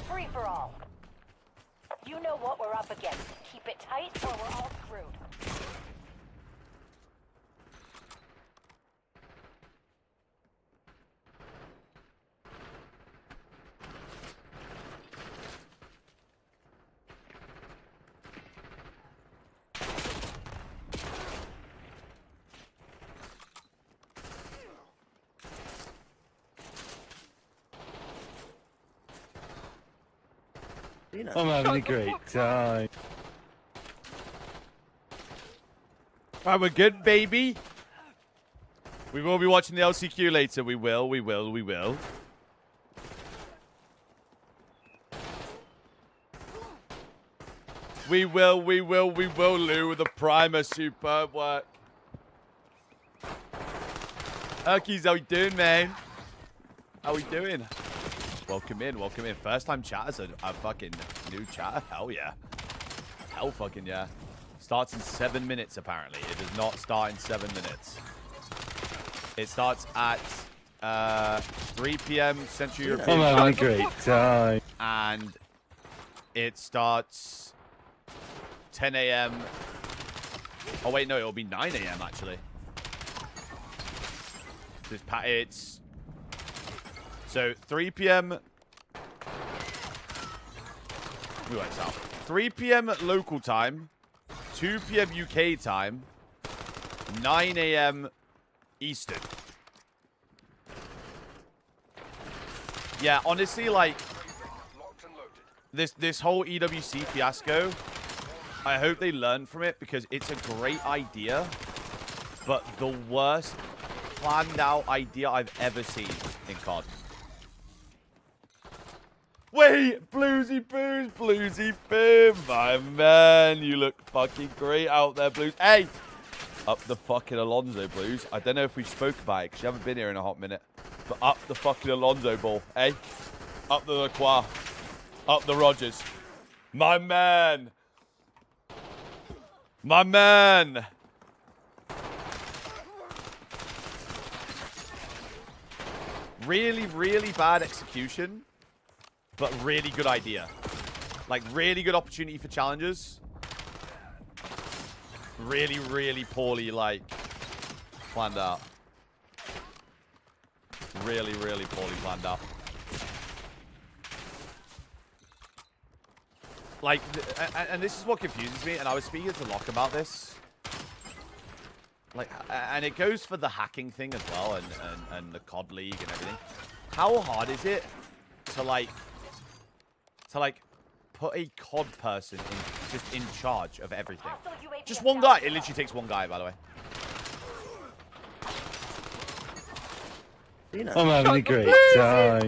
Free for all. You know what we're up against. Keep it tight or we're all screwed. I'm having a great time. Alright, we're good, baby. We will be watching the LCQ later. We will. We will, Lou, with the primer. Superb work. Urkies, how we doing, man? How we doing? Welcome in, welcome in. First time chatters, a fucking new chatter. Hell yeah. Hell fucking yeah. Starts in 7 minutes, apparently. It does not start in 7 minutes. It starts at 3 p.m. Central European I'm having a time. great time. And it starts 10 a.m. Oh, wait, no, it'll be 9 a.m. actually. It's so 3 p.m. We work this out. 3 p.m. local time, 2 p.m. UK time, 9 a.m. Eastern. Yeah, honestly, like this whole EWC fiasco, I hope they learn from it because it's a great idea, but the worst planned out idea I've ever seen in COD. Wait, Bluesy Boom, my man, you look fucking great out there, Blues. Hey, up the fucking Alonso, Blues. I don't know if we spoke about it because you haven't been here in a hot minute, but up the fucking Alonso ball, hey? Up the Lacroix, up the Rogers. My man. My man. Really, really bad execution, but really good idea. Like, really good opportunity for challenges. Really, really poorly, like, planned out. Really, really poorly planned out. Like, and this is what confuses me, and I was speaking to Locke about this. Like, and it goes for the hacking thing as well, and the COD League and everything. How hard is it to put a COD person just in charge of everything? Just one guy. It literally takes one guy, by the way. I'm having a great time.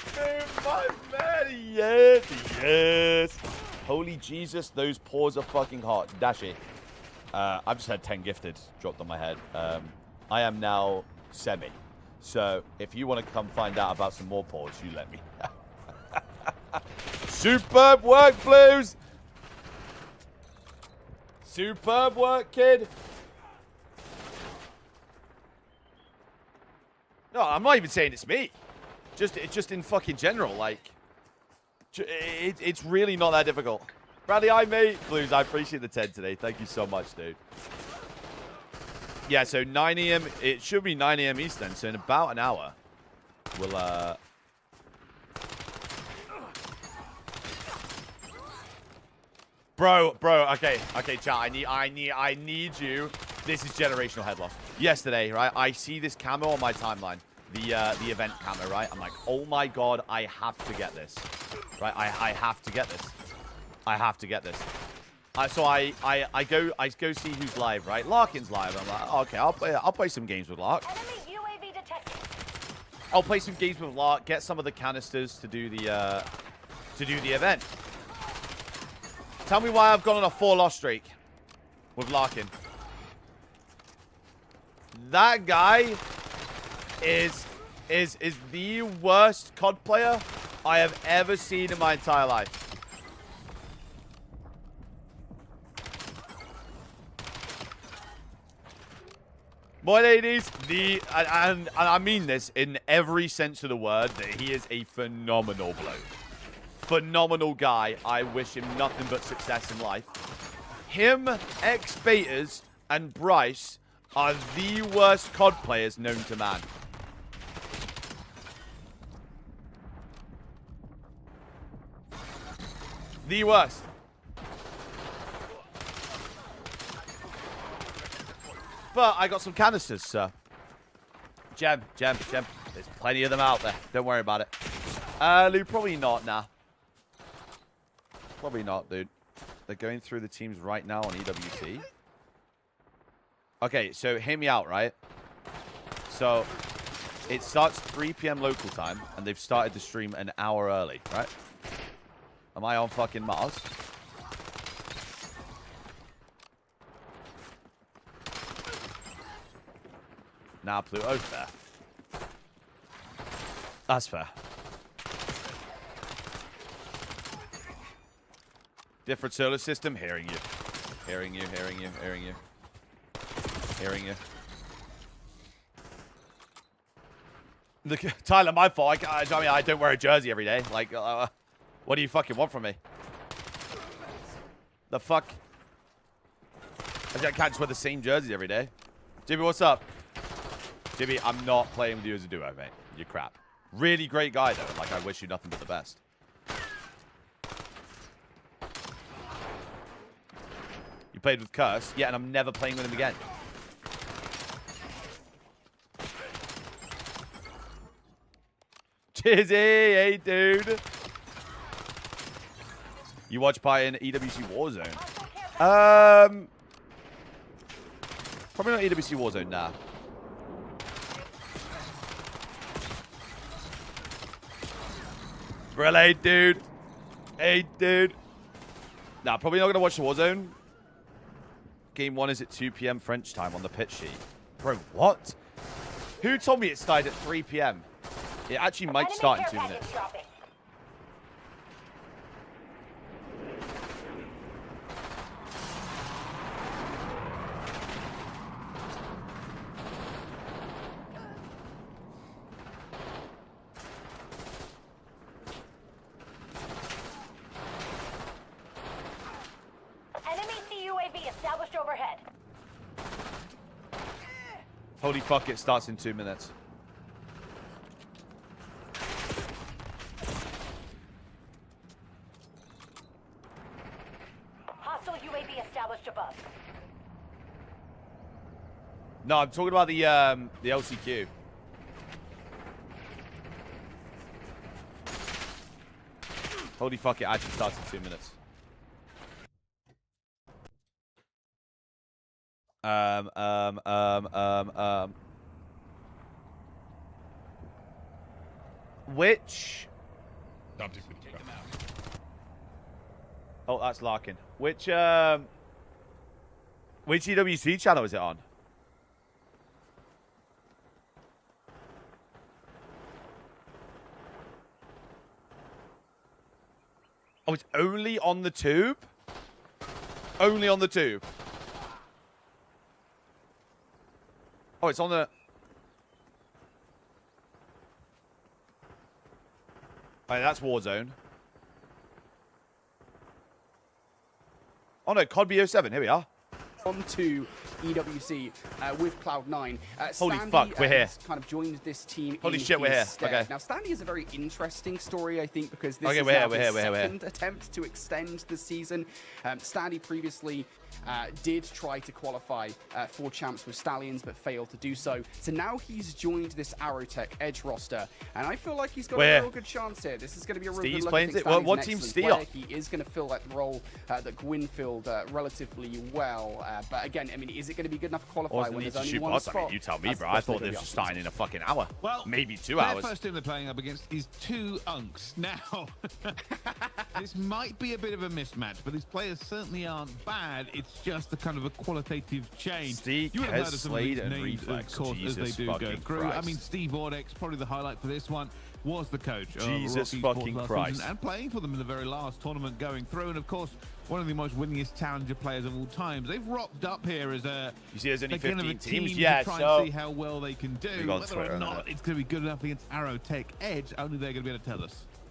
My man, yes, yes. Holy Jesus, those paws are fucking hot. Dashi. I've just had 10 gifted dropped on my head. I am now semi. So if you want to come find out about some more paws, you let me. Superb work, Blues. Superb work, kid. No, I'm not even saying it's me. Just in fucking general, like, it's really not that difficult. Bradley, hi, mate. Blues, I appreciate the 10 today. Thank you so much, dude. Yeah, so 9 a.m. It should be 9 a.m. Eastern, so in about an hour, we'll, Bro, okay, chat. I need you. This is generational head loss. Yesterday, right? I see this camo on my timeline, the event camo, right? I'm like, oh my god, I have to get this, right? I have to get this. I have to get this. So I go see who's live, right? Larkin's live. I'm like, oh, okay, I'll play some games with Lark. I'll play some games with Lark. Get some of the canisters to do the event. Tell me why I've gone on a 4-loss streak with Larkin. That guy is the worst COD player I have ever seen in my entire life. My ladies, and I mean this in every sense of the word, that he is a phenomenal bloke. phenomenal guy. I wish him nothing but success in life. Him, X-Betas, and Bryce are the worst COD players known to man. The worst. But I got some canisters, sir. Gem. There's plenty of them out there. Don't worry about it. Lou, probably not, nah. Probably not, dude. They're going through the teams right now on EWC. Okay, so hear me out, right? So, it starts 3 p.m. local time, and they've started the stream an hour early, right? Am I on fucking Mars? Nah, Pluto's fair. That's fair. Different solar system, hearing you. Hearing you. Look, Tyler, my fault. I mean, I don't wear a jersey every day. Like, what do you fucking want from me? The fuck? I can't just wear the same jersey every day. Jimmy, what's up? Jimmy, I'm not playing with you as a duo, mate. You're crap. Really great guy, though. Like, I wish you nothing but the best. You played with Curse? Yeah, and I'm never playing with him again. Chizzy, hey, dude. You watch by in EWC Warzone? Probably not EWC Warzone, nah. Bro, hey, dude. Hey, dude. Nah, probably not going to watch the Warzone. Game 1 is at 2 p.m. French time on the pitch sheet. Bro, what? Who told me it started at 3 p.m.? It actually might start in 2 minutes. Holy fuck, it starts in 2 minutes. Hostile UAV established above. No, I'm talking about the LCQ. Holy fuck, it actually starts in 2 minutes. Which? Oh, that's Larkin. Which EWC channel is it on? Oh, it's only on the tube? Only on the tube. Oh, it's on the... Oh, that's Warzone. Oh, no, COD BO7. Here we are. On to EWC with Cloud9. Holy Standy, fuck, we're here. Kind of joined this team. Holy in shit, we're here. his stead. Okay. Now, Standy is a very interesting story, I think, because this Okay, is we're now here, his we're here. second attempt to extend the season. Standy previously did try to qualify for champs with Stallions, but failed to do so. So now he's joined this Arrowtech Edge roster, and I feel like he's got a real good chance here. This is going to be a real Steve's good playing look. it. What team's Steve? He is going to fill that role that Gwyn filled relatively well. But again, I mean, is it going to be good enough to qualify when there's only one spot? I mean, you tell me, bro. I thought this was starting in a fucking hour. Well, maybe 2 hours. The first team they're playing up against is 2 unks. Now, this might be a bit of a mismatch, but these players certainly aren't bad. It's just a kind of a qualitative change. Steve, you would have heard of some of these and names, Reflex. of course, Jesus as they do go through. Christ. I mean, Steve Audex, probably the highlight for this one, was the coach Jesus of Rocky fucking Sports last Christ. season, and playing for them in the very last tournament going through. And of course, one of the most winningest challenger players of all times. They've rocked up here as a... You see, there's only kind of 15 a team teams. to Yeah, try so... and see how well they can do. Whether Twitter, or not it's going to be good enough against Arrowtech Edge, only they're going to be able to tell us.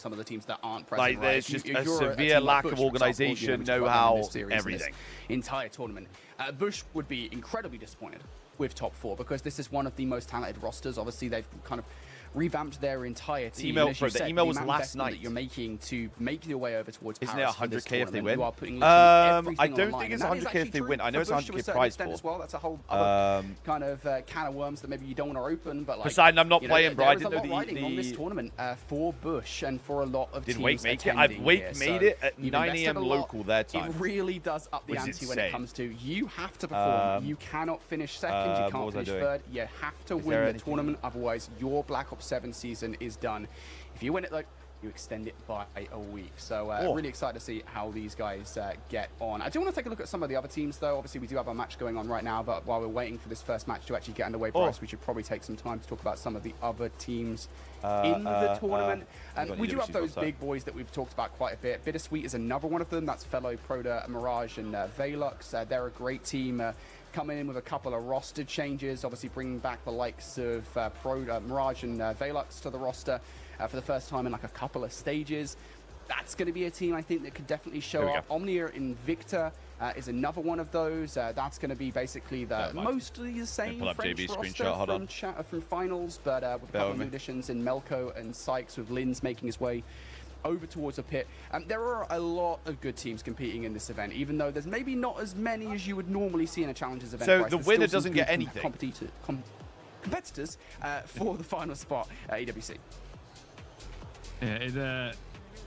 some of the teams that aren't present. Like, right? there's If just you- a if you're severe team like lack Bush, of for example, organization, which is know-how, this series and this everything. entire tournament. Bush would be incredibly disappointed with top 4 because this is one of the most talented rosters. Obviously, they've kind of revamped their entire team. Email, And as bro, you the said, email was amount of last investment night. that you're making to make your way over towards Isn't Paris it for this 100K if they tournament. win? You are putting I literally everything don't on the think line. it's And that is 100K if actually they true win. I know for it's Bush to a 100K certain prize extent pool. as well. That's a whole other kind of can of worms that maybe you don't want to open. But like, Poseidon, I'm not playing, bro. I there is a didn't know lot riding on this the tournament for Bush and for a lot of Did teams Wake make it? attending Wake here. made So it at you've 9 invested a.m. a lot. local their time. It really does up the Which is ante when it insane. comes to you have to perform. You cannot finish second. You what can't was I finish doing? third. You have to Is win there the anything- tournament. Otherwise, your Black Ops 7 season is done. If you win it, though, you extend it by a week. So really excited to see how these guys get on. I do want to take a look at some of the other teams, though. Obviously, we do have a match going on right now, but while we're waiting for this first match to actually get underway, Bryce, we should probably take some time to talk about some of the other teams in the tournament. We do have those big boys that we've talked about quite a bit. Bittersweet is another one of them. That's fellow Proda, Mirage, and Velox. They're a great team. Coming in with a couple of roster changes, obviously bringing back the likes of Mirage and Velox to the roster for the first time in like a couple of stages. That's going to be a team I think that could definitely show up. Omnia Invicta is another one of those. That's going to be basically the mostly the same French roster from finals, but with a couple of new additions in Melko and Sykes, with Linz making his way over towards a pit. There are a lot of good teams competing in this event, even though there's maybe not as many as you would normally see in a Challengers event. So Bryce. the There's winner still some doesn't get good anything. Competitors for the final spot at EWC. Yeah,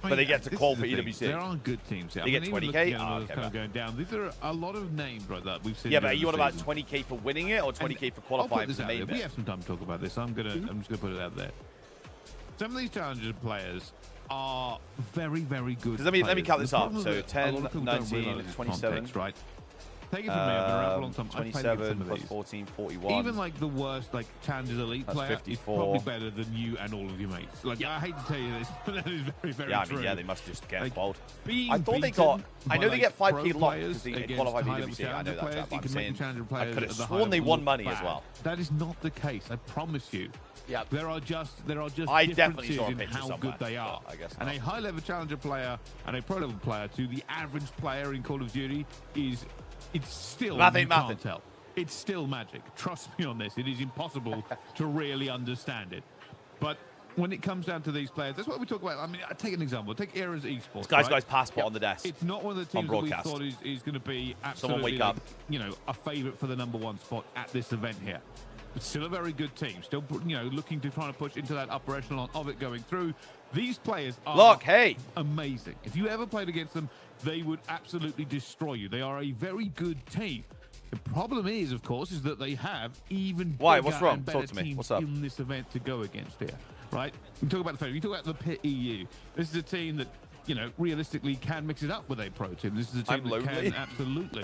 But they get to call for EWC. There are good teams here. They get 20K? Kind of going down. These are a lot of names like that we've seen. Yeah, but are you on about 20K for winning it or 20K for qualifying for the main We bit? have some time to talk about this. I'm just gonna put it out there. Some of these Challenger players are very, very good. Let me count this up. problem So that a lot of 10, people don't 19, realise is 27. context, right? Take it from me, I've been around for a long time. I've played against 27 some of plus these. 14, 41. Even like the worst, like Challenger's elite That's player 54. is probably better than you and all of your mates. Like, I hate to tell you this, but that is very, very Yeah, I true. mean, yeah, they must just get Like, qualified. Being I thought they beaten got. I by, know they get like, 5K pro locked players because they against qualified high-level EWC. I know Challenger that. players, But you I'm can make saying Challenger I players could have at the sworn high they level won look money as bad. well. That is not the case. I promise you. Yeah, There are just I definitely differences saw a in picture how somewhere, good they are. but I guess And not. a high-level Challenger player and a pro-level player to the average player in Call of Duty it's still Math ain't you can't mathin'. tell. It's still magic. Trust me on this. It is impossible to really understand it. But when it comes down to these players, that's what we talk about. I mean, I take an example. Take Era's Esports. This guy's right? got his passport on the desk. It's not one of the teams that we broadcast. thought is going to be Someone absolutely, wake up. like, a favourite for the #1 spot at this event here. But still a very good team. Still, looking to try to push into that upper echelon of it going through. These players are Look, hey. amazing. If you ever played against them, they would absolutely destroy you. They are a very good team. The problem is, of course, is that they have even Why? bigger What's wrong? and better Talk to me. teams What's up? in this event to go against here, right? You talk about the fact, you talk about the Pit EU. This is a team that, realistically can mix it up with a pro team. This is a team I'm that lonely. can absolutely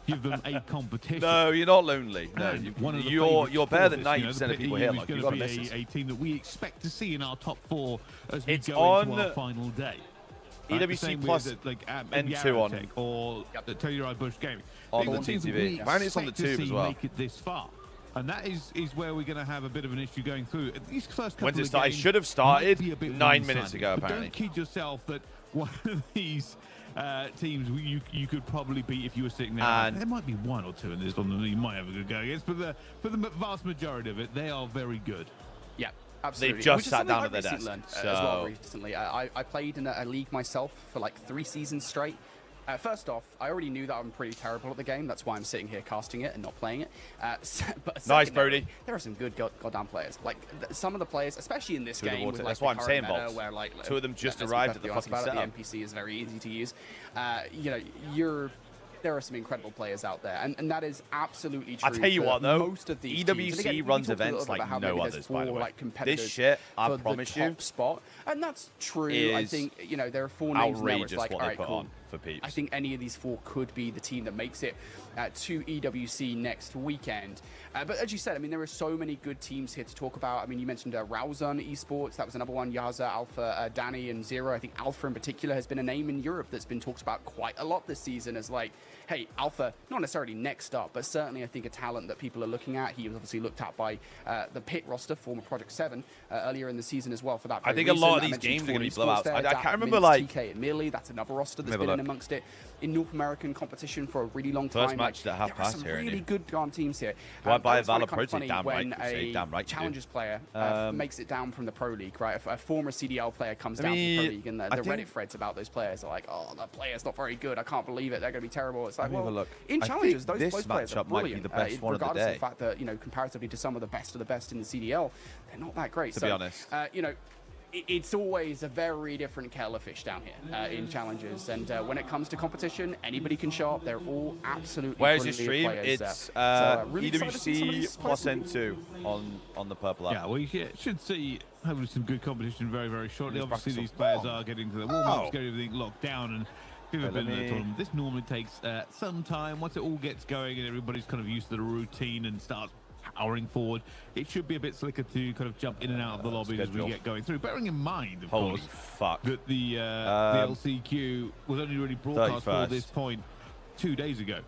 give them a competition. No, you're not lonely. No, One of the you're favourites better for than this, 90% the of Pit people EU here. is Like, going you to got to be miss this. a team that we expect to see in our top 4 as we It's go into on our final day. EWC plus N2 on. or Tell Your Eye Bush Gaming. On These are teams that TTV. we Apparently it's on the expect to tube as see well. Make it this far. And that is where we're going to have a bit of an issue going through. These first couple When's it of start? It games should have might started be a bit 9 minutes one-sided, ago, but apparently. don't kid yourself that one of these teams you could probably beat if you were sitting there. And there might be one or two in this one that you might have a good go against, but for the vast majority of it, they are very good. Yeah, absolutely. They've just Which is sat something down I at their recently desk, learned, so- as well recently. I played in a league myself for like 3 seasons straight. First off, I already knew that I'm pretty terrible at the game. That's why I'm sitting here casting it and not playing it. But Nice, Brody. there are some good goddamn players. Like some of the players, especially in this Two of the game, water- with, like, that's the why I'm current saying meta, bots. where, like, Two of them just let's be arrived at perfectly the honest fucking about it, setup. The NPC is very easy to use. There are some incredible players out there, and that is absolutely true. I'll tell you for what, though, most of these EWC teams. And again, we runs talked a little events bit about like how no maybe there's others, by the 4, way. like, competitors This shit, I for promise the you, top spot, and that's true. I is think there are 4 names in there where it's outrageous like, what all they right, put cool. on for peeps. I think any of these 4 could be the team that makes it to EWC next weekend. But as you said, I mean, there are so many good teams here to talk about. I mean, you mentioned Rauzan Esports. That was another one. Yaza, Alpha, Danny, and Zero. I think Alpha in particular has been a name in Europe that's been talked about quite a lot this season as like, hey, Alpha, not necessarily next up, but certainly I think a talent that people are looking at. He was obviously looked at by the Pit roster, former Project 7, earlier in the season as well for that. I think a lot of these games are going to be blowouts. I can't remember, like... TK and Millie, that's another roster that's Maybe been been amongst it in North American competition for a really long First time. match that have there are passed some here, really innit? good GAN teams here. Do I buy a I find Valor it kind Pro of Team? funny Damn when right, a damn right you do. Challengers player makes it down from the Pro League, right? A former CDL player comes I down from the Pro mean, League, and I the think- Reddit threads about those players are like, oh, that player's not very good. I can't believe it. They're going to be terrible. It's like, Let me have well, a look. in I Challengers, think those this players are matchup might be brilliant. the best one of the regardless of day. the fact that, you know, comparatively to some of the best in the CDL, they're not that great. To be honest. You know, it's always a very different kettle of fish down here in Challengers, and when it comes to competition, anybody can show up. They're all absolutely Where's your brilliant stream? players It's there. So, really excited to see some of EWC these plus players. N2 on the purple app. Yeah, we should see hopefully some good competition very, very shortly. These Obviously, brackets these players are getting to the warm-ups, getting everything locked down, and if you've ever Let been in me- a tournament, this normally takes some time. Once it all gets going and everybody's kind of used to the routine and starts powering forward, it should be a bit slicker to kind of jump in and out of the lobby as we schedule. get going through. Bearing in mind, of Holy course, fuck. that the LCQ was only really broadcast for 31st. this point 2 days ago.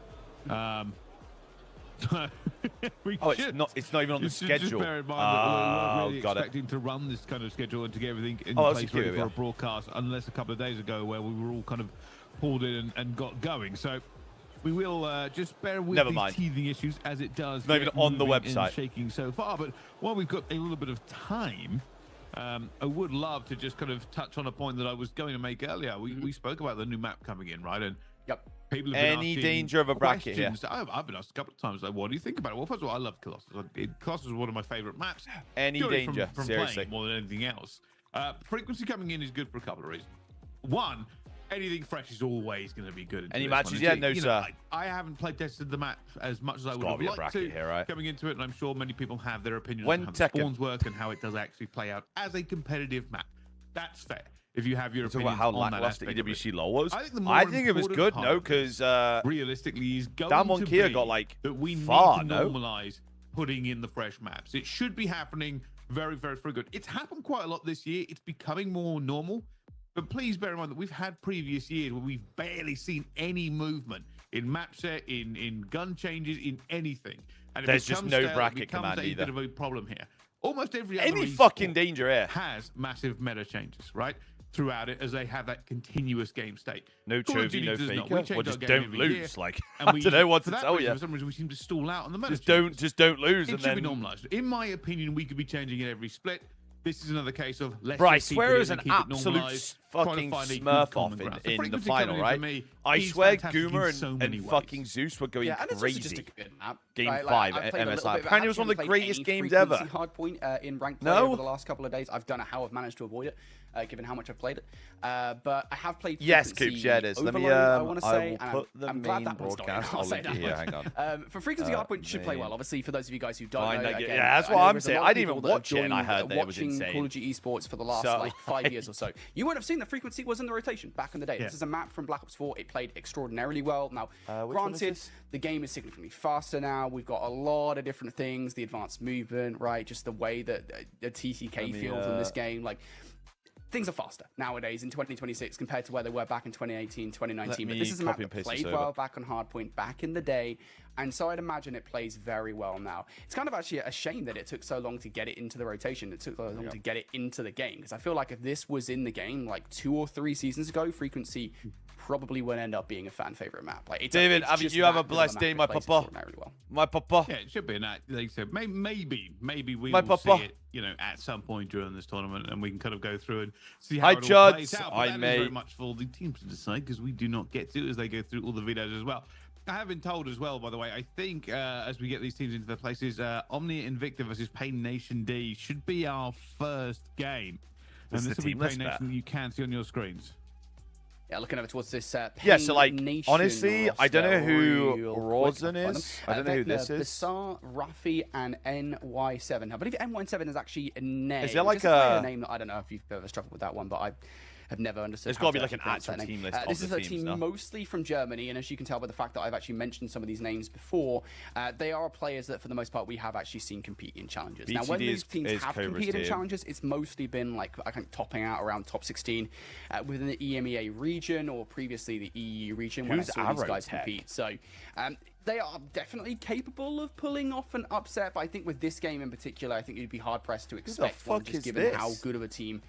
We Oh, should- it's not even on the you should just schedule. bear in mind that we weren't really got it. expecting to run this kind of schedule and to get everything in Oh, place LCQ, ready for yeah. a broadcast, unless a couple of days ago where we were all kind of pulled in and got going. So we will just bear with Never these mind. teething issues as it does. Not even get on the moving and website. shaking so far. But while we've got a little bit of time, I would love to just kind of touch on a point that I was going to make earlier. We spoke about the new map coming in, right? And Yep. people have been Any asking danger of a bracket here? questions. I've been asked a couple of times, like, what do you think about it? Well, first of all, I love Colossus. Colossus is one of my favorite maps. Any purely danger, from seriously. playing more than anything else. Frequency coming in is good for a couple of reasons. One, anything fresh is always going to be good. into Any this matches one. yet? And, No, you know, sir. I haven't play tested the map as much as I would gotta have be a liked bracket to here, right? coming into it, and I'm sure many people have their opinions When on how the Tekken? spawns work and how it does actually play out as a competitive map. That's fair. If you have your Talk opinions about how on that lackluster aspect of it. EWC LoL was. I think the more I think it was important good, part no, of this, because realistically is going Damwon to Kia be got, like, that we far, need to no? normalize putting in the fresh maps. It should be happening very, very good. It's happened quite a lot this year. It's becoming more normal. But please bear in mind that we've had previous years where we've barely seen any movement in map set, in gun changes, in anything. And it There's just becomes no stale, it bracket becomes command a either. bit of a problem here. Almost every other any esport fucking danger here. has massive meta changes, right? Throughout it, as they have that continuous game state. No Call of Chovy, Duty no does not. We faker. change Well, our just game don't every lose. year, Like, and I don't know what for to that tell reason, you. For some reason, we seem to stall out on the meta. Just don't lose, It and should then be normalized. In my opinion, we could be changing it every split. This is another case of let's Bro, I just keep swear it it was in an and keep it absolute normalized, trying to fucking find a good smurf common off ground. in the frequency final, coming in right? for me I is swear fantastic in Goomer so many and ways. fucking Zeus were going Yeah, and it's also just crazy. a good map. Game right? 5 I've at played a little MSI. bit, but Apparently it was I one of the haven't played greatest any games frequency ever. hard point in ranked play No? over the last couple of days. I don't know how I've managed to avoid it, given how much I've played it. But I have played Yes, frequency Coops, yeah, it is. Let me, overload, I want to I say. will and put the I'm glad main that one's not in, broadcast. I'll I'll say link it that here, much. hang on. For frequency hard point should play main. well. Obviously, for those of you guys who don't Fine, know, I get- again, yeah, that's I what know I'm there's a saying. lot I of didn't even people that watch it, and I have heard joined, that it was watching insane. Call of Duty esports for the last So, like 5 years or so. You would have seen that frequency was in the rotation back in the day. Yeah. This is a map from Black Ops 4. It played extraordinarily well. Now, which one is granted, this? the game is significantly faster now. We've got a lot of different things, the advanced movement, right? Just the way that the TTK feels in this game, like. Things are faster nowadays in 2026 compared to where they were back in 2018, 2019. But this is a map copy and that paste played this well over. back on Hardpoint back in the day. And so I'd imagine it plays very well now. It's kind of actually a shame that it took so long to get it into the rotation. It took so long to get it into the game. Because I feel like if this was in the game like 2 or 3 seasons ago, Frequency probably would end up being a fan favorite map. Like it's David, it's have just you have a that good of blessed map. day, It my plays papa. extraordinarily well. My papa. Yeah, it should be. And like I said, maybe we My will see papa. it, you know, at some point during this tournament, and we can kind of go through and see Hi, how it all plays Chuds. out. Hi, But that is very mate. much for the teams to decide because we do not get to as they go through all the videos as well. I have been told as well, by the way, I think as we get these teams into their places, Omnia Invicta versus Pain Nation D should be our first game. This is and this the will be team Pain list Nation bet. that you can see on your screens. Yeah, looking over towards this. Yeah, so like, Pain Nation honestly, I don't know roster who real quick. Rosen I'll find is. them. I don't know who Vecna, this is. Bassar, Rafi, and NY7. I believe NY7 is actually a name. Is there like It's a player a- name that I don't know if you've ever struggled with that one, but I have never understood. There's how gotta be to like an actually pronounce actual that name. team list of This the is a teams, team no? mostly from Germany, and as you can tell by the fact that I've actually mentioned some of these names before, they are players that for the most part we have actually seen compete in challenges. Now, when BTD these teams is have Cobra's competed in team. challenges, it's mostly been like I think topping out around top 16 within the EMEA region or previously the EU region when I Who's saw these guys Arrowtech? compete. So They are definitely capable of pulling off an upset, but I think with this game in particular, I think you'd be hard-pressed to expect one, fuck just is given this? how good of a team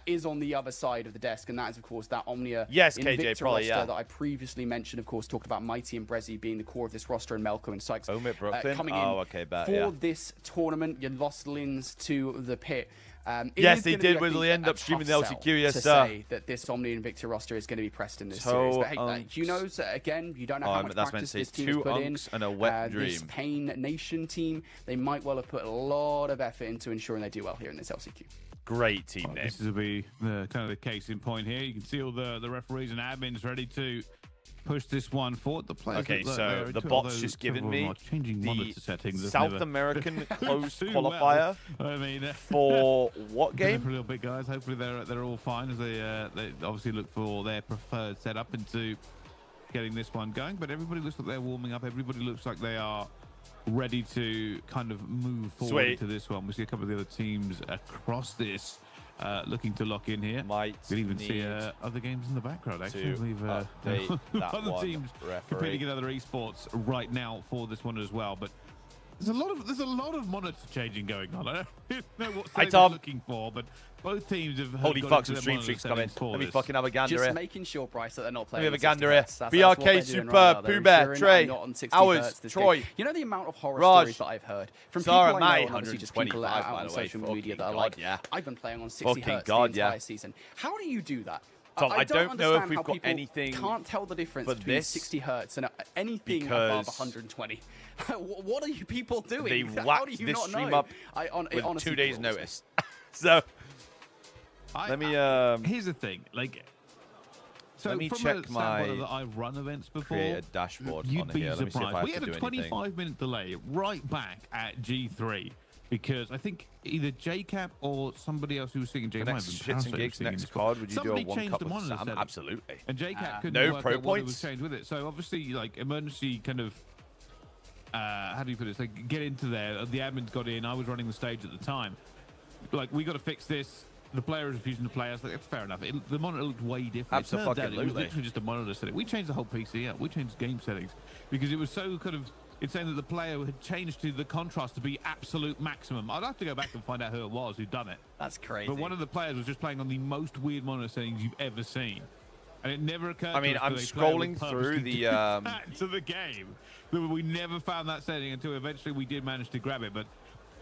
is on the other side of the desk, and that is, of course, that Omnia Yes, KJ, Invicta probably, roster yeah. that I previously mentioned, of course, talked about Mighty and Brezzy being the core of this roster, and Melko and Sykes Omit Brooklyn? coming Oh, in okay, bet, for yeah. this tournament. You lost Lins to the pit. It Yes, is they gonna be, did. I Will think, they end a up streaming the tough LCQ? sell Yes, to sir. say that this Omnia Invicta roster is going to be pressed in this Toe series. But hey, unks. Junos, again, you don't know how much that's meant practice to say this team has 2 put in. unks and a wet This dream. Pain Nation team, they might well have put a lot of effort into ensuring they do well here in this LCQ. Great team name. This will be the kind of the case in point here. You can see all the referees and admins ready to push this one forward. The players Okay, look so very the good, bot's although just given several of them me are changing monitor the settings. They've South never American closed too qualifier well. I mean, for what been there game? for a little bit, guys. Hopefully they're all fine as they obviously look for their preferred setup into getting this one going. But everybody looks like they're warming up. Everybody looks like they are ready to kind of move forward Sweet. into this one. We see a couple of the other teams across this looking to lock in here. Might You can even see need other games in the background, actually. I to believe update that other one, teams referee. competing in other esports right now for this one as well. But there's a lot of monitor changing going on. I don't know what Hi, they're Tom. looking for, but both teams have Holy got fuck, into some their stream monitor streaks coming. settings for Let me this. fucking have a gander Just here. making sure, Bryce, that they're not Let playing me have a on 60 gander here. hertz. That's BRK what they're doing Super, right now. They're Pooh Bear, ensuring Trey, I'm not on 60 Hours, hertz this Troy. game. You know the amount of horror Raj, stories that I've heard from Sarah people I May, know, and obviously just people 125, out by on the way. social Fucking media that are God, like, yeah. I've been playing on 60 Fucking hertz God, the yeah. entire season. How do you do that? Tom, I don't know if understand we've how got people anything can't tell the difference for between this 60 hertz and anything above because 120. What are you people doing? They How do whacked you this not stream know? up It with honestly 2 days kills me. notice. So let me Here's the thing, like. So Let me from check a standpoint my that I've run events before, create a dashboard you'd on be here. Let me see if I surprised. We have had to a do anything. 25-minute delay right back at G3 because I think either JCap or somebody else who was singing The JCap. next shits and gigs, next card, would you do a Somebody one changed cup the with monitor Sam? setting. Absolutely. And JCap couldn't No work pro out what it was points? changed with it. So obviously, like emergency kind of, how do you put it? Like get into there. The admins got in. I was running the stage at the time. Like we got to fix this. The player is refusing to play. I was like, that's fair enough. The monitor looked way different. It turns out it was Abso-fucking-lutely. literally just a monitor setting. We changed the whole PC out. We changed game settings because it was so kind of. It's saying that the player had changed to the contrast to be absolute maximum. I'd have to go back and find out who it was who'd done it. That's crazy. But one of the players was just playing on the most weird monitor settings you've ever seen. And it never occurred I mean, to us I'm that a player would scrolling through purposely the, do that to the game. We never found that setting until eventually we did manage to grab it. But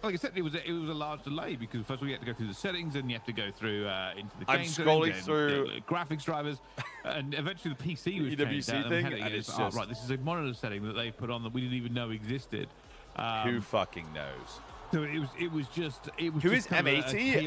like I said, it was a large delay because first we had to go through the settings and you have to go through into the game I'm settings scrolling and, through graphics drivers, and eventually the PC was EWC changed out, thing, and we had and it, it's oh, just- right, this is a monitor setting that they put on that we didn't even know existed. Who fucking knows? So it was just Who is just kind of a M80? chaotic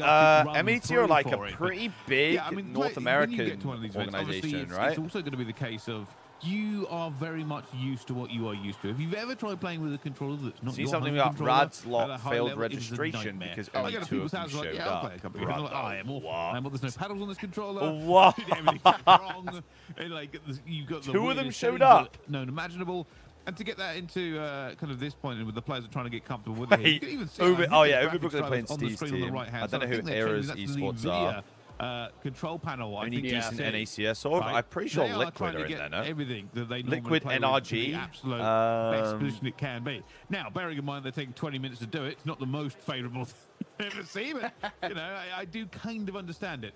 run M80 through are like a for it, but- pretty big Yeah, I mean, North when you get American to one of these events, obviously organization, it's, right? It's also going to be the case of you are very much used to what you are used to. If you've ever tried playing with a controller that's not See your something home about controller Rad's at a lot high failed level, it is a registration nightmare. because I only get at 2 people's of them houses like, showed yeah, I'll play a up. couple of games. I'm like, I am awful. But there's no paddles on this controller. What? Everything's wrong. And like you've got the 2 of them weirdest showed settings up. known imaginable. And to get that into kind of this point, and with the players are trying to get comfortable with it, you Wait, can even see oh yeah, the Overbooked graphics are playing drivers on the Steve's screen on the team. right-hand I don't side. know who think they're Era's changing that to the esports are. control panel. I Only think decent it's NACS org. right? I'm pretty sure They are Liquid trying are to in get there, no? everything that they normally Liquid play with to the NRG, absolute best position it can be. Now, bearing in mind they're taking 20 minutes to do it, it's not the most favourable thing I've ever seen, but you know, I do kind of understand it.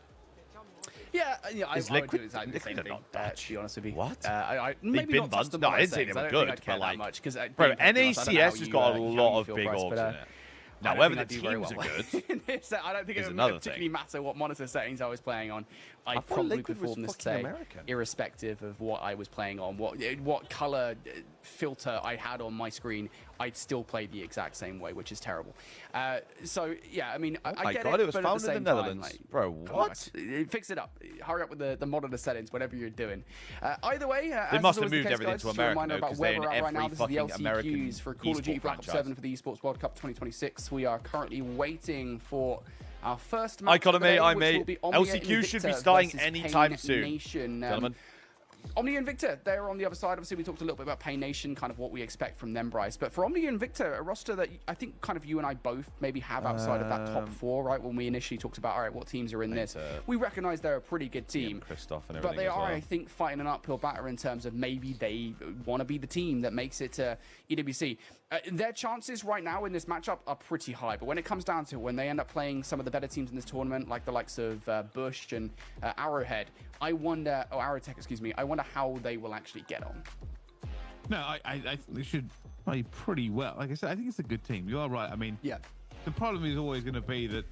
Yeah, I Is would Liquid- do exactly the Liquid same are thing, not Dutch. to be honest with you. What? Maybe bin not buns? touch the No, I monitor didn't say they settings. were I don't good, think I'd care but, like- that much, 'cause, Bro, being completely honest, I don't know NACS how has you, got a how lot you of feel, big Bryce, orgs but, in it. Now, I don't whether think the I'd do very teams are well. good I don't think is it would another particularly thing. matter what monitor settings I was playing on. I I'd thought probably Liquid was perform this fucking today, American. irrespective of what I was playing on, what color filter I had on my screen. I'd still play the exact same way, which is terrible. So yeah, I mean, I my get God, it, it was but at founded the in same the time, Netherlands. like, Bro, come what? on, fix it up. Hurry up with the monitor settings, whatever you're doing. Either way, They as must is have always the moved case, everything guys, to just a America, reminder though, about 'cause where they're we're in at right now. every This is the fucking American LCQs for Call of Duty esport Black Ops franchise. 7 for the Esports World Cup 2026. We are currently waiting for our first match Icon of the mate, day, I which mate. will be Omnia LCQ should be Invicta starting versus anytime Pain soon, Nation. gentlemen. Omni and Victor, they're on the other side. Obviously, we talked a little bit about Pain Nation, kind of what we expect from them, Bryce. But for Omni and Victor, a roster that I think kind of you and I both maybe have outside of that top 4, right? When we initially talked about, all right, what teams are in this, we recognize they're a pretty good team. Christoph and but they as are, well. I think, fighting an uphill battle in terms of maybe they want to be the team that makes it to EWC. Their chances right now in this matchup are pretty high. But when it comes down to it, when they end up playing some of the better teams in this tournament, like the likes of Bush and Arrowhead, Arrowtech, excuse me, I wonder how they will actually get on. No, I think they should play pretty well. Like I said, I think it's a good team. You are right. I mean, yeah. The problem is always going to be that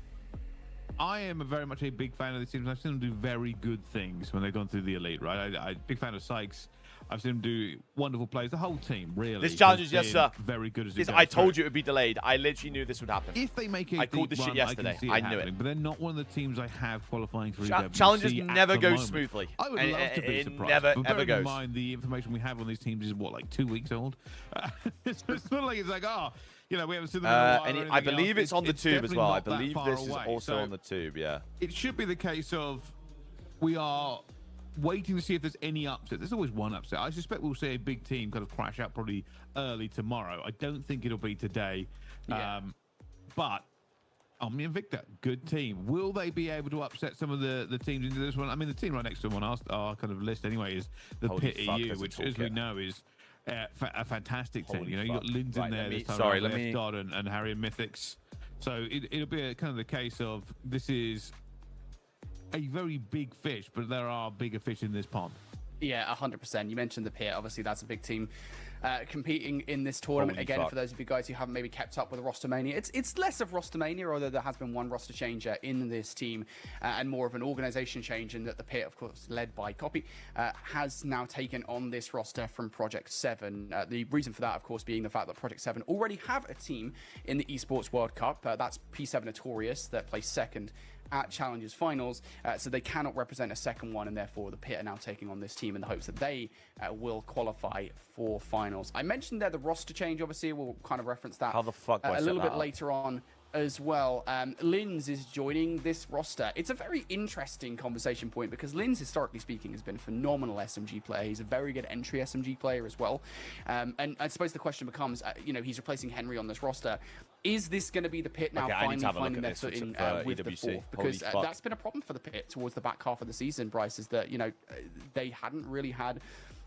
I am very much a big fan of these teams. I've seen them do very good things when they've gone through the elite, right? I'm big fan of Sykes. I've seen him do wonderful plays. The whole team, really. This challenge is, yes, sir. Very good as it Yes, goes I told through. you it would be delayed. I literally knew this would happen. If they make a I called deep this shit run, yesterday. I can see I knew it. But they're not one of the teams I have qualifying for EWC Challenges at never the go moment. smoothly. I would And love to be it surprised. never, but ever bearing goes. in mind the information we have on these teams is what, like 2 weeks old? It's not like it's like, oh, we haven't seen them in a while. And or I anything believe else. it's on the tube as definitely well. I not that believe far this is away. also So on the tube, yeah. it should be the case of we are waiting to see if there's any upset. There's always one upset. I suspect we'll see a big team kind of crash out probably early tomorrow. I don't think it'll be today. Yeah. But Omni and Victor, good team. Will they be able to upset some of the teams into this one? I mean, the team right next to them on our kind of list anyway is the Holy Pit fuck, EU, there's a which, as we toolkit. know, is a fantastic team. Holy You know, you got fuck. Linz Right, in there let me- this time. sorry, around, let me- Dodd and Harry and Mythics. So it'll be kind of the case of this is a very big fish, but there are bigger fish in this pond. Yeah, 100%. You mentioned the Pit. Obviously, that's a big team competing in this tournament. Holy Again, fuck. for those of you guys who haven't maybe kept up with Rostermania, it's less of Rostermania, although there has been one roster change in this team and more of an organization change in that the Pit, of course, led by Copy, has now taken on this roster from Project 7. The reason for that, of course, being the fact that Project 7 already have a team in the Esports World Cup. That's P7 Notorious that placed second at Challengers Finals, so they cannot represent a second one, and therefore the Pit are now taking on this team in the hopes that they will qualify for finals. I mentioned there the roster change, obviously, we'll kind of reference that How the fuck do I a set little that bit up? later on as well. Linz is joining this roster. It's a very interesting conversation point because Linz, historically speaking, has been a phenomenal SMG player. He's a very good entry SMG player as well. And I suppose the question becomes, he's replacing Henry on this roster. Is this going to be the Pit now Okay, I need to finally have a look finding at their this footing for with the EWC. fourth? Because Holy fuck. that's been a problem for the Pit towards the back half of the season, Bryce, is that, they hadn't really had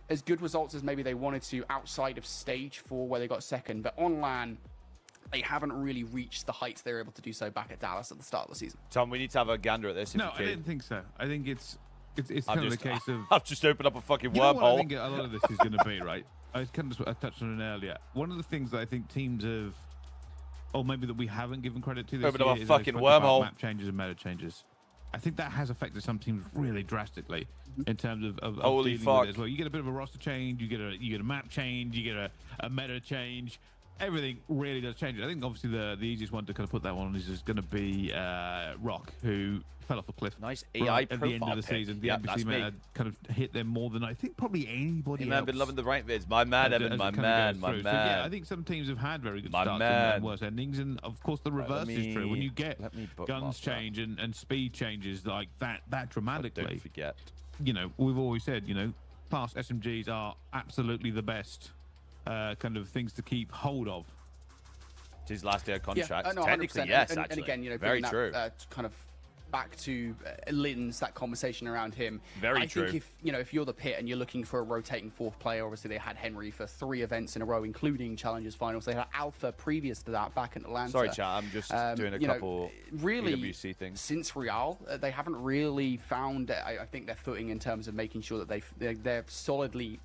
as good results as maybe they wanted to outside of stage 4 where they got second. But on LAN, they haven't really reached the heights they were able to do so back at Dallas at the start of the season. Tom, we need to have a gander at this. If No, you I can. didn't think so. I think it's I'm kind of just, the case of I've just opened up a fucking you know what I wormhole. think a lot of this is going to be, right? I touched on it earlier. One of the things that I think teams have, or maybe that we haven't given credit to this Opened up year a is fucking they've spoken about wormhole. map changes and meta changes. I think that has affected some teams really drastically in terms of Holy dealing fuck. with it as well. You get a bit of a roster change, you get a map change, you get a meta change. Everything really does change. I think obviously the easiest one to kind of put that one on is going to be Rock, who fell off a cliff. Nice AI right at the end profile of the pic. season. The Yep, NBC that's me. meta kind of hit them more than I think probably anybody Evan, else. I've been loving the right vids. My man, as Evan, it my kind of man, goes my through. man. So, yeah, I think some teams have had very good My starts man. and worse endings, and of course the Right, reverse is true. When you get let me bookmark guns that. change and speed changes like that But dramatically, don't forget. we've always said, class SMGs are absolutely the best kind of things to keep hold of. It's his last year contract. no, Technically, 100%. yes, and actually. again, very bringing true. that, kind of back to Linz, that conversation around him. Very I true. think if you're the Pit and you're looking for a rotating fourth player, obviously they had Henry for 3 events in a row, including Challengers Finals. They had Alpha previous to that back in Atlanta. Sorry, chat. I'm just doing a couple really, EWC things. Since Real, they haven't really found, I think, their footing in terms of making sure that they're solidly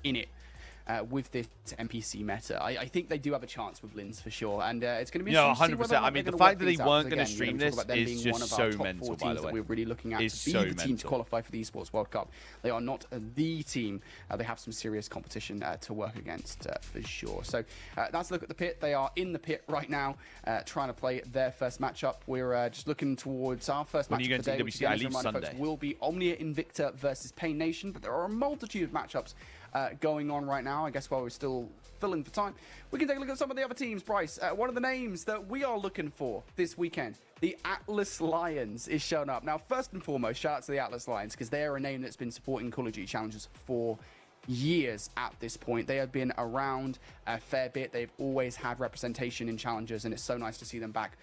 in it. With this NPC meta, I think they do have a chance with Linz for sure, and it's going to be interesting to see 100%. whether or not I mean, they're the gonna fact that work they things out, weren't because going to again, stream we talk this about them is being just one of our so top mental, 4 by the teams that way. we're really looking at Is to be so the team to mental. qualify for the Esports World Cup. They are not the team. They have some serious competition to work against for sure. So that's a look at the Pit. They are in the Pit right now, trying to play their first matchup. We're just looking towards our first When are matchup you going to today, which EWC? I again, as a leave reminder, folks, Sunday. will be Omnia Invicta versus Pain Nation, but there are a multitude of matchups going on right now. I guess while we're still filling for time, we can take a look at some of the other teams. Bryce, one of the names that we are looking for this weekend, the Atlas Lions, is showing up. Now, first and foremost, shout out to the Atlas Lions, because they are a name that's been supporting Call of Duty challenges for years at this point. They have been around a fair bit. They've always had representation in challenges, and it's so nice to see them back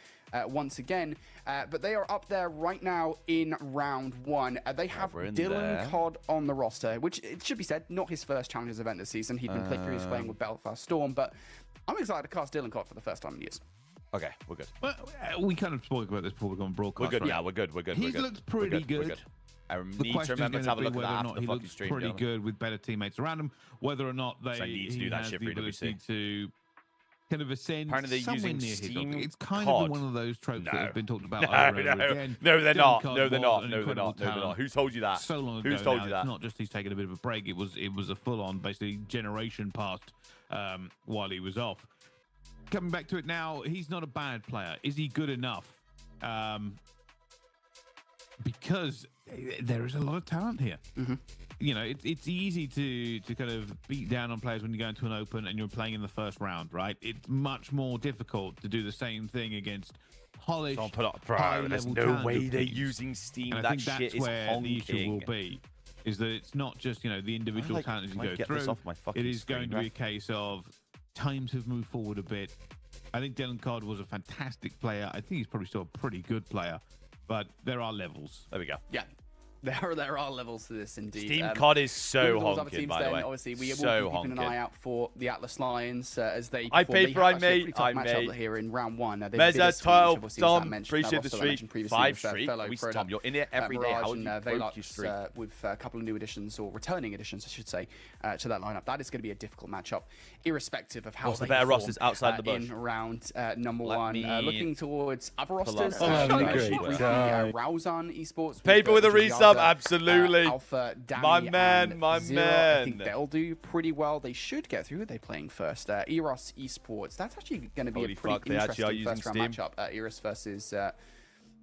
once again. But they are up there right now in round 1. They have Dylan Codd on the roster, which, it should be said, not his first challenges event this season. He'd been previously playing with Belfast Storm, but I'm excited to cast Dylan Codd for the first time in years. Okay, we're good. Well, we kind of spoke about this before we go on broadcast. We're good. Right? Yeah, we're good. We're good. He looks pretty good. I The need to question is remember going to have a to look be at whether or that not after he the fucking looks stream. pretty Dylan. good with better teammates around him. Whether or not I need to do that shit for the ability EWC. to kind of ascend Apparently they're somewhere using near his Steam level. It's kind COD. of one of those tropes that have been talked about No, over and over no. again. No, they're Dylan not. Codd No, they're was not. an No, they're incredible not. No, they're not. talent Who told you that? so long ago Who's told now. you that? It's not just he's taken a bit of a break. It was a full-on, basically, generation past while he was off. Coming back to it now, he's not a bad player. Is he good enough? Because there is a lot of talent here. You know, it's easy to kind of beat down on players when you go into an open and you're playing in the first round, right? It's much more difficult to do the same thing against polished, Don't put up, bro. There's high-level no talent way of they're teams. using Steam. And I That think shit that's is where the issue will honking. be, is that it's not just, you know, the individual Like, talent as you can I go get this through. off my fucking It is screen, going to be a ref? case of times have moved forward a bit. I think Dylan Codd was a fantastic player. I think he's probably still a pretty good player, but there are levels. There we go. Yeah. There are levels to this indeed. Steam COD is so with all those other honking, teams by the then, way. obviously, we So will be keeping an honking. eye out for the Atlas Lions as they. I perform. paid They for I have actually a made, pretty tough I matchup made. here in round 1. They're the Meza, biggest 12, teams, obviously, as I Dom, mentioned, appreciate the roster I streak. mentioned previously 5 with, streak. fellow We Proto, Tom, you're in it every day. Mirage How and you broke Velox, your streak? with a couple of new additions, or returning additions, I should say, to that lineup. That is going to be a difficult matchup, irrespective of how What's the they better perform, rosters outside the bush? in round number Let 1. me Looking towards other pull rosters. up. I'm having a great briefly, time. Rauzan Esports. Paper with a resub, absolutely. Alpha, Danny, My man, and my Zero. I think man. they'll do pretty well. They should get through. Who are they playing first? Eros Esports. That's actually going to be Holy a pretty fuck, they actually are interesting using first-round Steam. matchup. Eros versus that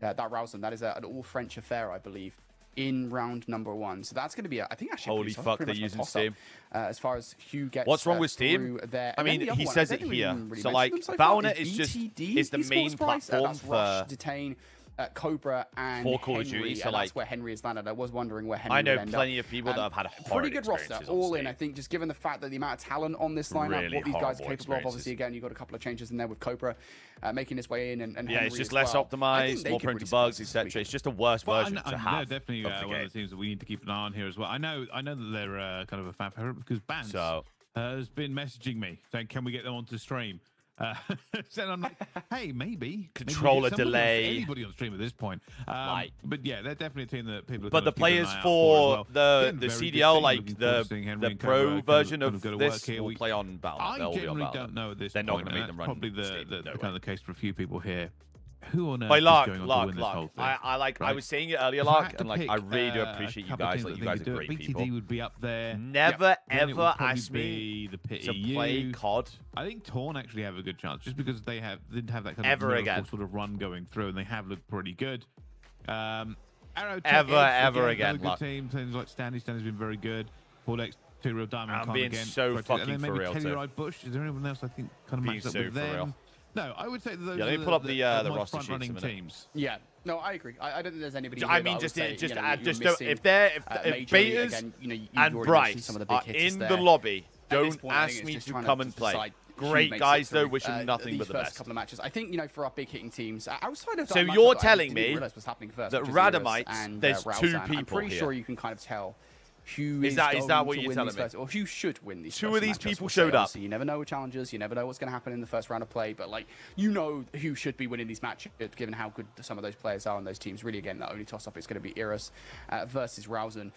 Rauzan. That is an all-French affair, I believe, in round number 1. So that's going to be, I think, actually. Holy fuck, they're using Steam. As far as who gets. What's wrong with Steam? through there. I And then mean, the other he one, says I it don't think we here. even really So, mentioned like, them so Battle.net far. is just BTD is the main Esports Price. platform That's Rush, for Detain, Cobra, and for Call of Henry, Duty, so, and like, that's where Henry is landed. I was wondering where Henry I know would end plenty up. of people that have had horrid Pretty good roster, experiences on all in. Steam. I think just given the fact that the amount of talent on this lineup, Really what these guys are horrible capable of. experiences. Obviously, again, you've got a couple of changes in there with Cobra making his way in, and Yeah, Henry it's just as less well. I think optimized, they more could prone really to bugs, surprise us this etc. weekend. It's just a worse version to They're have. definitely of the one game. of the teams that we need to keep an eye on here as well. I know that they're kind of a fan favorite because Bance So- has been messaging me saying, "Can we get them onto stream?" So I'm like, "Hey, maybe Controller maybe delay. Anybody on stream at this point?" Like- but yeah, they're definitely a team that people. Are But kind the of keeping an players eye out for as well. the Again, very good CDL, team. like Looking forward to the seeing Henry and pro Cobra version kind of go to this, work here. will play on Battle.net. I They'll be on generally Battle.net. don't know at this They're not point, gonna and make them that's run probably the Steam, no kind way. of the case for a few people here. Who on earth By is Lark, going on to Lark, win this whole Lark. thing? I Right. was saying it earlier, If I had Lark, to and like pick, I really do appreciate you a couple of guys. teams Like that you guys think are could do it. great BTD people. would be up there. Never Then it would ever probably ask me be the pit to EU. play COD. I think Torn actually have a good chance, just because they didn't have that kind Ever of again. sort of run going through, and they have looked pretty good. Arrow Ever again, good Luck. team. Things like Stanley's been very good. Paul X, Two Real Diamond. I'm Con being again, so very good. fucking and then for maybe real, too. Telluride Bush. Is there anyone else I think kind of Being matched up so with for them? real. No, I would say that those Yeah, are let me pull up the my roster sheets a front-running minute. teams. Yeah, no, I agree. I don't think there's anybody. I here mean, that just would say, just you know, you're just missing, if they're if majorly. Betas Again, you know, you've and already mentioned Bryce some of the big are hitters in there. the lobby, At this don't point, I think ask it's me just to trying come to and play. decide who Great makes guys it though, through, wishing nothing these but the first best. couple of matches. I think, you know, for our big hitting teams, outside of that So matchup you're that I telling didn't me realize was happening first, that which is Euros Radamites, and, there's two Rauzan. I'm people pretty here. sure you can kind of tell who Is is that going what to you're win telling these me? first, or who should win these Two first of these matchups, people we'll say. showed up. Obviously, you never know with challenges. You never know what's going to happen in the first round of play. But like, you know who should be winning these matches, given how good some of those players are on those teams. Really, again, the only toss-up is going to be Eros versus Rauzan.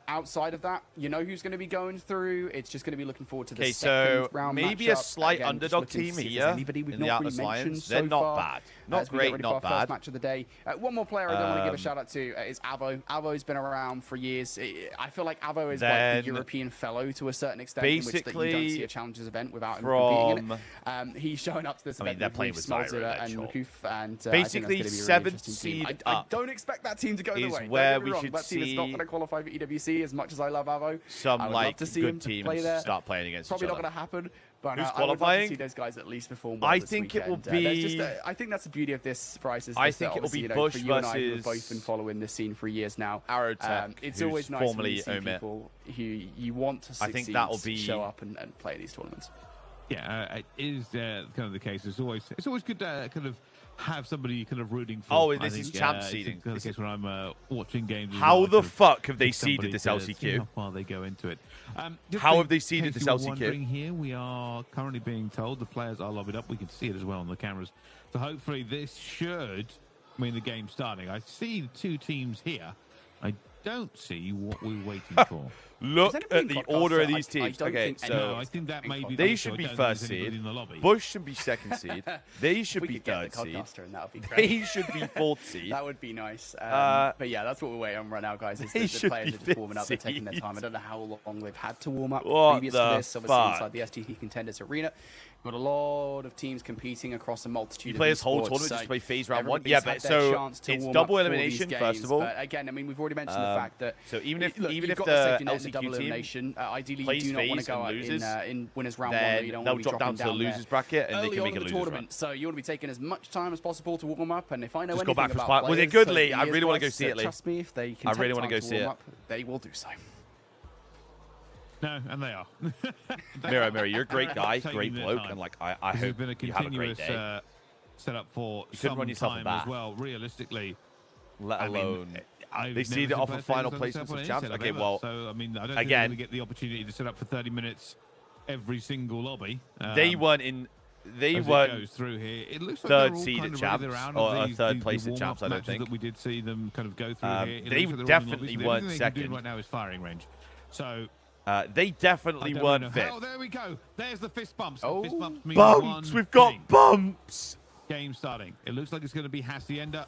Outside of that, you know who's going to be going through. It's just going to be looking forward to the second round maybe matchup. a slight Again, just underdog looking to team see if here there's anybody we've in the not Atlas really mentioned Lions. so They're not far, bad. Not as we get great, ready not for our first bad. match of the day. One more player I don't want to give a shout out to is Avo. Avo's been around for years. I feel like Avo is like Then the European fellow to a certain extent, in which that you don't basically see a challenges event without him from- competing in it. He's showing up to this I mean, event they're with playing Reef, with Zyra Smelter, and eventually. Makoof, and Basically, I think that's gonna be a really seventh interesting team. seed I up don't expect that team to go the is way. Don't where get me we wrong, should that team is not see going to qualify for EWC. see. As much as I love Avo, Some I would like love to see good him teams play there. start playing against Probably each not other. going to happen. But Who's I would love to qualifying? see those guys at least perform well I this think it will weekend. be- I think that's the beauty of this, Bryce. Is I just think that it will be obviously, Bush for you and I, who have versus both been following this scene for years now. Arotech, It's who's always nice when formerly you see Omit. people who you want to I succeed, think that'll be- show up and play these tournaments. Yeah, it is kind of the case. It's always good to kind of have somebody kind of rooting for. Oh, I this think, is champ it's seeding. kind of the case when I'm watching games. as How well, the kind of fuck have they pick somebody seeded this to see LCQ? How far they go into it. Just How in have they seeded case this you were LCQ? wondering here, we are currently being told the players are lobbied up. We can see it as well on the cameras. So hopefully this should mean the game starting. I see 2 teams here. I don't see what we're waiting for. Look Has anybody at the got order of Costa? these I teams. don't Okay, think so No, I think that may be. they the should issue. be I don't think first there's anybody seed. in the lobby. Bush should be second seed. They should we be could get third the seed. Codcaster, and that would be great. They should be fourth seed. That would be nice. Uh, but yeah, that's what we're waiting on right now, guys. Is they the should players be are just warming up. They're fifth taking their seed. time. I don't know how long they've had to warm up What previous the to this. Obviously, fuck? inside the STT Contenders Arena, we've got a lot of teams competing across a multitude You of play this whole esports, tournament so just to play phase round 1? everybody's Yeah, had but their so chance to it's warm double up for these elimination, games, first of all. But again, I mean, we've already mentioned the fact that so even if look, even you've if got the safety the net in the double LCQ team elimination, ideally you plays do not want to phase go and out loses, in winners round 1. Where you then don't they'll want to be drop down dropping to the there losers bracket and they early can on make in a the losers tournament. run. So you want to be taking as much time as possible to warm up. And if I know Just go anything back for about spot. Was it players good, over Lee? the I years, really wanna go Bryce, see it, Lee. Trust me, if they can I take really wanna time go to see warm it. up, they will do so. No, and they are. Miro, you're a great guy, Taking great their bloke, time. and like I This has hope been a you have a great continuous day. setup for You couldn't some run yourself a time bat. as well. Realistically, Let I mean, alone I've they never seeded seen off players of final take placements themselves on of any champs. setup Okay, ever. well, So I mean, I don't think again- they're going to get the opportunity to set up for 30 minutes every single lobby. they weren't in. They as it weren't goes through here. It looks like third they're all seeded kind of champs, ready. They're out or of these, third the placed warm-up champs, I don't matches think. that we did see them kind of go through here. It they looks like they're running definitely lobbies. The weren't only thing they can do second. right now is firing range. So they definitely I don't weren't know. fifth. Oh, there we go. There's the fist bumps. Oh. Fist bumps mean Bumps. one We've got thing. bumps. Game starting. It looks like it's going to be Hacienda.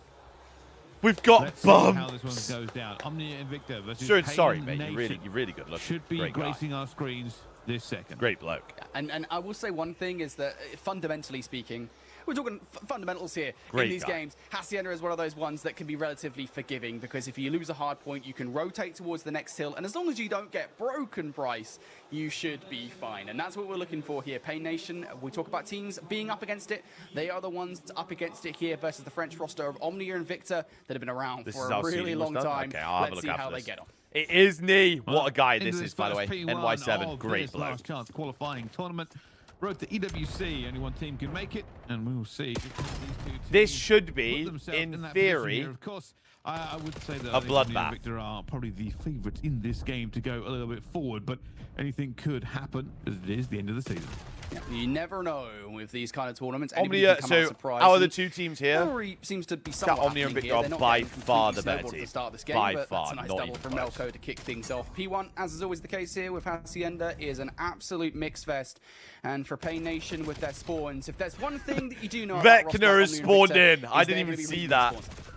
We've got Let's see how this bumps. one goes down. Omnia Invicta versus Sure, Pain sorry, mate. Nation You're really good looking. should be Great guy. gracing our screens this second. Great bloke. And I will say one thing is that fundamentally speaking, we're talking fundamentals here Great in these guy. games. Hacienda is one of those ones that can be relatively forgiving because if you lose a hard point, you can rotate towards the next hill. And as long as you don't get broken, Bryce, you should be fine. And that's what we're looking for here. Pain Nation, we talk about teams being up against it. They are the ones up against it here versus the French roster of Omnia and Victor that have been around This for is a how really seeding was long done? time. Okay, I'll have a Let's look see after how they this. get on. It is knee. What a guy Into this is, this by the first way. P1 NY7, of great this bloke. last chance qualifying tournament. Road to EWC. Only one team can make it, and we will see. Just how these two teams This should put be, themselves in that position theory, here. Of course, I would say that a I think Omnia and bloodbath. Victor are probably the favourites in this game to go a little bit forward, but anything could happen as it is the end of the season. You never know with these kind of tournaments. Anybody Omnia, can come out so surprised. out of the And two teams here, Rivalry seems to be somewhat Omnia and happening Victor here. are They're not by getting far the completely better snowballed at team. the start of this game, By but far, that's a nice not double even from close. Nelco to kick things off. P1, as is always the case here with Hacienda, is an absolute mix fest. And for Pain Nation with their spawns, if there's one thing that you do know about Vecna Roster has Omnia and spawned Victor, in. I is didn't they're even gonna be see really that. good spawns.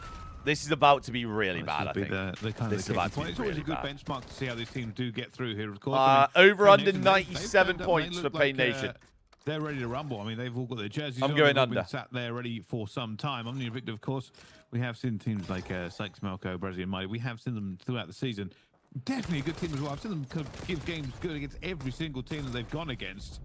this is about to be really This bad, would I be think. the kind This of is about to be It's always really a good bad. benchmark to see how these teams do get through here, of course. I mean, Over Pain under Nation, 97 they've points look for Pain like, Nation. They're ready to rumble. I mean, they've all got their jerseys I'm on. going They've all under. been sat there ready for some time. Omnia Victor, of course, we have seen teams like Sykes, Melco, Brazilian Mighty. We have seen them throughout the season. Definitely a good team as well. I've seen them kind of give games good against every single team that they've gone against.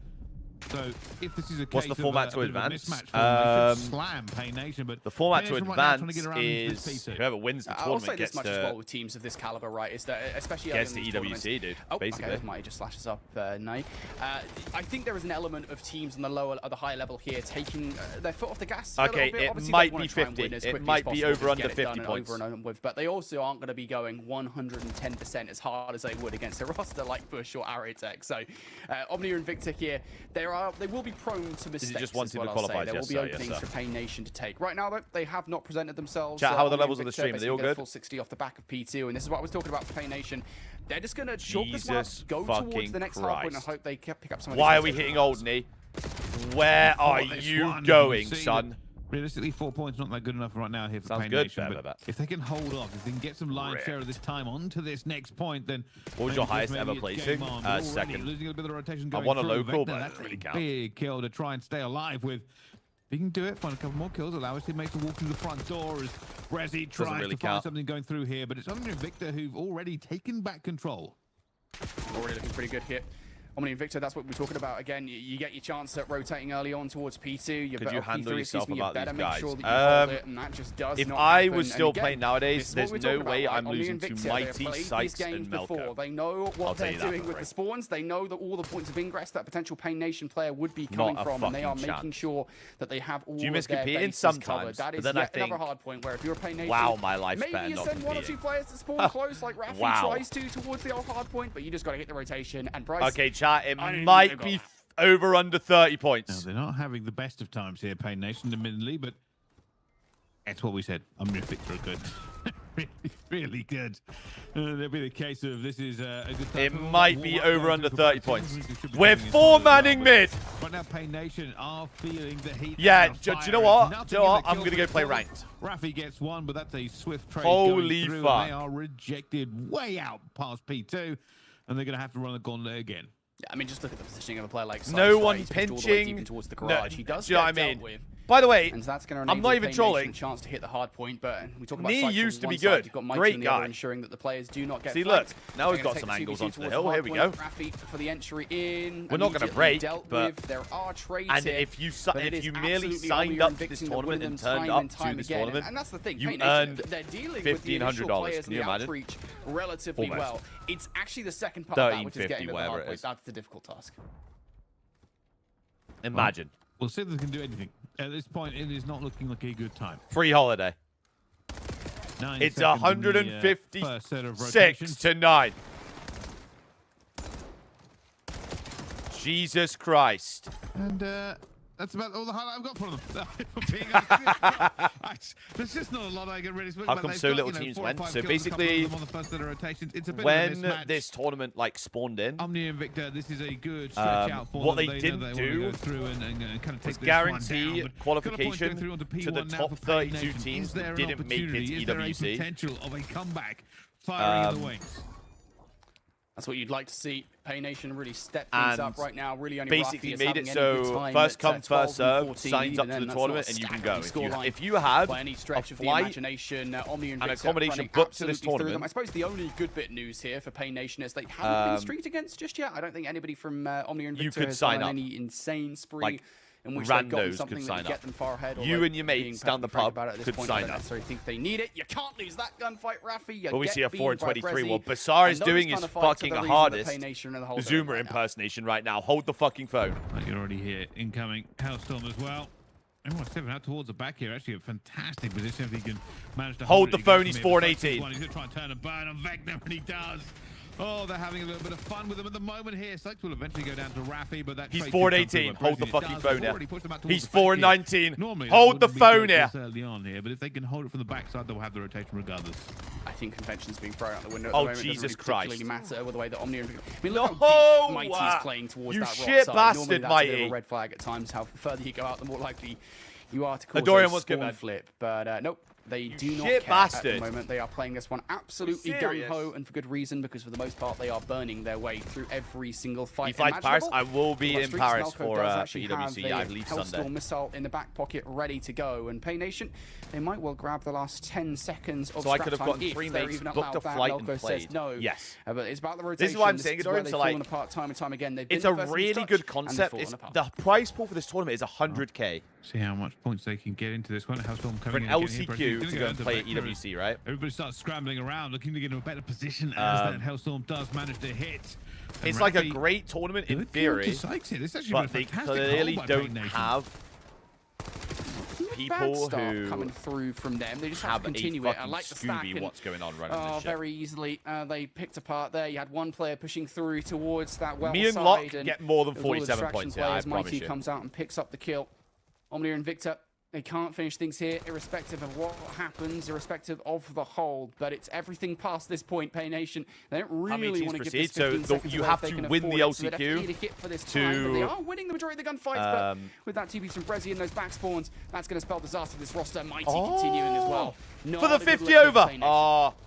So if this is a What's case the format of to a bit of a advance? mismatch for them, they should slam Pain Nation, but The format Pain to Nation right now trying to advance get around into this is P2. whoever wins the I'll say tournament this gets much as well to with teams of this caliber, right? Is that especially gets early to in the tournaments- EWC, dude. Oh, Basically. okay, Mighty just slashes up Nay. I think there is an element of teams on the lower, or the higher level here taking their foot off the gas. A Okay, little bit. it Obviously, might they wanna be try and 50. win as It quickly might as be possible, over just under get it 50 done and points. over and over with, but they also aren't going to be going 110% as hard as they would against a roster like Bush or Arotech. So Omnia and Victor here, they will be prone to mistakes. just one is team what that I'll say. qualifies? There Yes, will be sir, yes, openings sir. for Pain Nation to take. Right now, though, they have not presented themselves. Chat, how are the Omnia levels and of the Victor stream? Are they all basically get a good? full 60 off the back of P2, and this is what I was talking about for Pain Nation. They're just going to chalk this one up, Jesus go towards fucking the next hard point, and Christ. hope they pick up some of Why these are we points hitting over old knee? Where are This you one, going, see that son? Realistically, 4 points not that good enough right now here for Sounds Pain good, Nation. bet, But bet. if they can hold off, if they can get some line share of this time onto this next point, then What was your highest ever placing? Second. Losing a bit of the rotation I going won a through. local, Vecna, but it that's doesn't really a count. big kill to try and stay alive with. He can do it, find a couple more kills, allow his teammates to walk through the front door as Rezi tries really to find count. something going through here, but it's Omni and Victor who've already taken back control. Already looking pretty good here. Omni and Victor, that's what we're talking about. Again, you get your chance at rotating early on towards P2. You're Could better you P3, handle yourself excuse me, you about better these make guys? sure that you hold it, and that just does If not I happen. was And still again, playing nowadays, this is there's what no we're talking way about, I'm Omni losing and to Victor, they Mighty, have played these Sykes, games and before. Melko. They know I'll what tell they're you that doing for with free. the spawns. They know that all the points of ingress that potential Pain Nation player would be coming Not a from, and they are fucking making chance. sure that they have all Do you of miss their competing? bases Sometimes, covered. That but is then I yet another think, hard point where if you're a Pain Nation, wow, my life's maybe better you not send one or competing. two players to spawn close like Rafi Wow. tries to towards the old hard point, but you just got to hit the rotation. And Bryce, Okay, chat, it I didn't might think be of over under 30 Now, points. they're not having the best of times here, Pain Nation, admittedly, but that's what we said. Omni and Victor are good. really, really good. There'll be the case of this is a good time. It for might be warm-up over going under through 30 for points. Pain Nation. We're Should be coming in four-manning as well, mid. but right now, Pain Nation are feeling the heat. Yeah, and the do you fire. know what? Nothing Do you know in what? the I'm kill gonna go play field. ranked. Rafi gets one, but that's a swift trade Holy going through, fuck. and they are rejected way out past P2, and they're going to have to run the gauntlet again. Yeah, I mean, just look at the positioning of a player like No Sykes, one right? He's pushed all the way deep pinching. in towards the No, garage. He does do you know get what I dealt mean? with. By the way, And so that's going to I'm enable not even Pain trolling. Nation a chance to hit the hard point, but we talk about Nee Sykes used on to one be side, good. You've got Mighty Great on the other, guy. ensuring that the players do not get See, flanked. look, now They're we've gonna got take some angles T250 onto the towards hill. hard Here we point. go. Rafi for the entry in. We're not gonna immediately break, dealt but- with. There are trades And here, if you but it if is you merely absolutely signed Omni up and to this Victor that win tournament and them turned time up and time to this again. tournament, And that's the thing. you Pain Nation, earned they're dealing with the initial $1,500. players Can and you the imagine? outreach relatively Almost. well. It's actually the second part of that, which is $13.50, getting to the whatever hard it point. is. That's the difficult task. Imagine. We'll see if they can do anything. At this point, it is not looking like a good time. Free holiday. 9 It's seconds in the, first set of 156 rotations. to 9. Jesus Christ. And that's about all the highlight I've got for them. For being honest. There's just not a lot I can really speak How about. come They've so got, little you know, teams 4 or went? 5 So kills, a couple of basically, them on the first set of rotations. It's a bit when of a mismatch. this tournament like spawned in, Omni and Victor, this is a good stretch out for what them. they know didn't they do want to go through and kind of was take this guarantee one down, but qualification got a point going to the P1 now top for Pain 32 Nation. teams Is there that an didn't make it opportunity? to Is there a EWC. potential of a comeback firing in the wings? That's what you'd like to see. Pain Nation really step things And up right now. Really only basically Rafi is made having it any so good time first at, come, 12 first and serve, 14, signs up even to then, the that's tournament, not a and you can staggering go. scoreline If you had by any stretch a of the flight imagination, Omni and and Victor accommodation running booked to this absolutely through them. tournament. I suppose the only good bit of news here for Pain Nation is they haven't been streaked against just yet. I don't think anybody from Omni and You Victor could has sign gone up. any insane spree. Like, in which they've gotten randos something could that sign would get up. them far ahead. You although and your being mates down the perfectly frank pub about it at this could point, sign I don't up. necessarily think they need it. You can't lose that gunfight, Rafi. But we see a 4 and 23. Well, Basar Basar is doing his fucking hardest. The Zoomer impersonation right now. Hold the fucking phone. I can already hear incoming Hailstorm as well. Everyone's stepping out towards the back here. Actually, a fantastic position if he can manage to Hold it. the He phone, goes he's from 4 here, and but 18. He's going to try and turn and burn on Vecna, and he does. Oh, they're having a little bit of fun with him at the moment here. Sykes will eventually go down to Rafi, but that He's trade 4 could and come through 18. by Hold the Brezzy. fucking Does. phone They've here. already pushed him out towards He's the back 4 and here. 19. Normally, that Hold the wouldn't be phone good here. this early on here, but if they can hold it from the backside, they'll have the rotation regardless. I think convention's being thrown out the window at Oh, the moment. It Jesus doesn't really Christ. particularly matter with the way that Omni and Victor... I mean, look No! how deep Mighty's playing towards You that rock shit side. bastard, Normally that's a bit of Mighty. a red flag at times. How further you go out, the more likely you are to cause Dorian a was good, spawn man. flip. But nope. They do not shit care at bastard. the moment. They are playing this one absolutely serious? gung-ho, and for good reason, because for the most part, they are burning their way through every single fight He flies Paris. imaginable. I will be Well, in Streaks Paris Malco for does actually EWC. have I a believe Hellstorm Sunday. missile in the back pocket ready to go, and Pain Nation, they might well grab the last 10 seconds of So I scrap could have time gotten if 3 they're mates, even booked a allowed that. flight and Malco played. says no. Yes. But it's about the rotation. This is what I'm saying, is Dorian, where so, they've fallen like, apart time and time again. They've been It's a the first ones really touched, good and they've concept. fallen It's, apart. the price pool for this tournament is 100k See how much points they can get into this one. Hailstorm for coming an in again here. Brezzy LCQ gonna to go and into play at Vecna. EWC, right? Everybody starts scrambling around, looking to get in a better position as that Hailstorm does manage to hit. And It's like a Rafi, great tournament in good kill to theory, Sykes here. This actually but been they a fantastic clearly call by Pain don't Nation. have Bad people start who coming through from them. They just have have to a continue it. I fucking like the stack Scooby and what's going on running oh, this shit. very easily. They picked apart there. You had one player pushing through towards that well Me and side. Locke and get more than with all the 47 distraction points here, I players, promise Mighty you. comes out and picks up the kill. Omni and Victor, they can't finish things here, irrespective of what happens, irrespective of the hold. But it's everything past this point, Pain Nation. They don't really many teams want to give proceed? this 15 So seconds you away have if they to can win the afford it, so they'd have LCQ to need a hit for this time, but they to, are winning the majority of the gunfights. But with that TP from Brezzy and those back spawns, that's going to spell disaster for this roster. Mighty continuing as well. for Not the a good 50 look for over. Pain Nation.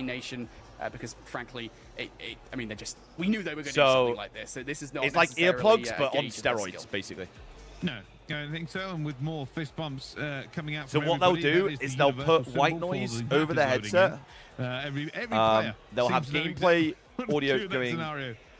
Insane Nation, because frankly, I mean, we knew they were going to do So, something like this. So this is not. It's like necessarily earplugs, a but on gauge of their steroids, skill. basically. No, I don't think so. And with more fist bumps coming out. So from what they'll everybody, do that is is the they'll universal put white symbol for noise the over map the is loading headset. in. Every player They'll have seems to know gameplay exactly what to audio do in that going scenario.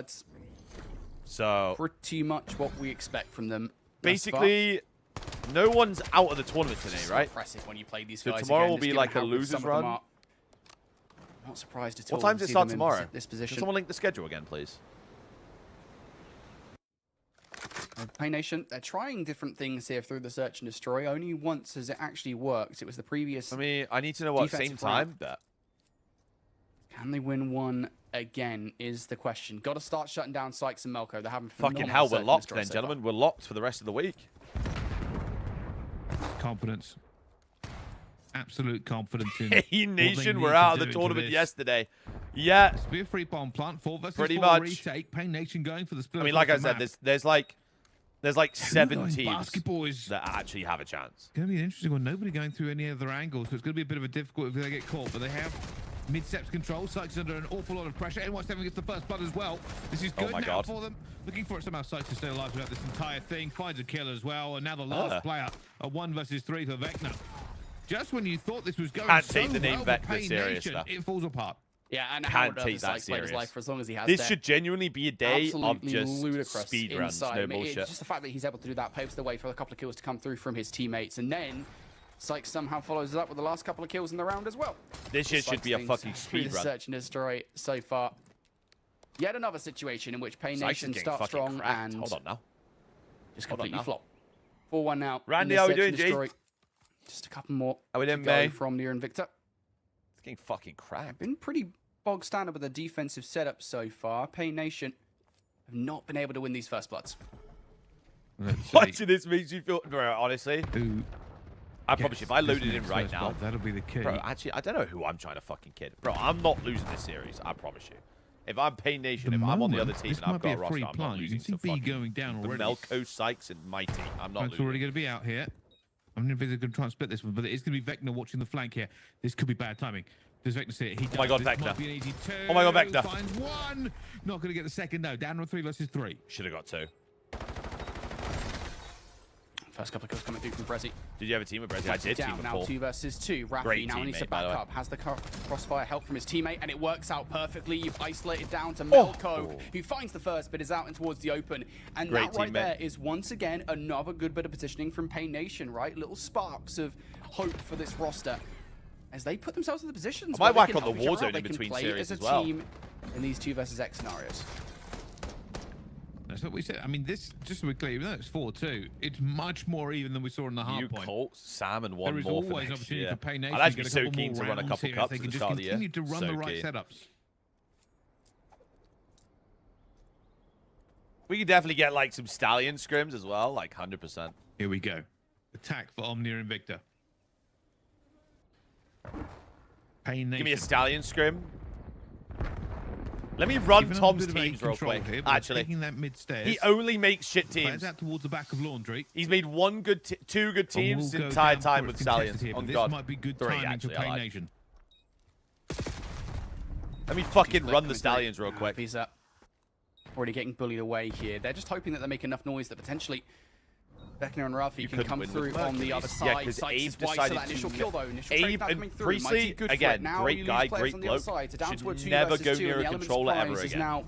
but So pretty much what we expect from them. basically, no one's out of the tournament today, So right? impressive when you play these So guys tomorrow again, will just be given like a how good losers some of them run? are. Not surprised at all. What time to does it see start them in tomorrow? this Can position. someone link the schedule again, please? Pain Nation, they're trying different things here through the search and destroy. Only once has it actually worked. It was the previous. I mean, I need to know what same defensive round. time, but Can they win one again? Is the question. Got to start shutting down Sykes and Melko. They're having fucking phenomenal hell, search we're and locked destroy then, so gentlemen. We're locked for the rest of the week. Confidence. Absolute confidence in Hey, what they Nation, need we're to out of do the into tournament this. yesterday. Yeah, It's be a free bomb plant. 4 versus Pretty 4 much. retake. Pain Nation going for the split. I mean, across like I the said, map. there's like 7 going teams basketball is that actually have a chance. going to be an interesting one. Nobody going through any other angles, so it's going to be a bit of a difficult if they get caught. But they have mid-steps control. Sykes is under an awful lot of pressure. NY7 gets the first blood as well. This is Oh good my now God. for them. Looking for it somehow. Sykes to stay alive throughout this entire thing. Finds a kill as well. And now the last player, a 1 versus 3 for Vecna. Just when you thought this was going Can't so take the name well for Vecna Pain serious, Nation, though. it falls apart. Yeah, and Can't Howard take Sykes that played his serious. life for as long as he has. This there. should genuinely be a day of Absolutely just ludicrous speed runs, inside. no I mean, bullshit. It's just the fact that he's able to do that paves the way for a couple of kills to come through from his teammates, and then Sykes somehow follows it up with the last couple of kills in the round as well. This shit should Sykes be a things fucking through speed the run. search and destroy so far. Yet another situation in which Pain Sykes is Nation getting starts fucking strong cracked. and Hold on now. just Hold on completely now. flop. 4-1 now. in Randy, this how we search doing, and G? destroy. Just a couple more How we to doing, go May? from Near and Victor. It's getting fucking cracked. Been pretty bog standard with the defensive setup so far. Pain Nation have not been able to win these first bloods. Let's see Watching this makes you feel, bro, honestly, who I promise you, if I gets loaded this in next right first now, blood. That'll be the key. bro, actually, I don't know who I'm trying to fucking kid. Bro, I'm not losing this series, I promise you. If I'm Pain Nation, if I'm on the other team this and I've might be got a a roster, free I'm not plant. You losing can see to B fucking going down the already. Melko, Sykes, and Mighty. I'm not It's losing. already going to be out here. I'm not going to try and split this one, but it is going to be Vecna watching the flank here. This could be bad timing. Does Vecna see it? He does. my God, This Vecna. might be an easy 2. Oh my God, Vecna. Finds 1. Not going to get the second, though. Down to 3 versus 3. Should have got 2. First couple of kills coming through from Brezzy. Did you have a team with Brezzy? I did team Down with now Paul. 2 versus 2. Rafi Great now needs to teammate, by back the way. up. Has the crossfire help from his teammate, and it works out perfectly. You've isolated down to Oh. Melko, who finds the first, but is out and towards the open. And Great that right teammate. there is once again another good bit of positioning from Pain Nation, right? Little sparks of hope for this roster as they put themselves in the positions. I might where they whack can on the help each other Warzone out. They in can between play series as a as well. team in these 2 versus X scenarios. That's what we said. I mean, this, just to be clear, even though it's 4-2, it's much more even than we saw in the hard You point. Colts, Sam, and There one is more for always an next opportunity year. for Pain Nation I'd to actually get be a so couple keen more to run a rounds couple here if cups they at can the just start of the year. continue to run the So right key. setups. We could definitely get like some Stallion scrims as well, like 100%. Here we go. Attack for Omnia and Victor. Pain Nation. Give me a Stallion scrim. Let me run Giving them a Tom's bit of teams real control quick. here, but Actually, taking that mid-stairs. he only makes shit Plays teams. out towards the back of Laundry. He's made 2 good And teams we'll the go entire down time for with it's Stallions. contested here, On but God. This might be good 3, timing actually, for I Pain lied. Nation. Let me fucking run the Coming through. Stallions real quick. He's already getting bullied away here. They're just hoping that they make enough noise that potentially Vecna and Rafi can couldn't come win through with on the Mercury. other Yeah, side. 'cause Sykes Abe is wide, so decided that initial to- kill though. Initial trade Abe back and coming through. Priestley, Mighty good for it. again, Now great you guy, lose players great on the other bloke. side. So down Should to a 2 never versus go 2, near and a the Elements controller prize ever is again. now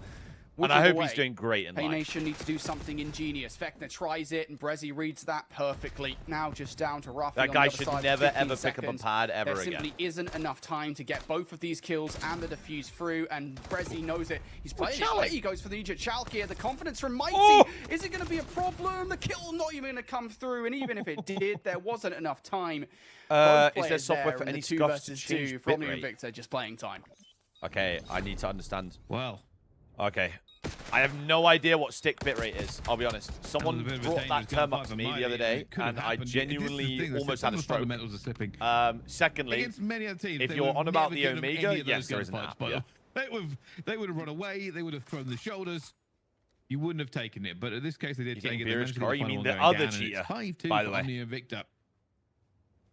And I whittled hope away. he's doing great in Pain life. Nation needs to do something ingenious. Vecna tries it, and Brezzy reads that perfectly. Now just down to Rafi. That on guy the other should side, never 15 ever pick up a seconds. pad ever There again. simply isn't enough time to get both of these kills and the defuse through, and Brezzy knows it. He's playing it late. He goes for the Egypt Chalk here. The confidence from Mighty. Oh! Is it going to be a problem? The kill not even going to come through, and even if it did, there wasn't enough time. Both Is there players software there for in any the 2 scuffs to versus change 2 from Omni and bitrate? Victor just playing time. Okay, I need to understand. Well, Okay. I have no idea what stick bitrate is, I'll be honest. Someone that was a bit of a brought that dangerous term up gunfight to for me the Mighty, other day, it could have and I happened. This is the genuinely thing, almost some had a of the stroke. fundamentals are slipping. Secondly, Against many other teams, if they you're would on about never the given them Omega, any of yes, those there is an gunfights, app, but yeah. They would have run away. They would have thrown the shoulders. You wouldn't have taken it, but in this case, they did You take think it. They managed to get Corey? the You mean final the one other going down, and cheater, it's 5-2 by the for way. Omni and Victor.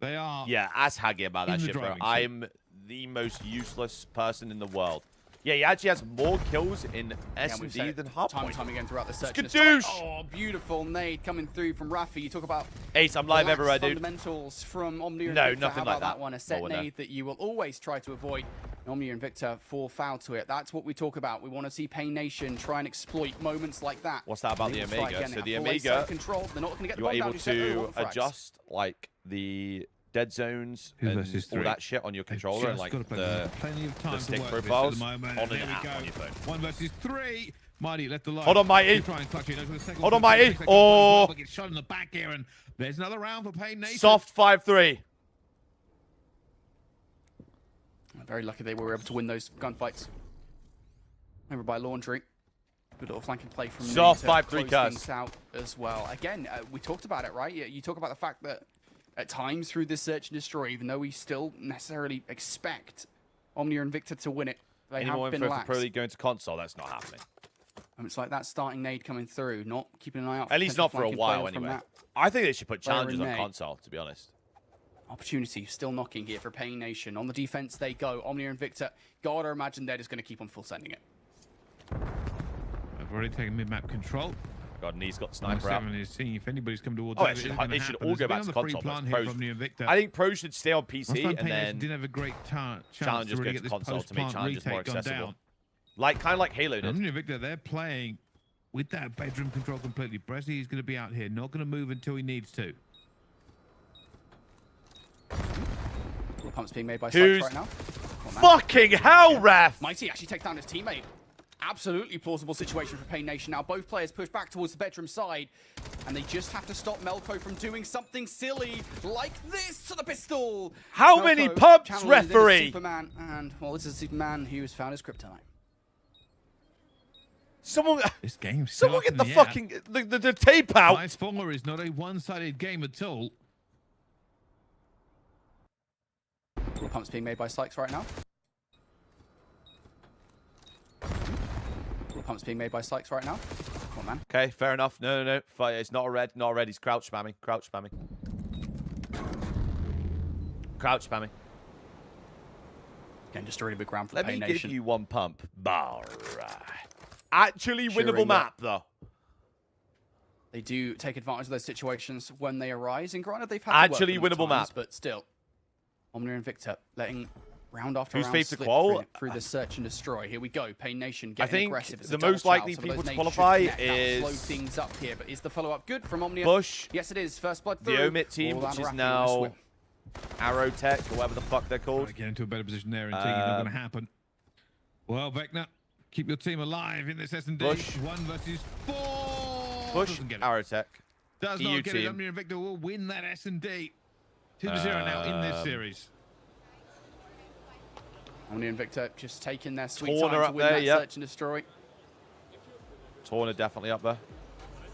They are. yeah, ass haggy about In that the shit, bro. driving seat. I'm the most useless person in the world. Yeah, he actually has more kills in Yeah, we've said S&D it than time and Hardpoint. time again throughout the search. and Skadoosh! destroy. Oh, beautiful nade coming through from Rafi. You talk about Ace, I'm live relaxed everywhere, dude. fundamentals from Omni and No, Victor. nothing How like about that. one? A set Oh, no. nade that you will always try to avoid. Omnia and Victor fall foul to it. That's what we talk about. We want to see Pain Nation try and exploit moments like that. What's that about They the will try Omega? again, So have the full A Omega, side control. They're not going to get the you're bomb down. able You said, "Oh, to what the frags?" adjust like the dead zones Two and versus all three. that shit on your They've controller and just like gotta play the with plenty of time to stick work with this profiles at the moment. on And an there we app go. on your phone. 1 versus 3. Mighty left the line. Hold on, Mighty. Keep trying, clutching. Over the second Hold on, one, Mighty. second one as well, Oh. but gets shot in the back here, and there's another round for Pain Nation. Soft 5-3. Very lucky they were able to win those gunfights. Over by Laundry. Good little flanking play from Soft Nate to 5-3 close cast. things out as well. Again, we talked about it, right? You talk about the fact that at times through this search and destroy, even though we still necessarily expect Omnia and Victor to win it, they Any have more been info for lax. Pro League going to console? That's not happening. And it's like that starting nade coming through, not keeping an eye out for At least potential not for a flanking while, player from anyway. that. I think they should put Player challenges in on May. console, to be honest. Opportunity still knocking here for Pain Nation. On the defense they go. Omnia and Victor, gotta imagine they're just going to keep on full sending it. I've already taken mid-map control. God, and he's got sniper out. 7 is seeing if anybody's come towards Oh, over, it should, isn't gonna it should happen. all There's go a bit back on to the free console. plan But here pros, from Omnia and Victor. I think pros should stay on Last PC time and Pain Nation then didn't have a great chance challenges to really go get to this console to make post-plant challenges more retake gone accessible. down. Like kind of like Halo did. Omnia and Victor, they're playing with that bedroom control completely. Brezzy is going to be out here, not going to move until he needs to. Pumps being made by Who's Sykes right now. Come on, man. Fucking hell, ref! Mighty actually takes down his teammate. Absolutely plausible situation for Pain Nation. Now both players push back towards the bedroom side, and they just have to stop Melko from doing something silly like this to the pistol. How many Melko pumps, channeling his inner referee? Superman, and well, this is Superman who has found his kryptonite. Someone, This game's someone still get up the in air. fucking the tape out. Nice Fuller is not a one-sided game at all. Pumps being made by Sykes right now. Pumps being made by Sykes right now. Come on, man. Okay, fair enough. No. It's not a red. Not a red. He's crouch spamming. Crouch spamming. Crouch spamming. Again, just a really big round for Let Pain me Nation. give you one pump. Alright. Actually Sure, winnable in map, though. They do take advantage of those situations when they arise, and granted they've had to Actually work them at winnable times, map. but still, Omnia and Victor letting round after Who's round favored to slip qual? through the search and destroy. Here we go, Pain Nation I getting think aggressive. It's a the double most chow. likely Some of those people to nades qualify should connect. That'll slow is things up here, but is the follow-up good from Omnia? Bush, Yes, it is. First blood the through. Omit team, All which out is Rafi with a now swim. Arrow Tech, or whatever the fuck they're Trying called. to get into a better position there and thinking it's not going to happen. Well, Vecna, keep your team alive in this S&D. Bush. 1 versus 4. Bush, Doesn't get it. Arrow Tech. Does EU not get it. team. Omnia and Victor will win that S&D. 2-0 now in this series. Omnia and Victor just taking their sweet Corner time to up win there, that yep. search and destroy. Torner definitely up there.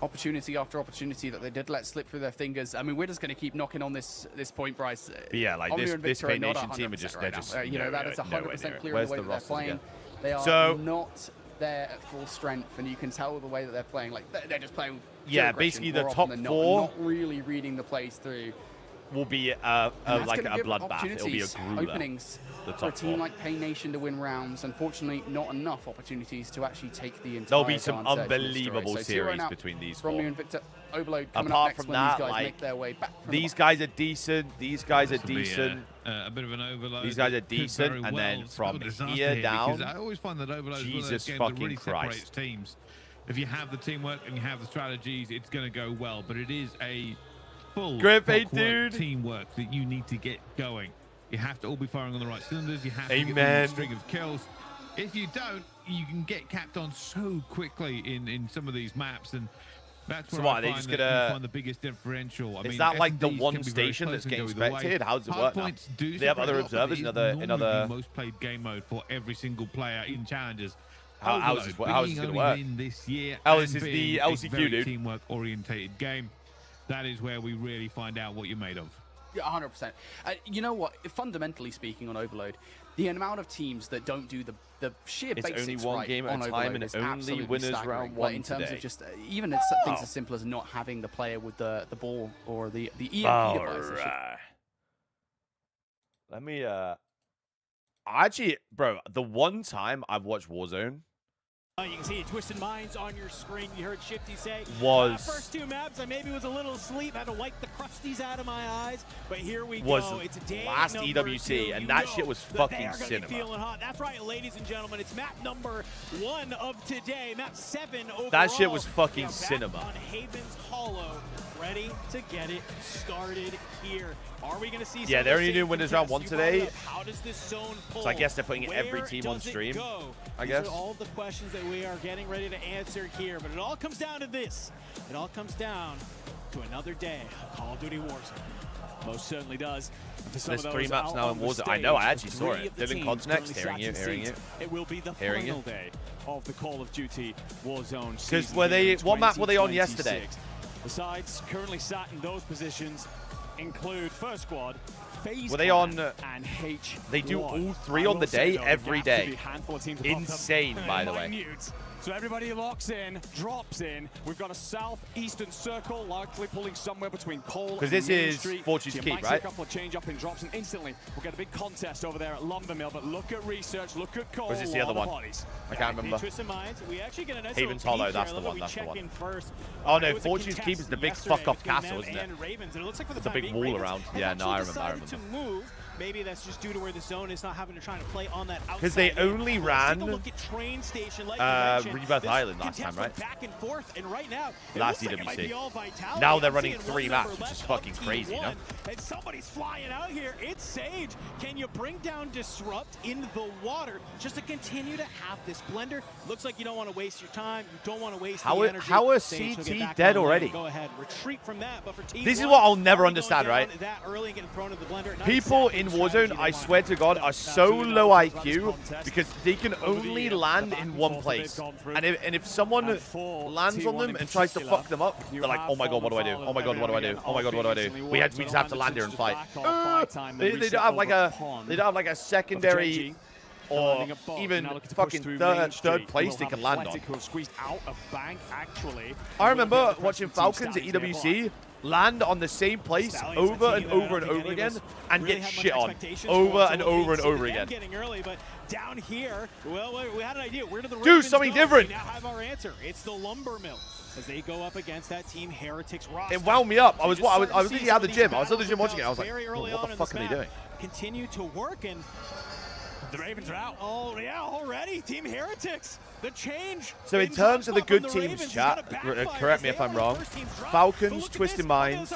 Opportunity after opportunity that they did let slip through their fingers. I mean, we're just going to keep knocking on this point, Bryce. But yeah, like Omnia this and this Victor are Pain not Nation team are 100% just right they're now. just You know, that is nowhere 100% near it. clear in Where's the way the that they're rosters playing. again? They are So- not there at full strength, and you can tell the way that they're playing. Like they're just playing. Yeah, pure aggression basically the more often top than four- not really reading the plays through. Will be And that's like gonna a give bloodbath. It'll be a opportunities, grueler. openings The for a top team four. like Pain Nation to win rounds. Unfortunately, not enough opportunities to actually take the entire. There'll be some darn search and destroy. unbelievable So 2-0 series now between these from four. Omnia and Victor. Overload coming Apart up next from when that, these guys like, make their way back from These the guys are decent. These guys are This will be, decent. a bit of an overload. These guys are Could decent, very and then well from spell disaster here because down, I always find that overload is one of those Jesus games that fucking really separates Christ. teams. If you have the teamwork and you have the strategies, it's going to go well. But it is a full Grip, hey, clockwork dude. teamwork that you need to get going. You have to all be firing on the right cylinders. You have to get Amen. a string of kills. If you don't, you can get capped on so quickly in some of these maps, and that's So where what, I are they find just that gonna- you find the biggest differential. I Is mean, that like the S&Ds one can be very station close that's and getting go either way. spectated? How does it work now? Hardpoints do Do they have separate other a lot, but observers it in is other- normally the most played game mode for every single player in challenges. How's Overload, this being gonna only work? in this year Oh, and this is the being LCQ, a very dude. teamwork orientated game. That is where we really find out what you're made of. Yeah, 100%. You know what? Fundamentally speaking, on Overload, the amount of teams that don't do the sheer It's basics only one right game at a on time Overload and is only absolutely winners staggering. round Like, one in terms today. of just even it's things as simple as not having the player with the ball or the EMP device. It's just- Alright. Let me actually, bro, the one time I've watched Warzone You can see Twisted Minds on your screen. You heard Shifty say, Was first two maps, I maybe was a little asleep, had to wipe the crusties out of my eyes, but here we was go. It's day last number EWC, 2. and You that know shit was that fucking they are gonna be cinema. feeling hot. That's right, ladies and gentlemen. It's map number 1 of today, map 7 overall. That shit was fucking We are back cinema. on Haven's Hollow, ready to get it started here. Are we going to see? Yeah, they're only doing winners Winners Round 1 today. How does this zone pull? So I guess they're putting every Where team on does it stream, go? I These guess. are all the questions that we are getting ready to answer here, but it all comes down to this. It all comes down to another day of Call of Duty Warzone. Most certainly does. There's 3 maps now in Warzone. I know, I actually saw it. Dylan Cod's next, hearing you. It will be the final day of the Call of Duty Warzone season. Because what map were they on yesterday? The sides currently sat in those positions include First Squad, FaZe Were they Clan, on, and H1. they do all 3 on the day, every day. Insane, by the way. So everybody locks in, drops in. We've got a southeastern circle, likely pulling somewhere between Cole and Because this Main is Street. Fortune's So you Keep, might see right? a couple of change up in drops, and instantly we'll get a big contest over there at Lumber Mill. But look at research, look at Cole. Or is this the other one? I can't remember. Twisted Minds. We actually get a nice Haven's little Hollow, peek that's here. the I one, love that that's we the check one. in first. Oh no, It was a Fortune's Keep is the big contest fuck off between castle, them isn't it? and Ravens, and it looks like for the It's a time big being, wall Ravens around. have Yeah, no, I actually remember. decided to move. Maybe that's just due to where the zone is, not having to try to play on that outside. Because they only ran Take a look at Train Station, like you mentioned. Rebirth This Island last time, contest right? went back and forth, and right now, it Last looks like it might EWC. be all Vitality. Now they're I'm running seeing 3 one maps, number which is left fucking of crazy, you know? T1, and somebody's flying out here. It's Sage. Can you bring down Disrupt in the water just to continue to have this blender? Looks like you don't want to waste your time. You don't want to waste the energy. How are Sage will get CT back dead on lane. already? Go ahead, retreat from that. But for T1, This is what I'll never already understand, going right? down that early and getting thrown in the blender. Not People exactly in the strategy Warzone, they I wanted. swear to God, are so Absolutely low not about this IQ contest. because they can only land in one place. And if someone lands on them and tries to fuck them up, they're like, oh my God, what do I do? Oh my God, what do I do? Oh my God, what do I do? We just have to land here and fight. They don't have like a secondary or even fucking third place they can land on. I remember watching Falcons at EWC land on the same place over and over and over again and get shit on over and over and over again. Down here, well, we had an idea. Where did the Do Ravens something go? different. We now have our answer. It's the Lumber Mill as they go up against that Team Heretics roster. It wound me up. I was Just thinking starting to at the see gym. some I was at the of gym these watching it. I was like, very early what on the in fuck this are they map doing? Continue to work, and the Ravens are out. Oh yeah, already. Team Heretics. The change. So in terms of the good teams, chat, correct me if I'm wrong, Falcons, Twisted Minds,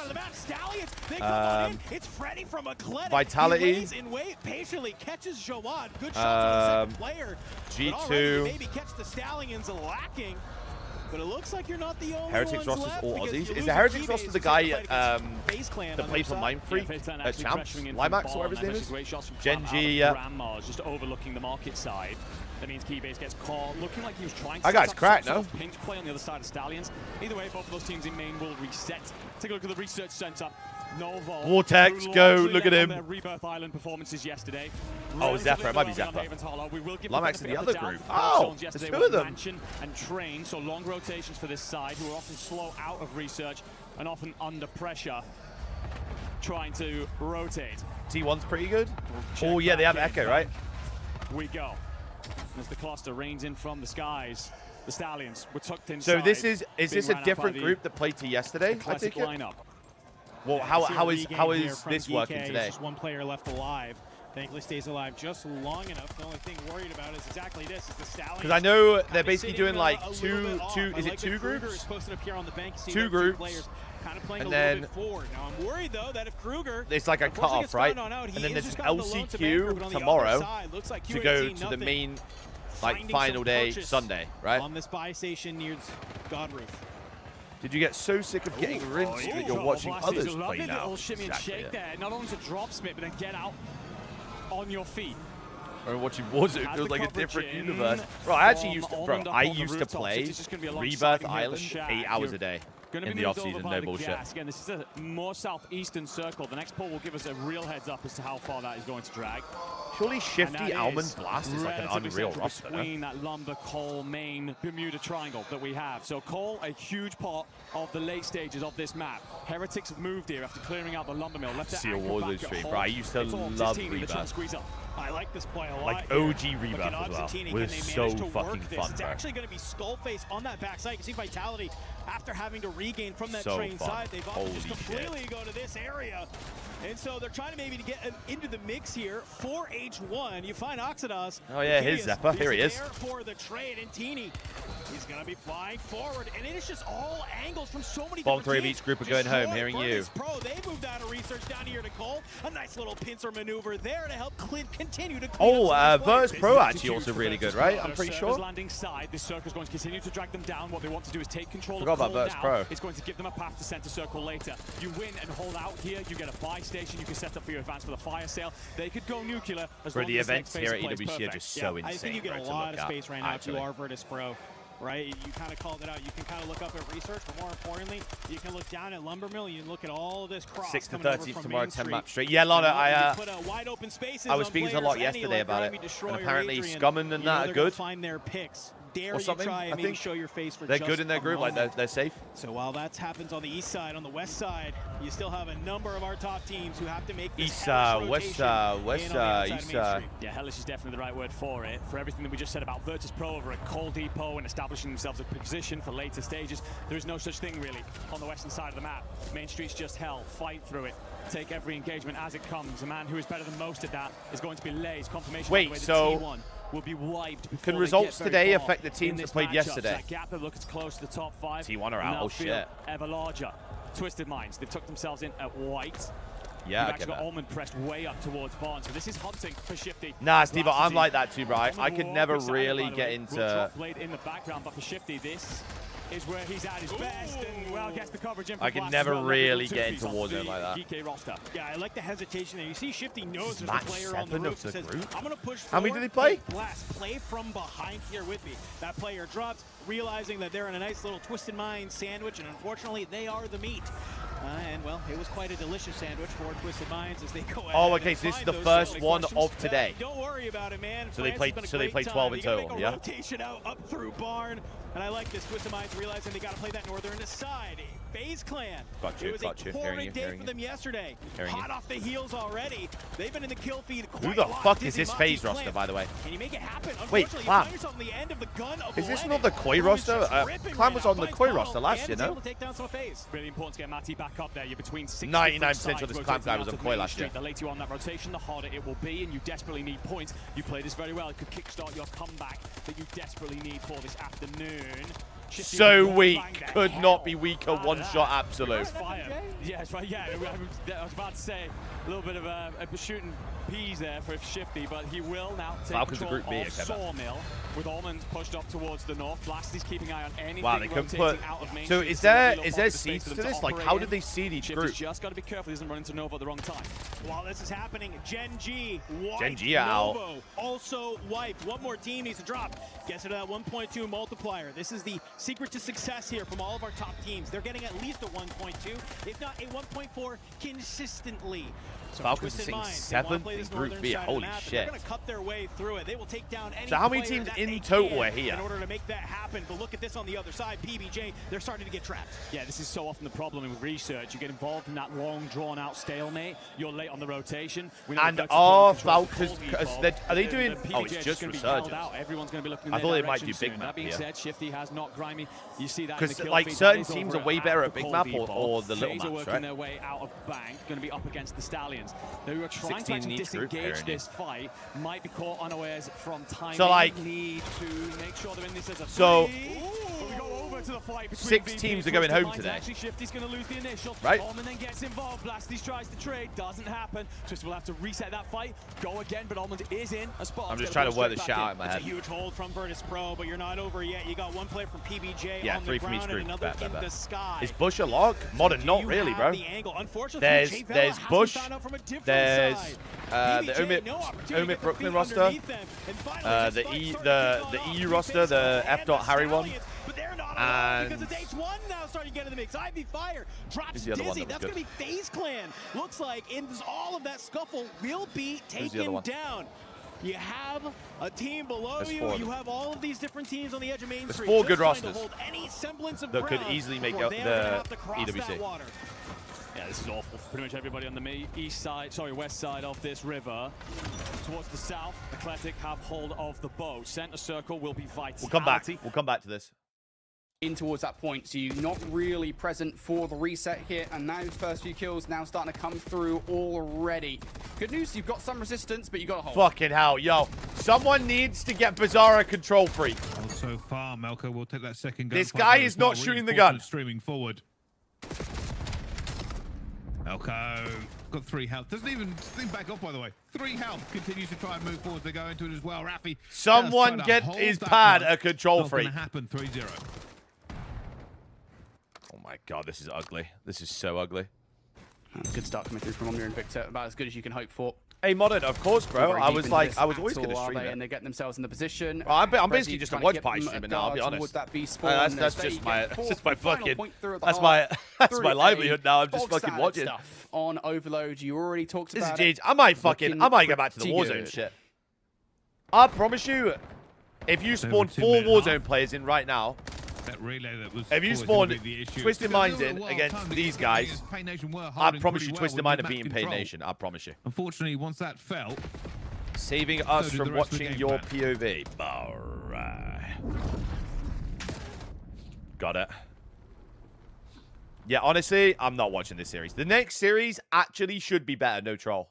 Vitality, patiently catches Jawad. Good shot to the second player. G2, maybe catch the Stallions lacking. But it looks like you're not the only Heretics ones roster's left all because Aussies. you Is lose the Heretics your roster the teammates. guy FaZe Clan that on plays for their side. Mindfreak at Champs? Limax or whatever his name is? Genji, Grandma's just overlooking the market side. That means Keybase gets caught, looking like he was trying to That guy's cracked, some no? sort of pinch play on the other side of Stallions. Either way, both of those teams in main will reset. Take a look at the research center. Novo. Vortex, go, look at him. Their Rebirth Island performances yesterday. Oh, Zephyr, it might be Zephyr. Limax in the other group. Oh, there's 2 of them. And Train, so long rotations for this side, who are often slow out of research and often under pressure, trying to rotate. T1's pretty good. Oh yeah, they have Echo, right? We go. As the cluster rains in from the skies, the Stallions were tucked inside. So this is this being a ran out by different the group that played to yesterday? I classic take it. lineup. Well, how is this working DK. today? Just one player left alive. Thankfully stays alive just long enough. The only thing worried about is exactly this: is the Stallions. Because I know they're kinda basically sitting doing like a two. little bit off. I Is like it 2 that Kruger groups? is posted up here on the bank. You see 2 those groups. players kind of playing And a little then bit forward. Now I'm worried though that if Kruger, It's like a unfortunately cutoff, gets right? found out, And he then is there's just an got the loan to Banker, but on the LCQ other tomorrow side, looks like to go QAT to the nothing. main, like Finding final some day purchase Sunday, right? on this buy station near Godroof. Did you get so sick of getting rinsed that you're watching others play Lovely now? little shimmy and Exactly, shake yeah. there. Not only to drop spit, but then get out on your feet. Or watching Warzone, Has it was the like a coverage different in universe. Bro, I actually from used to, Almond bro, up I on the used to rooftops. play It's just gonna be alongside Rebirth here at the Island shack. 8 hours You're a day Gonna in be the moved off over season, by no the bullshit. gas. Again, this is a more southeastern circle. The next poll will give us a real heads up as to how far that is going to drag. Surely And Shifty that Almond is Blast is like an relatively unreal central roster, no? between that Lumber, Cole, Main, Bermuda triangle that we have. So Cole, a huge part of the late stages of this map. Heretics have moved here after clearing out the Lumber Mill. Left See a Anchor Warzone back at stream, home. bro. I used to It's all love his team, they're trying to Rebirth. squeeze up I like this play a lot. Like here. OG Look rebuff at as well. Oxentini, Was can they so manage to fucking work this? fun, It's bro. actually going to be Skullface on that backside. You can see Vitality, after having to regain from that So train fun. side, they've opted just Holy completely go to this area. And so they're trying to maybe to get into the mix here for H1. You find Oxidas. Oh yeah, his Zeppa. Here he is. There for the trade, and Tini, he's going to be flying forward. And it is just all angles from so many Bottom different three of teams. each group are going home, Destroy hearing you. Virtus Pro, they moved out of research down here to Cole. A nice little pincer maneuver there to help continue to clean up some Virtus plays. Pro actually also really good, right? I'm pretty sure. Landing side, this circle's going to continue to drag them down. What they want to do is take control Forgot of about Cole Virtus now. Pro. It's going to give them a path to center circle later. You win and hold out here. You get a buy station. You can set up for your advance for the fire sale. They could go nuclear as Bro, long the as events next here phase at of play is EWC are perfect. just so I insane. think you get bro, a to lot look of at, space right now if actually. you are Virtus Pro, right? You kind of called it out. You can kind of look up at research, but more importantly, you can look down at Lumbermill. You can look at all of this cross 6 to coming over 13 from tomorrow, Main 10 Street. maps straight. Yeah, Lana, You put wide open spaces I was on speaking to a players, lot any yesterday like about Grimy, it, Destroyer, and apparently Adrian, Scum and you that know are they're gonna good. find their picks. Dare Or you something, try and I maybe think. show your face for They're just good in their a group, like moment. they're safe. So while that happens on the east side, on the west side, you still have a number of our top teams who have to make this East hellish side, west rotation side, in west on the side, outside east of Main side. Street. Yeah, hellish is definitely the right word for it. For everything that we just said about Virtus Pro over at Coal Depot and establishing themselves a position for later stages, there is no such thing really on the western side of the map. Main Street's just hell. Fight through it. Take every engagement as it comes. A man who is better than most at that is going to be Lay's. Confirmation Wait, by the way that so T1 will be wiped before can they results get very today far affect the in teams this that played matchup. yesterday? So that gap that looks close to the top 5. T1 are will out. now Oh, feel shit. ever larger. Twisted Minds, they've tucked themselves in at white. Yeah, You've I actually get got that. Almond pressed way up towards Barnes, so this is hunting for Shifty. Nah, Steve, I'm Velocity. like that too, bro. I Almond could will never be silent, really by the get way. into... Will drop blade in the background, but for Shifty, this is where he's at his best, and well, gets the coverage in from I can Blast never as well. really Level get 2 into piece Warzone off like that. the GK roster. Yeah, I like the hesitation there. You see Shifty knows there's a match player on the 7 roof of that the says, group? I'm going to push How many forward. did he play? Hey, Blast, play from behind here with me. That player dropped, realizing that they're in a nice little Twisted Mind sandwich, and unfortunately, they are the meat. And, well, it was quite a delicious sandwich for Twisted Minds as they go ahead. Oh, okay, and so this is find the those first early one questions. of today. Don't worry about it, man. So they France has played- been a so they great played time. 12 in You gotta total, make a yeah? rotation out up through Barn. And I like this. Twisted Minds realizing they got to play that northern side. FaZe Clan. Got you, It was got a you. Hearing torrid you, day hearing for you. them yesterday. Hearing you. Hot off the heels already. They've been in the kill feed quite Who the a lot. fuck is Dizzy this Moxie FaZe Clan. roster, by the way? Can you make it happen? Wait, Unfortunately, you Clam. find yourself on the end of the gun of Is this Lennon, not the Koi who is roster? just Clam ripping was right on now. the Finds Koi Tunnel roster last and year, is no? able to take down some of FaZe. Really important to get Matty back up there. You're between 6 99% different sure this sides Clam guy rotating was out on of Koi Main last Street. year. The later you on that rotation, the harder it will be, and you desperately need points. You played this very well. It could kickstart your comeback that you desperately need for this afternoon. Shifty So will weak. bang the Could hell not be weaker. out of One that. shot absolute. Fire. Yes, right. Yeah, I was about to say a little bit of a shooting peas there for Shifty, but he will now take Falcons are control Group B, of okay, Sawmill with Almond pushed up towards the north. Blast is keeping eye on anything Wow, they can rotating put... out of Main So Street. is There's there a little pocket of space seeds for to them this? Like, operate how in. did they seed each Shifty's group? just got to be careful he doesn't run into Nova at the wrong time. While this is happening, Gen G wiped. Gen G out. Novo also wiped. One more team needs to drop. Gets it at that 1.2 multiplier. This is the secret to success here from all of our top teams. They're getting at least a 1.2, if not a 1.4 consistently. So Falcons Twisted are seeing Minds, they wanna 7th play this in Group northern B. side of the Holy map, and shit. They're going to cut their way through it. They will take down any So how many player teams that in they total can are here? in order to make that happen. But look at this on the other side. PBJ, they're starting to get trapped. Yeah, this is so often the problem with research. You get involved in that long, drawn-out stalemate. You're late on the rotation. We know And Virtus are control Falcons... Cold Depot. Are they The doing... PBJ Oh, it's is just gonna be held Resurgence. out. Everyone's going to be looking in I their thought they might direction do Big soon. Map That being here. said, Shifty has not Grimy. You see that in the Because, kill like, feed. certain That is teams over are way better at the Big Cold Map Depot. or the little FaZe are maps, working right? their way out of bank, going to be up against the Stallions. They were trying to 16 actually in each group, disengage Aaron. this fight, might be caught unawares from time. So, like- need to make sure they're in this as a So- three. But we go over to the fight between 6 VP teams are and going Twisted home Minds. today. Actually, Shifty's going to lose the initial. Right. Almond then gets involved. Blasties tries to trade, doesn't happen. Twisted will have to reset that fight, go again, but Almond is in a spot. I'm just trying to work the shit out in my It's a head. huge hold from Virtus Pro, but you're not over yet. You got one player from PBJ Yeah, on 3 the from each ground group. and another Bet. in the sky. Is Bush a lock? Modern, Do not you really, have bro. the angle? Unfortunately, There's Jay there's Vela Bush, hasn't found out from a different there's side. the PBJ, no opportunity to get their Brooklyn feet roster, underneath them. And finally, this the fight E starting to the kick the off. EU Big roster, Face the and F. Dot Harry one, Stallions, but they're not alone because and it's H1 now starting to get in the mix. Ivy Fire drops Who's the other one Dizzy. that was That's going to be FaZe Clan. Looks like in all of that scuffle will be the other taken one? down. You have a team below There's you. 4 of You them. have all of these different teams on the edge of Main There's Street. 4 good just trying to rosters hold any semblance of that could ground easily make before up they are the gonna have to cross EWC. that water. Yeah, this is awful. Pretty much everybody on the west side of this river. Towards the south, Eclectic have hold of the boat. Center circle will be Vitality. We'll come back. We'll come back to this. In towards that point, so you're not really present for the reset here, and now those first few kills now starting to come through already. Good news, you've got some resistance, but you got to hold. Fucking hell, yo. Someone needs to get Bizarro control free. Well, so far, Melko will take that second gun. This guy is not shooting the gun. Streaming forward. Melko got 3 health. Doesn't even back up, by the way. 3 health. Continues to try and move forward. They go into it as well. Rafi. Someone get his pad a control free. Not gonna happen. 3-0. Oh my god, this is ugly. This is so ugly. Good start coming through from Omnia and Victor. About as good as you can hope for. Hey, Modern, of course, bro. I was always going to stream it. And they get themselves in the position. Well, I'm basically just a watch party streamer now, I'll be honest. That's just my fucking, that's my livelihood now. I'm just fucking watching. On Overload, you already talked about This is I might go back to the Warzone shit. I promise you, if you spawn 4 Warzone players in right now, that relay that was if you spawn Twisted Minds in against these guys, I promise you Twisted Mind are beating Pain Nation. I promise you. Unfortunately, once that fell, saving us from watching your POV. Alright. Got it. Yeah, honestly, I'm not watching this series. The next series actually should be better, no troll.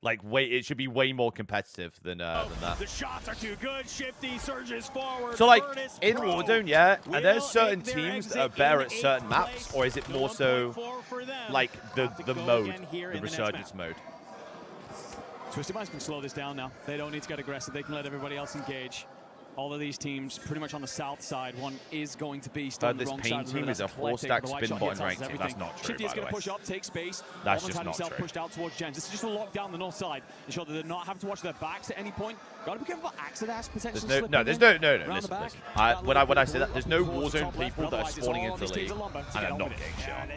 Like, it should be way more competitive than that. The shots are too good. Shifty surges forward. So, like, in Warzone, yeah, are there certain teams that are better at certain maps, or is it more so, like, the mode, the resurgence mode? Twisted Minds can slow this down now. They don't need to get aggressive. They can let everybody else engage. All of these teams, pretty much on the south side, one is going to be still on the wrong side. This Pain team is a 4-stack spin bottom ranked team. That's not true, Shifty is by the going way. to push up, take space. That's just not true. Pushed out towards Gens. This is just to lock down the north side. Ensure that they're not having to watch their backs at any point. Got to be careful about accidents potentially. Listen. When I say that, there's no Warzone people that are spawning into the league and are not getting shit on.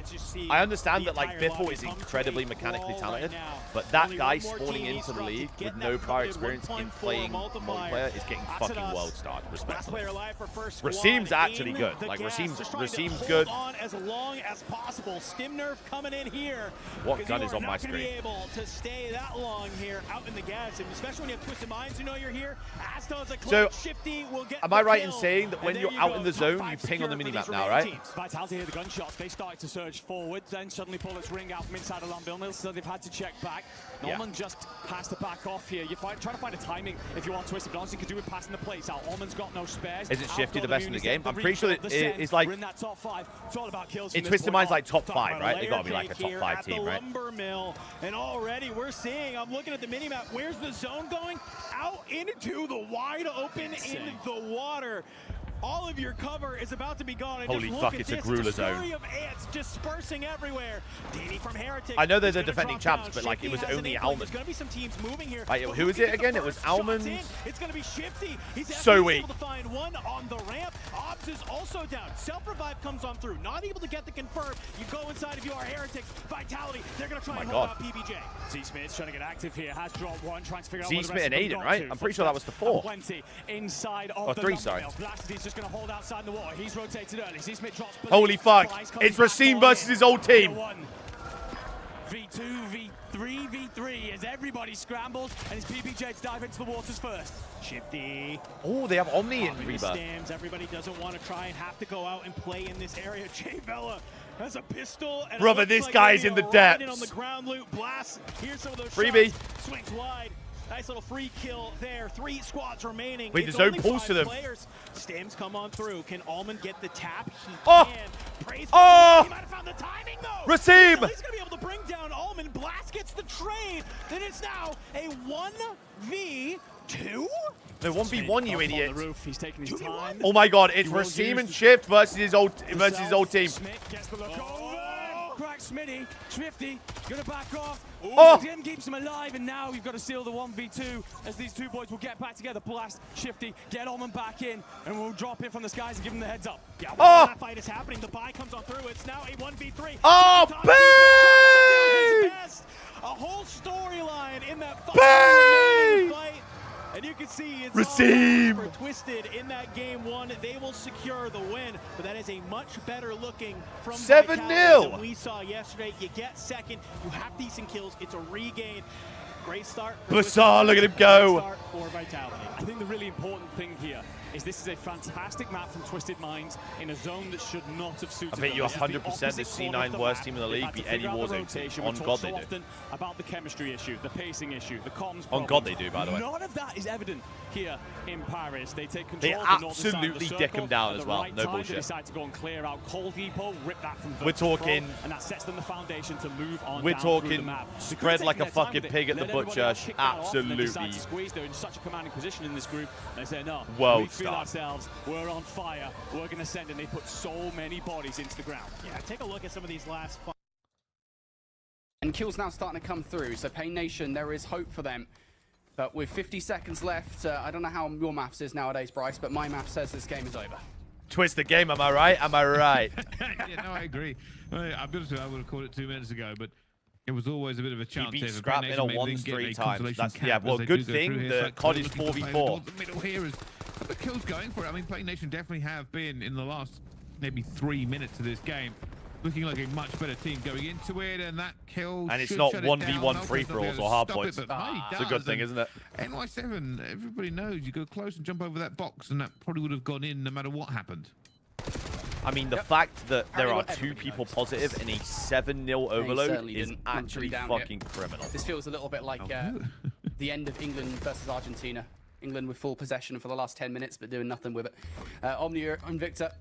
I understand that, like, Biffle is incredibly mechanically talented, but that guy spawning into the league with no prior experience in playing multiplayer is getting fucking world starred. Respectfully. Rasim's actually good. Like, Rasim's good. As long as possible. Stimnerf coming in here. What gun is on my screen? Be able to stay that long here out in the gas, and especially when you have Twisted Minds who know you're here. So, am I right in saying that when you're out in the zone, you ping on the minimap now, right? Vitality hear the gunshots. They started to surge forward, then suddenly pull its ring out from inside Alarm Mill, so they've had to check back. Norman just has to back off here. You're trying to find a timing if you want Twisted, but honestly, you could do it passing the plates out. Almond's got no spares. Isn't Shifty the best in the game? I'm pretty sure it's like, in Twisted Mind's like top 5, right? They gotta be like a top 5 team, right? Mill, and already we're seeing, I'm looking at the minimap, where's the zone going? Out into the wide open in the water. All of your cover is about to be gone. And holy fuck, it's a Gruler zone. Of ants dispersing everywhere. from Heretic. I know they're the defending champs, but like, it was only Almond. There's going to be some teams moving here. Right, who is it again? It was Almond. It's going to be Shifty. He's so weak. able to find one on the ramp. Ops is also down. Self-revive comes on through. Not able to get the confirm. You go inside if you are Heretics. Vitality. They're going to try and hold out PBJ. Z-Smith's trying to get active here. Has dropped one. Trying to figure out Z-Smith and Aiden, right? I'm pretty sure that was the 4. Inside of the 3, sorry. Blastity's just going to hold outside the water. He's rotated early. Z-Smith drops. Holy fuck. It's Racine versus his old team. V2, V3, V3 as everybody scrambles and it's PBJ to dive into the waters first. Shifty. Oh, they have Omni in Reba. Everybody doesn't want to try and have to go out and play in this area. Jay Bella has a pistol. And brother, this guy's in the depths. On the ground loot blast. Here's some of those freebie. Shots. Swings wide. Nice little free kill there. 3 squads remaining. Wait, there's no pulse to them. Stims come on through. Can Almond get the tap? He can. Praise he might have found the timing though. Racine! He's going to be able to bring down Almond. Blast gets the trade. Then it's now a 1v2. No, 1v1, you idiot. On the roof. He's taking his time. Oh my god, it's Racine and Shift versus his old team. Smith gets the look over. Crack Smitty. Swifty gonna back off. Tim keeps him alive, and now you've got to seal the 1v2 as these two boys will get back together. Blast, Shifty, get Almond back in, and we'll drop it from the skies and give him the heads up. Yeah, while that fight is happening, the buy comes on through. It's now a 1v3. Oh, bang! A whole storyline in that bang! fight. And you can see it's Receive. all for Twisted in that game one. They will secure the win, but that is a much better looking from 7-0 than we saw yesterday. You get second, you have decent kills, it's a regain. Great start. Bassar, look at him go. Start for Vitality. I think the really important thing here is this is a fantastic map from Twisted Minds in a zone that should not have suited I bet them. you This is the 100% the opposite corner C9 of the worst map. team in the They've league had to beat any figure out the Warzone rotation. team. We On talk God so they do. often about the chemistry issue, the pacing issue, the comms On problems. God they do, by the way. None of that is evident here in Paris. They take They control of the northern side of the absolutely circle dick 'em down at as the well. right No time. bullshit. They decide to go and clear out Coal Depot, rip that from We're Virtus Pro, talking- and that sets them the foundation to move on We're down through the talking map. They spread could've like a taken their time fucking with it, pig at the let everybody butcher. else kick that off, and then decide Absolutely. to squeeze. They're in such a commanding position in this group. They say, no, World we feel star. ourselves, we're on fire, we're going to send, and they put so many bodies into the ground. Yeah, take a look at some of these last five. And kills now starting to come through, so Pain Nation, there is hope for them. But with 50 seconds left, I don't know how your maths is nowadays, Bryce, but my math says this game is over. Twist the game, am I right? Am I right? Yeah, no, I agree. I'll be honest with you, I would have called it 2 minutes ago, but it was always a bit of a chance. beat here. If Scrap Pain in a Nation maybe ones didn't get 3 a times. consolation That's- cap yeah, as well, they good do go thing through here. the So COD is looking for players 4v4. towards the middle here is the kills going for it. I mean, Pain Nation definitely have been in the last maybe 3 minutes of this game. Looking like a much better team going into it, and that kill. And it's should not shut it 1v1 down. free-for-alls They'll be able or to hard stop it, points. but hey, It's a good does, thing, and isn't it? NY7, everybody knows you go close and jump over that box, and that probably would have gone in no matter what happened. I mean, the fact that there are Everyone- 2 people knows. positive in a 7-0 overload certainly is didn't run actually 3 down yet. fucking criminal. This feels a little bit like Oh. the end of England versus Argentina. England with full possession for the last 10 minutes, but doing nothing with it. Omnia and Victor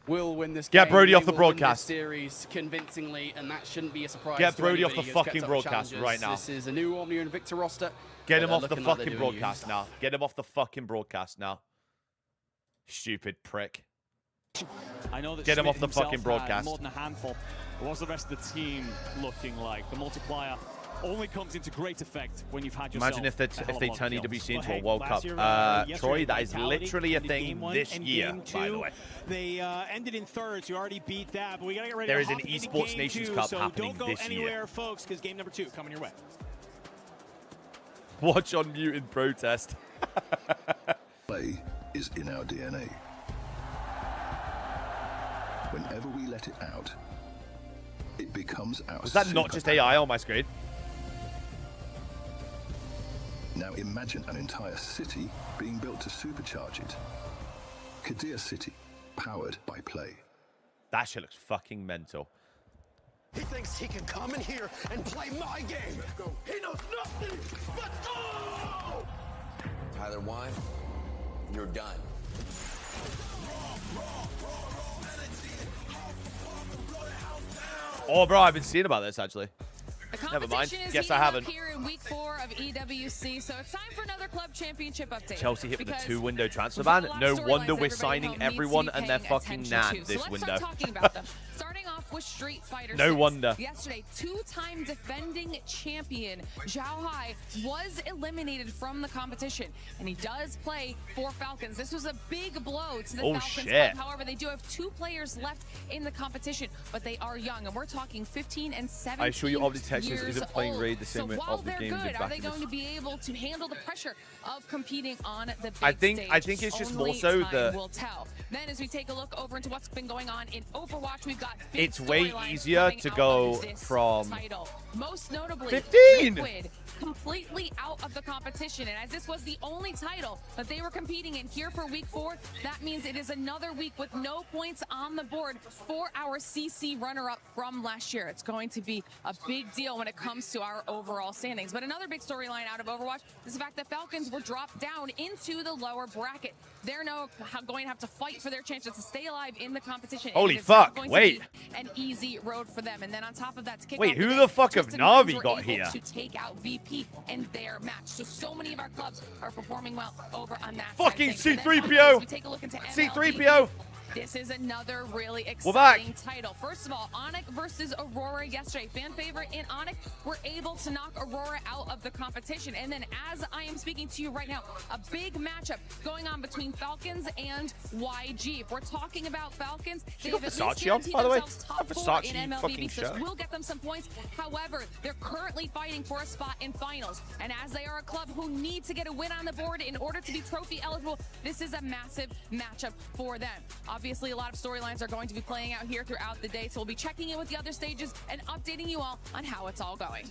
will win this Get game. Brody They off the will win this broadcast. series convincingly, and that shouldn't be a surprise. Get to Brody off anybody the who's fucking kept up broadcast challenges. right now. This is a new Omnia and Victor roster. Get but him they're off the looking like fucking they're doing broadcast useful now. stuff. Get him off the fucking broadcast now. Stupid prick. I know that Get him Smith off the himself fucking had broadcast. more than a handful. What's the rest of the team looking like? The multiplier only comes into great effect when you've had yourself. Imagine if they turn EWC into Well, a hey, World last Cup. year, Troy, yesterday, that is Vitality literally a ended thing game one this and year, game by the two. way. They ended in third, so you already beat that. But we got to get ready There to is an hop into Esports game Nations 2, Cup so happening don't go this year. anywhere, folks, because game number 2 coming your way. Watch on mute in protest. Play is in our DNA. Whenever we let it out, it becomes our Was that not just AI on my screen? Now imagine an entire city being built to supercharge it. Kadir City, powered by play. That shit looks fucking mental. He thinks he can come in here and play my game. Let's go. He knows nothing. Let's go! Tyler, why? You're done. Oh, bro, I've been seeing about this, actually. The Never mind. competition is Guess heating I up haven't. here in week 4 of EWC, so it's time for another club championship update. Chelsea hit with a because 2-window transfer we've got ban. a lot No of wonder storylines we're that signing everybody at home everyone needs to and be their paying fucking attention nan to. this So let's window. start talking about them. Starting off with Street Fighter No 6. wonder. Yesterday, 2-time defending champion Zhao Hai was eliminated from the competition, and he does play for Falcons. This was a big blow to the Oh, Falcons shit. club. However, they do have 2 players left in the competition, but they are young, and we're talking 15 and 17 I assure you, Omni Texas years isn't playing old. Raid the same so way while of the they're game good, did are back they in going this. to be able to handle the pressure of competing on the big I think stage? it's just Only more so time that will tell. Then as we take a look over into what's been going on in Overwatch, we've got big It's way storylines easier coming to out go of this from title. Most notably 15. Liquid completely out of the competition, and as this was the only title that they were competing in here for week 4, that means it is another week with no points on the board for our CC runner-up from last year. It's going to be a big deal when it comes to our overall standings. But another big storyline out of Overwatch is the fact that Falcons were dropped down into the lower bracket. They're now going to have to fight for their chances to stay alive in the competition. and Holy it is not fuck, going to wait. be an easy road for them. And then on top of that, to kick Wait, off who day, the fuck have Twisted Na'Vi Minds were got able here? to take out VP in their match. So many of our clubs are performing well over on that Fucking side of things. And then C3PO. finally, as we take a look into MLB, C3PO. This is another really We're back. exciting title. First of all, Onyx versus Aurora yesterday. Fan favorite in Onyx were able to knock Aurora out of the competition. And then as I am speaking to you right now, a big matchup going on between Falcons and YG. If we're talking about Falcons, they've at least guaranteed themselves top 4 in MLBB, so this will get them some points. However, they're currently fighting for a spot in finals. And as they are a club who need to get a win on the board in order to be trophy eligible, this is a massive matchup for them. Obviously, a lot of storylines are going to be playing out here throughout the day, so we'll be checking in with the other stages and updating you all on how it's all going.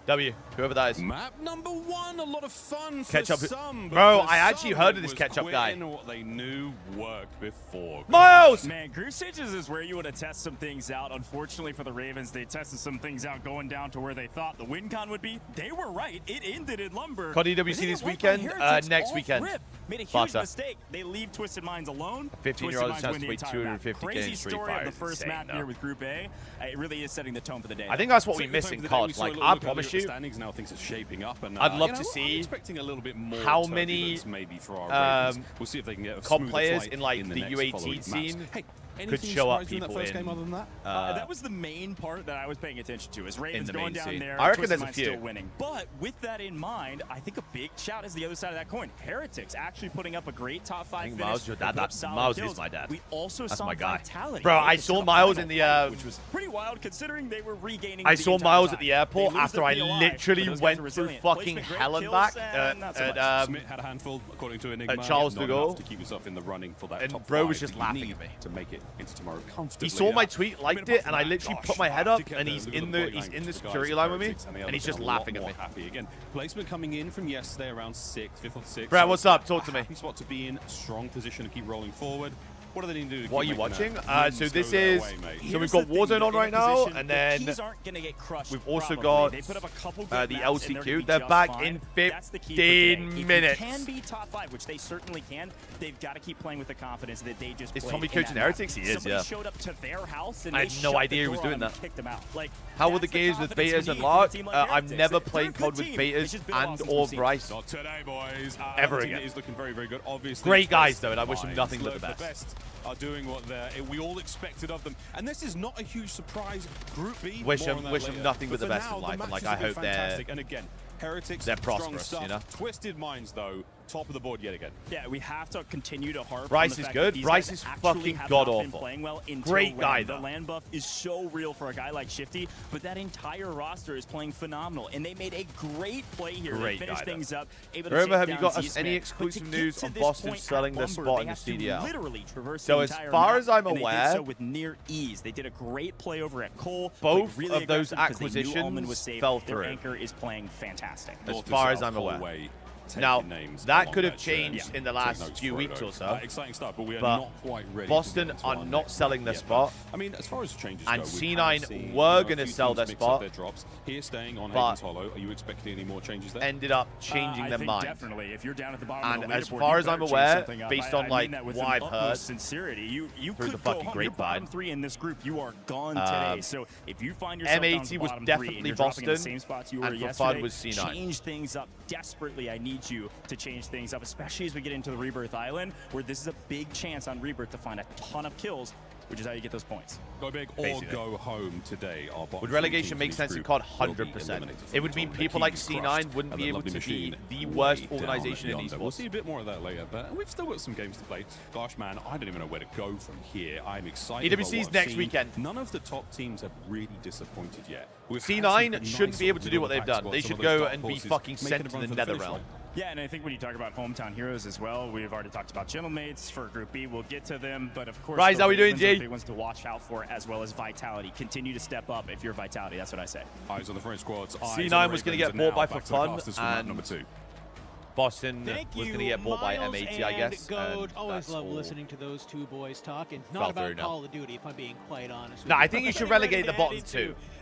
W, whoever that is. Map number 1, a lot of fun for Ketchup. some. Bro, I actually heard of this Ketchup guy. What they knew worked before. Miles! Man, group stages is where you want to test some things out. Unfortunately for the Ravens, they tested some things out going down to where they thought the win con would be. They were right. It ended in Lumber. Cod EWC this weekend, next weekend. Made a huge mistake. They leave Twisted Minds alone. 15-year-old chance to win 250 Crazy games. story of the first map here with Group A. It really is setting the tone for the day. I think that's what we miss in COD. Like, I promise you, standings now thinks it's shaping up, and I'd love to see expecting a little bit more how many maybe for our Ravens. We'll see if they can get a COD players flight in like in the next UAT following scene maps. Hey, could show up people in that first game other than that? That was the main part that I was paying attention to, is Ravens going down scene. there. I reckon Twisted there's a Minds few. still winning. But with that in mind, I think a big shout is the other side of that coin. Heretics actually putting up a great top 5 finish. Miles, your dad. Miles is my dad. We also That's saw my guy. Vitality. Bro, I saw Miles in the which was pretty wild considering they were regaining. I the saw entire Miles time. at the airport They lose after their I POI, literally but those guys went are through resilient. fucking Placement great, hell and kills, back not so much. at Smith had a handful, according to Enigma. Charles de not Gaulle. enough to keep yourself in the running for that And top bro 5 was just that you laughing need at me. to make it into tomorrow comfortably. He saw my Now, tweet, I mean, liked it, apart and I from literally that, put my head up, to get and there, he's look at in body the language. the The security guys line at with me, Heretics, they are and he's looking just a lot laughing at more me. happy. Again, placement coming in from yesterday around 6th, 5th or 6th. Brad, what's up? Talk to me. Happy spot to be in, strong position to keep rolling forward. What do they need to do? What are you watching? So this is so we've Here's got the thing, Warzone on they're right in a now, position and the then keys aren't gonna get crushed, we've also probably. got They put up a couple the good maps, and LCQ. they're They're back fine. in That's the key for today. 15 If minutes. you can be top 5, which they certainly can, they've got to keep playing with the confidence that they just Is played Tommy in coaching that Heretics? map. He is, Somebody yeah. showed up to their house and I they had no shut idea the he was door doing on them that. and kicked them out. Like, How were the that's games with confidence betas you and need from a Lark? team like I've Heretics. never They're played a good COD with team. It's betas just been a while and since or we've seen it. Bryce. Not today, boys. Ever Another team again. that is looking very, very good. Obviously, Great guys, Twice though, and I wish them Minds nothing but look, the best. Are doing what we all expected of them, and this is not a huge surprise. Group B. Wish more them on that later. nothing but the for best now, in life, and like matches I have been hope they're fantastic. And again, Heretics, they're strong prosperous, stuff. you know? Twisted Minds, though, top of the board yet again. Yeah, we have to continue to harp Bryce on the is fact good. that these Bryce guys is actually fucking have not been god-awful. playing well until Great guy, land. though. The land buff is so real for a guy like Shifty, but that entire roster is playing phenomenal, and they made a great play here. Great They finished guy, though. things up, able to Remember, take have you down got us Z-Smith. any But to exclusive get news to on this Boston point selling at their Lumber, spot they in the have to CDL? literally traverse So the as entire far map, as I'm and they did aware, so with near ease. They did a great play over at Cole. both played really of those aggressive because they knew Allman was acquisitions safe. fell Their through. anchor is playing fantastic. As North to far as south, I'm aware. hallway, Now, taking names that along could have that journey. changed in the Take last notes, few Frodo. weeks or so. Exciting stuff, but we are But not quite ready. Boston to get are into our not next selling their yet. spot. I mean, as far as changes And go, we C9 have seen, were a gonna few sell teams their mix up spot, their drops. Here, staying on but Haven's Hollow. Are you expecting any more changes there? Ended up changing I their think mind. definitely. If you're down at the bottom of And the as leaderboard, far you as I'm better change aware, something up. based I on mean like that with what the I've utmost heard sincerity, you through could the go fucking home. You're bottom grapevine, 3 in this group. You are gone today. So if you find yourself down at the M80 was bottom 3 and definitely you're dropping in the Boston, same spots you were and for yesterday, fun was C9. change things up desperately. I need you to change things up, especially as we get into the Rebirth Island, where this is a big chance on Rebirth to find a ton of kills, which is how you get those points. Go big or Basically. go home today. Our bottom Would three relegation teams make in sense each in group COD? will be 100%. eliminated It would from mean the people team like crushed, C9 wouldn't and be the able lovely to be machine the way worst down organization in yonder. We'll esports. see a bit more of that later, but we've still got some games to play. Gosh, man, I don't even know where to go from here. I'm excited. about EWC's what I've next seen. weekend. None of the top teams have really disappointed yet. We've had C9 some shouldn't nice be able to do what they've middle of done. the They pack should spots, some of go those and dark be horses fucking making sent a to run the for nether finish realm. line. Yeah, and I think when you talk about hometown heroes as well, we've already talked about Gentlemates for Group B. We'll get to them, but of course, Rise, the how we doing, Ravens are G? big ones to watch out for, as well as Vitality. Continue to step up if you're Vitality. That's what I say. Eyes on the front squads. C9 was going to get bought by For Fun, and and Boston was going to get bought by M80, I guess. Goat. And Always that's love all. listening to those two boys talk, and Fell not through about now. Call of Duty, if I'm being quite honest. No, with I you. think you should Getting ready relegate to the head bottom into two.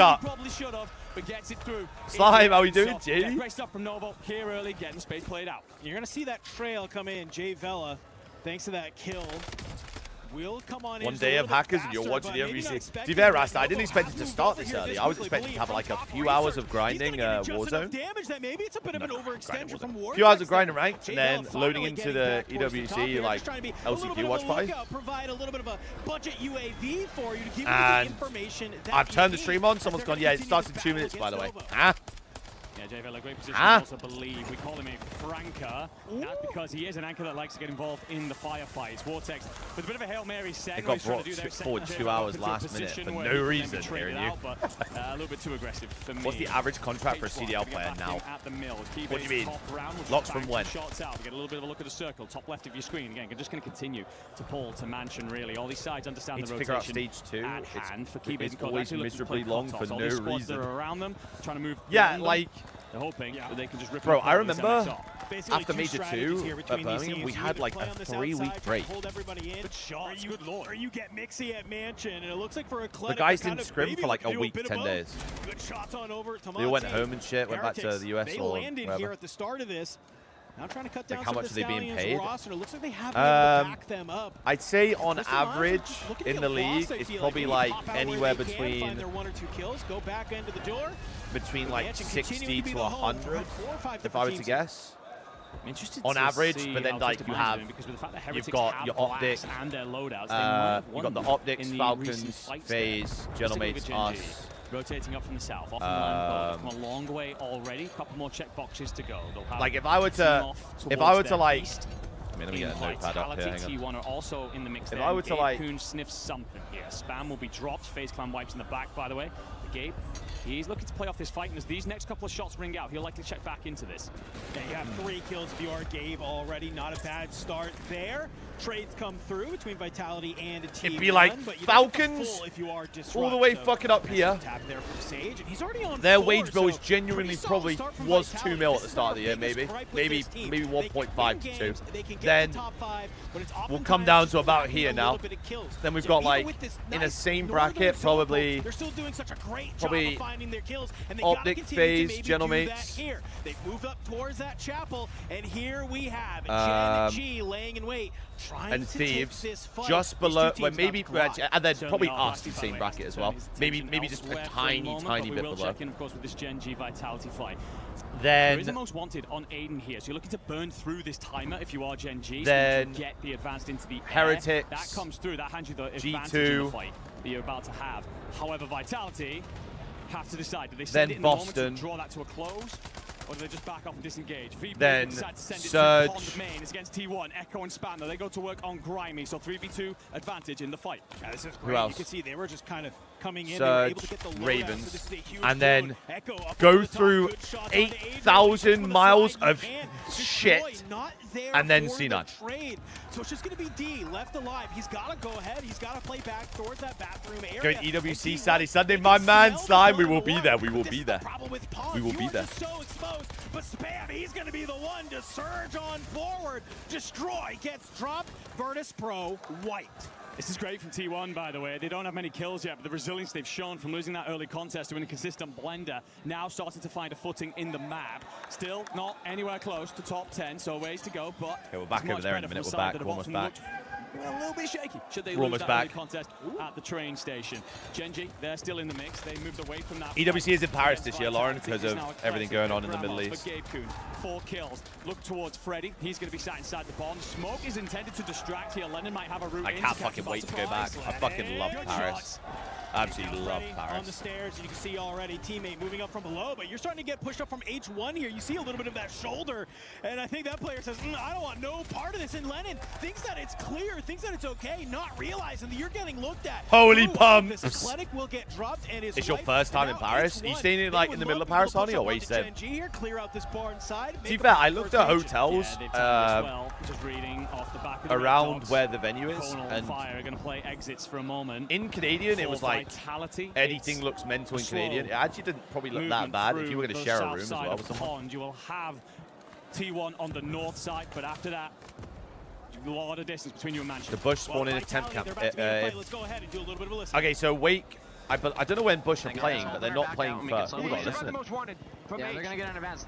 cut. Probably should have, but gets it through. Slime, how we doing, G? Yeah, great stuff from Novo here early, getting space played out. You're going to see that trail come in. Jay Vela, thanks to that kill, will come on in. One day of hackers and you're watching the MVC. To be fair, Rasta, I didn't expect it to start this early. I was expecting to have like a few hours of grinding Warzone. Maybe it's a bit of an overextension from Warzone. A few hours of grinding ranked, and then loading into the EWC like LCQ watch party. Provide a little bit of a budget UAV for you to give you the And information. I've turned the stream on. Someone's gone, yeah, it starts in 2 minutes, by the way. Huh? Yeah, JVL, a great position. Ah. I also believe we call him a franker. That's because he is an anchor that likes to get involved in the firefights. Vortex with a bit of a Hail Mary set. They got brought forward 2 hours last minute for no reason, hearing you. But a little bit too aggressive for me. What's the average contract for a CDL player now? At the mill. What do you mean? Locks from when? Shots out. We get a little bit of a look at the circle, top left of your screen. Again, just going to continue to pull to Mansion, really. All these sides understand the rotation. Need to figure out stage 2. At hand for Keybase. It's always miserably long for no reason. That are around them, trying to move. Yeah, like... They're hoping that they can just rip. Bro, I remember after two Major 2 at Birmingham, we had like a 3-week break. Hold everybody in. Good shots, good lord. Or you get Mixie at Mansion, and it looks like for a The guys didn't scrim for like a week, 10 days. Good shots on over to They went home and shit, went back to the US they or landed wherever. here at the start of this. Now trying to cut down Like how some much of are the they being Stallions' paid? roster. It looks like they haven't been able to back them up. I'd say on Listen, average Monsters just looking in to the get league, lost, I it's feel probably Maybe like pop out anywhere where they can, between find their 1 or 2 kills, go back end of the door. like Mansion 60 continuing to be the home for 100, 4 or 5 if different I were to teams. guess. I'm interested On to average, see but then how like Twisted you Mind's have, doing, because with the fact that you've Heretics got have your Glass optics, and their loadouts, they might you've got the won optics, in the Falcons, recent fights FaZe, there. Genomates, Sticking with Gen G. us. Rotating up from the south, off the line, come a long way already. A couple more check boxes to go. They'll have Like if I were to like, I mean, let me get a notepad up here. Hang on. T1 are also in the mix. If I were to like, Coon sniffs something here. Spam will be dropped. FaZe Clan wipes in the back, by the way. Gabe, he's looking to play off this fight, and as these next couple of shots ring out, he'll likely check back into this. Yeah, you have 3 kills if you are Gabe already. Not a bad start there. Trades come through between Vitality and a T1. It'd be like but you Falcons if you are all the way so fucking up here. Tap there from Sage, and he's already on Their 4, wage bill so is genuinely probably was 2 mil at the start of the year, maybe 1.5 to 2. Then we'll come down to about here now. Then we've got like in the same bracket probably Optic, FaZe, Genomates. They've moved up towards that chapel, and here we have Gen G laying in wait, trying and to Thieves take this fight. just below, well, maybe, and then Certainly probably are us in the same bracket as well. Maybe just a tiny bit below. Check in, of course, with this Gen G Vitality fight. Then there is the most wanted on Aiden here, so you're looking to burn through this timer if you are Gen G. Then so get the advanced into the Heretics, air. That comes through. That hands you the advantage in the fight that you're about to have. However, Vitality have to decide. Do they send it in Boston, the moment to draw that to a close? Or do they just back off and disengage? Then decide to send it Surge. to main. It's against T1, Echo and Spam. They go to work on Grimy, so 3v2 advantage in the fight. Yeah, this is Who great. able You can see they were just kind of coming in. Surge, they were able to get the loadout, Ravens, so this is a huge and then Echo up go over the top, through good shots on 8,000 miles of Destroy, shit, not there and then for C9. the trade. So it's just going to be D left alive. He's got to go ahead. He's got to play back towards that bathroom area. Going EWC Saturday, Sunday, my man Slime. We will be there. We will be there. We will be there. So exposed, but Spam, he's going to be the one to surge on forward. Destroy gets dropped. Virtus Pro wiped. This is great from T1, by the way. They don't have many kills yet, but the resilience they've shown from losing that early contest to win a consistent blender, now starting to find a footing in the map. Still not anywhere close to top 10, so ways to go, but okay, we're back over there in a minute. We're back. We're almost back. Well, a little bit shaky. Should they We're lose almost that early back. contest at the train station? Gen G, they're still in the mix. They moved away from that. EWC is in Paris this year, Lauren, because of everything going on in the Middle East. For Gabe Kuhn, 4 kills. Look towards Freddy. He's going to be sat inside the bomb. Smoke is intended to distract here. Lennon might have a route I in can't to catch fucking him by wait to go back. surprise. I fucking love Paris. Absolutely love On the Paris. stairs, you can see already teammate moving up from below, but you're starting to get pushed up from H1 here. You see a little bit of that shoulder, and I think that player says, I don't want no part of this. And Lennon thinks that it's clear, thinks that it's okay, not realizing that you're getting looked at. Holy pumps! This Athletic will get dropped and is It's your wiped. first time in Now Paris? Are you H1, staying in, they like, would in the love middle of to Paris, push Honey, or up where you onto staying? Gen G here, clear out this bar inside. To be fair, I looked at hotels Yeah, well, just reading off the back of the around where the venue is, Conal and Fire are going to play exits for a moment. in Canadian, it was like Vitality, anything looks mental in Canadian. It actually didn't probably look that bad if you were going to share a room as well with someone. Pond, you will have T1 on the north side, but after that, a lot of distance between you and Manchester. The Bush spawn in a tent camp. Let's go ahead and do a little bit of a listen. Okay, so Wake, I don't know when Bush are playing, but they're not playing first. Hold on, listen. Yeah, they're gonna get an advance.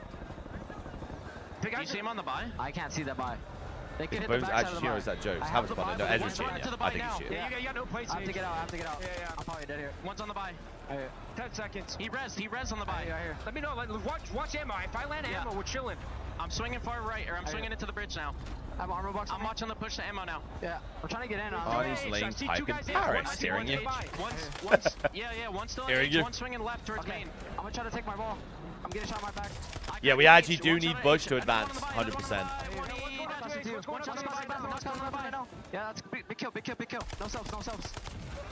Do you see him on the buy? I can't see that buy. They can Is hit the Bones backside of actually the here or buy. is that jokes? I Haven't have the spotted. buy, No, but Ezra's one's shooting to the you. buy I think he's now. shooting you. Yeah, you got no place. I have to get out. I have to get out. Yeah. I'm probably dead here. One's on the buy. Right here. 10 seconds. He res on the buy. Right here. Let me know. Watch ammo. If I land ammo, we're chilling. I'm swinging far right, or I'm swinging into the bridge now. I have armor box. I'm watching the push to ammo now. Yeah, I'm trying to get in. Oh, he's laying pipe in Paris, hearing you. One's still in Hearing H, you. one's swinging left towards main. I'm gonna try to take my ball. I'm getting shot in my back. Yeah, we actually do need Bush to advance, 100%. Yeah, that's big kill, big kill, big kill. No subs, no subs.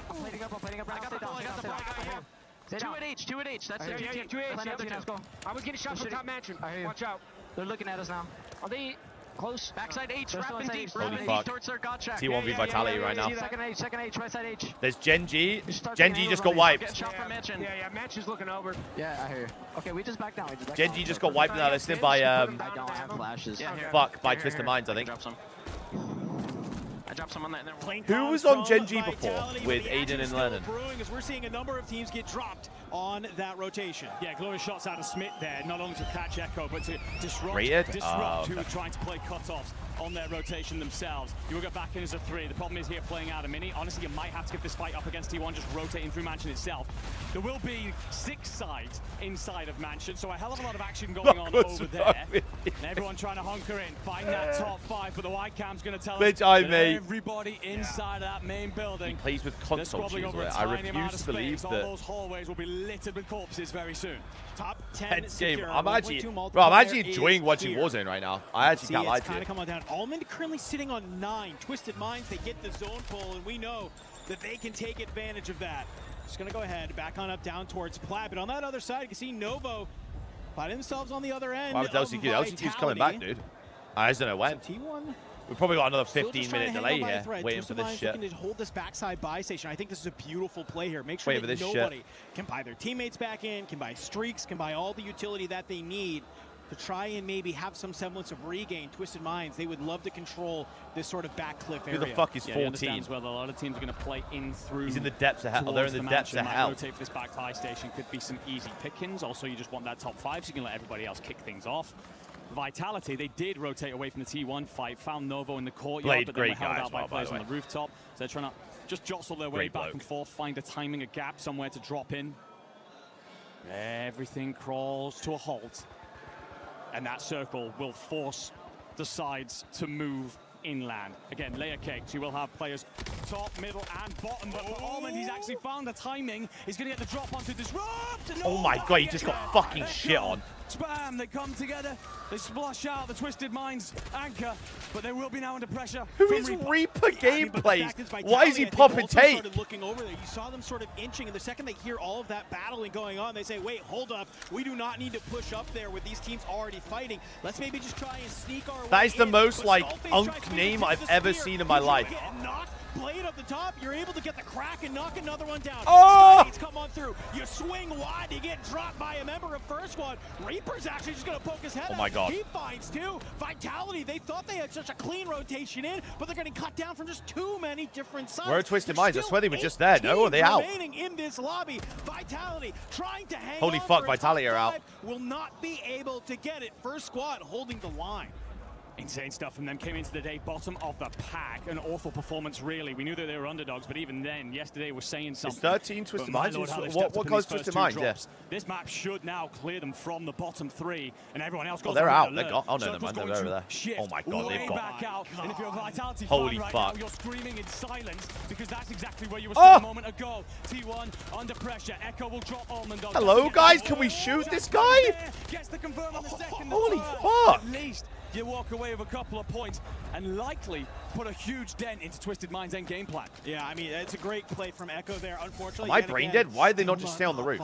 I'm plating up. Stay down. Two at H. That's it. Yeah, 2H. Let's go. I was getting shot from top mansion. Watch out. They're looking at us now. Are they close? Backside H, Rapping deep. Holy fuck. T1V Vitality right now. Second H, right side H. There's Genji. Genji just got wiped. Yeah, Mansion's looking over. Yeah, I hear you. Okay, we just back down. Genji just got wiped now. Listed by, I don't have flashes. fuck, by Twisted Minds, I think. I dropped some on that. Who was on Genji before with Aiden and Lennon? As we're seeing a number of teams get dropped on that rotation. Yeah, glorious shots out of Smith there, not only to catch Echo, but to disrupt who are trying to play cutoffs on their rotation themselves. You will go back in as a 3. The problem is here playing out a mini. Honestly, you might have to give this fight up against T1, just rotating through Mansion itself. There will be 6 sides inside of Mansion, so a hell of a lot of action going on over there. And everyone trying to hunker in, find that top 5, but the white cam's going to tell us that everybody inside of that main building. He plays with console shields. I refuse to believe that. All those hallways will be littered with corpses very soon. Top 10 secure. I'm actually enjoying watching Warzone right now. I actually can't lie to you. Come on down. Almond currently sitting on 9. Twisted Minds, they get the zone pull, and we know that they can take advantage of that. Just going to go ahead, back on up, down towards Plaid. But on that other side, you can see Novo find themselves on the other end. LCQ's coming back, dude. I just don't know when. T1. We've probably got another 15-minute delay here, waiting for this shit. Looking to hold this backside buy station. I think this is a beautiful play here. Make sure that nobody can buy their teammates back in, can buy streaks, can buy all the utility that they need to try and maybe have some semblance of regain. Twisted Minds, they would love to control this sort of back cliff area. Who the fuck is 14? Well, a lot of teams are going to play in through. He's in the depths of hell. They're in the depths of hell. Rotate for this back buy station could be some easy pickings. Also, you just want that top 5 so you can let everybody else kick things off. Vitality, they did rotate away from the T1 fight, found Novo in the courtyard, but then were held out by players on the rooftop. So they're trying to just jostle their way back and forth, find a timing, a gap, somewhere to drop in. Everything crawls to a halt. And that circle will force the sides to move inland. Again, layer cakes. You will have players top, middle, and bottom. But for Almond, he's actually found the timing. He's going to get the drop onto Disrupt. Oh my god, he just got fucking shit on. Spam, they come together, they splush out the Twisted Minds anchor, but they will be now under pressure. Who is Reaper gameplays? Why is he popping tape? Looking over there, you saw them sort of inching, and the second they hear all of that battling going on, they say, wait, hold up, we do not need to push up there with these teams already fighting. Let's maybe just try and sneak our way in. That is the most, like, unk name I've ever seen in my life. Blade up the top, you're able to get the crack and knock another one down. Oh! Come on through. You swing wide, you get dropped by a member of First Squad. Reaper's actually just going to poke his head out. Oh my god. He finds 2. Vitality, they thought they had such a clean rotation in, but they're getting cut down from just too many different sides. Where are Twisted Minds? I swear they were just there. No, are they out? Remaining in this lobby. Vitality trying to hang Holy on fuck, for Vitality are out. Will not be able to get it. First Squad holding the line. Insane stuff from them. Came into the day bottom of the pack. An awful performance, really. We knew that they were underdogs, but even then, yesterday was saying something. It's 13 Twisted Minds. What goes Twisted Minds? Yeah. This map should now clear them from the bottom 3, and everyone else goes. Oh, they're out. They're oh no, never mind. They're over there. Oh my god, they've got. Back out. And if you're a Vitality Holy fan right fuck. now, you're screaming in silence because that's exactly where you were a moment ago. T1 under pressure. Echo will drop Almond. Hello, guys. Can we shoot this guy? Gets the confirm on the second. Holy fuck. At least you walk away with a couple of points and likely put a huge dent into Twisted Minds' end game plan. Yeah, I mean, it's a great play from Echo there. Unfortunately, am I brain dead? Why did they not just stay on the roof?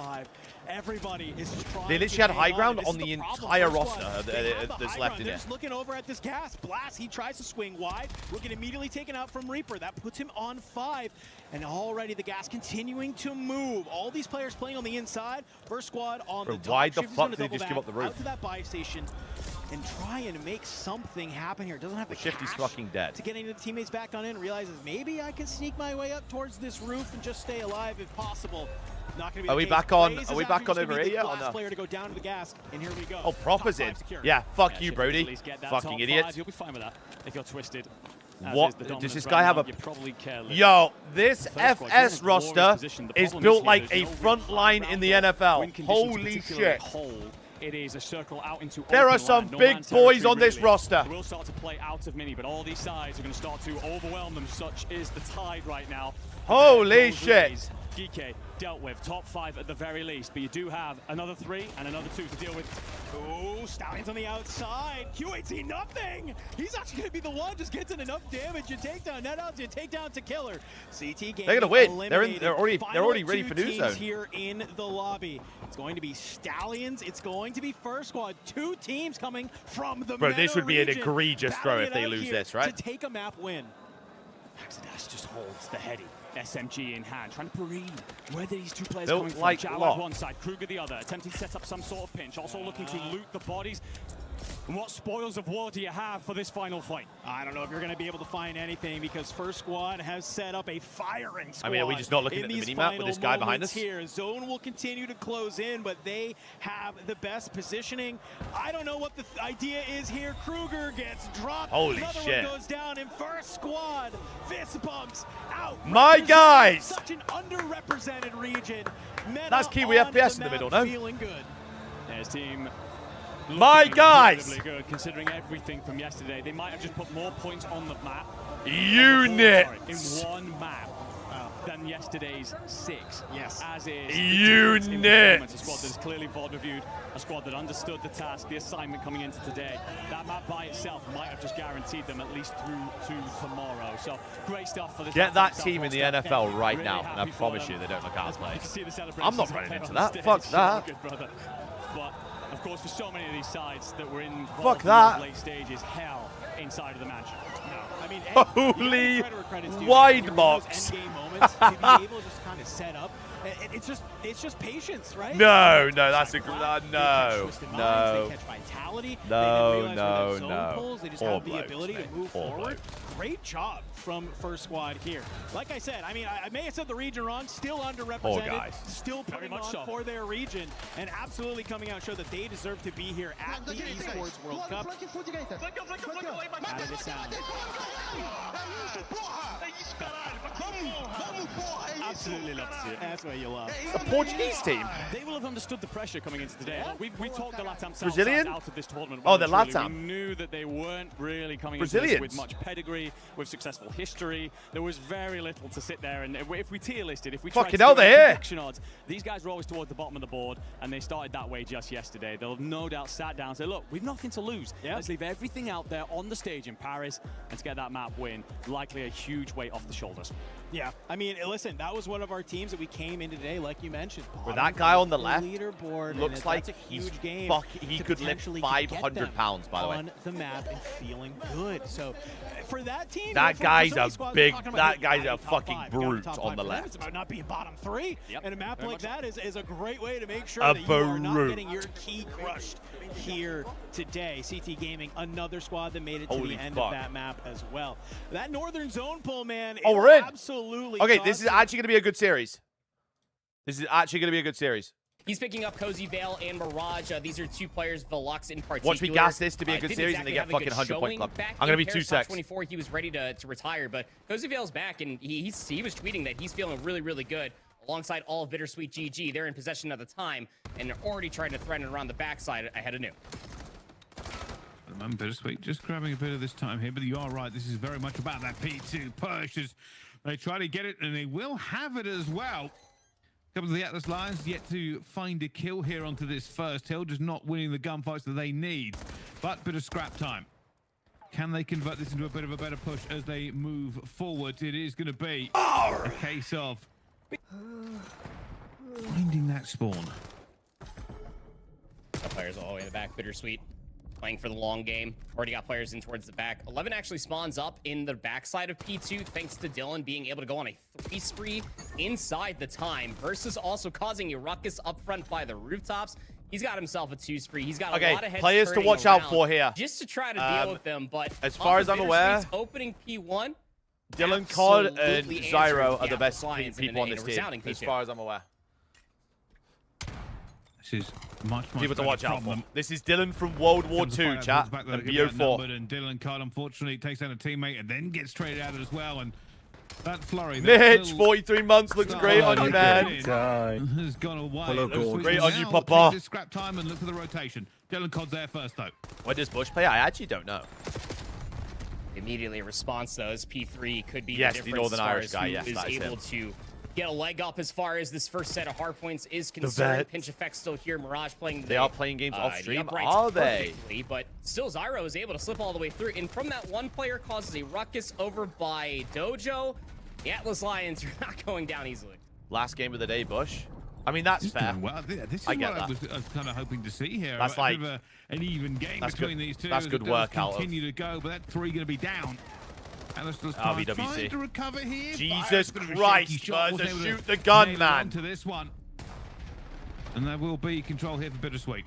Everybody is trying. They literally had high ground on the entire roster that's left in it. Just looking over at this gas. Blast, he tries to swing wide. Will get immediately taken out from Reaper. That puts him on 5. And already the gas continuing to move. All these players playing on the inside. First Squad on the top. Why the fuck did they just give up the roof? Out to that buy station and try and make something happen here. Doesn't have the Shifty's cash fucking dead. to get any of the teammates back on in. Realizes maybe I can sneak my way up towards this roof and just stay alive if possible. Not gonna be Are we back on? Are we back on over here yet? Last player to go down to the gas, and here we go. Oh, Proper's in. Yeah, fuck you, Brody. Fucking idiot. You'll be fine with that if you're Twisted. What? Does this guy have a... Yo, this FS roster is built like a front line in the NFL. Holy shit. It is a circle out into there are some big boys on this roster. They will start to play out of mini, but all these sides are going to start to overwhelm them. Such is the tide right now. Holy shit. Geeke dealt with, top 5 at the very least, but you do have another 3 and another 2 to deal with. Oh, Stallions on the outside. Q18, nothing. He's actually going to be the one just gets in enough damage. You take down net out, you take down to killer. CT game. They're gonna win. They're already ready for new zone. Here in the lobby. It's going to be Stallions. It's going to be First Squad. 2 teams coming from the Bro, this would be an region, egregious throw if they battling it out lose here this, right? To take a map win. Exodus just holds the heady. SMG in hand, trying to read where these 2 players They'll coming from. like Jalo lock. one side, Kruger the other, attempting to set up some sort of pinch, also looking to loot the bodies. And what spoils of war do you have for this final fight? I don't know if you're going to be able to find anything because First Squad has set up a firing squad. I mean, are we just not looking at the minimap with this guy behind us? Here. Zone will continue to close in, but they have the best positioning. I don't know what the idea is here. Kruger gets dropped. Holy Another shit. one goes down, and First Squad fist bumps out. My guys! Such an underrepresented region. Meta That's Kiwi on FPS in the map, middle, no? Feeling good. There's team. My looking guys! incredibly good, considering everything from yesterday. They might have just put more points on the map. Units! In one map than yesterday's 6. Yes. As is Units! A squad that is clearly VOD reviewed, a squad that understood the task, the assignment coming into today. That map by itself might have just guaranteed them at least through to tomorrow. So great stuff for this. Get that team in the NFL right now, and I promise you they don't look out of place. I'm not running into that. Fuck that. But of course, for so many of these sides that were in Fuck that. late stages, hell inside of the match. No, I mean, holy wide box. Endgame moments to be able to just kind of set up. It's just patience, right? No, that's a no. They catch vitality. No. They just have the ability to move forward. Great job from First Squad here. Like I said, I mean, I may have said the region wrong. Still underrepresented. Still putting on for their region, and absolutely coming out and show that they deserve to be here at the Esports World Cup. Out of this out. Absolutely love to see it. That's what you love. The Portuguese team. They will have understood the pressure coming into today. We talked the LATAM South Brazilian? out of this tournament. Oh, the Really. LATAM. We knew that they weren't really coming into Brazilians. this with much pedigree, with successful history. There was very little to sit there, and if we tier listed, if we tried Fucking to hell, do they're here. prediction odds, these guys were always towards the bottom of the board, and they started that way just yesterday. They'll have no doubt sat down and said, look, we've nothing to lose. Let's leave everything out there on the stage in Paris and to get that map win. Likely a huge weight off the shoulders. Yeah, I mean, listen, that was one of our teams that we came in today, like you mentioned. With that guy on the left, leaderboard, looks like that's a he's huge game. he could lift 500 pounds, by the way. On the map and feeling good. So for that team, That guy's a big. that guy's a fucking brute on the left. It's about not being bottom 3, and a map like that is a great way to make sure A that you are not brute. getting your key crushed here today. CT Gaming, another squad that made it to Holy the end fuck. of that map as well. That northern zone pull, man. Oh, we're in. Absolutely. Okay, this is actually going to be a good series. He's picking up Cozy Vale and Mirage. These are 2 players, Velux in particular. Watch me gas this to be a good series, and they get fucking 100-point club. I'm going to be 2 secs. 24, he was ready to retire, but Cozy Vale's back, and he was tweeting that he's feeling really, really good. Alongside all of Bittersweet GG, they're in possession at the time, and they're already trying to threaten around the backside ahead of New. Bittersweet just grabbing a bit of this time here, but you are right. This is very much about that P2 push as they try to get it, and they will have it as well. Couple of the Atlas Lions yet to find a kill here onto this first hill, just not winning the gunfights that they need, but bit of scrap time. Can they convert this into a bit of a better push as they move forward? It is going to be a case of finding that spawn. Players all the way in the back. Bittersweet playing for the long game. Already got players in towards the back. 11 actually spawns up in the backside of P2 thanks to Dylan being able to go on a 3 spree inside the time versus also causing a ruckus up front by the rooftops. He's got himself a 2 spree. He's got a lot of heads players to watch out for here. Just to try to deal with them, but as far as I'm aware, opening P1, Dylan Cod and Zyro are the best people on this team, as far as I'm aware. This is much people to watch out for. This is Dylan from World War II, chat, and BO4. And Dylan Card, unfortunately, takes down a teammate and then gets traded out as well. And that flurry. Mitch, 43 months, looks great on you, man. Has gone away. Great on you, Papa. This scrap time and look for the rotation. Dylan Cod's there first, though. Where does Bush play? I actually don't know. Immediately a response, though, as P3 could be yes, the the Northern Irish guy. is Yes, that's able him. to get a leg up as far as this first set of hard points is concerned. Pinch effect still here. Mirage playing. They are playing games off stream, the are they? But still, Zyro is able to slip all the way through. And from that one player causes a ruckus over by Dojo. The Atlas Lions are not going down easily. Last game of the day, Bush. I mean, that's fair. Well, this is I get what that. I was kind of hoping to see here. That's like an even game between these two. That's good work out of. Continue to go, but that 3 going to be down. RBWC. Trying to recover here. Jesus Christ, Verza, shoot the gun, man. To this one. And there will be control here for Bittersweet.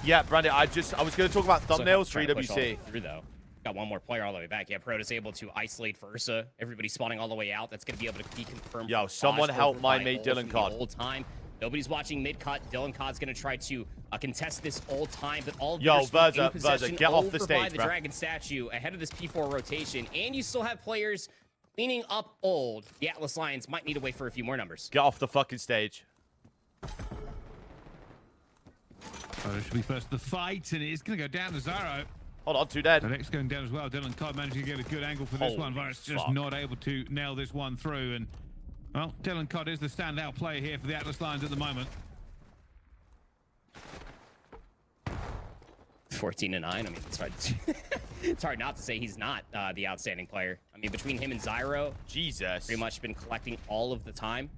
Yeah, Brandy, I was going to talk about thumbnails for EWC. Through, though. Got one more player all the way back. Yeah, Protoss able to isolate Versa. Everybody spawning all the way out. That's going to be able to be confirmed. Yo, someone help my mate Dylan Cod. Old time. Nobody's watching mid-cut. Dylan Cod's going to try to contest this old time, but all Verza, get off the stage, by the bro. Dragon statue ahead of this P4 rotation, and you still have players leaning up old. The Atlas Lions might need to wait for a few more numbers. Get off the fucking stage. It should be first the fight, and it's going to go down to Zyro. Hold on, 2 dead. The next going down as well. Dylan Cod managing to get a good angle for this one. Virus just not able to nail this one through. And, well, Dylan Cod is the standout player here for the Atlas Lions at the moment. 14-9. I mean, it's hard. It's hard not to say he's not the outstanding player. I mean, between him and Zyro, Jesus, pretty much been collecting all of the time.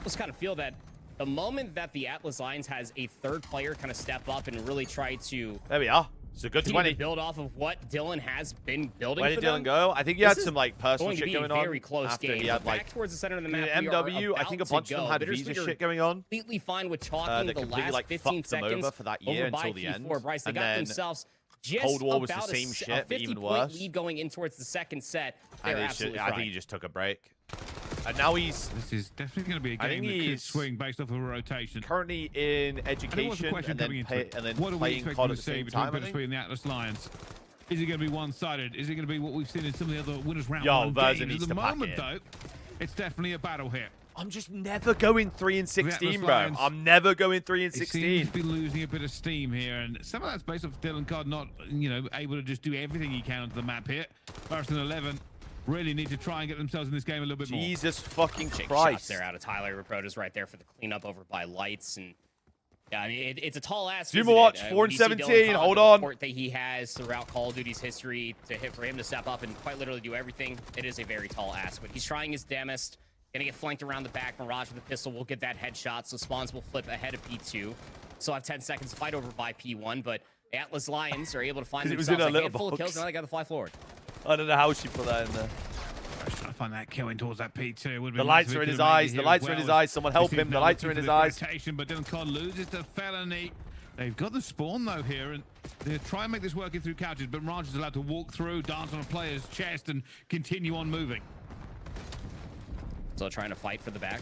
I just kind of feel that the moment that the Atlas Lions has a third player kind of step up and really try to... There we are. It's a good 20. Build off of what Dylan has been building. Where did Dylan go? I think he had some like personal shit going on. Very close after game. He had like back towards the center of the map. MW. I think a bunch of them had visa shit going on. Completely fine with talking the last like 15 seconds over for that year until the end. Bryce, they got themselves just Cold War was about the same shit, a but even 50-point worse. lead going in towards the second set. They're absolutely I think he just took a break. And now he's... This is definitely going to be a game that could swing based off of a rotation. Currently in education and then what are we playing COD expecting at to the see same between time, Bittersweet and the Atlas Lions? Is it going to be one-sided? Is it going to be what we've seen in some of the other winners round one games? At the moment, though, it's definitely a battle here. I'm just never going 3-16, bro. I'm never going 3-16. It seems to be losing a bit of steam here, and some of that's based off Dylan Cod not, able to just do everything he can onto the map here. First and 11 really need to try and get themselves in this game a little bit more. Jesus fucking Christ. Shots there out of Tyler. Reprota's right there for the cleanup over by Lights, and yeah, I mean, it's a tall ask. Zuma watch, 4-17, hold on. That he has throughout Call of Duty's history for him to step up and quite literally do everything. It is a very tall ask, but he's trying his damnest. Gonna get flanked around the back. Mirage with the pistol will get that headshot, so spawns will flip ahead of P2. Still have 10 seconds to fight over by P1, but the Atlas Lions are able to find themselves a handful of kills, and now they got to fly forward. I don't know how she put that in there. I was trying to find that kill in towards that P2. The lights are in his eyes. The lights are in his eyes. Someone help him. The lights are in his eyes. But Dylan Cod loses to Felony. They've got the spawn, though, here, and they try and make this working through couches, but Mirage is allowed to walk through, dance on a player's chest, and continue on moving. So trying to fight for the back.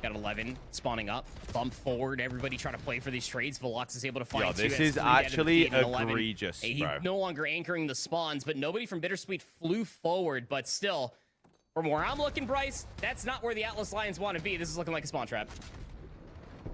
Got 11 spawning up. Bump forward. Everybody trying to play for these trades. Velox is able to find this is actually egregious, He's bro. no longer anchoring the spawns, but nobody from Bittersweet flew forward. But still, from where I'm looking, Bryce, that's not where the Atlas Lions want to be. This is looking like a spawn trap.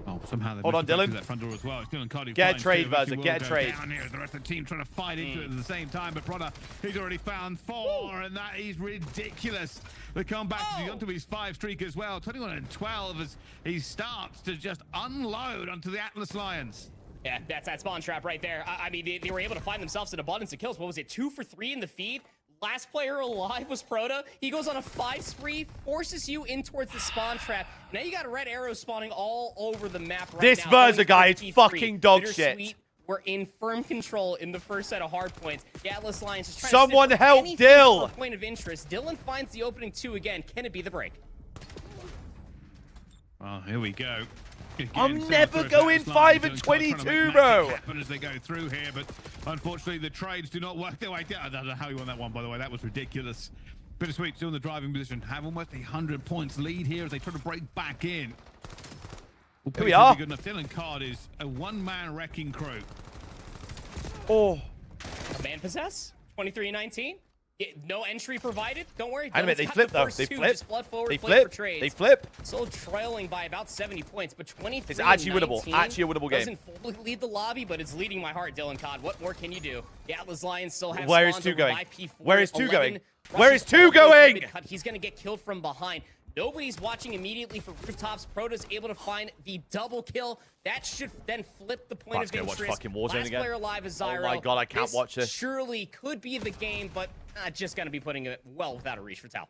Oh, somehow hold on, Dylan. That front door as well. It's Dylan Cod. Get a trade, Verza. Get a trade. Down here, the rest of the team trying to fight into it at the same time, but Prada, he's already found 4, and that is ridiculous. The comeback is onto his 5 streak as well. 21 and 12 as he starts to just unload onto the Atlas Lions. Yeah, that's that spawn trap right there. I mean, they were able to find themselves an abundance of kills. What was it? 2 for 3 in the feed. Last player alive was Proto. He goes on a 5 spree, forces you in towards the spawn trap. Now you got red arrows spawning all over the map right this now. This Verza guy is fucking dog shit. We're in firm control in the first set of hard points. The Atlas Lions just trying Someone to help Dill! Point of interest. Dylan finds the opening 2 again. Can it be the break? Oh, here we go. Again, I'm never going 5 and 22, bro. As they go through here, but unfortunately the trades do not work their way down. I don't know how he won that one, by the way. That was ridiculous. Bittersweet still in the driving position. Have almost 100 points lead here as they try to break back in. Here we are. Good enough. Dylan Cod is a one-man wrecking crew. Oh. A man possess? 23-19? No entry provided. Don't worry. I admit, they flip though. They flip. Just flood forward, They play for flip. trades. They flip. Still trailing by about 70 points, but 23. It's actually winnable. Actually a winnable game. Doesn't fully lead the lobby, but it's leading my heart, Dylan Codd. What more can you do? The Atlas Lions still have. Where is spawns 2 over going? by P4, Where is 2 going? 11 Where is rushes 2 all the way going? to mid-cut. He's going to get killed from behind. Nobody's watching immediately for rooftops. Proto's able to find the double kill. That should then flip the point Let's of go watch interest. fucking Warzone Last again. player alive is Zyro. Oh my god, I can't watch this. Surely could be the game, but just going to be putting it well without a reach for Tau.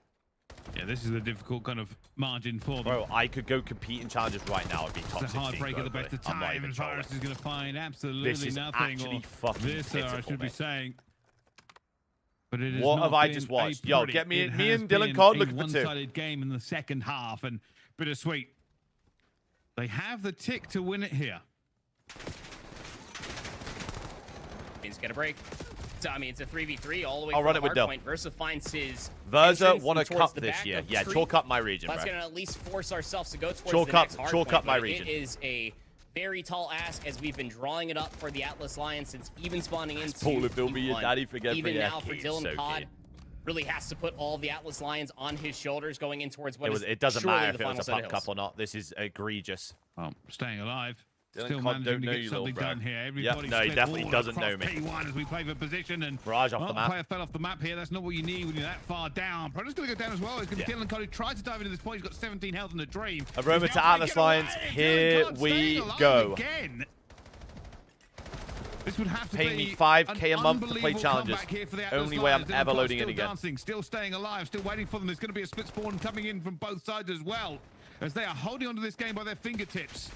Yeah, this is a difficult kind of margin for them. Bro, I could go compete in challenges right now. It'd be top 16. It's a hard break at the best of I'm not time, even and Virus is going to find absolutely This is nothing. actually fucking this, pitiful, I should be mate. saying. But it has What not have I been just a watched? Yo, pretty. get me It and has Dylan been Codd a looking for 2. one-sided game in the second half, and bittersweet. They have the tick to win it here. He's gonna break. So, I mean, it's a 3v3 all the way I'll from run the it with hard Dill. point. Versa finds his Versa won a entrance cup towards the this back year. of Yeah, Tree. chalk up my region, That's bro. gonna at least force ourselves to go towards Chalk the up- next hard chalk point, up my but region. It is a very tall ask as we've been drawing it up for the Atlas Lions since even spawning into Paul, if it'll be your P1. daddy, forget Even for now for Keith, Dylan so Codd. cute. Really has to put all the Atlas Lions on his shoulders going in towards what It doesn't surely matter the if it was final a set of puck hills. cup or not. This is egregious. Well, staying alive. Dylan Still Codd managing don't to know get you, little something bro. done here. Yep, Everybody no, he split definitely all doesn't across know me. P1 as we play for position, and Mirage off the map. player fell off the map here. That's not what you need when you're that far down. Proto's going to go down as well. It's going to be Dylan Codd, who tries to dive into this point. He's got 17 health in the dream. Aroma He's to now Atlas trying Lions. to get away. Here Dylan Codd we staying alive go. Again. This would have to Pay be me 5K a an month to play unbelievable challenges. comeback here for the Atlas Only way I'm Lions. ever Dylan Codd loading in still again. dancing, still staying alive, still waiting for them. There's going to be a split spawn coming in from both sides as well, as they are holding onto this game by their fingertips.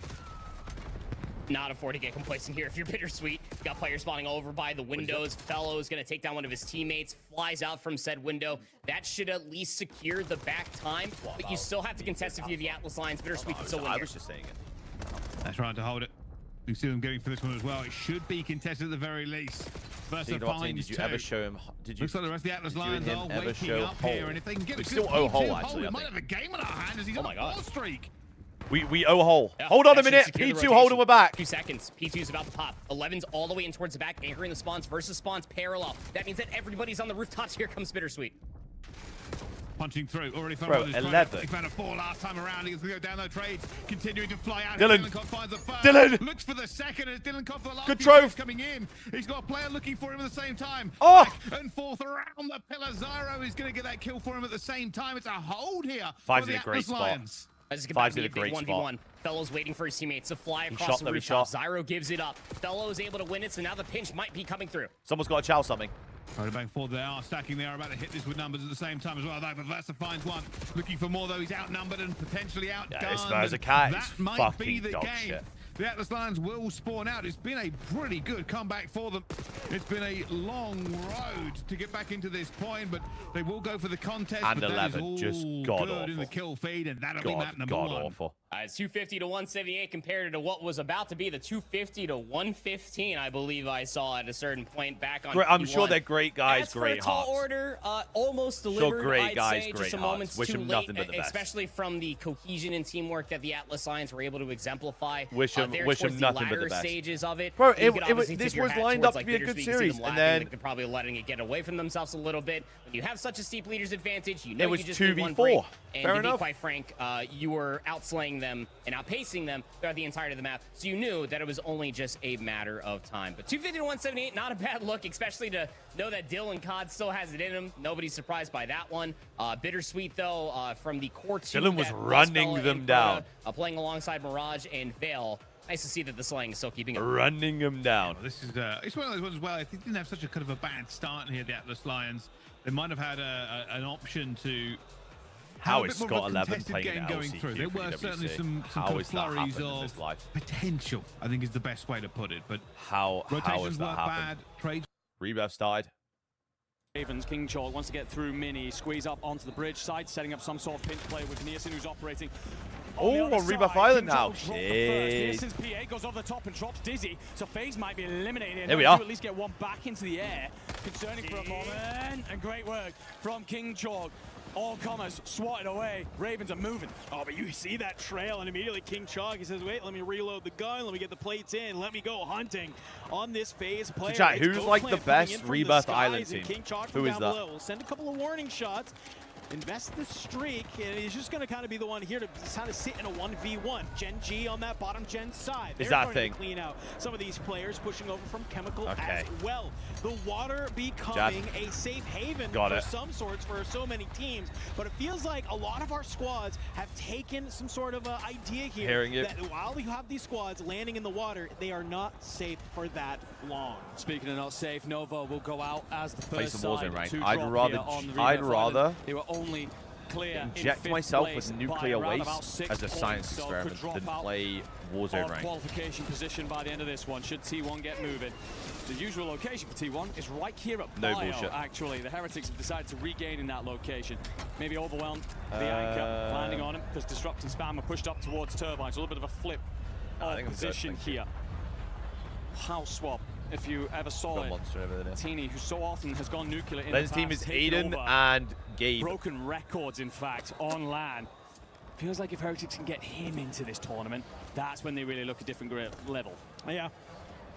Not afford to get complacent here if you're bittersweet. You got players spawning over by the windows. Fellow is going to take down one of his teammates, flies out from said window. That should at least secure the back time, but you still have to contest if you're the Atlas Lions. Bittersweet can still win I here. was just saying it. That's right to hold it. You see them going for this one as well. It should be contested at the very least. Versa Did finds you 2. ever show him? Did you? Looks like the rest of the Atlas did you and Lions him are ever waking show up here, Hole? and if they can get We a still good owe P2 Hole, actually, we I might think. have a game on our hands as he's Oh on my a God. 4 streak. We owe Hole. Yeah, Hold on a that should minute. secure the P2 holding rotation. we're back. 2 seconds. P2's about to pop. 11's all the way in towards the back, anchoring the spawns versus spawns parallel. That means that everybody's on the rooftops. Here comes Bittersweet. Punching through, already found Bro, one of his 11. He found a 4 last time around. He's going to go down those trades, continuing to fly out. Dylan. Dylan Codd finds the first. Dylan. Looks for the second as Dylan Codd for the last Good few trove. trades coming in. He's got a player looking for him at the same time. Oh. Back and forth around the pillar. Zyro is going to get that kill for him at the same time. It's a hold here. Five's for in the a great Atlas spot. Lions. This is Five's about in to a be a great big 1v1. spot. Fellow's waiting for his teammates to fly He across shot the though, he rooftop. shot. Zyro gives it up. Fellow is able to win it, so now the pinch might be coming through. Someone's got to chow something. Right back forward, they are stacking. They are about to hit this with numbers at the same time as well. Though, but Versa finds one. Looking for more, though. He's outnumbered and potentially outgunned. Yeah, this Versa cat that is might fucking be the dog game. shit. The Atlas Lions will spawn out. It's been a pretty good comeback for them. It's been a long road to get back into this point, but they will go for the contest. And but 11, that is all just good god-awful. in the kill feed, and that'll be map number God 1. awful. It's 250 to 178 compared to what was about to be the 250 to 115, I believe I saw at a certain point back on I'm P1. sall they're great guys, As for great a tall hearts. order, almost delivered, great I'd guys, say, great just a hearts. moment Wish too them late, nothing but the best. especially from the cohesion and teamwork that the Atlas Lions were able to exemplify. Wish them there nothing towards but the the latter best. stages of it. Bro, You could obviously this tip your was hat lined towards, up to be a good Bittersweet. You can see series, them and laughing, then they're probably letting it get away from themselves a little bit. When you have such a steep leader's advantage, you know It was you just need one 2v4. break. And Fair to enough. be quite frank, you were outslaying them and outpacing them throughout the entirety of the map, so you knew that it was only just a matter of time. But 250 to 178, not a bad look, especially to know that Dylan Codd still has it in him. Nobody's surprised by that one. Bittersweet, though, from the core two. Dylan was that running Fella them and down. Prota, playing alongside Mirage and Vale. Nice to see that the slaying is still keeping it. Running them down. This is it's one of those ones as well. If they didn't have such a kind of a bad start here, the Atlas Lions, they might have had an option to How have is a bit more of Scott a 11 contested playing game an going LCQ through. There for were EWC? certainly some How kind of is that flurries happened in of this life? potential, I think is the best way to put it. But How rotations has that weren't happened? bad. Trades. Rebuff started. Ravens, King Chalk wants to get through Mini, squeeze up onto the bridge side, setting up some sort of pinch play with Nielsen, who's operating. Oh, on Rebuff Island now. Shit. Nielsen's PA goes over the top and drops Dizzy, so FaZe might be eliminated. There we are. To at least get one back into the air. Concerning for a moment, and great work from King Chalk. All comers swatted away. Ravens are moving. Oh, but you see that trail, and immediately King Chalk, he says, wait, let me reload the gun, let me get the plates in, let me go hunting on this phase player. So chat, who's like the best Rebirth Island team? Who is that? We'll send a couple of warning shots. Invest the streak, and he's just going to kind of be the one here to kind of sit in a 1v1. Gen G on that bottom gen side. Is They're that going thing? to clean out some of these players pushing over from Chemical as well. The water becoming a safe haven for some sorts for so many teams, but it feels like a lot of our squads have taken some sort of idea here that while you have these squads landing in the water, they are not safe for that long. Speaking of not safe, Nova will go out as the Play first some side Warzone rank. to I'd drop rather here on the I'd Rebirth rather Island. They were only clear inject myself with nuclear waste as a science experiment than play Warzone rank. Qualification position by the end of this one. Should T1 get moving? The usual location for T1 is right here at Bio, bullshit. actually. The Heretics have decided to regain in that location. Maybe overwhelmed the anchor landing on him because Disrupt and Spam are pushed up towards Turbines. A little bit of a flip of position here. House swap. If you ever saw it, Teeny, who so often has gone nuclear in the past, team is taken Aiden over, and Gabe. broken records, in fact, on LAN. Feels like if Heretics can get him into this tournament, that's when they really look a different level. Yeah,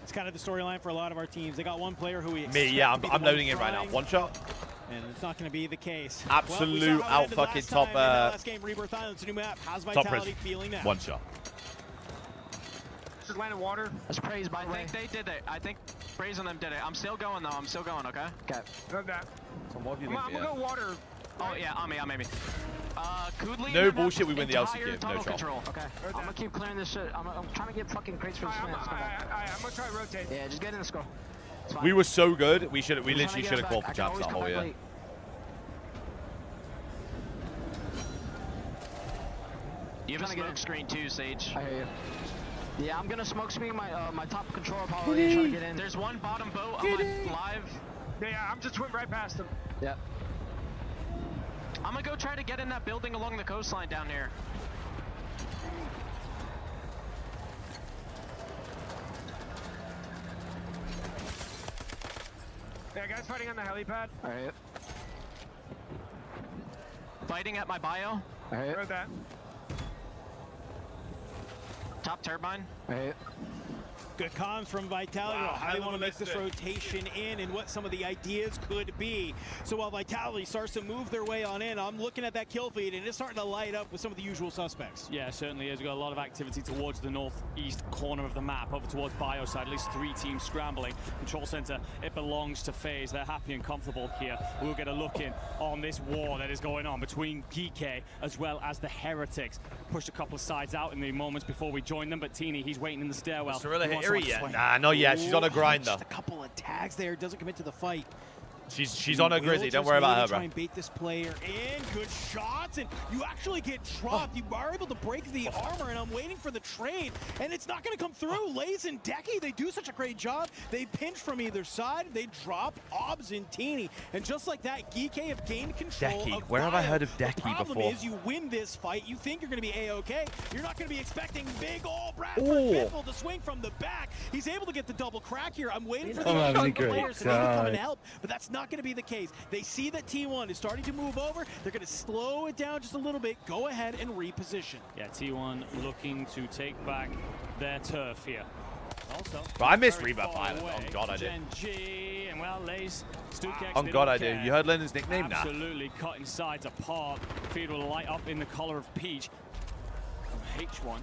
it's kind of the storyline for a lot of our teams. They got one player who we expect I'm loading it right now. One shot. And it's not going to be the case. Absolute out fucking top. Last game, Rebirth Island, it's a new map. How's Vitality feeling now? One shot. Just landed water. That's Praise, by the way. I think they did it. I think Praise on them did it. I'm still going, though. I'm still going, okay? Okay. Love that. So what have you I'm gonna go water. Oh, yeah, on me. Kudli. No bullshit, we win the LCQ. No control. Okay. I'm gonna keep clearing this shit. I'm trying to get fucking crates for the Smiths. I'm gonna try to rotate. Yeah, just get in the score. We were so good. We literally should have called for champs that whole year. You have a smoke screen too, Sage. I hear you. Yeah, I'm gonna smoke screen my top controller probably trying to get in. There's one bottom boat. I'm like live. Yeah, I'm just swimming right past him. Yep. I'm gonna go try to get in that building along the coastline down here. Yeah, guys fighting on the helipad. Alright. Fighting at my bio. Alright. Heard that. Top turbine. Alright. Good comms from Vitality. Wow, how they want to make this rotation in and what some of the ideas could be. So while Vitality starts to move their way on in, I'm looking at that kill feed and it's starting to light up with some of the usual suspects. Yeah, certainly is. We've got a lot of activity towards the northeast corner of the map, over towards Bio side. At least 3 teams scrambling. Control center, it belongs to FaZe. They're happy and comfortable here. We'll get a look in on this war that is going on between GK as well as the Heretics. Pushed a couple of sides out in the moments before we joined them, but Teeny, he's waiting in the stairwell. Nah, not yet. She's on a grinder. Just a couple of tags there. Doesn't commit to the fight. She's on a Grizzly. Don't worry about her, bro. Try and bait this player in. Good shots, and you actually get dropped. You are able to break the armor, and I'm waiting for the trade, and it's not going to come through. Lays and Decky, they do such a great job. They pinch from either side. They drop Obs and Teeny, and just like that, Geeky have gained control Decky. of Where have I heard of Decky before? The problem is you win this fight, you think you're going to be A-OK. You're not going to be expecting big old Bradford Biffle to swing from the back. He's able to get the double crack here. I'm waiting for the other players to maybe come and help, but that's not going to be the case. They see that T1 is starting to move over. They're going to slow it down just a little bit. Go ahead and reposition. Yeah, T1 looking to take back their turf here. Also, but I missed Rebirth Island. Oh God, I did. G, and well, Lays, oh God, I do. You heard Leonard's nickname now. Absolutely cutting sides apart. Feed will light up in the color of peach. From H1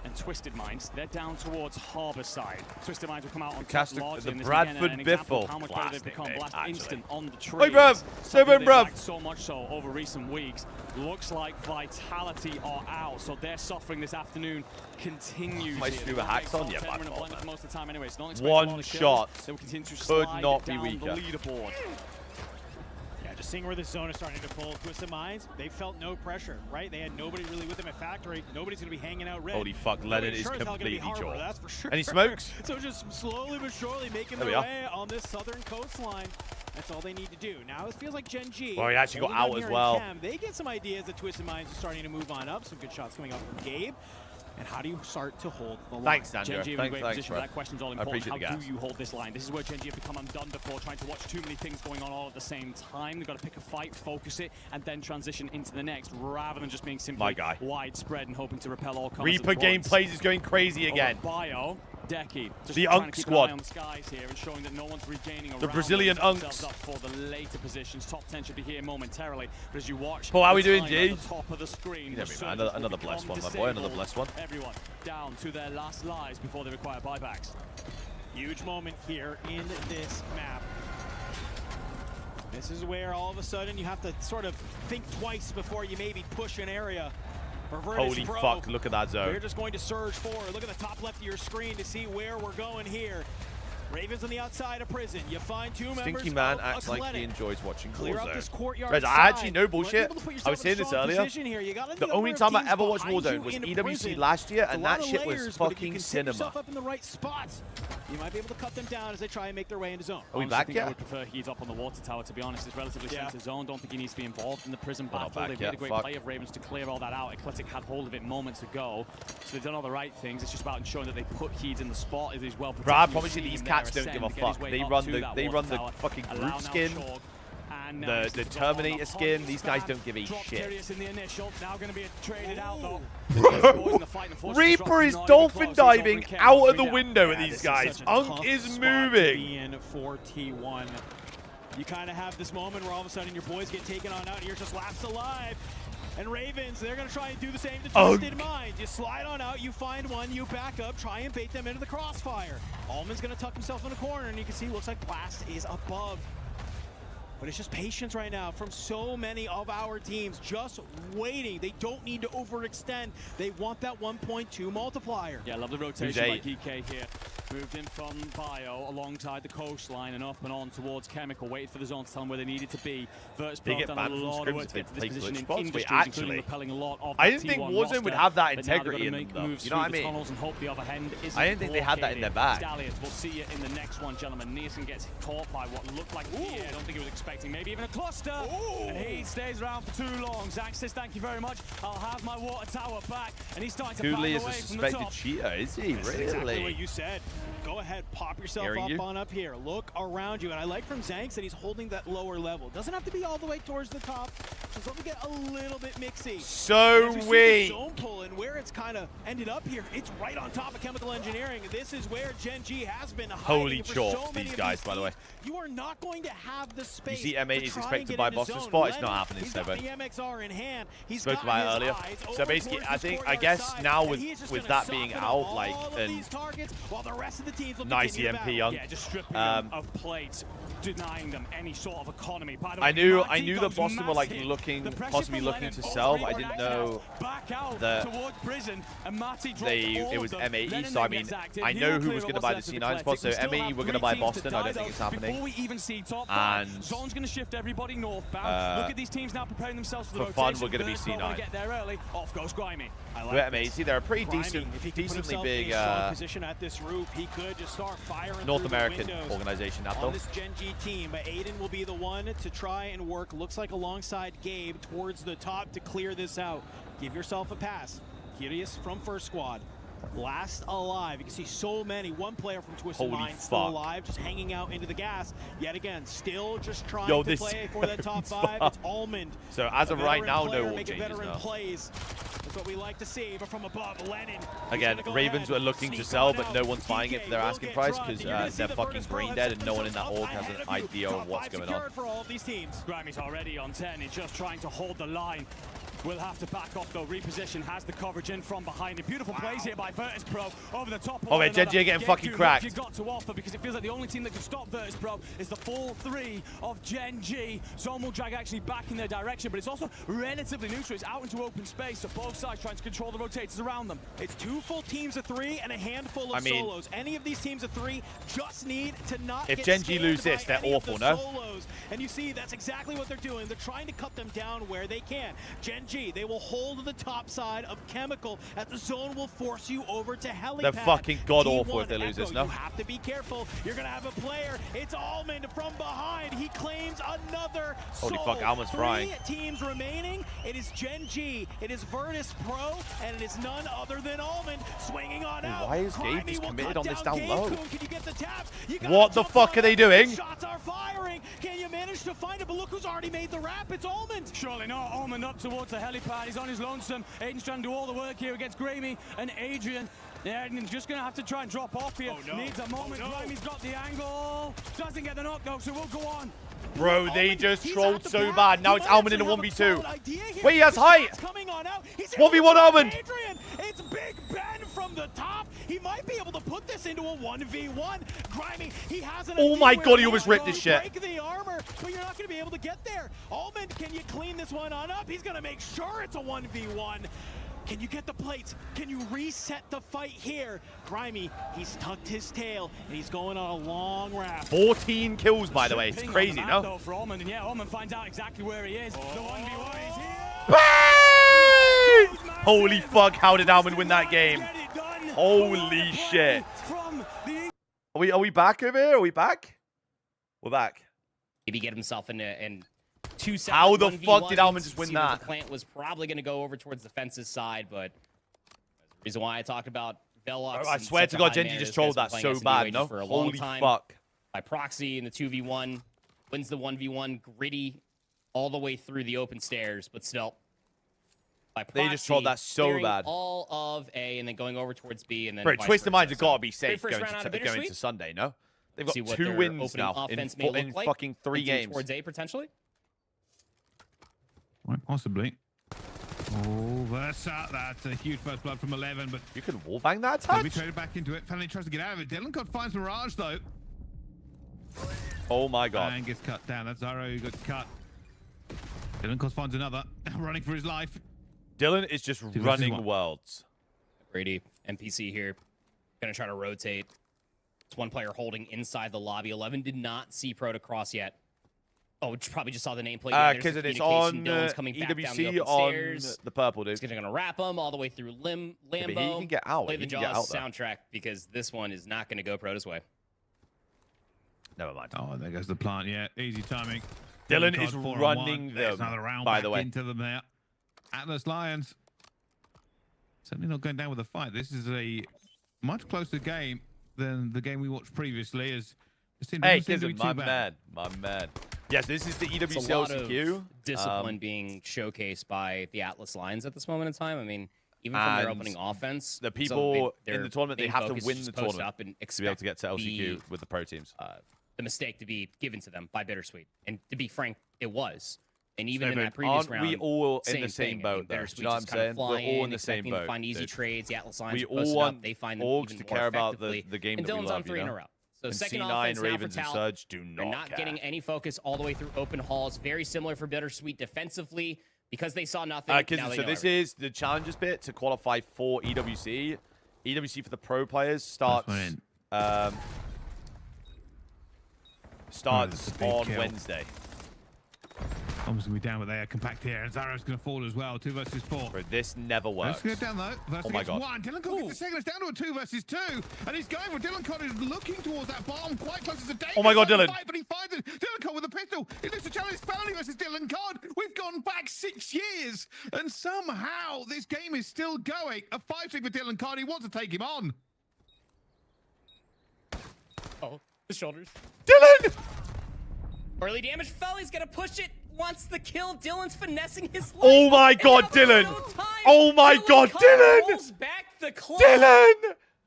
and Twisted Minds, they're down towards Harbour side. Twisted Minds will come out on top largely in this Bradford Biffle. How much better they've become. Blast instant on the tree. Hey, bruv! Seven, bruv! So much so over recent weeks. Looks like Vitality are out, so their suffering this afternoon continues. My scuba hacks on you, bad most of the time anyway. So one shot they will continue to could slide not be down weaker. The leaderboard. Just seeing where the zone is starting to pull. Twisted Minds, they felt no pressure, right? They had nobody really with them at factory. Nobody's going to be hanging out red. Holy fuck, Leonard is completely jaw. That's for sure. And he smokes. So just slowly but surely making their way on this southern coastline. That's all they need to do. Now it feels like Gen G. Well, he actually got out as well. They get some ideas that Twisted Minds are starting to move on up. Some good shots coming up from Gabe. And how do you start to hold the line? Thanks, Sandra. Gen G in a great Thanks, position, bro. but that question's all I important. appreciate How the gas. do you hold this line? This is where Gen G have become undone before, trying to watch too many things going on all at the same time. They've got to pick a fight, focus it, and then transition into the next, rather than just being simply widespread and hoping to repel all comers. Reaper gameplays is going crazy again. Bio, Decky, just The trying Unk to keep squad. an eye on the skies here and showing that no one's regaining The around Brazilian them, themselves Unks. up for the later positions. Top 10 should be here momentarily, but as you watch, Paul, how the we doing, time G? at the top of the screen, You know the me, man. surges Another will blessed become one, my boy. Another disabled. blessed one. Everyone down to their last lives before they require buybacks. Huge moment here in this map. This is where all of a sudden you have to sort of think twice before you maybe push an area. Holy fuck, look at that zone. We're just going to surge forward. Look at the top left of your screen to see where we're going here. Ravens on the outside of prison. You find two members Stinky Man of acts like he Athletic. enjoys watching Clear up Warzone. this courtyard Guys, I actually side. no bullshit. Able to put I yourself was in saying a this strong earlier. position here. You got a The number only of time I teams ever watched behind Warzone you was in EWC prison. last year, It's and a lot that of shit was layers, but if you fucking can set cinema. yourself up in the right spots, you might be able to cut them down as they try and make their way into zone. Are we Honestly, back I think I yet? would prefer he's up on the water tower, to be honest. It's relatively center zone. Don't think he needs to be involved in the prison We're not battle. back They've yet, made a great fuck. play of Ravens to clear all that out. Eclectic had hold of it moments ago, so they've done all the right things. It's just about ensuring that they put Heeds in the spot. It is well protected. Bro, I promise you these cats don't give a fuck. They run the fucking group skin, the Terminator skin. These guys don't give a shit. In the initial, now going to be traded out though. Reaper is dolphin diving out of the window at these guys. Unk is moving. For T1. You kind of have this moment where all of a sudden your boys get taken on out and you're just last alive. And Ravens, they're going to try and do the same to Twisted Mind. You slide on out, you find one, you back up, try and bait them into the crossfire. Allman's going to tuck himself in a corner, and you can see it looks like Blast is above. But it's just patience right now from so many of our teams, just waiting. They don't need to overextend. They want that 1.2 multiplier. Yeah, I love the rotation by DK here. Moved in from Bio alongside the coastline and up and on towards Chemical, waited for the zone to tell them where they needed to be. Virtus Pro get done a banned from lot of work scrims to if get they to this play position glitch in spots? Wait, industry, actually, including repelling a lot of I that didn't think T1 Warzone roster, would have that but now they've integrity got to in make them, though. moves You know what I through the mean? tunnels and hope the other hand isn't I didn't think they had that in their bag. Stallions, we'll see it in the next one, gentlemen. Neeson gets caught by what looked like I don't think he was expecting maybe even a cluster. And he stays around for too long. Zach says, thank you very much. I'll have my water tower back. And he's starting to Cooley back is a away from the suspected top. cheater, is he? This is Really? exactly what you said. Go ahead, pop yourself Hearing up you. on up here. Look around you. And I like from Zanks that he's holding that lower level. Doesn't have to be all the way towards the top. Just let me get a little bit mixy. So And as we see weak. the zone pull and where it's kind of ended up here, it's right on top of Chemical Engineering. This is where Gen G has been hiding Holy for chalk, so many these of guys, by the way. You are not going to have the space. You see M8 to is try expected and to get buy into Boston zone. spot. It's Lennon, not happening, he's got Seven. the MXR in hand. He's Spoke got about it his earlier. eyes So over basically, towards I this guess courtyard now side, and he is just with gonna that being soften out, all like, of and these targets while the rest of the teams will nice continue to EMP battle. Young. Yeah, just stripping them of plates, denying them any sort of economy. By the way, I knew Marty that goes Boston were like massive. looking, The pressure possibly from looking Lennon, to all sell, three but I were didn't knocked know out, back out that towards prison, and Marty dropped it all was of them. M80. Lennon So I then mean, gets active. I He know will who clear was up going to what's buy the left of C9 spot. Eclectic. So We still M80 have were going to three buy teams to Boston. I die, don't think it's though, happening. Before we even see top five, And Zone's going to shift everybody northbound. Look at these teams now preparing themselves for the for fun, rotation. we're going to be Virtus Pro wanna C9. get there early. Off goes Grimy. I We're like this. M80. They're a pretty Grimy, decent, if he can put decently himself big in a strong position at this roof, he could just start firing North through the American windows organization. That on though. this Gen G team. But Aiden will be the one to try and work, looks like alongside Gabe, towards the top to clear this out. Give yourself a pass. Curious from First Squad. Last alive. You can see so many. One player from Twisted Holy Mind still fuck. alive, just hanging out into the gas. Yet again, still just trying Yo, to this play for that top five. fuck. It's Almond. So as A of right veteran now, player no all making changes veteran now. plays. That's what we like to see. But from above, Lennon. Again, Ravens were looking to sell, but no one's buying it for their asking price because they're fucking brain dead and no one in that org has an idea of what's going on. For all of these teams. Grimy's already on 10. He's just trying to hold the line. We'll have to back off though. Reposition has the coverage in from behind. A beautiful plays here by Virtus Pro over the top. Oh, wait, Gen G are getting fucking cracked. You got to offer because it feels like the only team that can stop Virtus Pro is the full three of Gen G. Zone will drag actually back in their direction, but it's also relatively neutral. It's out into open space, so both sides trying to control the rotators around them. It's two full teams of three and a handful of solos. Any of these teams of three just need to not If get Gen G scared lose by this, they're any of awful, the no? solos. And you see that's exactly what they're doing. They're trying to cut them down where they can. Gen G G. They will hold the top side of Chemical, as the zone will force you over to Helipad. They're fucking god-awful if they lose Echo, this, no? You have to be careful. You're going to have a player. It's Almond from behind. He claims another Holy soul. fuck, Almond's frying. 3 teams remaining. It is Gen G, it is Virtus Pro, and it is none other than Almond swinging on out. Why is Gabe just committed on this down low? Can you get the tap? What the fuck are they doing? Shots are firing. Can you manage to find it? But look who's already made the wrap. It's Almond. Surely not. Almond up towards the helipad. He's on his lonesome. Aiden's trying to do all the work here against Gramey and Adrian. Yeah, Aiden's just going to have to try and drop off here. Needs a moment. Gramey's got the angle. Doesn't get the knock, though, so we'll go on. Bro, they just trolled so bad. Now it's Almond in the 1v2. Wait, he has height. 1v1 Almond. It's Big Ben from the top. He might be able to put this into a 1v1. Grimy, he has an Oh my god, he almost ripped this shit. Break the armor, but you're not going to be able to get there. Almond, can you clean this one on up? He's going to make sure it's a 1v1. Can you get the plates? Can you reset the fight here? Grimy, he's tucked his tail, and he's going on a long wrap. 14 kills, by the way. It's crazy, no? For Almond, and yeah, Almond finds out exactly where he is. The 1v1 is here. Holy fuck, how did Almond win that game? Holy shit. Are we back over here? Are we back? We're back. Maybe get himself in 2 seconds. How the fuck did Almond just win that? The plant was probably going to go over towards the fence's side, but that's the reason why I talked about Velox. I swear to God, Genji just trolled that so bad, no? Holy fuck. By proxy in the 2v1, wins the 1v1, gritty all the way through the open stairs, but still. By proxy, they just trolled that so bad. All of A and then going over towards B and then. Bro, Twisted Minds have got to be safe going to Sunday, no? They've got See what 2 their wins opening now offense in may look like. fucking 3 games. Towards A potentially. Quite possibly. Oh, Versa, that's a huge first blood from 11, but you can wallbang that touch. touch. He traded back into it. Finally tries to get out of it. Dylan Cod finds Mirage though. Oh my god. And gets cut down. That's Zaro who got cut. Dylan Cod finds another, running for his life. Dylan is just running worlds. Brady, NPC here, gonna try to rotate. It's one player holding inside the lobby. 11 did not see Pro to cross yet. Oh, probably just saw the nameplate. Because it's on EWC on the purple, dude. He's gonna wrap him all the way through Lambo. Yeah, but he can get out. Play the Jaws soundtrack because this one is not gonna go Proto's way. Never mind. Oh, there goes the plant. Yeah, easy timing. Dylan is running them. Another round by back the way, into them there. Atlas Lions certainly not going down with a fight. This is a much closer game than the game we watched previously. As hey, Kizm, my man. Yes, this is the EWC LCQ. Discipline being showcased by the Atlas Lions at this moment in time. I mean, even from their opening offense, the people in the tournament, they have to win the tournament to be able to get to LCQ with the pro teams. The mistake to be given to them by Bittersweet, and to be frank, it was. And even in that previous round, we all in the same boat, though? You know what I'm saying? We're all in the same boat. Find easy trades. The Atlas Lions we all want up. They find them orgs even to more care about the effectively. game and that we Dylan's love, on 3 in a row. So and second C9, offense Ravens, now and for Tal. Surge do They're not not care. getting any focus all the way through open halls. Very similar for Bittersweet defensively because they saw nothing. So this is the challenges bit to qualify for EWC. EWC for the pro players starts on Wednesday. Almost going to be down, but they are compact here. And Zaro's going to fall as well. 2 versus 4. Bro, this never works. Let's go down, though. Versus oh my god. 1. Dylan Cod gets the second. It's down to a 2 versus 2. And he's going for Dylan Cod is looking towards that bomb quite close to the day. Oh my god, Dylan. But he finds it. Dylan Cod with a pistol. He loses the challenge. Felony versus Dylan Cod. We've gone back 6 years. And somehow this game is still going. A 5-6 for Dylan Cod. He wants to take him on. Oh, the shoulders. Dylan! Early damage. Felly's going to push it. Wants the kill. Dylan's finessing his life. Oh my god, Dylan! Oh my god, Dylan! Rolls back the clock Dylan!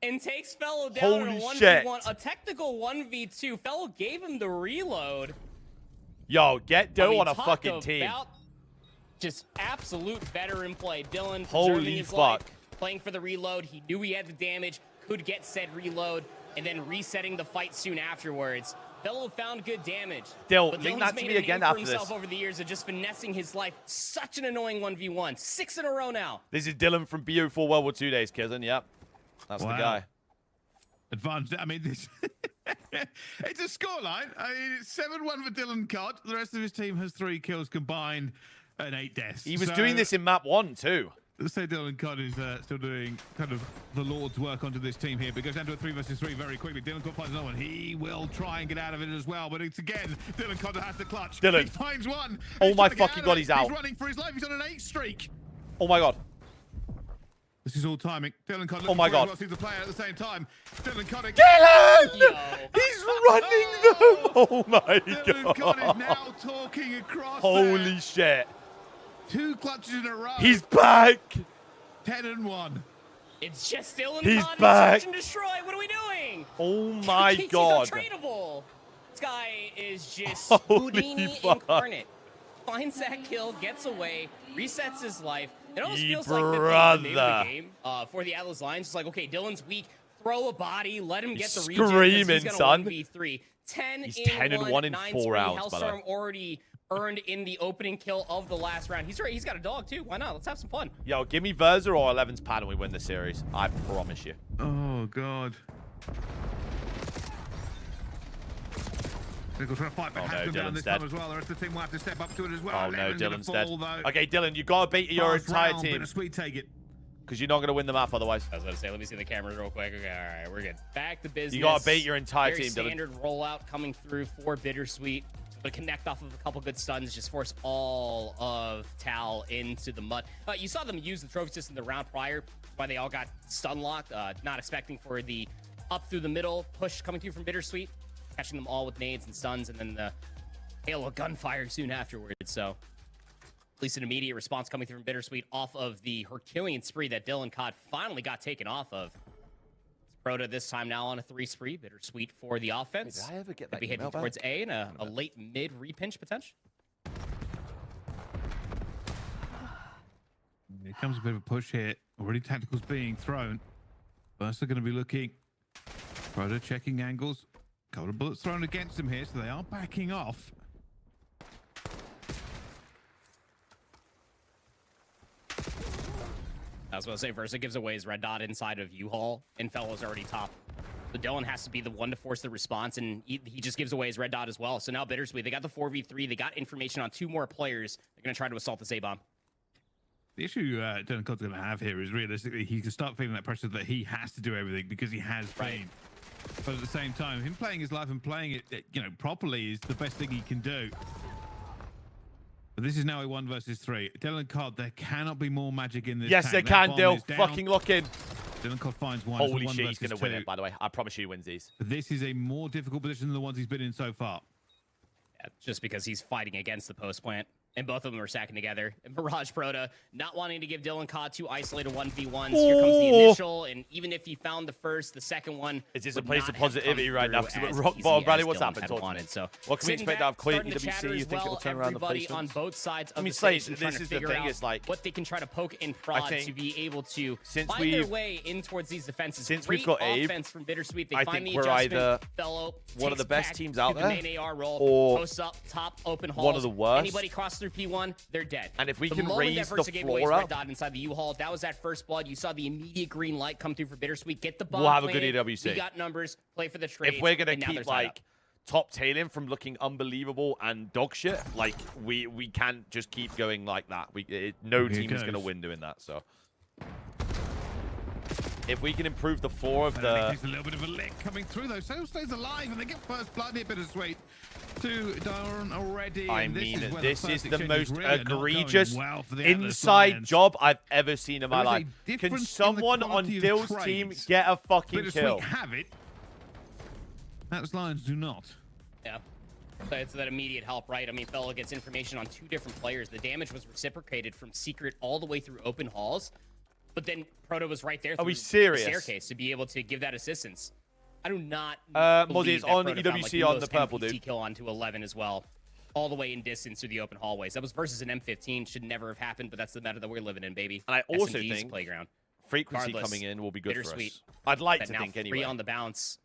And takes Fellow down in a 1v1. A technical 1v2. Fellow gave him the reload. Yo, get Doe on a fucking team. Just absolute veteran play. Dylan holy his fuck. Life, playing for the reload. He knew he had the damage, could get said reload, and then resetting the fight soon afterwards. Fellow found good damage. Dill, but link Dylan's that to made me a again name after for himself this. over the years of just finessing his life. Such an annoying 1v1. 6 in a row now. This is Dylan from BO4 World War II days, Kizen. Yep. That's the guy. Advanced. I mean, this it's a scoreline. I mean, it's 7-1 for Dylan Cod. The rest of his team has 3 kills combined. and 8 deaths. He was doing this in map 1 too. So Dylan Codd is still doing kind of the Lord's work onto this team here, but goes down to a 3 versus 3 very quickly. Dylan Codd finds another one. He will try and get out of it as well, but it's again Dylan Codd has to clutch. Dylan. He finds one. Oh my fucking god, he's out. He's running for his life. He's on an 8 streak. Oh my god. This is all timing. Dylan Codd. Oh my god. Sees the player at the same time. Dylan Codd. Dylan! Yo. He's running them. Oh my Dylan Codd is god. now talking across. Holy shit. 2 clutches in a row. He's back. 10 and 1. It's just Dylan He's Codd, back. Search and destroy. What are we doing? Oh my He's god. untradeable. This guy is just Holy Houdini fuck. incarnate. Finds that kill, gets away, resets his life. It almost Ye feels like the name of the brother. game for the Atlas Lions. It's like, okay, Dylan's weak. Throw a body, let him get the He's regen. 'Cause screaming, he's son. 1v3. 10 He's in 10 and 1 in 9 4 spree. rounds, by the way. Hellstorm already earned in the opening kill of the last round. He's right. He's got a dog too. Why not? Let's have some fun. Yo, give me Verza or 11's pad and we win the series. I promise you. Oh god. They're trying to fight, but Oh, has no, come down Dylan's this dead. time as well. The rest of the team will have to step up to it as well. Oh no, 11's gonna Dylan's dead. fall, though. Okay, Dylan, you gotta beat your Last entire round, team. Bittersweet take it. Because you're not gonna win the map otherwise. I was going to say, let me see the cameras real quick. Okay, all right, we're good. Back to business. You gotta bait your entire Very team, Dylan. standard rollout coming through for Bittersweet. But connect off of a couple good stuns, just force all of Tal into the mud. You saw them use the trophy system the round prior, why they all got stun locked. Not expecting for the up through the middle push coming through from Bittersweet, catching them all with nades and stuns, and then the hail of gunfire soon afterwards. So at least an immediate response coming through from Bittersweet off of the Herculean spree that Dylan Codd finally got taken off of. Proto this time now on a 3 spree. Bittersweet for the offense. Wait, did I ever get Could that be heading email back? towards A and a late mid repinch potential. Here comes a bit of a push here. Already tacticals being thrown. First they're going to be looking. Proto checking angles. Couple of bullets thrown against them here, so they are backing off. I was going to say, Versa gives away his red dot inside of U-Haul, and Fellow's already top. So Dylan has to be the one to force the response, and he just gives away his red dot as well. So now Bittersweet, they got the 4v3. They got information on 2 more players. They're going to try to assault the A-bomb. The issue Dylan Codd's going to have here is realistically he can start feeling that pressure that he has to do everything because he has pain. But at the same time, him playing his life and playing it, properly is the best thing he can do. But this is now a 1 versus 3. Dylan Codd, there cannot be more magic in this. Yes, they can, Dill. Fucking lock in. Dylan Codd finds one. Holy one shit, he's versus gonna win two. it, by the way. I promise you he wins these. But this is a more difficult position than the ones he's been in so far. Yeah, just because he's fighting against the post plant. And both of them are stacking together. And Mirage Proto not wanting to give Dylan Codd 2 isolated 1v1s. Here comes the initial, and even if he found the first, the second one. It's just a place of positivity right now. Because rock bottom, Bradley, what's happened? Talk to me. So what can we expect out of Clean EWC? You think it'll turn around the placements? On placements? both sides of I mean, the Slade, station, this is the thing. It's like what they can try to poke and prod to be able to since find their we've way in towards these defenses. Since Great we've got Abe, offense from Bittersweet. They I find think the we're either adjustment. Fellow one of the best takes teams back out to there, the main AR role, or posts up top open halls. one of the worst. Anybody cross through P1, they're dead. And if we the can moment raise that the Versa gave away his floor red up, dot inside the U-Haul, that was that first blood. You saw the immediate green light come through for Bittersweet. Get the bomb. we'll have a good planted. EWC. We got numbers. Play for the trade. If we're gonna keep like top tailing from looking unbelievable and dog shit, like we can't just keep going like that. No team is gonna win doing that. So if we can improve the floor of the, There's a little bit of a lick coming through though. So stays alive, and they get first blood here. Bittersweet to Darren already. I and mean, where this first is the exchange most really not going egregious well for the Atlas inside Lions. job I've ever seen in my There is life. a Can difference in the someone on quality of Dill's team trades. get a fucking Bittersweet kill? have it. Atlas Lions do not. Yeah. So it's that immediate help, right? I mean, Fellow gets information on 2 different players. The damage was reciprocated from secret all the way through open halls. But then Proto was right there Are we through serious? the staircase to be able to give that assistance. I do not Mozzie, believe it's that on Proto found, EWC like, on the purple, NPC dude. kill onto 11 as well. All the way in distance through the open hallways. That was versus an M15. Should never have happened, but that's the meta that we're living in, baby. And I also SMG's think playground. frequency Regardless, coming in will be good for Bittersweet. us. I'd like But to now think 3 anyway. on the bounce.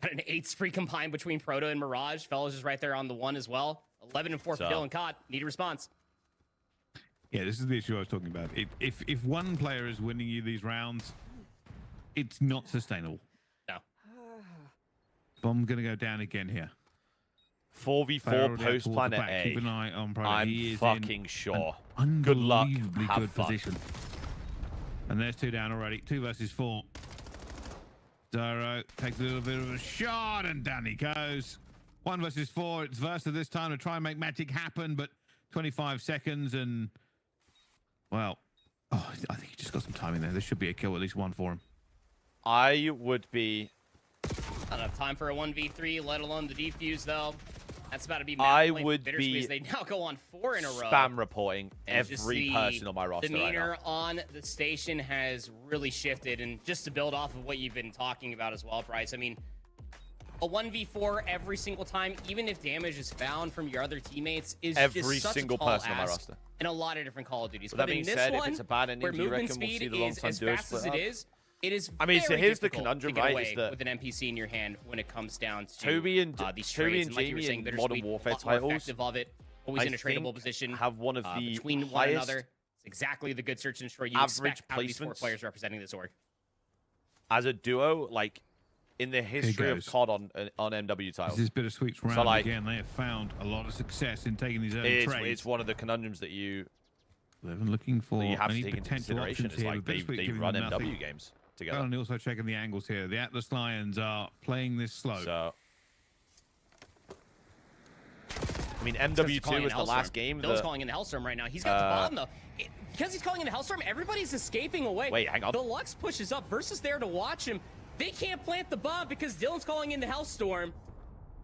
Got an 8 spree combined between Proto and Mirage. Fellows is right there on the 1 as well. 11 and 4 for Dylan Codd. Need a response. Yeah, this is the issue I was talking about. If one player is winning you these rounds, it's not sustainable. No. Bomb gonna go down again here. 4v4 post planet A. Keep an eye on Planet. I'm fucking sure. Good luck. Unbelievably Good position. And there's 2 down already. 2 versus 4. Zaro takes a little bit of a shot, and down he goes. 1 versus 4. It's Versa this time to try and make magic happen, but 25 seconds and, well, oh, I think he just got some time in there. There should be a kill, at least 1 for him. I would be... Not enough time for a 1v3, let alone the defuse, though. That's about to be I would be they now go on 4 in a row. Spam reporting And every person on my roster right demeanor now. on the station has really shifted, and just to build off of what you've been talking about as well, Bryce, I mean, a 1v4 every single time, even if damage is found from your other teammates, is every just such single a tall person on my ask roster. in a lot of different Call of Duties. With But that being in this said, one, if it's a bad ending, where do you movement reckon we'll speed see the long is time as duos fast as split it up? is, it is I mean, so very here's the difficult conundrum, to get right, away is that with an NPC in your hand when it comes down to Toby and these Toby trades. and Like you were Jamie saying, in Bittersweet, Modern Warfare a lot more titles, effective of it, always I in a tradable think position, have one of the between one highest another. It's exactly the good search and destroy you average expect out of these 4 placements. players representing this org. As a duo, like, in the history of goes. COD on MW titles. This is Bittersweet's round So, like, again. They have found a lot of success in taking these early trades. it's one of the conundrums that you They're looking for that you have to any take into potential consideration. options Is here. like but Bittersweet they giving run them MW nothing. games together. Oh, and also checking the angles here. The Atlas Lions are playing this slow. So, I mean, MW2 was the last game. Bill's calling in the Hellstorm right now. He's got the bomb, though. Because he's calling in the Hellstorm, everybody's escaping away. Wait, hang on. The Lux pushes up. Versus there to watch him. They can't plant the bomb because Dylan's calling in the Hellstorm.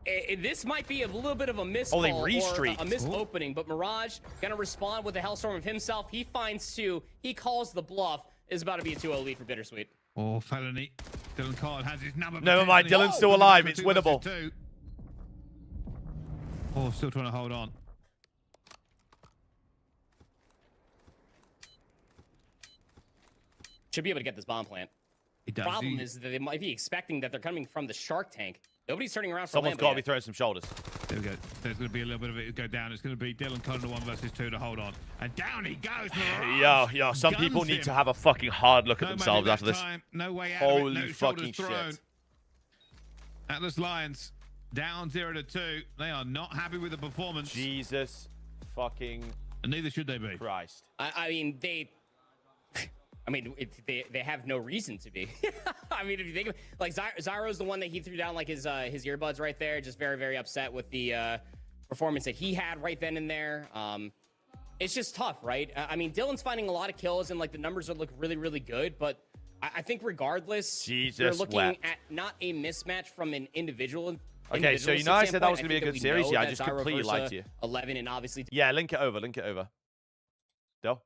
This might be a little bit of a miss Oh, they call or re-streaked. a misopening, but Mirage gonna respond with a Hellstorm of himself. He finds 2. He calls the bluff. Is about to be a 2-0 lead for Bittersweet. Oh, felony. Dylan Card has his number. Never mind, potentially. Dylan's still alive. It's 2 versus winnable. 2. Oh, still trying to hold on. Should be able to get this bomb plant. He does. Problem is that they might be expecting that they're coming from the Shark Tank. Nobody's turning around for Someone's got to Lambo be yet. throwing some shoulders. There we go. There's going to be a little bit of it go down. It's going to be Dylan Connor 1 versus 2 to hold on. And down he goes. Yo, some people Guns need him. to have a fucking hard look at No themselves money after that this. time. No way out Holy of it. No fucking shoulders thrown. shit. Atlas Lions down 0-2. They are not happy with the performance. Jesus fucking And neither should they be. Christ. I mean, they have no reason to be. I mean, if you think of like Zyro's the one that he threw down like his earbuds right there, just very, very upset with the performance that he had right then and there. It's just tough, right? I mean, Dylan's finding a lot of kills and like the numbers look really, really good, but I think regardless, you're looking at not a mismatch from an individual. Okay, so you know I said that was going to be a good series? Yeah, I just completely lied to you. 11 and obviously... Yeah, link it over. Del?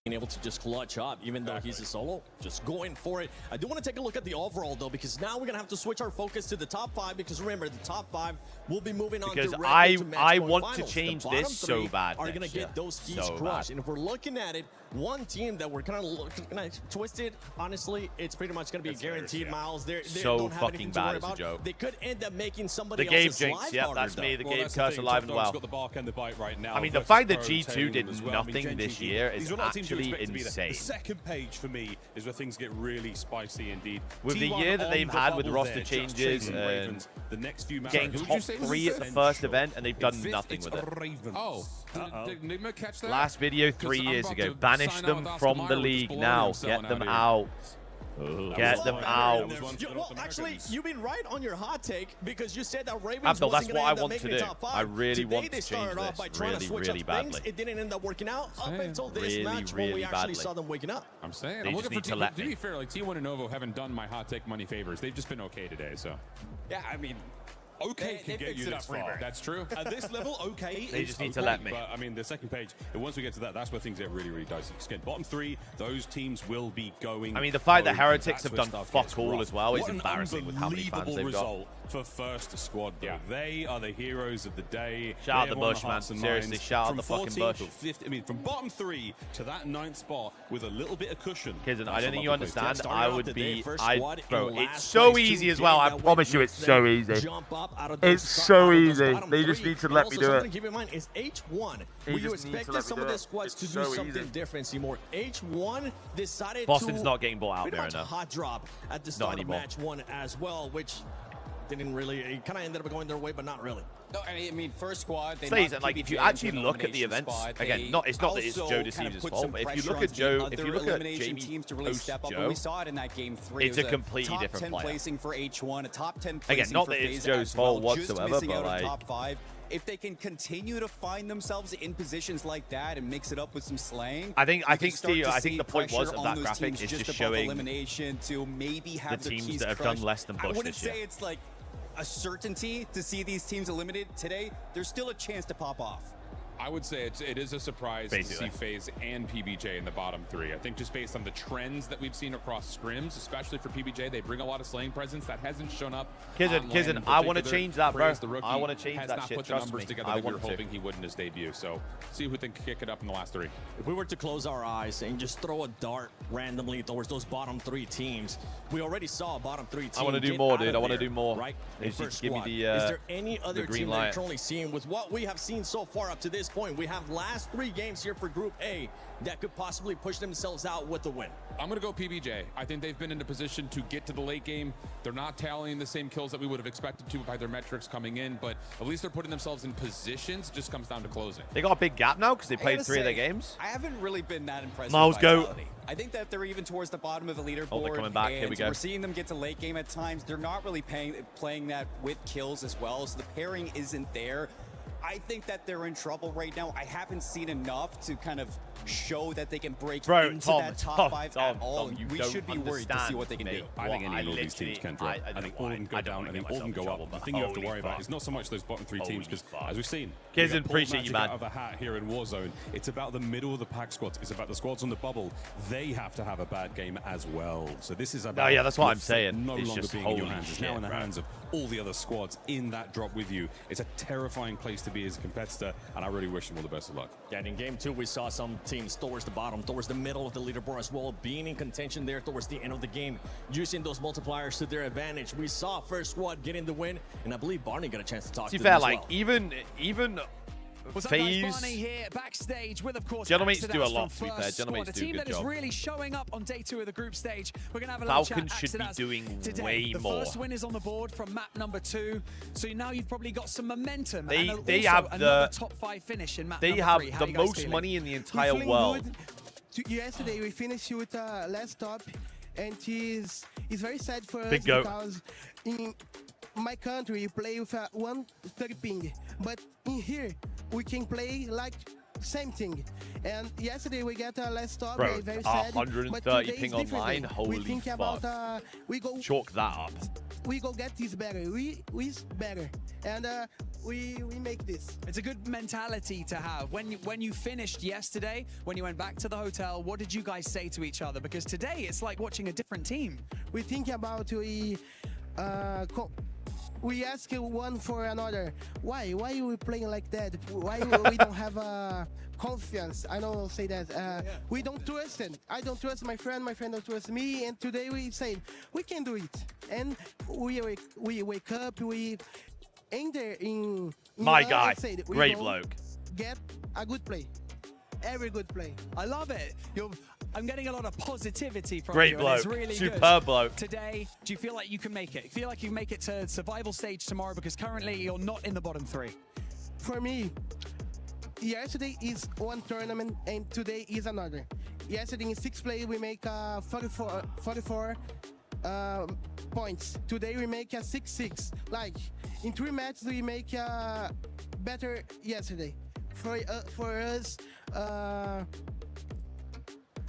Being able to just clutch up, even though he's a solo, just going for it. I do want to take a look at the overall, though, because now we're going to have to switch our focus to the top 5, because remember, the top 5 will be moving on Because directly to match I point want finals. to change The bottom this so 3 bad are going next to year. get those keys So crushed. bad. And if we're looking at it, one team that we're kind of twisted, honestly, it's pretty much going to be guaranteed miles. They So don't have fucking anything to bad worry as a about. joke. They could end up making somebody The Gabe else's jinx, life yep, harder, that's me. though. The Gabe curse alive and well. Got the bark and the bite right now. I mean, the versus fact that Pro G2 Taylor did as well. I mean, nothing Gen this G, year is these are not teams you actually expect to be there. insane. The second page for me is where things get really spicy indeed. With the T1 year that on they've the had with bubble roster there, just changes chasing and Ravens. The next few getting matches. top 3 at the first event, and they've done nothing with it. Oh, did Nigma catch that? Last video 3 years ago. Banish them from the league now. Get them out. Get them out. Well, actually, you've been right on your hot take because you said that Ravens Abdul, that's wasn't what I going to end up want making to the do. top 5. I really Today, want to they change started off this by trying to really, switch really up badly. things. It didn't end up working out up until this Really, match when really we actually badly. saw them waking up. I'm saying, They I'm just looking need for to let to me. be fair, like T1 and Novo haven't done my hot take money favors. They've just been okay today, so. Yeah, I mean, okay They can get fixed you it this up, far. Reaver. That's true. At this level, okay. They is just need to okay, let me. But I mean, the second page, and once we get to that, that's where things get really, really dicey. Again, bottom 3, those teams will be going. I mean, the fact that home, Heretics and have that's done where stuff fuck gets all rough. as well is What an embarrassing with how many fans unbelievable they've got. result for first squad, though. Yeah. They are the heroes of the day. Shout out They the have won Bush, man. hearts and Seriously, minds. shout out From the fucking 14 Bush. to 50, I mean, from bottom 3 to that 9th spot with a little bit of cushion. Kids, I That's don't a think you lovely place. understand. Started I off would the day, be. first I, squad bro, in it's last so place, easy two as well. I games that promise you, went it's so with them. easy. Jump up out of It's those so out of those easy. bottom They just 3. need to And let also me do something it. to keep in mind is H1. They Where just you need to expected let me some do of the it. squads to It's do so something easy. different, Seymour. H1 decided Boston's to not getting bought out pretty there much enough. hot drop at the Not start of anymore. match 1 as well, which didn't really, it kind of ended up going their way, but not really. No, I mean, first squad. They Stays, and like if you actually look at the events, again, it's not that it's Joe Deceives' fault, but if you look at Joe, if you look at Jamie teams to really post step up, Joe, and we saw it in that game 3. it's a completely top different 10 player. placing for H1, a top 10 placing Again, not for that it's FaZe Joe's as well, fault just whatsoever, missing but out on like top 5. If they can continue to find themselves in positions like that and mix it up with some slaying, I think Steve, the point was of that graphic is just showing elimination to maybe have the teams keys that have crushed. done less than Bush I wouldn't this year. say it's like a certainty to see these teams eliminated today. There's still a chance to pop off. I would say it is a surprise Basically. to see FaZe and PBJ in the bottom 3. I think just based on the trends that we've seen across scrims, especially for PBJ, they bring a lot of slaying presence that hasn't shown up. Kizen, I want to change that, bro. The rookie I want to change has that not shit. put the Trust numbers me. together I that we were want to. hoping he would in his debut. So see who can kick it up in the last 3. If we were to close our eyes and just throw a dart randomly towards those bottom 3 teams, we already saw a bottom 3 team. I want to do get more, out dude. of I want to there, do more. Right? They In should first give me squad. the Is there any other green team that light. you're currently seeing with what we have seen so far up to this point? We have last 3 games here for Group A that could possibly push themselves out with the win. I'm going to go PBJ. I think they've been in a position to get to the late game. They're not tallying the same kills that we would have expected to by their metrics coming in, but at least they're putting themselves in positions. It just comes down to closing. They got a big gap now because they played 3 of their say, games. I haven't really been that impressed Miles, with go. Vitality. I think that they're even towards the bottom of the leaderboard. Oh, they're coming back. And Here we go. We're seeing them get to late game at times. They're not really playing that with kills as well, so the pairing isn't there. I think that they're in trouble right now. I haven't seen enough to kind of show that they can break into that top 5 at all. Tom, you we don't should be worried to see what they can do. I think any of these teams can drop. I think all of them go down. I think all of them go up. The thing you have to worry about is not so much those bottom 3 teams, because as we've seen, Kizen, appreciate you, man. Out of a hat here in Warzone. It's about the middle of the pack squads. It's about the squads on the bubble. They have to have a bad game as well. So this is about. Oh yeah, that's what I'm saying. No it's longer just being in your holy hands. It's shit, now in the bro. hands of all the other squads in that drop with you. It's a terrifying place to be as a competitor, and I really wish them all the best of luck. Yeah, and in game 2, we saw some teams towards the bottom, towards the middle of the leaderboard as well, being in contention there towards the end of the game, using those multipliers to their advantage. We saw first squad getting the win, and I believe Barney got a chance to talk to To be them fair, as like well. even What's up, guys? FaZe. Barney here, backstage with, of course, Gentlemen do a Axedax lot, from to be fair. First Gentlemen Squad, do a team a good that is job. really showing up on day 2 of the group stage. We're going to have a little Falcons chat. should be Axedax doing today. way the more. first win is on the board from map number 2, so now you've probably got some momentum. They and they also have another the top 5 finish in map they number have 3. How the you guys most feeling? money in the entire world. Yesterday we finished with last top, and it's very sad for us Big goat. because in my country we play with 130 ping, but in here we can play like same thing. And yesterday we got last top, Bro, very sad. 130 but ping is online, different. holy we think fuck. about we go Chalk that up. we go get this better. We better, and we make this. It's a good mentality to have. When you finished yesterday, when you went back to the hotel, what did you guys say to each other? Because today it's like watching a different team. We think about we ask one for another. Why are we playing like that? Why we don't have confidence? I don't say that. We don't trust him. I don't trust my friend don't trust me. And today we say we can do it. And we wake up. We enter in. My guy, say that we great go bloke. Get a good play. Every good play. I love it. I'm getting a lot of positivity from Great you. bloke. And it's really Superb good. bloke. Today, do you feel like you can make it? Feel like you can make it to survival stage tomorrow? Because currently you're not in the bottom 3. For me, yesterday is one tournament and today is another. Yesterday in 6 play we make 44 points. Today we make a 6-6. Like in 3 matches we make better yesterday. For us.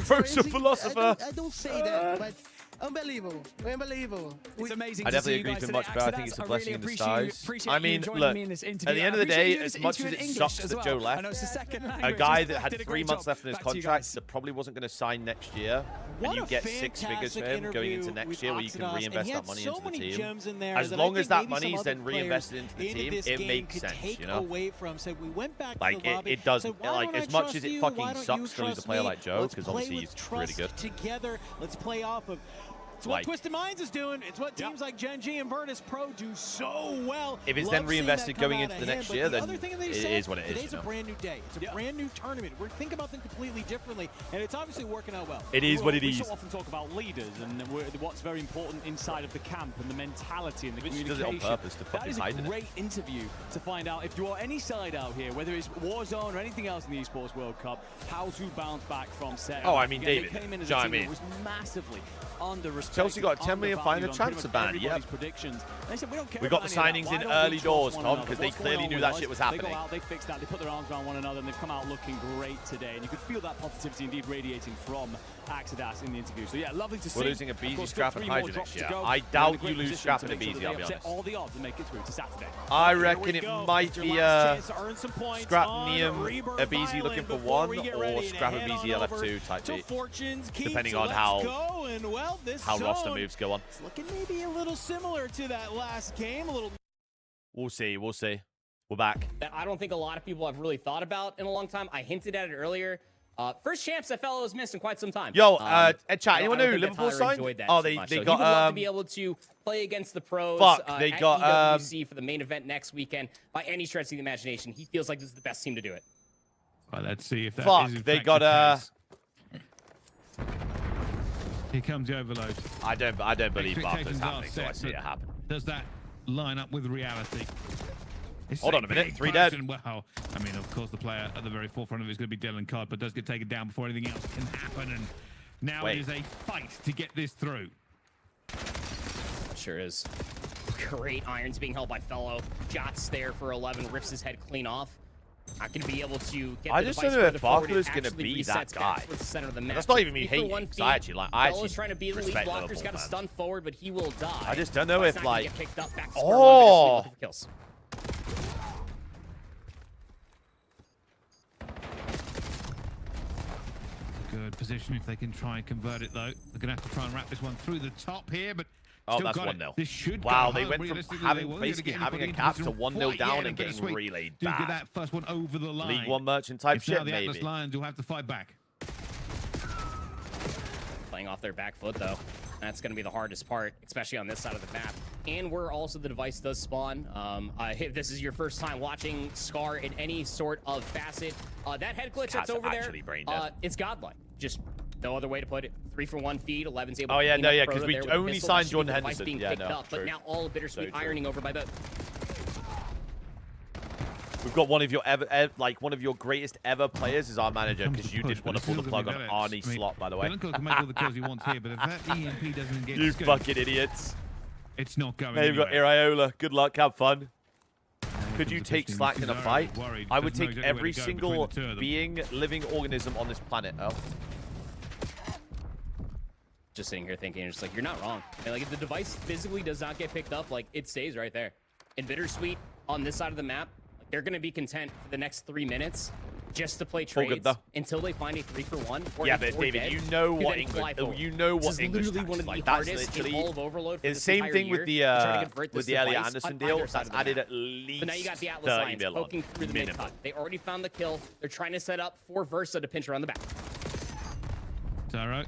Bro's a philosopher. I don't say that, but unbelievable. It's amazing I to see definitely you agree guys too much, today. bro. I think it's a Axedax, blessing really in disguise. appreciate I you mean, joining look, me in this at interview. the end of the I appreciate day, you as doing much it as in it English sucks as that well. Joe left, I know it's the second a language. guy You that had did a 3 great months job. left in his Back to you contract guys. that probably wasn't going to sign next year, What and you a get 6 figures for fantastic him going into interview next with year where you can Oxydos, and reinvest he that had money so into the many team. gems in there As that I long as think that maybe some money's other then reinvested into the players team, this it game makes could sense, take you know? away from. So we went back Like, to the lobby, it does, said, "Why like, don't as I much trust as it you? fucking Why don't sucks you to lose a trust player me? like Joe, Let's because play obviously with he's really trust good. together. Let's play off of It's what Twisted Minds is doing. It's what teams like Gen G and Virtus Pro do so well. If it's then reinvested going into the next year, then it is what it is. Today's a brand new day. It's a brand new tournament. We're thinking about them completely differently, and it's obviously working out well. It is what it is. We so often talk about leaders and what's very important inside of the camp and the mentality and the communication. Does it on purpose to fucking hide it. That is a great interview to find out if you are any side out here, whether it's Warzone or anything else in the Esports World Cup, how to bounce back from set. Oh, I mean, Again, David. They came in as Do you know a what I team mean? that was massively under respect. Chelsea got 10 million fine and transfer ban. Yep. We got the signings in early doors, Tom, because they clearly knew that shit was happening. They go out, they fixed that, they put their arms around one another, and they've come out looking great today. And you could feel that positivity indeed radiating from Axidas in the interview. So yeah, lovely to see. We're losing a Beezy, Scrap, and Hydra next year. I doubt you lose Scrap and a Beezy, I'll be honest. All the odds and make it through to Saturday. I reckon it might be Scrap Neum a Beezy looking for one, or Scrap a Beezy LF2 type beat, depending on how roster moves go on. It's looking maybe a little similar to that last game. We'll see. We'll see. We're back. That I don't think a lot of people have really thought about in a long time. I hinted at it earlier. First champs that fellow has missed in quite some time. Yo, chat, anyone know Liverpool signed? Oh, they got he would love to be able to play against the pros. Fuck, they at got EWC for the main event next weekend. By any stretch of the imagination, he feels like this is the best team to do it. Well, let's see if that fuck, is in they fact got the case. Here comes the overload. I don't believe Barca's happening, so I see it happen. Does that line up with reality? Hold on a minute, 3 dead. Well, I mean, of course, the player at the very forefront of it is going to be Dylan Codd, but does get taken down before anything else can happen. And now it is a fight to get this through. Sure is. Great irons being held by fellow. Jots there for 11, rips his head clean off. Not going to be able to get I the just device don't know if further forward. Barca is It going to actually be resets that back guy. towards the center of the map. That's not even me 3 for hating 1 it, 'cause feed. I actually Fella's trying to be the lead respect blocker. Liverpool, He's got a man. stun forward, but he will die. I just don't know But if, it's not gonna like... get picked up. Back to square one, looking for kills. Good position if they can try and convert it, though. They're going to have to try and wrap this one through the top here, but Oh, still that's got 1-0. This should wow, go they home. went from Realistically, basically having a cap to 1-0 down and getting relayed do back. get that first one over the line. League One merchant type It's shit, now the maybe. Atlas Lions will have to fight back. Playing off their back foot, though. That's going to be the hardest part, especially on this side of the map. And where also the device does spawn. If this is your first time watching Scar in any sort of facet, that head glitch that's over there, it's godlike. Just no other way to put it. 3 for 1 feed. 11's able to yeah, clean no, up yeah, Proto because we there with the only pistol. signed That should be Jordan the device Henderson. being Yeah, picked no, up, but true. now all Bittersweet ironing over by the... We've got one of your greatest ever players as our manager, because you didn't want to pull the plug on Arnie Slot, by the way. Dylan Codd can make all the kills he wants here, but if that EMP doesn't get You scooped, fucking idiots. it's not going Hey, we've got anywhere. Iriola. Good luck, have fun. Could you the take positioning. slack in a Cesaro fight? worried, I would doesn't know take exactly where every to go single between the two of them. being, living organism on this planet. Oh. Just sitting here thinking, just like, you're not wrong. And like, if the device physically does not get picked up, like, it stays right there. And Bittersweet on this side of the map, they're going to be content for the next 3 minutes just to play trades until they find a 3 for 1. Or Yeah, but David, you know what English, This is literally one of the hardest in all of Overload for it's this the same entire thing year, with to try to convert the this Elliot device Anderson on deal. either side That's of the added map. at least But now you got the Atlas 30 Lions mil poking through the mid cut. They already found the kill. They're trying to set up for Versa to pinch around the back. Zaro.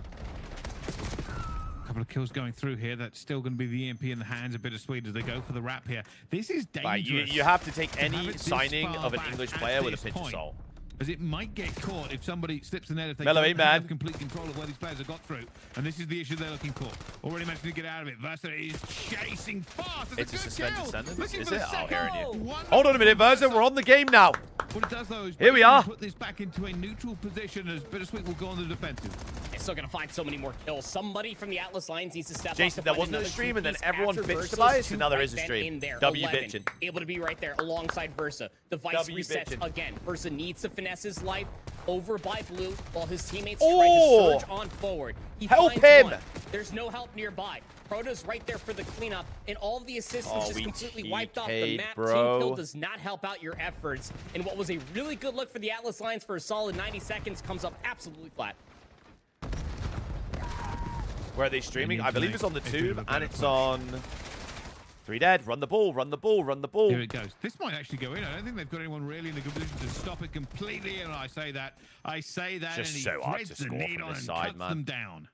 Couple of kills going through here. That's still going to be the EMP in the hands of Bittersweet as they go for the wrap here. This is dangerous. Right, you have to take to have any it this signing far of an back English at player with a this pinch of point, salt. as it might get caught if somebody slips the net if they Mellow, don't man. have complete control of where these players have got through. And this is the issue they're looking for. Already managed to get out of it. Versa is chasing fast. It's a good suspended kill. sentence, Looking is for it? the Oh, second. hearing you. One Hold on a minute, Versa. We're on the game now. What it does, though, is Here we basically are. put this back into a neutral position as Bittersweet will go on the defensive. They're still going to find so many more kills. Somebody from the Atlas Lions needs to step Jason, up. that wasn't a stream, and then everyone bitched about it, so now there is a stream. W bitching. Able to be right there alongside Versa. Device W resets bitching. again. Versa needs to finesse his life over by Blue while his teammates Oh! try to surge on forward. He Help finds him! one. There's no help nearby. Proto's right there for the cleanup, and all of the assists Oh, just we completely wiped off the TK'd, map. bro. Team kill does not help out your efforts, and what was a really good look for the Atlas Lions for a solid 90 seconds comes up absolutely flat. Where are they streaming? I believe it's on the tube, and it's on 3 dead. Run the ball, run the ball, run the ball. Here it goes. This might actually go in. I don't think they've got anyone really in a good position to stop it completely. And I say that, Just and he so hard to threads the score from needle this and side, cuts man. them down.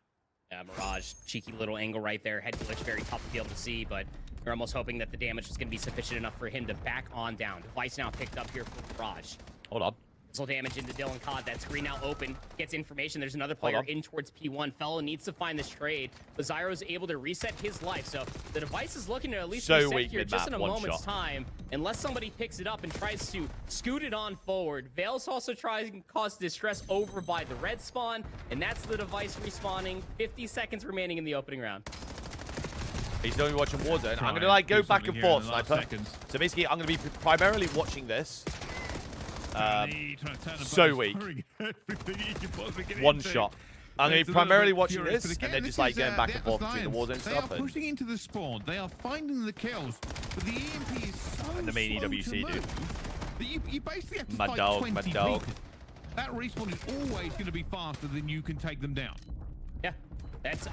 Mirage, cheeky little angle right there. Head glitch, very tough to be able to see, but you're almost hoping that the damage is going to be sufficient enough for him to back on down. Device now picked up here for Mirage. Hold on. Missile damage into Dylan Cod. That screen now open. Gets information. There's another player in towards P1. Fellow needs to find this trade. But Zyro's able to reset his life. So the device is looking to at least reset here just in a moment's time. Unless somebody picks it up and tries to scoot it on forward. Vale's also trying to cause distress over by the red spawn. And that's the device respawning. 50 seconds remaining in the opening round. He's only watching Warzone. I'm going to like go back and forth, Sniper. So basically, I'm going to be primarily watching this. So weak. One shot. I'm going to be primarily watching this and then just like going back and forth between the Warzone stuff. They are pushing into the spawn. They are finding the kills. But the EMP is so and the main EWC, dude. That you basically have to fight 20 people. That respawn is always going to be faster than you can take them down. Yeah.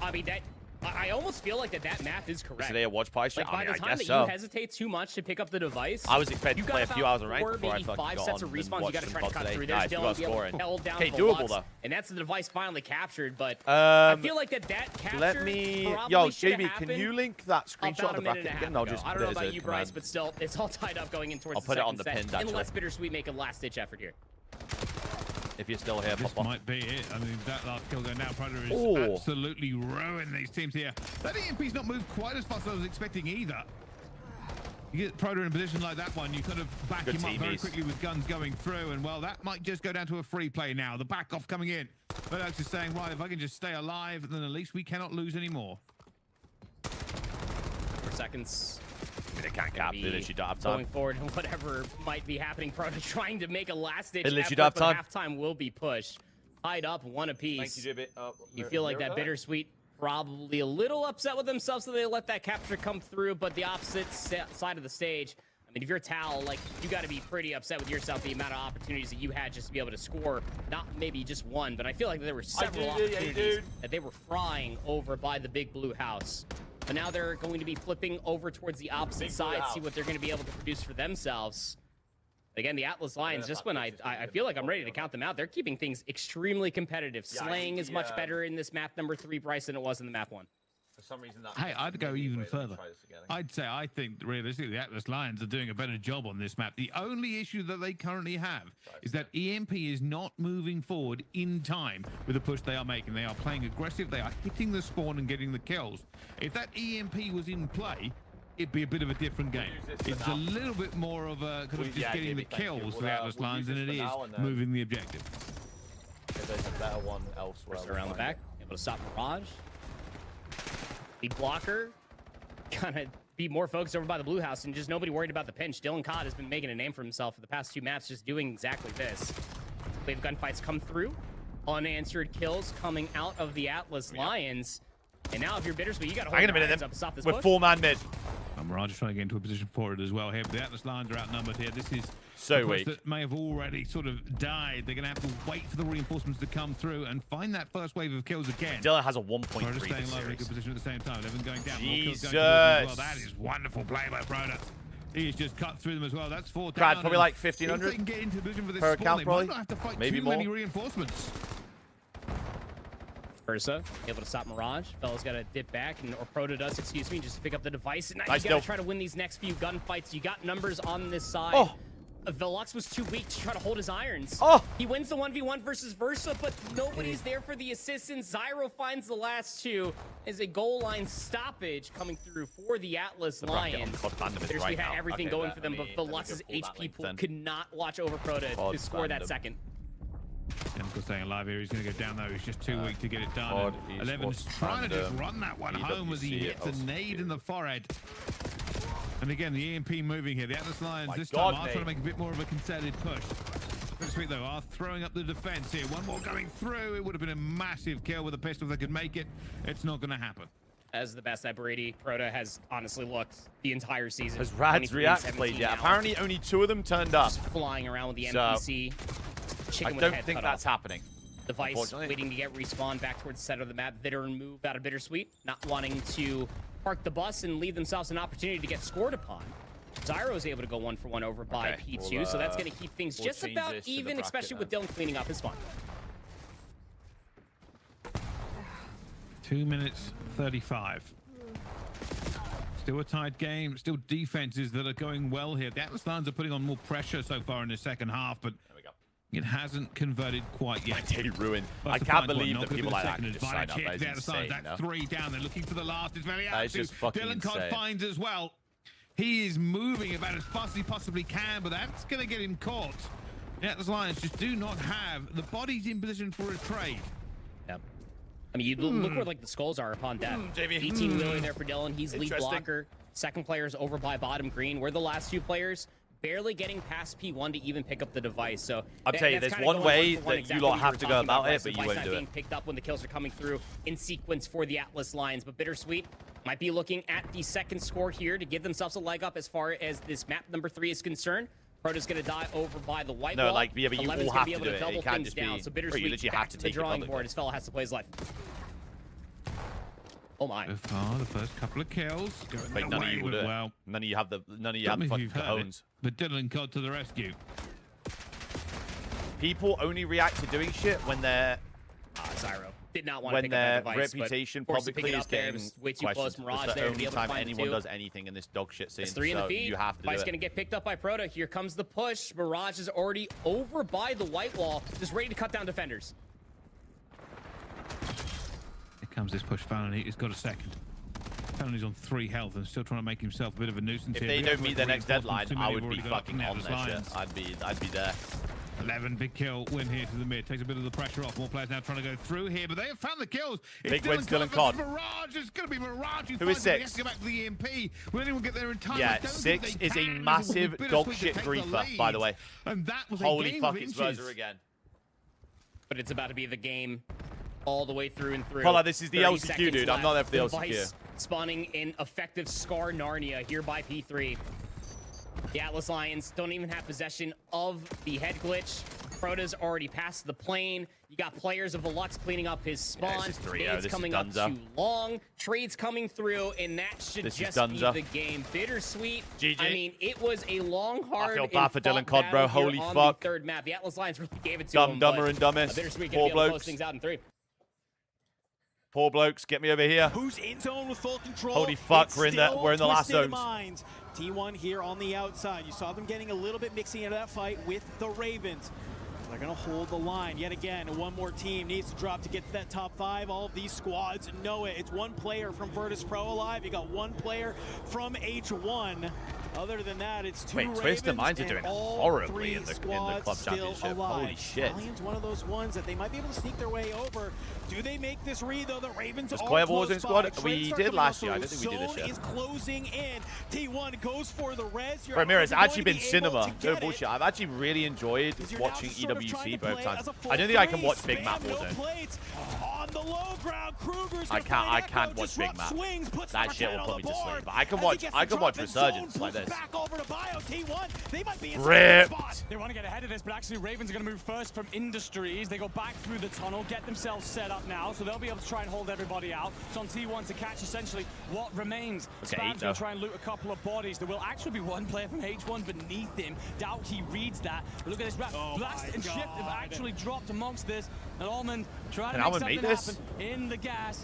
I mean, I almost feel like that map is correct. Is it a watch party? Like, by the time that you hesitate too much to pick up the device, I was expecting to play a few hours of rank before I fucking five got sets on of respawns. You got to try to cut through. Nice, There's Dylan held down doable though. And that's the device finally captured. But I feel like that capture. Let me, yo, JB, can you link that screenshot of the bracket again? I'll just I don't know about you, Bryce, but still, it's all tied up going in towards I'll put it on the pin. Unless Bittersweet make a last-ditch effort here. If you're still here, this might be it. I mean, that last kill there now, Predator is absolutely ruining these teams here. That EMP's not moved quite as fast as I was expecting either. You get Predator in a position like that one, you kind of back him up very quickly with guns going through, and well, that might just go down to a free play now. The back off coming in. But Alex is saying, right, if I can just stay alive, then at least we cannot lose anymore. 4 seconds. They can't cap. They literally don't have time. Going forward, whatever might be happening, Proto trying to make a last-ditch effort, but halftime will be pushed. Tied up, one apiece. Thank you, JB. You feel like that Bittersweet probably a little upset with themselves, so they let that capture come through, but the opposite side of the stage, I mean, if you're Tal, like, you got to be pretty upset with yourself, the amount of opportunities that you had just to be able to score, not maybe just one, but I feel like there were several opportunities that they were frying over by the big blue house. But now they're going to be flipping over towards the opposite side, see what they're going to be able to produce for themselves. Again, the Atlas Lions, just when I feel like I'm ready to count them out, they're keeping things extremely competitive. Slaying is much better in this map number 3, Bryce, than it was in the map 1. For some reason, hey, I'd go even further. I'd say I think realistically the Atlas Lions are doing a better job on this map. The only issue that they currently have is that EMP is not moving forward in time with the push they are making. They are playing aggressive. They are hitting the spawn and getting the kills. If that EMP was in play, it'd be a bit of a different game. It's a little bit more of a kind of just getting the kills for the Atlas Lions than it is moving the objective. There's a better one elsewhere. Around the back, able to stop Mirage. The blocker kind of be more focused over by the blue house and just nobody worried about the pinch. Dylan Cod has been making a name for himself for the past 2 maps, just doing exactly this. Wave gunfights come through. Unanswered kills coming out of the Atlas Lions. And now if you're Bittersweet, you got to hold your hands up to stop this push. We're 4-man mid. Mirage is trying to get into a position for it as well here, but the Atlas Lions are outnumbered here. This is so weak. That may have already sort of died. They're going to have to wait for the reinforcements to come through and find that first wave of kills again. Dylan has a 1.3 staying alive in a good position at the same time. 11 going down. Jesus. More kills going well. That is wonderful play by Proto. He's just cut through them as well. That's 4 down. Probably like 1,500 if they can get into the position for this per spawn, account, they probably. might not have to fight Maybe too more. many reinforcements. Versa, able to stop Mirage. Fella's got to dip back, or Proto does, excuse me, just to pick up the device. And now you got to try to win these next few gunfights. You got numbers on this side. Oh. Velux was too weak to try to hold his irons. Oh. He wins the 1v1 versus Versa, but nobody's there for the assistance. Zyro finds the last 2 as a goal line stoppage coming through for the Atlas Lions. We had everything going for them, but Velux's HP pool could not watch over Proto to score that second. Chemical staying alive here. He's going to go down, though. He's just too weak to get it done. 11's trying to just run that one home as he hits a nade in the forehead. And again, the EMP moving here. The Atlas Lions this time are trying to make a bit more of a concerted push. Bittersweet, though, are throwing up the defense here. One more going through. It would have been a massive kill with a pistol if they could make it. It's not going to happen. As the best that Brady Proto has honestly looked the entire season. Has Rad's React played yet? Apparently only 2 of them turned up. Just flying around with the NPC. I don't think that's happening. Device waiting to get respawned back towards the center of the map. Veteran move out of Bittersweet, not wanting to park the bus and leave themselves an opportunity to get scored upon. Zyro is able to go 1-for-1 over by P2, so that's going to keep things just about even, especially with Dylan cleaning up his spawn. 2 minutes 35. Still a tight game. Still defenses that are going well here. The Atlas Lions are putting on more pressure so far in the second half, but it hasn't converted quite yet. Day ruined. I can't believe that people like that can just sign up. That is insane. That's 3 down. They're looking for the last. It's very That is just fucking Dylan Codd insane. finds as well. He is moving about as fast as he possibly can, but that's going to get him caught. The Atlas Lions just do not have the bodies in position for a trade. Yep. I mean, you look where like the skulls are upon death. 18 wheeling there for Dylan. He's lead blocker. Second player is over by bottom green. We're the last 2 players barely getting past P1 to even pick up the device. So I'll tell you, there's one way that you lot have to go about it, but you won't do being it. picked up when the kills are coming through in sequence for the Atlas Lions. But Bittersweet might be looking at the second score here to give themselves a leg up as far as this map number 3 is concerned. Proto's going to die over by the white wall. No, like, yeah, but you all have to do it. It can't just be... So Bittersweet, you literally have to the take drawing board. His fella has to play his life. Oh my! So far, the first couple of kills. Wait, none of you will do it. Well, none of you have the fucking cojones. But Dylan Codd to the rescue. People only react to doing shit when they're Zyro did not want to when pick their up that device, reputation but to pick publicly it is up there, getting it was way too questioned. close. Mirage It's the there to only be able to time find anyone the 2. does anything in this dog shit scene. It's 3 in the feed. You have to do Device it. going to get picked up by Proto. Here comes the push. Mirage is already over by the white wall, just ready to cut down defenders. Here comes this push. Felony. He's got a second. Felony's on 3 health and still trying to make himself a bit of a nuisance If here. they don't meet their next deadline, Too I many would have be already got up fucking in on Atlas their shit. Lions. I'd be there. 11 big kill win here to the mid. Takes a bit of the pressure off. More players now trying to go through here, but they have found the kills. Big wins, Dylan Codd. Mirage. It's going to be Mirage. Who is 6? He has to go back to the EMP. Will anyone get there in time? Yeah, 6 is a massive dog shit griefer, by the way. And that was Holy a game fuck, of it's inches. Rosa again. But it's about to be the game all the way through and through. Paula, this is the 30 LCQ, seconds dude. I'm not there for the LCQ. Device spawning in effective Scar Narnia here by P3. The Atlas Lions don't even have possession of the head glitch. Proto's already passed the plane. You got players of Velux cleaning up his spawn. Yeah, this is 3-0. It's This coming is up Dunzo. too long. Trades coming through, and that should This is just be Dunzo. the game. Bittersweet. GG. I mean, it was a long, hard, I feel bad for Dylan Codd, bro. Holy on fuck. The third map. The Atlas Lions really gave it to Dumb, him. dumber, but and dumbest. Bittersweet Poor gonna be able to close blokes. things out in 3. Poor blokes, get me over here. Who's in zone with full control? Holy fuck, It's we're in the still last Twisted zones. Minds. T1 here on the outside. You saw them getting a little bit mixing into that fight with the Ravens. They're going to hold the line yet again. One more team needs to drop to get to that top 5. All of these squads know it. It's 1 player from Virtus Pro alive. You got 1 player from H1. Other than that, it's 2 Ravens. Twisted Minds are doing and all horribly 3 in the squads club still championship. alive. Holy shit. Stallions one of those ones that they might be able to sneak their way over. Do they make this read though? The Ravens Was are Quavo close in by. squad? Trades We start did coming last out year. I through. don't think we did this Zone year. is closing in. T1 goes for the res. You're Bro, Mira, it's going actually to be been able cinema. to No get it. bullshit. I've actually really enjoyed You're now watching sort of trying EWC to both play times. as a I don't think I can 4-3, watch Big Map spam, no Warzone. plates. On the low ground, Kruger's I gonna find can't Echo, watch Big disrupt Map. swings, puts That number shit 10 will on put me the to board. sleep. But I can As he watch gets I the can drop watch in Resurgence zone, like pulls this. back over to Bio T1. They might be in Rip. spot. They want to get ahead of this, but actually Ravens are going to move first from Industries. They go back through the tunnel, get themselves set up now, so they'll be able to try and hold everybody out. It's on T1 to catch essentially what remains. Okay, Spam's going to try and loot a couple of bodies. There will actually be 1 player from H1 beneath him. Doubt he reads that. But look at this wrap. Blast and Shift have actually dropped amongst this. And Almond trying to make Almond something make this? happen in the gas.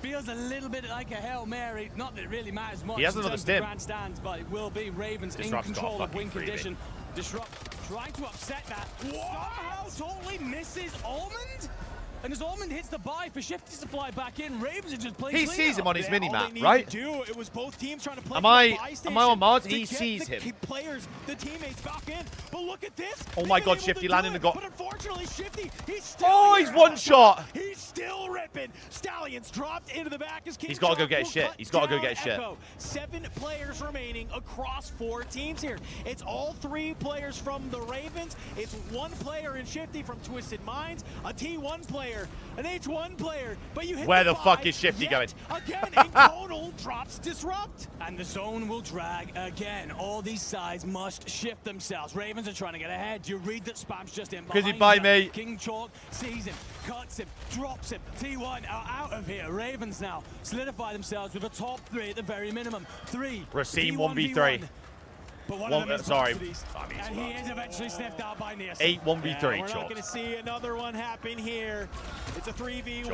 Feels a little bit like a Hail Mary. Not that it really matters much He has in another terms of the stim. grandstands, but it will be Ravens Disrupt's in got a control of fucking win freebie. condition. Disrupt trying to upset that. Somehow totally misses Almond. And as Almond hits the buy for Shifties to fly back in, Ravens are just playing He clean sees up. him on his All mini-map, they need right? to do, it was both teams trying to play Am for I- the buy am I on Mars? station He to get sees the him. players, the teammates back in. But look at this. Oh my They've God, been able Shifty to landing do the it, go- But unfortunately, Shifty, he's still Oh, here. he's one shot. He's still ripping. Stallions dropped into the back as King He's gotta go Shark get will shit. cut He's gotta go down get shit. Echo. 7 players remaining across 4 teams here. It's all 3 players from the Ravens. It's 1 player in Shifty from Twisted Minds, a T1 player, an H1 player. But you hit Where the fuck 5 is Shifty yet going? Again, in total drops Disrupt. And the zone will drag again. All these sides must shift themselves. Ravens are trying to get ahead. You read that Spam's just in Because he behind by you. me. King Chalk sees him, cuts him, drops him. T1 are out of here. Ravens now solidify themselves with a top 3 at the very minimum. 3. Racine T1v1. 1v3. But one of them is sorry. Varsity, and he is eventually sniffed out by Nielsen. 8-1v3, We're not short. going to see another one happen here. It's a 3v1.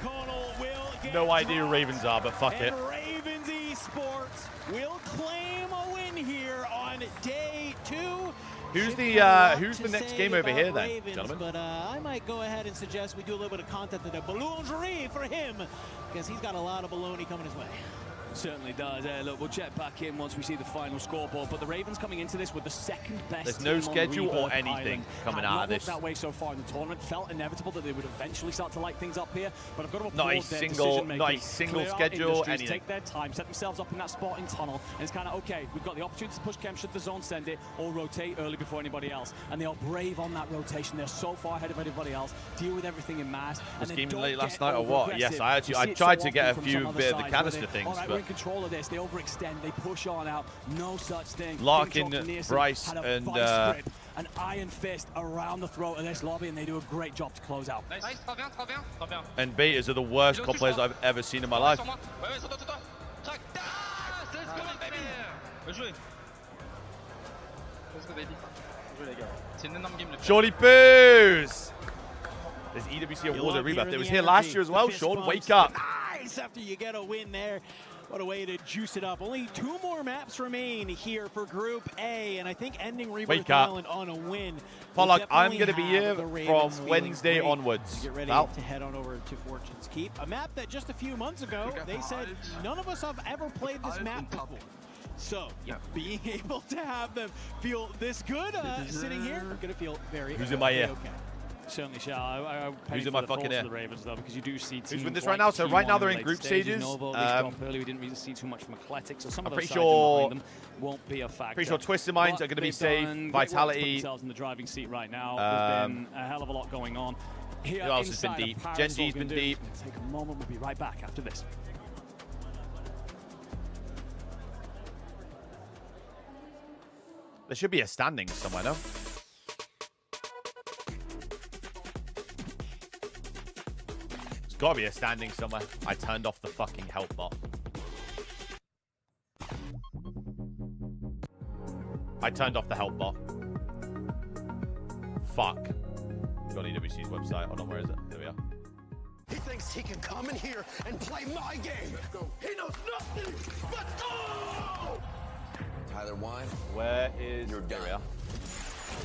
Conal will get No idea who Ravens are, but fuck it. and Ravens Esports will claim a win here on day 2. Who's the next game over here then, Ravens, gentlemen? But I might go ahead and suggest we do a little bit of content today. Ballongerie for him, because he's got a lot of baloney coming his way. Certainly does. Look, we'll check back in once we see the final scoreboard. But the Ravens coming into this with the second best. There's no team on schedule or Rebirth anything Island. coming Had out not of looked this. that way so far in the tournament. Felt inevitable that they would eventually start to light things up here. But I've got to applaud Not a their single decision-making. schedule, Clear out industries, anything. Take their time, set themselves up in that spot in tunnel, and it's kind of okay. We've got the opportunity to push Chem should the zone send it, or rotate early before anybody else. And they are brave on that rotation. They're so far ahead of everybody else. Deal with everything in mass. Was and game then late don't last get night or what? Yes, over-aggressive. I You see it tried so to get a often from few some other bit of the sides where canister they, things, all right, but we're in control of this. They overextend. They push on out. No such thing. Larkin, King Jock Nielsen Bryce, had a and, vice grip, an iron fist around the throat of this lobby, and they do a great job to close out. Nice, trop bien, trop bien, trop bien. And betas are the worst COD players I've ever seen in my life. Ouais, ouais, sur toi. Tac, let's go, baby. Bien joué. Let's go, baby. Bien joué, les gars. C'est une énorme game. Shorty Boos! There's EWC You Awards love at Rebirth. hearing It was the here last energy, year as the well, fist Sean. bumps. Wake up. Nice after you get a win there. What a way to juice it up. Only 2 more maps remain here for Group A, and I think ending Rebirth Wake up. Island on a win. Pollock, will I'm definitely going to be have here the Ravens from feeling Wednesday great onwards. to get ready Val? to head on over to Fortune's Keep, a map that just a few months ago they said none of us have ever played this map before. So being able to have them feel this good sitting here, we're going to feel very Who's in my ear? okay. Certainly shall. Who's in my fucking ear? The Ravens, though, because you do see Who's with teams this right like now? So right now T1 they're in late group stages. stages. Novo, they dropped early. We didn't really see too much from Eclectic, so some I'm of those pretty sides in sure- behind them won't be a factor. Pretty sure Twisted Minds But are going to be they've safe. done great work to put Vitality. themselves in the driving seat right now. There's been a hell of a lot going on. Here Who else has been inside of deep? Paris, Genji's what we been can do- deep. Take a moment. We'll be right back after this. There should be a standing somewhere, no? There's got to be a standing somewhere. I turned off the fucking help bot. I turned off the help bot. Fuck. Got EWC's website. Hold on, where is it? There we are. He thinks he can come in here and play my game. He knows nothing but go! Tyler, why? Where is... You're There we done. are.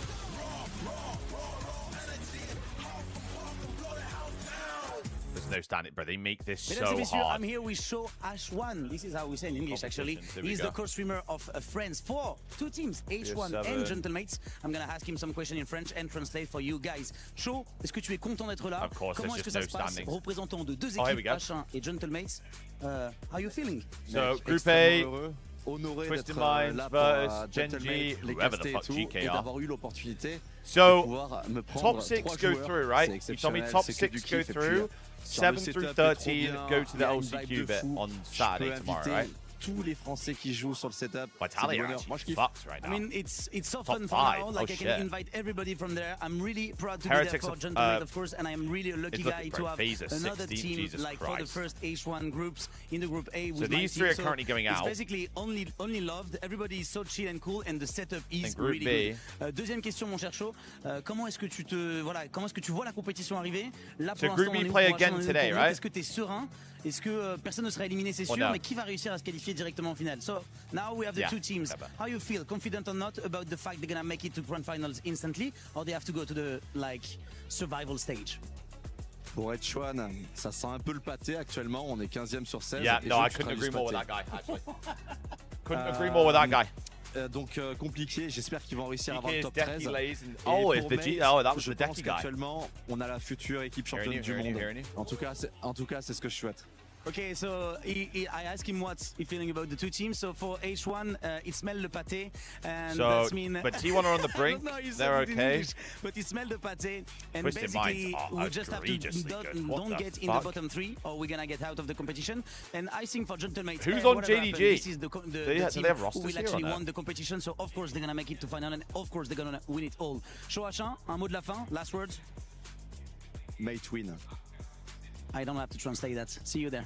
There's no standing, bro. They make this Mesdames et so messieurs, hard. I'm here with Show H1. This is how we say in English, actually. There we He's go. the co-streamer of Friends for 2 teams, H1 Yes, and Gentlemates. I'm going to ask him some question in French and translate for you guys. Show, est-ce que tu es content d'être là? Of course, Comment there's est-ce que just ça no se passe? standings. Représentant de 2 Oh, here we équipes, go. H1 et Gentlemates. How are you feeling? So, Group A, honoré Twisted d'être Minds là versus pour Genji, les whoever the caster et fuck tout, GK et are. d'avoir eu l'opportunité So, de pouvoir me prendre top 6 3 go joueurs. through, right? C'est You told me exceptionnel, top c'est 6 que du go kiff, et puis, through. sur le 7 through setup est trop 13 bien, go to il the y a une LCQ vibe de bit fou. on Je Saturday peux tomorrow, inviter right? tous les Français qui jouent sur le setup. Vitality C'est du are bonheur. Moi, je actually kiffe. fucked right I now. mean, it's so Top fun 5. for now. Like Oh, I can shit. invite everybody from there. I'm really proud to Heretics be there for of- Gentlemen, of course, and I'm really a lucky it's guy looking to great. have Phaser another 16, team Jesus like for the Christ. first H1 groups in the group A. So With my these team. three are currently going it's out. basically only loved. Everybody is so chill and cool, and the setup is And Group really B. good. Deuxième question, mon cher Cho. Comment est-ce que comment est-ce que tu vois la compétition arriver? Là, So pour Group l'instant, B on est où play pour again l'instant, on est où today, pour vous? right? Est-ce que tu es serein? Est-ce que personne ne sera éliminé, c'est Oh, sûr, no. mais qui va réussir à se qualifier directement en finale? So now we have the Yeah, 2 teams. never. How you feel? Confident or not about the fact they're gonna make it to grand finals instantly, or they have to go to the survival stage? Pour H1, ça sent un peu le pâté actuellement. On est 15e sur 16. Yeah, et no, je I suis couldn't très agree more with that pâté. guy, actually. Couldn't agree more with that guy. Donc compliqué, j'espère qu'ils vont réussir à avoir GK le is top Decky 13. Lays and- Et oh, it's pour the G- Mate, oh, that was je the pense Decky guy. qu'actuellement, on a la future équipe Hearing championne you, du hearing you, monde. hearing you. En tout cas, c'est ce que je souhaite. Okay, so I asked him what's he feeling about the 2 teams. So for H1, it smelled le pâté, and So, that's mean. but T1 are on the brink. No, you said They're it in okay. English, but it smelled the pâté, and Twisted basically Minds are we just have to egregiously good. What don't the get in the fuck? bottom 3, or we're gonna get out of the competition. And I think for Gentlemen, Who's on whatever JDG? happens, this is the Do team they have who rosters will here or actually no? won the competition. So of course they're gonna make it to final, and of course they're gonna win it all. Shoachin, un mot de la fin, last words. Mate win. I don't have to translate that. See you there.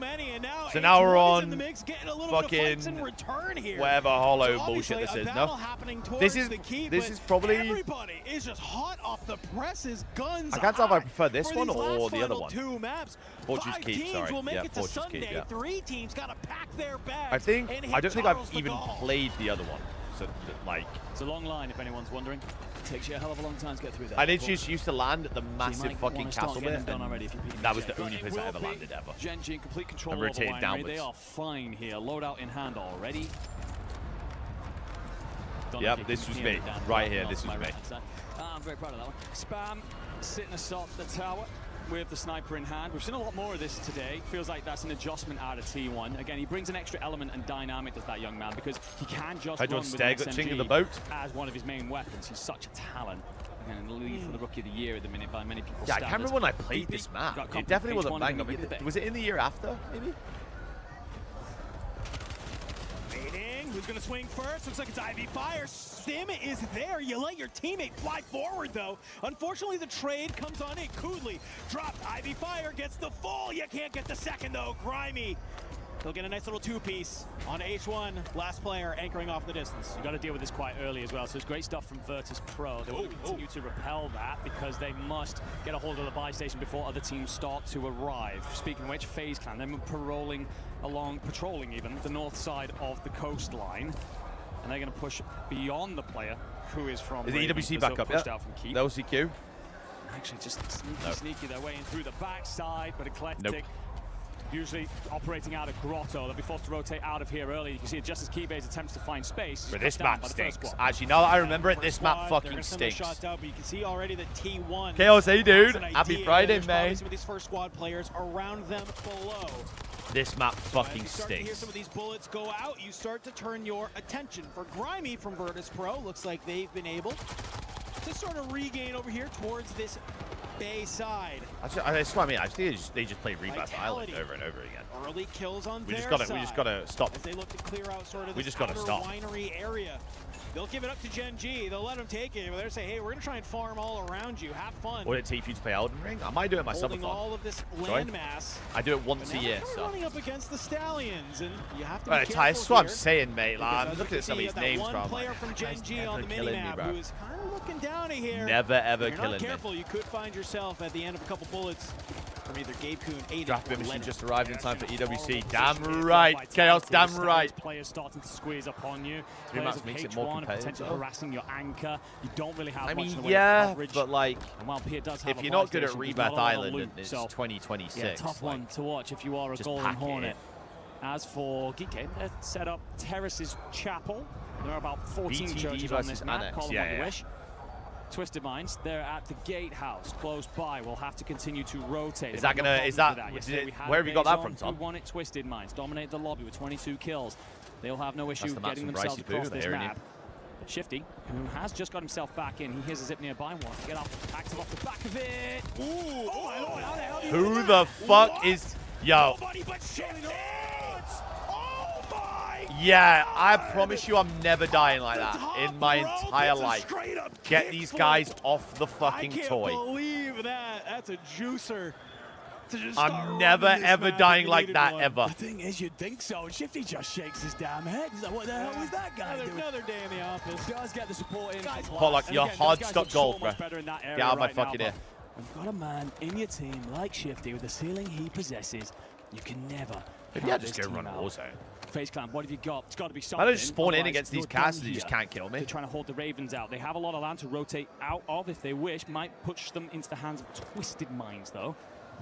many, and now So now we're H1's in on the mix, getting a little bit of fights in fucking return here. whatever hollow So bullshit this obviously is. a No, battle happening towards this is the keep, this but is probably. everybody is just hot off the presses, guns. I can't tell if I hot prefer this for one these or last the other final one. 2 maps. Fortune's 5 Keep, teams sorry. will make Yeah, it to Fortune's Sunday. Keep, yeah. 3 teams got to pack their bags. I think and I hit don't think I've Charles de even Gaulle. played the other one. So, like, it's a long line, if anyone's wondering. It takes you a hell of a long time to get through that. I literally just used to land at the massive fucking castle bit. Already if That was the only place I ever landed ever. Gen G in complete control and of the rotated winery. downwards. They are fine here. Loadout in hand already. Yep, this was me. Right here, this was me. I'm very proud of that one. Spam sitting atop the tower with the sniper in hand. We've seen a lot more of this today. Feels like that's an adjustment out of T1. Again, he brings an extra element and dynamic, does that young man, because he can just run with an SMG in the boat as one of his main weapons. He's such a talent. Again, in the lead for the Rookie of the Year at the minute by many people's Yeah, I standards. can't remember when I played this map. It definitely wasn't bang up. Was it in the year after, maybe? Who's going to swing first? Looks like it's Ivy Fire. Sim is there. You let your teammate fly forward, though. Unfortunately, the trade comes on in. Kudley dropped. Ivy Fire gets the full. You can't get the second, though. Grimy. They'll get a nice little two-piece on H1. Last player anchoring off the distance. You got to deal with this quite early as well. So it's great stuff from Virtus Pro. They want to continue to repel that because they must get a hold of the buy station before other teams start to arrive. Speaking of which, FaZe Clan, they're patrolling even the north side of the coastline, and they're going to push beyond the player who is from. Is the EWC back up? Yeah. No CQ. Actually, just sneaky their way in through the backside, but Eclectic. Usually operating out of Grotto. They'll be forced to rotate out of here early. You can see it just as Keybase attempts to find space. But this map stinks. Actually, now that I remember it, this map fucking stinks. Shots out, but you can see already that T1. Chaos, hey dude. Happy Friday, man. Some of these first squad players around them below. This map fucking You start to hear stinks. some of these bullets go out. You start to turn your attention. For Grimy from Virtus Pro, looks like they've been able to sort of regain over here towards this bay side. That's what I mean. I think they just play Rebirth Island over and over again. Early kills on We their just side. gotta stop. As they look to clear out sort of We this just gotta outer stop. winery area. They'll give it up to Gen G. They'll let them take it. They'll say, hey, we're going to try and farm all around you. Have fun. Would it take you to play Elden Ring? I might do it myself. Holding all of this Sorry? landmass. I do it once a year. So running up against the Stallions, and you have to be Right, careful Ty, that's what I'm here, saying, mate. Like, because I'm as looking you at some of can these see, names, that bro. one I'm player like, from Gen G on the killing me, minimap bro. who's kind of looking down here. Never, ever If you're killing not me. careful, you could find yourself at the end of a couple bullets from either Gabe Kuhn, Aiden, Draft or machine Leonard. just arrived in time for EWC. Damn right, Chaos. Damn right. Players starting to squeeze up on you. Three Players maps of makes it H1 more are competitive, potentially though. harassing your anchor. You don't really have I much mean, in the way yeah, of coverage. but like, And while Pier does have if a you're buy not good at station, there's Rebirth not a lot of Island loot, and it's so 2026, yeah, tough one to watch if you are a just Golden pack it Hornet. in. As for Geekade, they're set up Terrace's Chapel. There are about 14 BTD churches on versus this map. Annex. Call them Yeah, what you yeah. wish. Twisted Minds, they're at the Gatehouse, close by. We'll have to continue to rotate. Is They've that got gonna- no is problems that- with did it- we had where have you got that Maison from, Tom? Who won it? Twisted Minds dominate the lobby with 22 kills. They'll have no issue the map getting from themselves Bricey Boo, across they're this hearing you. map. But Shifty, who has just got himself back in, he hears a zip nearby. Wants to get up, active off the back of it. Ooh! Oh my lord! How the hell do you Who do the that? fuck What? is... Yo. Nobody but Shifty! Oh my! Yeah, I promise you I'm never dying like that in my entire life. Get these guys off the fucking I can't toy. believe that. That's a juicer. To just I'm start never, running this ever map if dying you like needed that, one. ever. The thing is, you'd think so. Shifty just shakes his damn head. He's like, what the hell was that guy doing? Another day in the office. Does get the support in. Pollock, And you're again, hard those guys stuck look so gold, much bro. better in that Get area out of my right now, fucking but ear. when you've got a man in your team like Shifty with the ceiling he possesses, you can never. Maybe count I just this go team run out. Warzone. FaZe Clan, what have you got? It's got to be I something. don't just spawn in Otherwise, against these you're done casters and you just here. can't kill me. They're trying to hold the Ravens out. They have a lot of land to rotate out of if they wish. Might push them into the hands of Twisted Minds, though.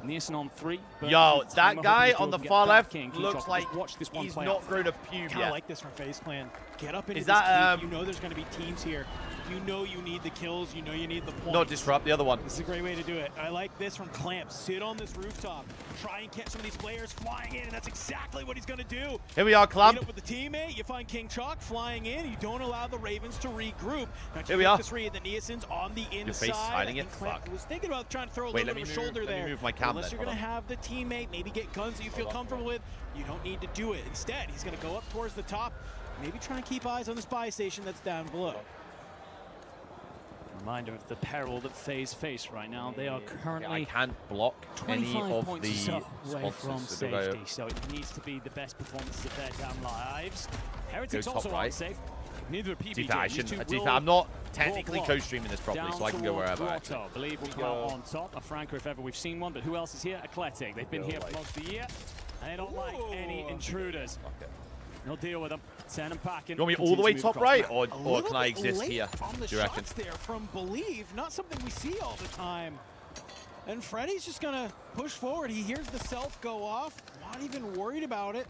Nielsen on 3. Yo, that guy on the far left King looks Chop, like just watch this one he's play not out. grown a pube Kind of yet. like this from FaZe Clan. Get up into Is this that, deep. You know there's going to be teams here. You know you need the kills. You know you need the points. Not disrupt the other one. This is a great way to do it. I like this from Clamp. Sit on this rooftop. Try and catch some of these players flying in, and that's exactly what he's going to do. Here we are, Clamp. Meet up with the teammate. You find King Chalk flying in. You don't allow the Ravens to regroup. Now, Here we are. This read that Nielsen's on the inside. Your face is hiding I it? think Clamp Fuck. was thinking about trying to throw a Wait, little let bit me of a shoulder move- let me there. move my cam Unless then, you're going to hold have the teammate, maybe get guns that you feel comfortable with. You don't need to do it. Instead, he's going to go up towards the top. Maybe try and keep eyes on the spy station that's down below. Reminder of the peril that FaZe face right now. They are currently I can't block any 25 of points the or so away from sponsors. So they go- safety, so it needs to be the best performances of their damn lives. Heretics top also right. aren't safe. Neither are To be PBJ. fair, I These shouldn't. two To be will fair, I'm not draw technically block. co-streaming this properly, Down so I can go toward wherever. Grotto. actually. I believe will come out on top. A Franco, if ever we've seen one, but who else is here? Eclectic. They've been here for most of the year, and they don't like any intruders. He'll deal with them. Send him packing. You want me all the way top right, or A can I little bit exist late here? on the Do you reckon? shots there from Believe, not something we see all the time. And Freddy's just gonna push forward. He hears the self go off, not even worried about it.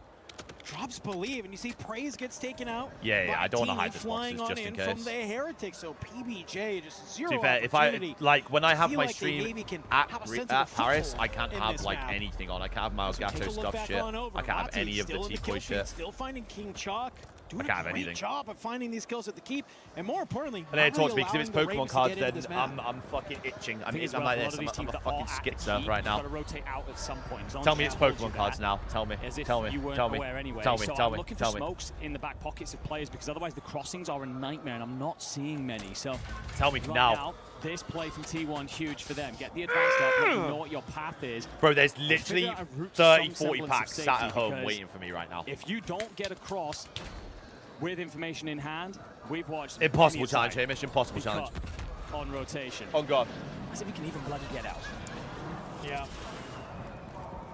Drops Believe, and you see Praise gets taken out. Yeah, I don't want to hide this this boxes just in case. From the Heretic, so PBJ just zero To be fair, if when I have my stream at Paris, I can't have like anything on. I can't have Miles Gatto stuff shit. I can't have any of the T-Boy shit. Still finding King Chalk. I Doing can't a have great anything. job of finding these kills at the keep, and more importantly, And then it not talks to really me because if it's allowing the Pokemon Ravens to cards, get into then this map. I'm fucking itching. I'm Thing is, itching like a lot this. of these I'm teams a that fucking are at skitzer peak right now. got to rotate out at some point. Tell me it's Pokemon cards now. Tell me. As if Tell me. you weren't Tell me. aware anyway. Tell me. So Tell I'm me. looking Tell for me. smokes in the back pockets of players because otherwise the crossings are a nightmare, and I'm not seeing many. So tell me right now. This play from T1 huge for them. Get the advanced up. Let them know what your path is. Bro, there's literally 30, 40 packs sat at home waiting for me right now. If you don't get across with information in hand, we've watched Impossible challenge, Hamish. Impossible challenge. On rotation. Oh god. As if he can even bloody get out. Yeah.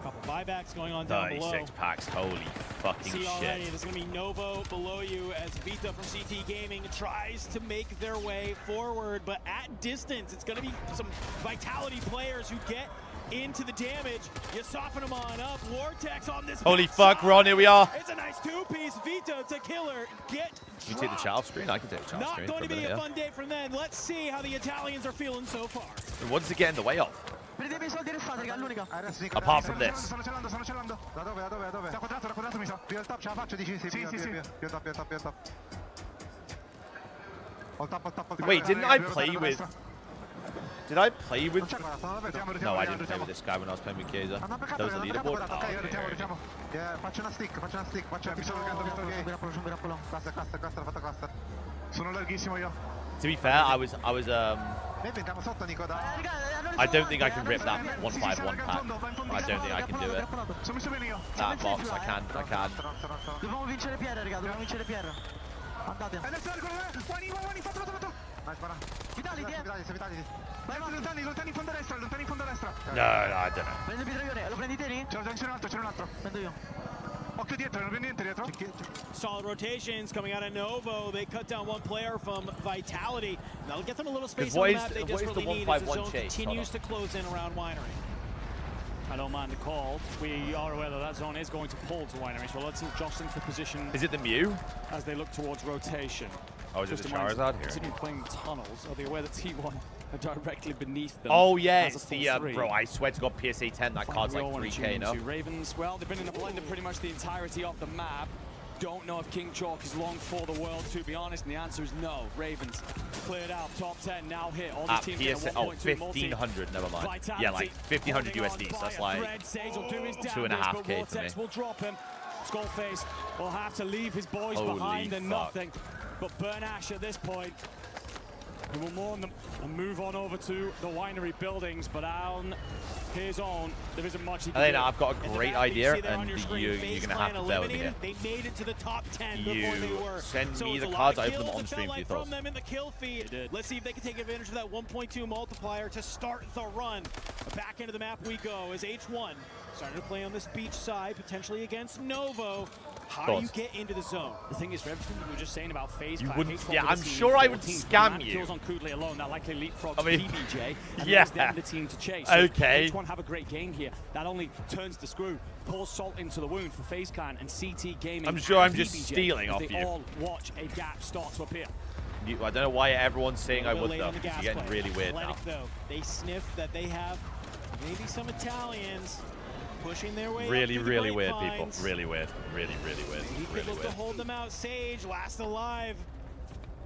Couple buybacks going on down below. 36 packs. Holy fucking See already, shit. there's going to be Novo below you as Vita from CT Gaming tries to make their way forward, but at distance, it's going to be some Vitality players who get into the damage. You soften them on up. Vortex on this. Holy fuck, we're on. Here we are. It's a nice two-piece. Vita to Killer. Get Can you take the child screen? I can take the child Not screen. going to be a a fun day from then. Let's see how the Italians are feeling so far. What does it get in the way of? Apart from this. Sto celando. Da dove? Da quadrato mi sa. Più al top, ce la faccio, dici? Sì. Più al top. Al top. Wait, didn't I play with... Did I play with... No, I didn't play with this guy when I was playing with Chiesa. That was a leaderboard? Oh, Rutiamo. Faccio una stick. Mi sto giocando. Cluster. Sono larghissimo io. To be fair, I was I don't think I can rip that 151 pack. I don't think I can do it. That box, I can. Dobbiamo vincere Pierre, raga, dobbiamo vincere Pierre. Andate. Guani, fatto. Vai, spara. Vitality. Vai, lontani in fondo a destra. No, I don't know. Prendo il mitraglione, lo prendi te lì? C'è un altro. Prendo io. Occhio dietro, non prendi niente dietro. Solid rotations coming out of Novo. They cut down one player from Vitality. That'll get them a little space on the map. They desperately need as the zone continues to close in around Winery. I don't mind the call. We are aware that that zone is going to pull to Winery, so let's jostle into position. Is it the Mew? As they look towards rotation. Oh, is it the Charizard here? Considering playing the tunnels, are they aware that T1 are directly beneath them? Oh, yeah, it's the bro, I swear to God, PSA 10, that card's like 3k, no? Ravens, well, they've been in a blender pretty much the entirety of the map. Don't know if King Chalk is long for the world, to be honest, and the answer is no. Ravens cleared out, top 10 now hit. All these teams PSA, 1500, never mind. Yeah, like 1500 USD, so that's like 2.5k to me. Will drop him. Skullface will have to leave his boys Holy behind and fuck. nothing. But Burn Ash at this point, he will mourn them and move on over to the Winery buildings, but on his own, there isn't much he can do. Elena, I've got a great idea, and you're going to have to bear with me here. They made it to the top 10 before they were. Send so me the a lot cards, of I open them kills, on it stream felt for your like thoughts. from them in the kill feed. Let's see if they can take advantage of that 1.2 multiplier to start the run. Back into the map we go as H1 starting to play on this beach side, potentially against Novo. How do you get into the zone? The thing is, for everything we were just saying about phase, You back, wouldn't- H1 yeah, would I'm have seen sure I would 14 scam you. Kills on Kudley alone, that likely leapfrogs I mean, PBJ, and yeah. leaves them the team to chase. Okay. So H1 have a great game here. That only turns the screw, pours salt into the wound for FaZe Clan and CT Gaming. I'm sure I'm and just PBJ, stealing as off they you. all watch a gap start to appear. I don't know why everyone's saying I would, Late though. on the gas You're getting play. really weird now. Athletic, though, they sniff that they have maybe some Italians pushing their way Really, up through really the weird, people. grapevines. Really weird. Really weird. He could Really look to weird. hold them out. Sage, last alive.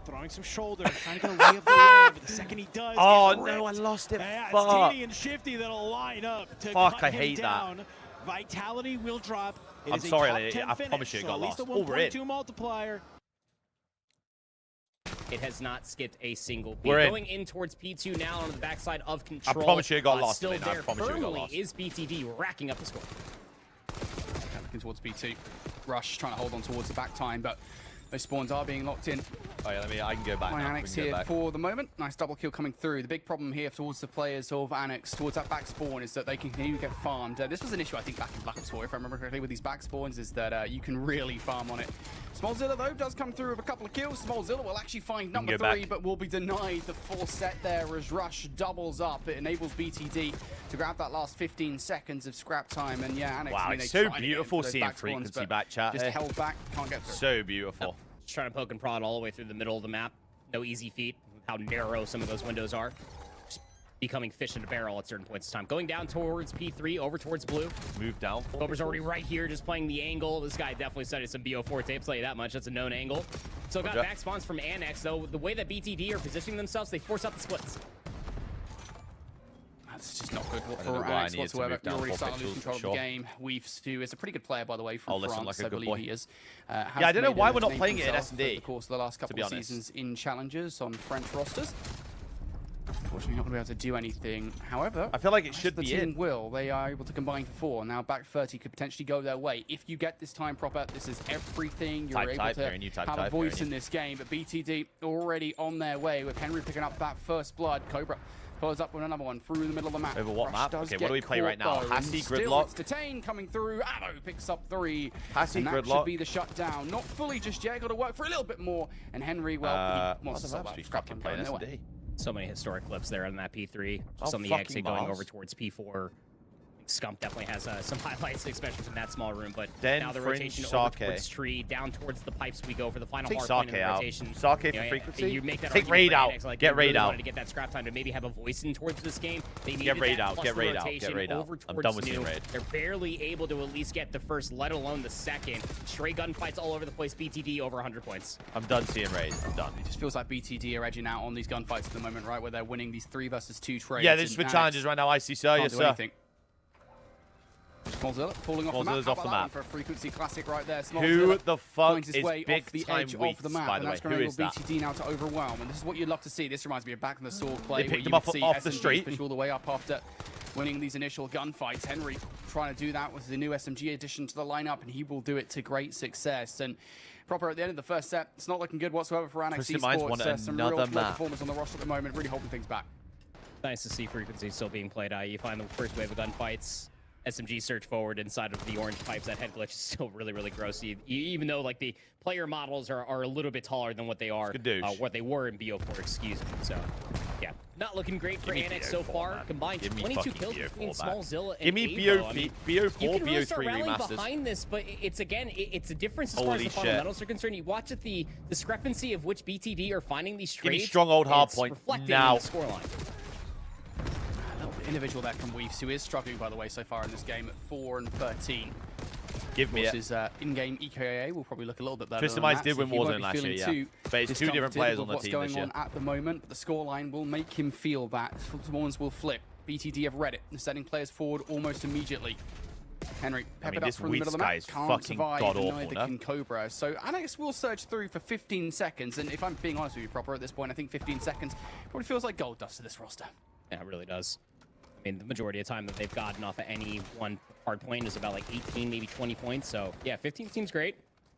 Throwing some shoulder, trying to get a lay of the land, but the second he does, Oh, gets no, I ripped. lost it. Yeah, Fuck. it's Tini and Shifty that'll line up to Fuck, cut I him hate that. down. Vitality will drop. It I'm is a sorry, top lady, 10 I finish, promise you it so got at least lost. a Oh, we're in. 1.2 multiplier. It has not skipped a single beat. We're in. Going in towards P2 now on the backside of Control. promise you it got lost, Still Elena. I there promise you it got firmly lost. is BTD racking up the score. Looking towards B2. Rush trying to hold on towards the back time, but Those spawns are being locked in. Oh yeah, I can go back now. Annex here for the moment. Nice double kill coming through. The big problem here towards the players of Annex, towards that back spawn, is that they can continue to get farmed. This was an issue, I think, back in Black Ops 4, if I remember correctly, with these back spawns, is that you can really farm on it. Smallzilla, though, does come through with a couple of kills. Smallzilla will actually find number 3, but will be denied the full set there as Rush doubles up. It enables BTD to grab that last 15 seconds of scrap time. And yeah, Annex, wow, it's so beautiful seeing frequency back chat. Just held back, can't get through. So beautiful. Just trying to poke and prod all the way through the middle of the map. No easy feat with how narrow some of those windows are. Just becoming fish in a barrel at certain points of time. Going down towards P3, over towards blue. Move down. Cobra's already right here, just playing the angle. This guy definitely studied some BO4 tapes, tell you that much. That's a known angle. So got back spawns from Annex, though. The way that BTD are positioning themselves, they force out the splits. That's just not good for Annex whatsoever. You already started losing control of the game. Weaves, who is a pretty good player, by the way, from France, I believe he is. Yeah, I don't know why we're not playing it in S&D. Over the course of the last couple of seasons in challenges on French rosters. Unfortunately, not going to be able to do anything. However, I feel like it should be in. They are able to combine for 4. Now, back 30 could potentially go their way. If you get this time proper, this is everything. You're able to have a voice in this game. But BTD already on their way with Henry picking up that first blood. Cobra follows up with another one through the middle of the map. Over what map? Okay, what do we play right now? Hassi, Gridlock. Gridlock. It's Detain coming through. Ammo picks up 3. Hassi, and that Gridlock. should be the shutdown. Not fully just yet. Got to work for a little bit more. And Henry, well, he wants to stop that. Fucking playing S&D. So many historic clips there on that P3. Just on the exit going over towards P4. Scump definitely has some highlights, especially from that small room. But then now the rotation over towards tree, down towards the pipes we go for the final hard point in the rotation. Sake for frequency. You make that Take raid out. Annex, like, Get raid out. To get that scrap time to maybe have a voice in towards this game. They get raid out. Get raid out. Get raid out. I'm done with seeing raid. They're barely able to at least get the first, let alone the second. Straight gunfights all over the place. BTD over 100 points. I'm done seeing raid. I'm done. It just feels like BTD are edging out on these gunfights at the moment, right? Where they're winning these 3 versus 2 trades. Yeah, this is for challenges right now. I see, sir. Yes, sir. Smallzilla falling off the map. Off the map. For a frequency classic right there. Who the fuck is his way big off the time edge weeks, of the map, by the way? That's going to Who enable is that? BTD now to overwhelm, and this is what you'd love to see. This reminds me of back in the Sword play, They where picked you him would see off the SMGs street. push all the way up after winning these initial gunfights. Henry trying to do that with the new SMG addition to the lineup, and he will do it to great success. And proper at the end of the first set, it's not looking good whatsoever for Annex Esports. Some real slow performance on the roster at the moment, really holding things back. Nice to see frequency still being played out. You find the first wave of gunfights. SMG search forward inside of the orange pipes. That head glitch is still really, really gross. Even though like the player models are a little bit taller than what they are, what they were in BO4, excuse me. So, yeah, not looking great for Annex so far. Man. Combined 22 kills between Smallzilla and Give me Avo. BO4, you can really start BO3 rallying remasters. behind this, but it's again, it's a difference as far as the fundamentals are concerned. You watch at the discrepancy of which BTD are finding these trades. Give me strong old hard point now. In the scoreline. Individual there from Weaves, who is struggling, by the way, so far in this game at 4 and 13. Give me it. His in-game EKIA will probably look a little bit better. Tristan Mines did win Warzone last year, yeah. But it's 2 different players on the team this year. What's going on at the moment, but the scoreline will make him feel that. Spawns will flip. BTD have read it. They're setting players forward almost immediately. Henry, peppered up from the middle of the map. Can't survive, neither can Cobra. So Annex will surge through for 15 seconds, and if I'm being honest with you, proper at this point, I think 15 seconds probably feels like gold dust to this roster. Yeah, it really does. I mean, the majority of time that they've gotten off of any one hard point is about like 18, maybe 20 points. So, yeah, 15 seems great.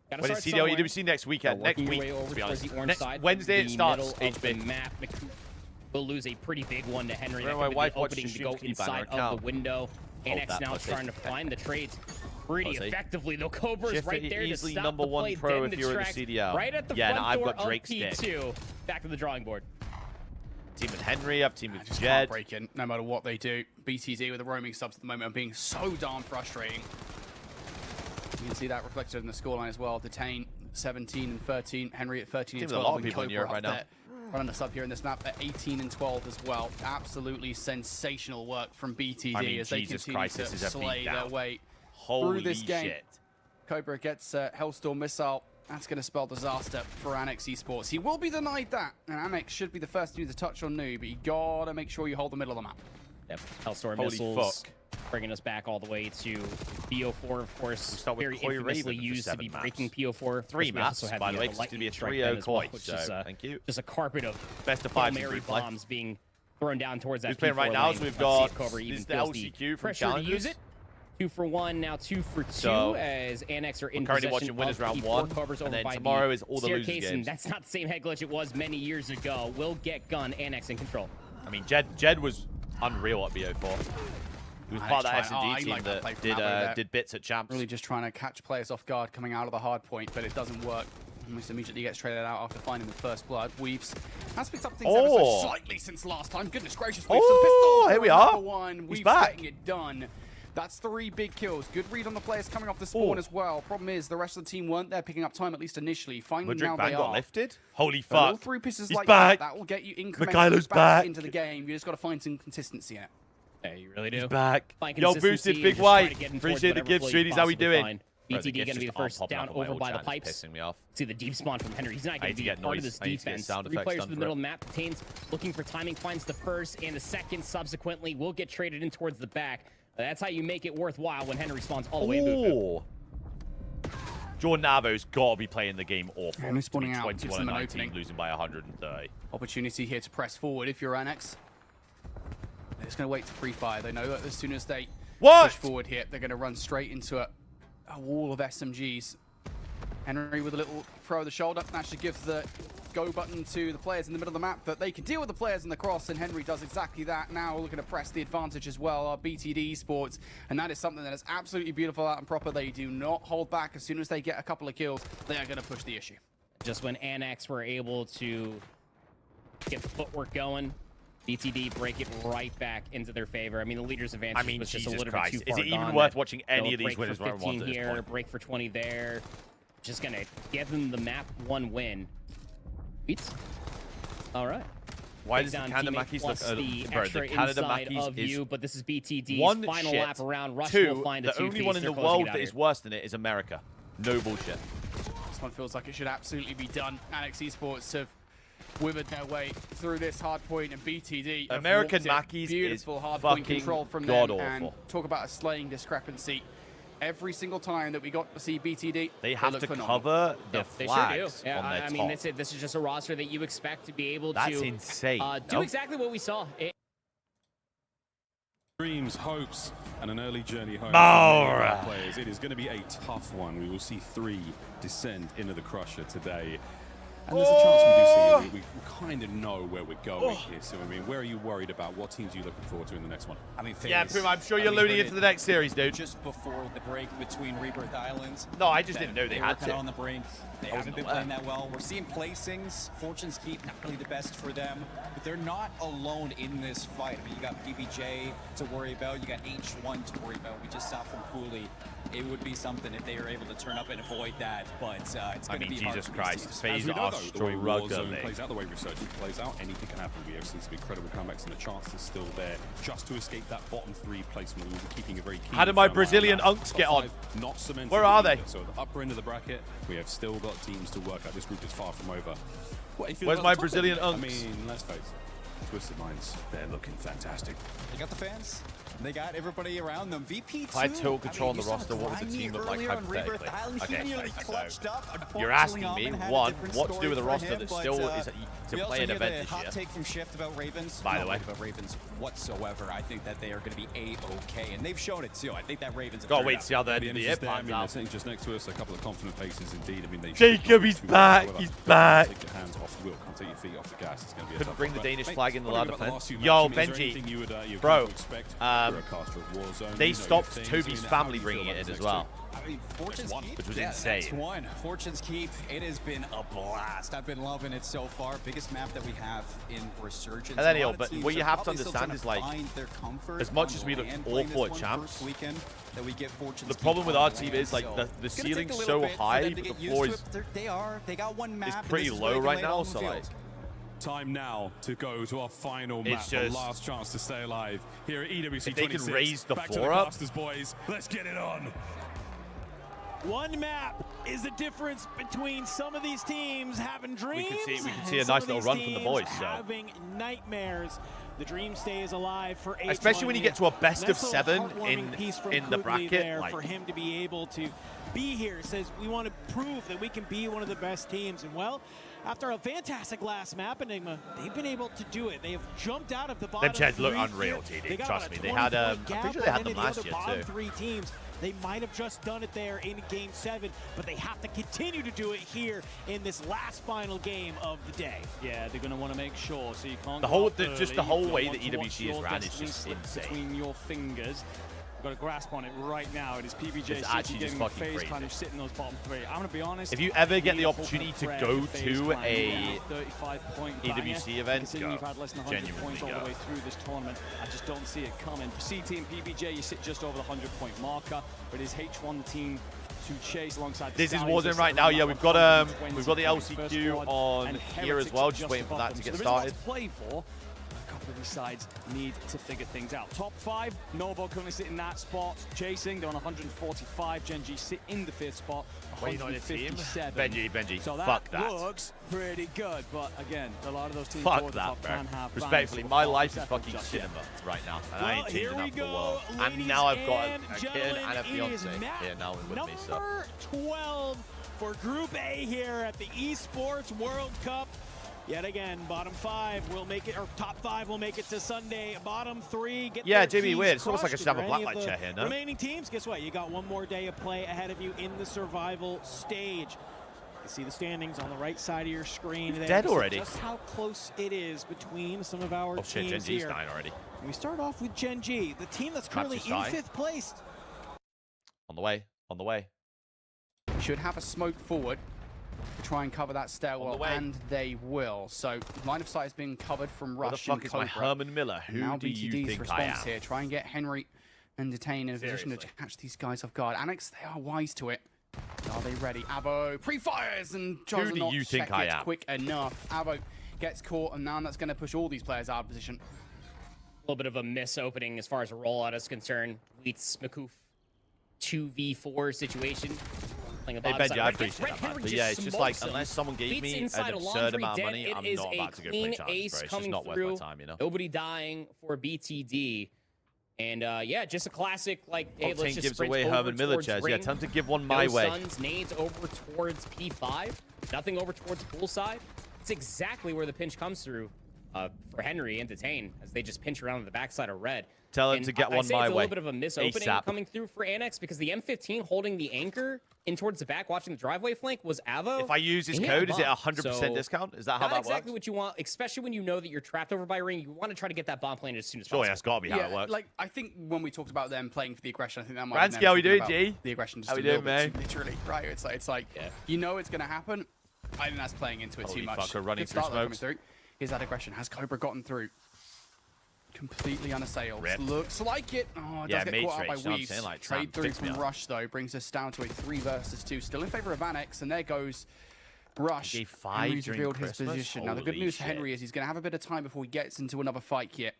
What is CDL? You do see next weekend. Next week, to be honest. Next Wednesday it starts. HB. Map. Will lose a pretty big one to Henry. My wife opening to go inside of the window. Annex now trying to find the trades pretty effectively. Though Cobra's right there to stop the play. Pro if you're in the CDL. Right at the front door of P2. Back to the drawing board. Team with Henry, I've teamed with just Jed. Can't break in, no matter what they do. BTD with the roaming subs at the moment are being so darn frustrating. You can see that reflected in the scoreline as well. Detain 17 and 13, Henry at 13 and 12. A lot of people in Europe right now. Running the sub here in this map at 18 and 12 as well. Absolutely sensational work from BTD as they continue to slay their way through this game. Cobra gets Hellstorm missile. That's going to spell disaster for Annex Esports. He will be denied that, and Annex should be the first to use the touch on Noob, but you gotta make sure you hold the middle of the map. Yep, Hellstorm missiles bringing us back all the way to BO4, of course. Very infamously used to be breaking PO4. 3 maps, by the way, it's going to be a 3-0 Koi, so thank you. Just a carpet of best of 5 Mary bombs being thrown down towards that Who's playing right now? So we've got this is the LCQ from Challenges. To use it. 2 for 1, now 2 for 2 So, as Annex are in currently possession watching winners of round the 1, covers and over then by tomorrow the is all the losers staircase, and games. that's not the same head glitch it was many years ago. Will get gun, Annex in control. I mean, Jed was unreal at BO4. He was part of that S&D team that did bits at Champs. Really just trying to catch players off guard coming out of the hard point, but it doesn't work. Almost immediately gets traded out after finding the first blood. Weaves has picked up things ever so slightly since last time. Goodness gracious, Weaves to the pistol. Here we are. One. He's Weaves back. getting it done. That's 3 big kills. Good read on the players coming off the spawn as well. Problem is, the rest of the team weren't there picking up time, at least initially. Finally, now they got are. lifted? Holy But all fuck. 3 pieces He's like back. that will get you incrementally Mikhailo's back back. into the game. You just got to find some consistency in it. Yeah, you really do. He's back. Find Yo, consistency boosted and Big just try to White. get in towards Appreciate the whatever gift, flow you sweeties. How we possibly doing? find. Bro, the BTD gift's going to be the just first popping down up on my over by the old chat. It's pipes. pissing me off. See the deep spawn from Henry. He's not I going need to to be get part of noise. this I need to get defense. sound 3 effects players done in the for middle it. of the map. Tains looking for timing, finds the first, and the second subsequently will get traded in towards the back. That's how you make it worthwhile when Henry spawns all the way into it. Jordan Navo's got to be playing the game awful. Henry spawning out, 21 gives them and an 19, opening. losing by 130. Opportunity here to press forward if you're Annex. They're just going to wait to pre-fire. They know that as soon as they push forward here, they're going to run straight into a wall of SMGs. Henry with a little throw of the shoulder actually gives the go button to the players in the middle of the map that they can deal with the players in the cross, and Henry does exactly that. Now looking to press the advantage as well, our BTD Sports, and that is something that is absolutely beautiful out and proper. They do not hold back. As soon as they get a couple of kills, they are going to push the issue. Just when Annex were able to get the footwork going, BTD break it right back into their favor. I mean, the leader's advantage was just a little bit too far Is it even gone. worth watching any of these Break winners for round 1 15 at this here, point? break for 20 there. Just gonna give them the map 1 win. Beats. All right. Why Takes does the down Canada teammate Mackies plus look... the bro, extra the Canada inside Mackies of is... you, but this is BTD's one, final shit. lap around. Rush 2, will find a the only two-piece. one in They're the closing world it out that here. is worse than it is America. No bullshit. This one feels like it should absolutely be done. Annex Esports have withered their way through this hard point, and BTD have American walked it. Mackies is Beautiful hard point fucking control from them, god-awful. and talk about a slaying discrepancy. Every single time that we got to see BTD, They have look to phenomenal. cover the They flags sure do. Yeah, on their I top. mean, that's it. This is just a roster that you expect to be able That's to insane. do No? exactly what we saw. Dreams, hopes, and an early journey home. All for many of our right. players. It is going to be a tough one. We will see 3 descend into the Crusher today. And there's a chance we do see, we kind of know where we're going here. So, I mean, where are you worried about? What teams are you looking forward to in the next one? I mean, Yeah, FaZe. Puma, I'm sure you're loading into the next series, dude. Just before the break between Rebirth Islands. No, I just didn't know they were had kinda to. on the brink. They I haven't been wasn't playing that well. We're seeing placings. Fortune's Keep, not really the best for them. But they're not alone in this fight. I mean, you got PBJ to worry about. You got H1 to worry about. We just saw from Cooley. It would be something if they were able to turn up and avoid that. But it's going to be hard Jesus for these Christ. teams. FaZe As we know, are though, the way Warzone struggling. plays out, the way Resurgent plays out, anything can happen. We have seen some incredible comebacks, and the chance is still there just to escape that bottom 3 placement. We'll be keeping a very keen How did my eye on Brazilian that. unks get on? Top 5 Not cemented. Where are they? either. So at the upper end of the bracket, we have still got teams to work out. This group is far from over. What, you feel Where's about my the top Brazilian end? I unks? mean, let's face it. Twisted Minds, they're looking fantastic. They got the fans. They got everybody around them. VP2. If I had total control on the you saw roster, what would the Grimy team look like earlier on Rebirth hypothetically? Island. Okay, He nearly so clutched up. you're asking Unfortunately, me, Alvin had a one, different what to story do with a for roster him, that but, still is we to also play an hear event the this hot year? take from Shift about Ravens. By the Not way. about Ravens whatsoever. I think that they are going to be A-okay, and they've shown it too. I think that Ravens. have Gotta turned wait out. to see how the end The of the energy's year there. I pans mean, out. they're sitting just next to us, a couple of confident faces indeed. I mean, they Jacob, he's back. He's back. Take your hands off the wheel. Can't take your feet off the gas. It's going to be a Couldn't tough bring one. the But, Danish mate, flag in the what line about defense. last few Yo, matches? I mean, is there Benji, anything you would, you've bro, come to expect for a caster of Warzone? they You know, stopped things, Toby's I mean, how family do you bringing feel it in about as this well. I mean, Fortune's Keep, which was That's insane. one. Fortune's Keep, it has been a blast. I've been loving it so far. Biggest map that we have in Resurgence. And then, A lot of but teams what you are have to probably still understand trying is, to like, find their comfort as much on as we look land playing awful this at one champs, first weekend that we get Fortune's the Keep problem with on our the team land, is, like, so the it's gonna take ceiling's a little so bit for high, them to but get the used floor to is... it. They got one map. It's and pretty this is low where they right lay it now, on the so, field. like... Time now to go to our final map, It's the just- last chance to stay alive here at EWC If they could 26. raise the Back to floor up. casters, boys. Let's get it on. One map is the difference between some of these teams having dreams. we can and see a some nice of little these run from the teams boys, so. having nightmares. The dream stays alive for H1 Especially when you get to a best of Nice little 7 heartwarming piece from in the Kudli bracket, there like- for him to be able to be here, says we want to prove that we can be one of the best teams. And well, after a fantastic last map, Enigma, they've been able to do it. They have jumped out of the bottom Them Cheds look three unreal, here. TD. Got Trust me. about a They had, 20-point I'm gap pretty sure they had on them any of last the year, bottom too. three teams. They might have just done it there in Game 7, but they have to continue to do it here in this last final game of the day. Yeah, they're going to want to make sure, so you can't The go whole, up just early. the whole You'll way want that to watch EWC is your ran is destiny just slip insane. between your fingers. You've got a grasp on it right now. It is PBJ It's actually just fucking FaZe crazy. Clan who sit in those bottom three. I'm going to be honest. If you ever I get the need a full opportunity to prayer go for FaZe to Clan. a 35-point EWC event, considering go. you've had less than 100 Genuinely points all go. the way through this tournament, I just don't see it coming. For CT and PBJ, you sit just over the 100-point marker, but is H1 the team to chase alongside the This is Stallions? Warzone right now. Yeah, we've got the LCQ on here as well. Just waiting for that to get started. To play for. A couple of these sides need to figure things out. Top 5, Novo currently sit in that spot, chasing. They're on 145. Gen G sit in the 5th spot, Wait on his team. 157. Benji, so fuck that. looks pretty good, but again, a lot of those teams Fuck towards the that, top bro. can have Respectfully, bans my for life is 40 fucking seconds just cinema yet. right now, and Well, I ain't here changing we that for the go, world. And ladies now I've got and a kid gentlemen, and a it is fiance map here now with me, so. Number 12 for Group A here at the Esports World Cup. Yet again, bottom 5 will make it, or top 5 will make it to Sunday. Bottom 3 get Yeah, their Jimmy, keys weird. It's almost like I crushed. should have a And for any blacklight of the chair here, no? Remaining teams, guess what? You got one more day of play ahead of you in the survival stage. You can see the standings on the right side of your screen. There. Dead So already. Just how close it is between some of our Oh shit, teams Gen G's here. dying already. And we start off with Gen G, the team that's currently in Maps is 5th place. On the way, on the way. Should have a smoke forward to try and cover that stairwell, way. and they will. So line of sight has been covered from Where the Rush fuck and is my Cobra. Herman Miller? Who Now do you BTD's think response I am? here. Try and get Henry and Detain in a position to catch these guys off guard. Annex, they are wise to it. Are they ready? Avo pre-fires and tries Who to do not you think check I it am? quick enough. Avo gets caught, and now that's going to push all these players out of position. A little bit of a miss opening as far as a rollout is concerned. Wheats Makoof 2v4 situation. Hey Benji, I appreciate that, man. But yeah, it's just like, unless someone gave me an absurd amount of money, I'm not about to go play challenges, bro. It's just not worth my time, you know? Nobody dying for BTD. And yeah, just a classic, like, hey, let's Octane just gives sprint away over Herman Miller towards chairs. Yeah, ring. time to give one my No way. Suns, nades over towards P5. Nothing over towards poolside. It's exactly where the pinch comes through for Henry and Detain, as they just pinch around the backside of red. Tell him And to get I'd one say my it's a way. little bit of a miss opening ASAP. coming through for Annex, because the M15 holding the anchor in towards the back, watching the driveway flank, was Avo. If I use his and he had code, is it bomb. 100% So, discount? Is that how not that exactly works? what you want, especially when you know that you're trapped over by ring. You want to try to get that bomb planted as soon as Sure, possible. that's got to be how it works. Like, I think when we talked about them playing for the aggression, I think that might have Bransky, been how we them doing, talking G? about the aggression just How a we little doing, bit mate? too literally, right? It's like you know it's going to happen. I think that's playing into it Holy too much. fuck, we're running Good through start though, coming smokes. through. Here's that aggression. Has Cobra gotten through? Completely unassailed. Rip. Looks like it. Oh, it Yeah, does get caught out by matrix, you know what I'm Weaves. saying? Like, Trade Tramp, through fix me from up. Rush, though, brings us down to a 3 versus 2. Still in favor of Annex, and there goes Rush. Gave 5 Henry's during revealed his Christmas? position. Now, the good Holy news for shit. Henry is he's going to have a bit of time before he gets into another fight here.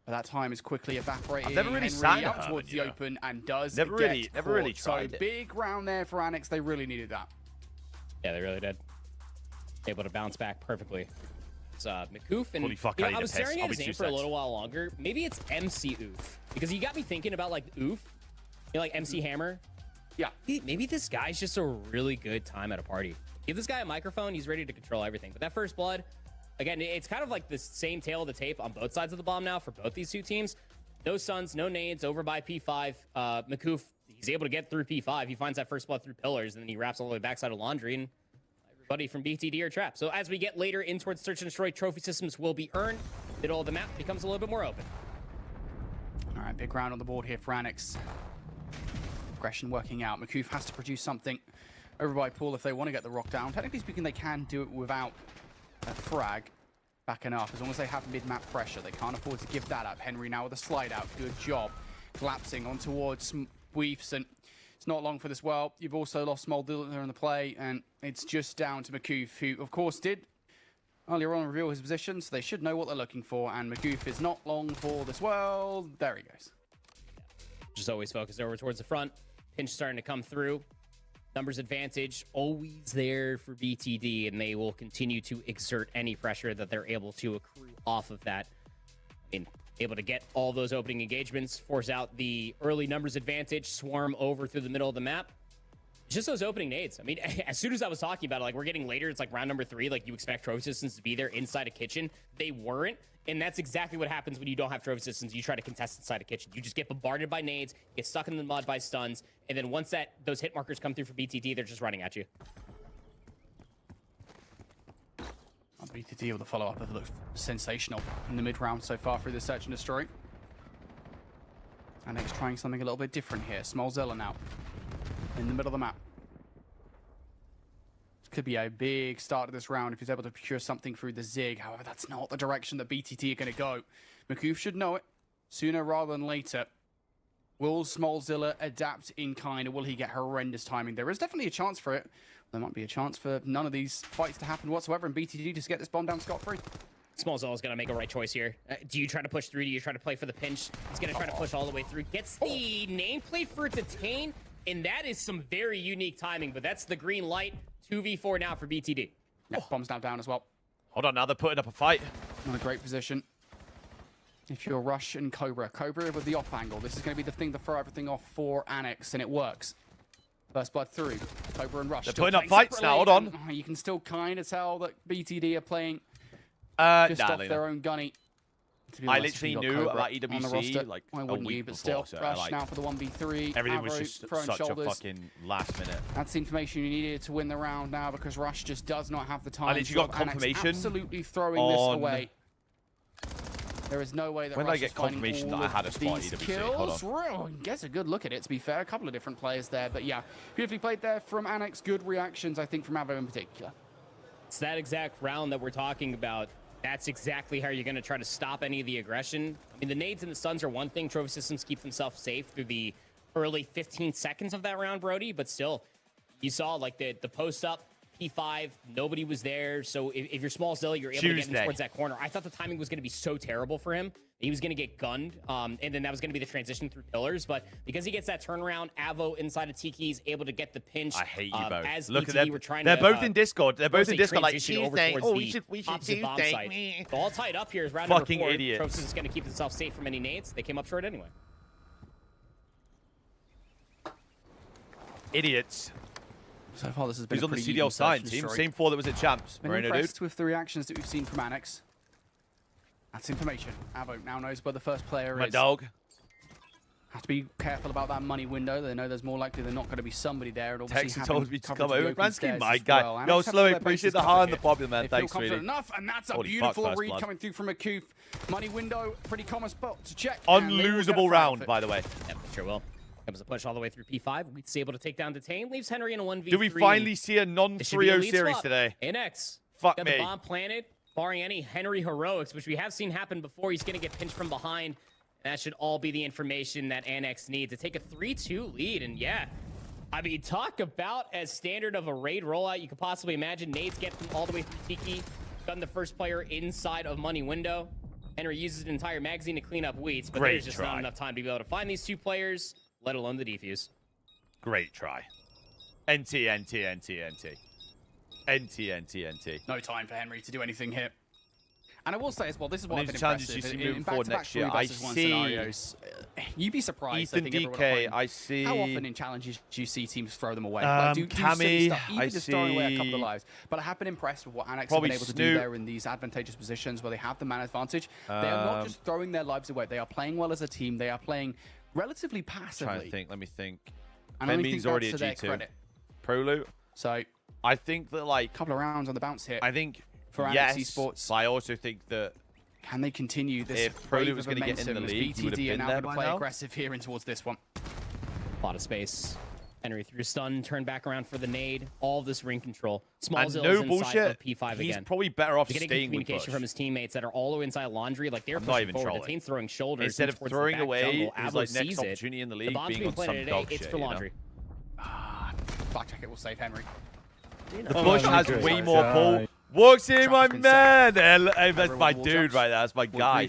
But that time is quickly evaporating. I've never really Henry sat out Herman, towards you the know. open and does Never get really- never really caught. tried So it. big round there for Annex. They really needed that. Yeah, they really did. Able to bounce back perfectly. It's Makoof, and Holy fuck, you I know, need I was to piss. staring I'll at his be name 2 for a secs. little while longer. Maybe it's MC Oof, because you got me thinking about like Oof, you know, like MC Hammer. Yeah. Maybe this guy's just a really good time at a party. Give this guy a microphone, he's ready to control everything. But that first blood, again, it's kind of like the same tail of the tape on both sides of the bomb now for both these two teams. No Suns, no nades, over by P5. Makoof, he's able to get through P5. He finds that first blood through pillars, and then he wraps all the way backside of Laundry, and everybody from BTD are trapped. So as we get later in towards Search and Destroy, trophy systems will be earned. Middle of the map becomes a little bit more open. All right, big round on the board here for Annex. Aggression working out. Makoof has to produce something over by Pool if they want to get the rock down. Technically speaking, they can do it without a frag backing up. As long as they have mid-map pressure, they can't afford to give that up. Henry now with a slide out. Good job. Collapsing on towards Weaves, and it's not long for this. Well, you've also lost Small Diller in the play, and it's just down to Makoof, who, of course, did earlier on reveal his position, so they should know what they're looking for, and Makoof is not long for this. Well, there he goes. Just always focused over towards the front. Pinch starting to come through. Numbers advantage always there for BTD, and they will continue to exert any pressure that they're able to accrue off of that. I mean, able to get all those opening engagements, force out the early numbers advantage, swarm over through the middle of the map. Just those opening nades. I mean, as soon as I was talking about it, like, we're getting later, it's like round number 3, like, you expect trophy systems to be there inside a kitchen. They weren't, and that's exactly what happens when you don't have trophy systems. You try to contest inside a kitchen. You just get bombarded by nades, get stuck in the mud by stuns, and then once those hit markers come through for BTT, they're just running at you. BTT with the follow-up have looked sensational in the mid-round so far through the search and destroy. And he's trying something a little bit different here. Small Zilla now in the middle of the map. This could be a big start to this round if he's able to procure something through the Zig. However, that's not the direction that BTT are going to go. Makoof should know it sooner rather than later. Will Smallzilla adapt in kind, or will he get horrendous timing? There is definitely a chance for it. There might be a chance for none of these fights to happen whatsoever, and BTT just get this bomb down scot-free. Smallzilla's going to make a right choice here. Do you try to push through? Do you try to play for the pinch? He's going to try to push all the way through. Gets the nameplate for detain, and that is some very unique timing, but that's the green light. 2v4 now for BTD. Yeah, bomb's now down as well. Hold on, now they're putting up a fight. Not a great position. If you're Rush and Cobra with the off angle, this is going to be the thing to throw everything off for Annex, and it works. First blood through. Cobra and Rush. They're putting up fights now, hold on. You can still kind of tell that BTD are playing just off their own gunny. I literally knew about EWC like why a wouldn't week you? But before, still, so Rush like, now for the 1v3. everything was Avro just throwing such shoulders. a fucking last minute. That's the information you needed to win the round now, because Rush just does not have the time. I literally got Annex confirmation absolutely throwing this away. There is no way that when Rush did I get is finding confirmation that all I had a of spot these EWC? kills. Hold on. Real, gets a good look at it, to be fair. A couple of different players there, but yeah, beautifully played there from Annex. Good reactions, I think, from Avo in particular. It's that exact round that we're talking about. That's exactly how you're going to try to stop any of the aggression. I mean, the nades and the stuns are one thing. Trophy systems keep themselves safe through the early 15 seconds of that round, Brody. But still, you saw like the post up, P5, nobody was there. So if you're Smallzilla, you're able to get in towards that corner. I thought the timing was going to be so terrible for him. He was going to get gunned, and then that was going to be the transition through pillars. But because he gets that turnaround, Avo inside of Tiki is able to get the pinch. I hate you both. As Look BTD at them. were trying They're to, both in Discord. They're both in Discord like transition over Tuesday. towards Oh, the we should opposite bomb Tuesday. site. So all tied up here is round Fucking number 4. idiots. Trophy is going to keep themselves safe from any nades. They came up short anyway. Idiots. So far, this has been Who's a on the pretty CDL even side search team? and Same 4 that was at Champs. Been Moreno, dude. impressed with the reactions that we've seen from Annex. That's information. Avo now knows where the first player My is. dog. Have to be careful about that money window. They know there's more likely than not going to be somebody there. And obviously Texas told me to come over. Bransky, Bransky, my guy. Yo, Slowy, appreciate the heart and the popular, man. They feel Thanks, confident really. enough, and that's a Holy beautiful fuck, first read blood. coming through from Makoof. Money window, pretty common spot to check. and they will get a Unlosable flag round, off it. by the way. Yep, sure will. Comes a push all the way through P5. Weeds able to take down Detain. Leaves Henry in a 1v3. Do we finally see a non-3-0 series today? NX. Fuck got me. the bomb planted, barring any Henry heroics, which we have seen happen before. He's going to get pinched from behind. That should all be the information that Annex needs to take a 3-2 lead. And yeah, I mean, talk about as standard of a raid rollout you could possibly imagine. Nades get them all the way through Tiki. Gun the first player inside of Money Window. Henry uses an entire magazine to clean up Wheats, but there's just not enough time to be able to find these 2 players, let alone the defuse. Great try. NT. No time for Henry to do anything here. And I will say as well, this is what One I've of been the challenges impressed you with. see moving In forward back-to-back next year. 3 I versus 1 see. scenarios, you'd be surprised. Ethan I think everyone DK, at home, I see. How often in challenges do you see teams throw them away? Do silly Cammy, stuff, even I just throwing away a couple of see. lives. But I have been impressed with what Annex have Probably been able to Snoop. do there in these advantageous positions where they have the man advantage. They are not just throwing their lives away. They are playing well as a team. They are playing relatively passively. Trying to think. Let me think. And I Ben only Bean's think already that's at to their G2. credit. Pro loot. So I think that like a couple of rounds on the bounce here. I think for yes, Annex Esports. but I also think that Can they continue this if Pro wave Loot was of going to get in the momentum as league, he would have BTD are been now there going to by play now. aggressive here in towards this one. A lot of space. Henry through stun, turn back around for the nade. All of this ring control. Small And Zill's no inside bullshit, of P5 he's again. probably better off He's getting staying with communication push. from his teammates that are all inside laundry. Like they're I'm not pushing even forward. trolling. Detain's throwing shoulders Instead of towards throwing the back away jungle. his Avo like sees next it. opportunity in the The league, bomb's being being on some planted today. dog It's shit, for you know? laundry. Black Jacket will save Henry. The bush has way more pull. Walks in, my man. That's my dude right there. That's my guy.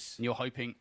games. You're hoping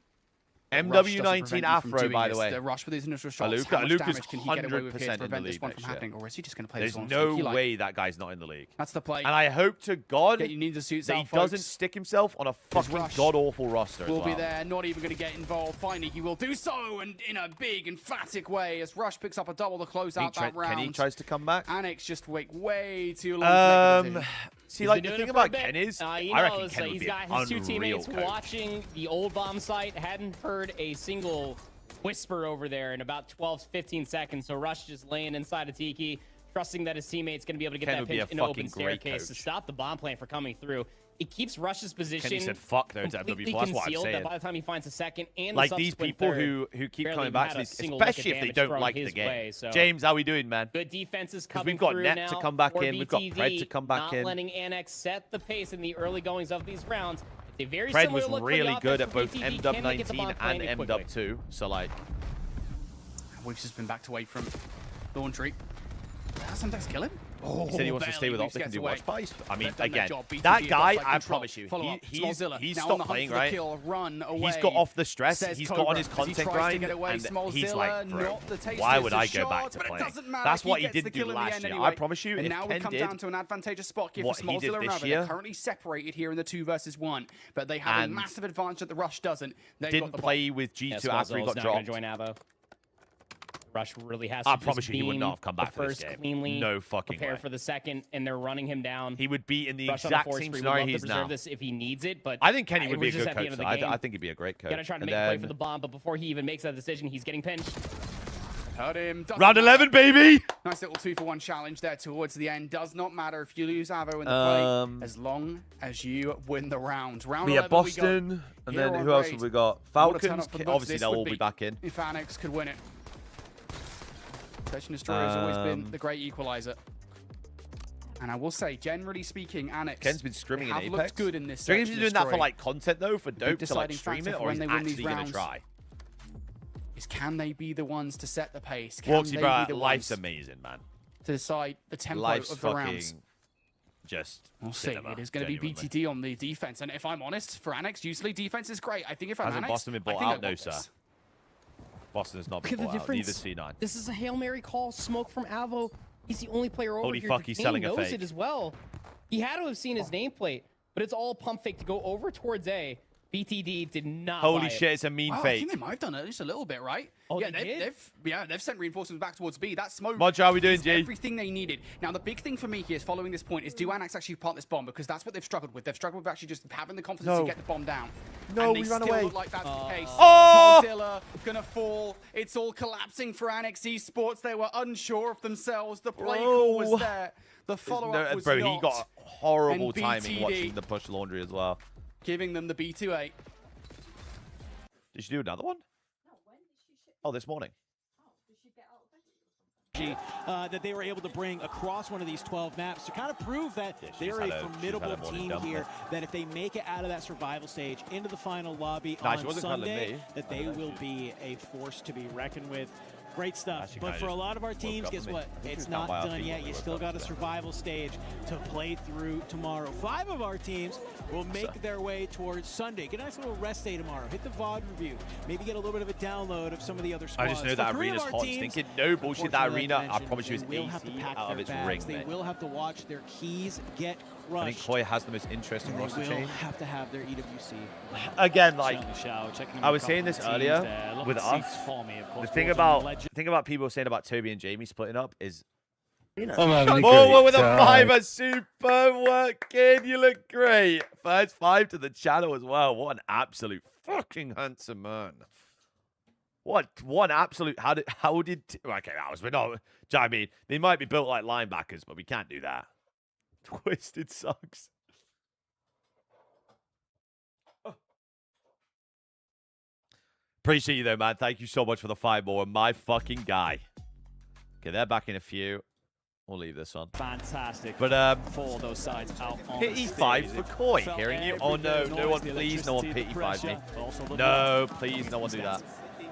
MW19 Afro, by the way. The rush with his initial shots. Aluka, How much Aluka's damage can he get away with here to 100% in the prevent this league one next from year. happening? Or is he just going to play There's this one no sneaky, like, way that guy's not in the league. That's the play. And I hope to God Get your ninja suits that out, he doesn't folks. stick himself on a fucking Rush god-awful roster as will well. be there, not even going to get involved. Finally, he will do so, and in a big, emphatic way, as Rush picks up a double to close out that round. Kenny tries to come back. Annex just wait way too long to make a decision. See, like, the thing about Ken is, he I reckon knows, Ken would he's be got an his two unreal teammates coach. watching the old bomb site, hadn't heard a single whisper over there in about 12, 15 seconds. So Rush just laying inside a Tiki, trusting that his teammate's going to be able to get Ken that would be pinch a in an fucking open great staircase to coach. stop the bomb plan from coming through. It keeps Rush's position Kenny said, "Fuck those completely MW+." That's what I'm concealed, saying. that by the time he finds a second and Like the these subsequent people third, who keep barely coming even back had to a this, single lick of especially if they damage don't thrown like his the game. way, so. James, how we doing, man? Good defenses Because coming we've got through Net now to come back for in, we've got BTD, Pred to come back not in. letting Annex set the pace in the early goings of these rounds. It's a very Pred similar was look for really the good offense at for both BTD. Can they get the bomb MW19 planted and quickly? MW2, so like... We've just been backed away from Laundry. Sometimes kill him. He said he wants to stay with barely Optic and gets do away. watch buys. I mean, They've done their again, job. BTD that have guy, got, I control. promise you, Follow up. he's Smallzilla he's now on stopped the hunt playing, for the right? kill, run away. He's got off the stress, Says he's Cobra got on his as he content tries to grind, get away. and he's Smallzilla, like, bro, not the why would I tastiest go back shots, to but it playing? doesn't matter. That's what he gets the didn't kill do in the last end year. anyway. I promise you, And if now we Ken come did down to an advantageous spot here for what he did Smallzilla and this Raven. year- They're currently separated here in the 2 versus 1, but they have a And massive advantage that the Rush doesn't. They've didn't got the play with G2 after he got not dropped. Gonna join Avo. Rush really has I to promise just you, he would beam not have come back the for this first game. cleanly, No fucking prepare way. for the second, and they're running him down. He would be in the Rush on the exact force same spree. Would scenario love to he's preserve now. this if he needs it, but I think Kenny would be a we're just good at the end coach. of the Though. game. I think he'd be a great coach. Gotta try to And make a play then- for the bomb, but before he even makes that decision, he's getting pinched. Heard him. Doesn't Round matter. 11, baby! Nice little 2-for-1 challenge there towards the end. Does not matter if you lose Avo in the play, as long as you win the round. Round 11 Boston, we go. and Here then on who else Raid. have we got? What a turn Falcons, up for the books obviously this they'll would all be back in. If Annex could win it. Search and Destroyer has always been the great equalizer. And I will say, generally speaking, Annex Ken's been streaming in have Apex. looked good in this. Do you think Search he's and doing that for Destroy. like content though, for The dope to like deciding stream factor it, for or when he's they win these actually gonna rounds try? Is can they be the ones to set the pace? Can Walksy, they bro, be the life's ones amazing, man. to decide the tempo Life's of the rounds? fucking just. We'll see. cinema, It is going to be genuinely. BTD on the defense. And if I'm honest, for Annex, usually defense is great. I think if I'm Hasn't Annex, Boston been I bought think I out? No, want sir. this. Boston has not Look been at the bought out. Neither difference. C9. This is a Hail Mary call. Smoke from Avo. He's the only player over Holy here. fuck, The he's game selling a knows fake. it as well. He had to have seen his nameplate, but it's all pump fake to go over towards A. BTD did not. Holy buy it. shit, it's a mean Wow, I fake. think they might have done it just a little bit, right? Oh, yeah, they did? they've sent reinforcements back towards B. That smoke. Mojo, how we doing, is G? everything they needed. Now, the big thing for me here is following this point is do Annex actually plant this bomb? Because that's what they've struggled with. They've struggled with actually just having the confidence No. to get the bomb down. No, and they we ran still away. look like that's the case. Oh! Smallzilla gonna fall. It's all collapsing for Annex Esports. They were unsure of themselves. The play call was there. The follow-up was Bro, not. he got horrible And timing BTD watching the push laundry as well. giving them the B2A. Did she do another one? Oh, this morning. That they were able to bring across one of these 12 maps to kind of prove that they're a formidable team here, that if they make it out of that survival stage into the final lobby Nah, she on wasn't calling Sunday, me. that they will be a force to be reckoned with. Great stuff. Actually, But kinda for a just lot of our woke teams, up guess and what? made- It's Not not why I done think yet. we You woke still up got a today. survival stage to play through tomorrow. 5 of our teams will make their way towards Sunday. Get a nice little rest day tomorrow. Hit the VOD review. Maybe get a little bit of a download of some of the other I squads. just know For that 3 of arena's our hot and teams, stinking. No bullshit, that unfortunately, arena, like I mentioned, promise you, is they will have to AC pack out of their its bags. ring, They mate. will have to watch their keys get I think crushed. Koi has the most interesting And roster they will change. have to have their EWC. Again, like, Checking in I with was a saying couple this of teams earlier there. Look with at us. seats for me, of The course, thing Warzone about people saying about Toby and Jamie splitting up is. I'm having a Oh, great with a time. 5, super working. You look great. First 5 to the channel as well. What an absolute fucking handsome man. What one absolute. How did okay, that was, but no. Do you know what I mean? They might be built like linebackers, but we can't do that. Twisted sucks. Appreciate you though, man. Thank you so much for the 5 more. My fucking guy. Okay, they're back in a few. We'll leave this on. Fantastic. But for those sides out on pity the 5 stage. for Koi. Felt Hearing you? every Oh bit no, of no noise, one, the please, no one electricity, pity the 5 me. pressure, but also the No, blood. please, no one do that.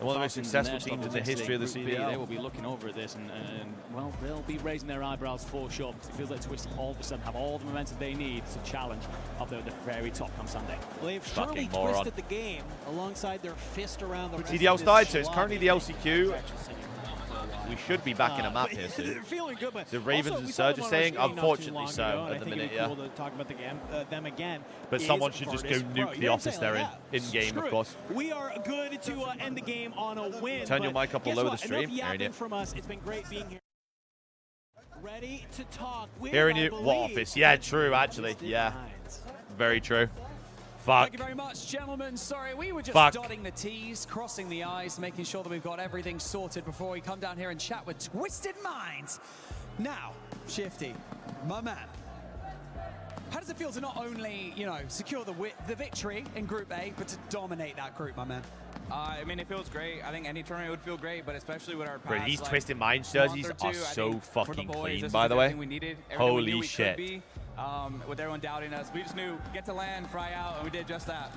One of the most Falcons successful and their teams in the struggles history of the Group B, CBL. They will be looking over at this and well, they'll be raising their eyebrows for sure, because it feels like Twist all of a sudden have all the momentum they need to challenge up there at the very top come Sunday. Well, they've surely Fucking moron. twisted the game alongside their fist around the rest TDL's of died, this so it's currently the sloppy LCQ. We should be back in a map but here soon. They're feeling good, but The Ravens also, and we saw them Surge are on our saying, screen not too unfortunately long so, ago, and at I the think minute, it'd be yeah. cool to talk about them again. But is someone should just go Virtus Pro. nuke You the know what I'm office saying? they're Like, in game, screw of it. course. We are good to end the game on a win. Turn your but mic up guess below what? the stream, Enough Aaron, yapping yeah. from us. It's been great being here. Ready to talk with, Hearing I you. What believe, office? Yeah, true, actually. Yeah. Very true. Fuck. Thank you very much, gentlemen. Sorry, we were just dotting the T's, crossing the I's, making sure that we've got everything sorted before we come down here and chat with Twisted Minds. Now, Shifty, my man, how does it feel to not only, you know, secure the victory in Group A, but to dominate that group, my man? I mean, it feels great. I think any tournament would feel great, but especially with our past, Bro, these like, Twisted Minds month jerseys or two, are I so think for the fucking boys, clean, this by was the way. everything we needed, everything we knew Holy we shit. could be, with everyone doubting us, we just knew get to land, fry out, and we did just that.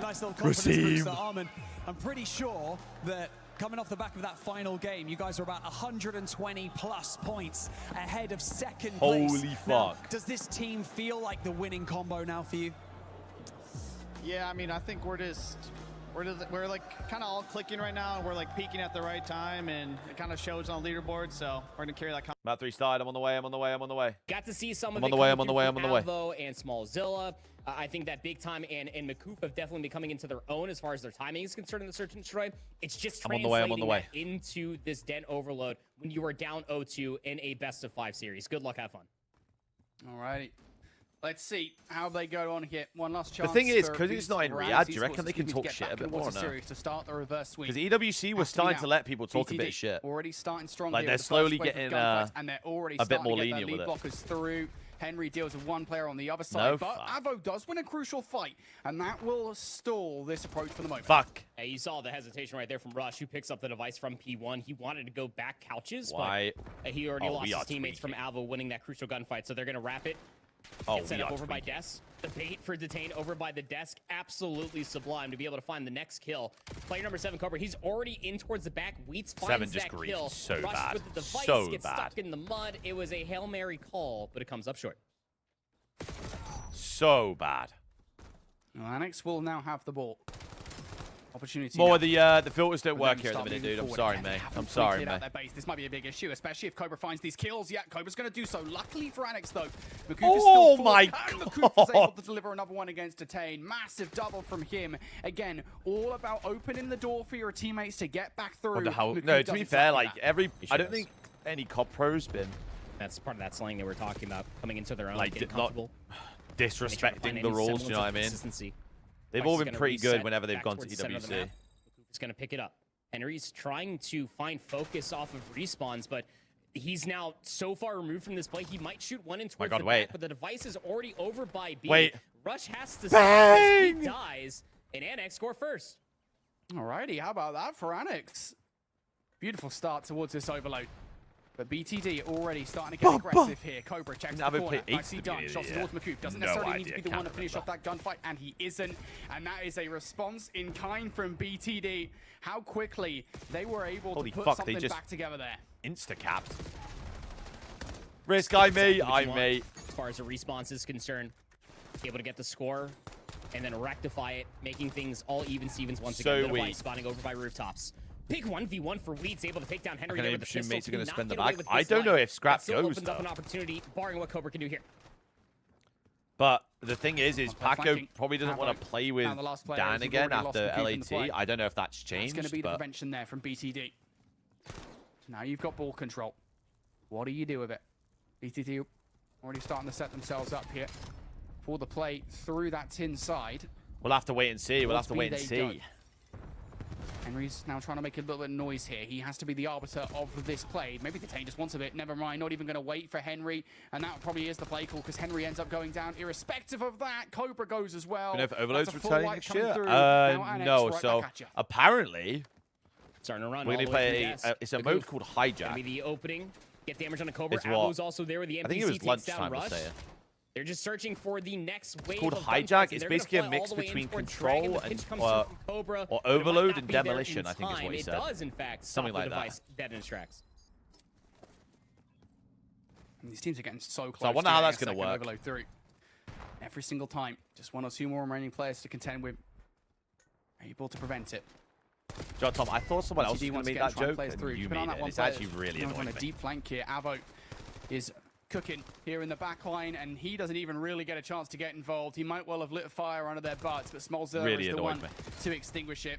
Nice little confidence booster, Armin. I'm pretty sure that coming off the back of that final game, you guys are about 120 plus points ahead of second place. Holy Now, fuck. does this team feel like the winning combo now for you? Yeah, I mean, I think we're like kind of all clicking right now, and we're like peaking at the right time, and it kind of shows on the leaderboard. So we're gonna carry that. About 3 started. I'm on the way. I'm on the way. I'm on the way. Got to see some I'm of on it the way, coming I'm on the through way, from I'm on the way. Avo and Smallzilla. I think that Big Time and Makoof have definitely been coming into their own as far as their timing is concerned in the Search and Destroy. It's just I'm on the way, I'm on the way. that into this Den Overload when you are down 0-2 in a best-of-5 series. Good luck, have fun. All right. Let's see how they go on here. One last chance. The thing is, for because it's not in Beast Riyadh, do you Esports reckon they can to talk get shit back a bit in more or Water no? Series to start the reverse sweep. Because EWC was starting to let people talk a bit BTD of shit. Already starting strong Like, here they're with the slowly first wave of getting gunfights, and they're already a bit starting more to get lenient their lead with it. blockers through. Henry deals with one player on the other side, No but fuck. Avo does win a crucial fight, and that will stall this approach for the moment. Fuck. Hey, you saw the hesitation right there from Rush, who picks up the device from P1. He wanted to go back couches, Why? but he already Oh, lost we his are teammates from Avo winning that crucial gunfight, so they're going to wrap it. Oh, Get set we up are over by tweaking. Des. The bait for Detain over by the desk. Absolutely sublime to be able to find the next kill. Player number 7, Cobra, he's already in towards the back. Wheats 7 finds just that griefed kill. so Rush bad. with the device, So gets bad. stuck in the mud. It was a Hail Mary call, but it comes up short. So bad. Well, Annex will now have the ball. Opportunity. More now. the filters don't For work them here at the start minute, moving dude. I'm forward. sorry, And they mate. haven't I'm fully sorry, cleared out mate. their base. This might be a big issue, especially if Cobra finds these kills. Yeah, Cobra's going to do so. Luckily for Annex, though, Makoof is Oh still my full, and Makoof is able God. to deliver another one against Detain. Massive double from him. Again, all about opening the door for your teammates to get back through. What the hell? Makoof No, to does be fair, exactly like that. I don't think any COD pro's been That's part of that slang that we're talking about, coming into their own, like getting not comfortable. And they try to find disrespecting any the rules. semblance You know of what I mean? consistency. They've Vice all is been gonna pretty good reset whenever they've back gone to towards the center of the EWC. map. He's going to pick it up. Henry's trying to find focus off of respawns, but he's now so far removed from this play, he might shoot one in towards God, the wait. back, but the device is already over by B. Wait. Rush has to Bang! stop as he dies, and Annex score first. Alrighty, how about that for Annex? Beautiful start towards this overload. But BTD already starting to get aggressive here. Cobra checks the Never corner. played Nicely eighth done. beginning Shots of the towards year. Makoof. Doesn't No necessarily need to idea, be the one to can't finish off that gunfight, and he isn't. And that is a response in kind from BTD. How quickly they were able Holy to put fuck, something they just back together there. Insta-capped. Risk, I me. As far as the response is concerned, able to get the score and then rectify it, making things all even Stevens once So again. The device weak. spawning over by rooftops. Big 1v1 for Wheats, able to take down Henry can there with the assume pistol. mates are gonna Cannot spend the get away back. with I his don't know life. if Scrap That still goes, opens up though. an opportunity, barring what Cobra can do here. But the thing is Paco flanking. probably doesn't want to play with Now the last player Dan is we've again already lost after Makoof in the play. LAT. I don't know if that's That's changed. going to be the but prevention there from BTD. So now you've got ball control. What do you do with it? BTD already starting to set themselves up here for the play through that tin side. we'll have to wait and see. We'll have to Towards wait B and they go. see. Henry's now trying to make a little bit of noise here. He has to be the arbiter of this play. Maybe the Detain just wants a bit. Never mind. Not even going to wait for Henry. And that probably is the play call because Henry ends up going down. Irrespective of that, Cobra goes as well. You know if Overload's That's a full returning wipe next coming year? through. Now Annex No. right So back at ya. apparently Starting to run. we're all going the to way play through gas. it's a Makoof mode called gonna Hijack. be the opening. Get damage on the Cobra. It's what? Avo's also there with the NPC. I think it was takes lunchtime, down we'll Rush. say it. They're just searching for the next wave called of Hijack. gunfights, and It's they're basically a gonna fly mix all the way in between towards Control Dragon. The and pitch comes or through from Cobra, or but it might Overload not and be there Demolition, in I think is time. what he It said. does, in fact, Something stop like the that. device dead in its tracks. And these teams are getting so close. So I wonder how getting that's a gonna second work. Overload through. Every single time. Just one or two more remaining players to contend with. Able to prevent it. John Tom, I thought someone else was BTD going once to make again that trying to joke, play us and through. you Keeping an eye on made that it. one It's player. actually really On annoying a me. deep flank here. Avo is cooking here in the back line, and he doesn't even really get a chance to get involved. He might well have lit a fire under their butts, but Smallzilla Really is the annoyed one me. to extinguish it.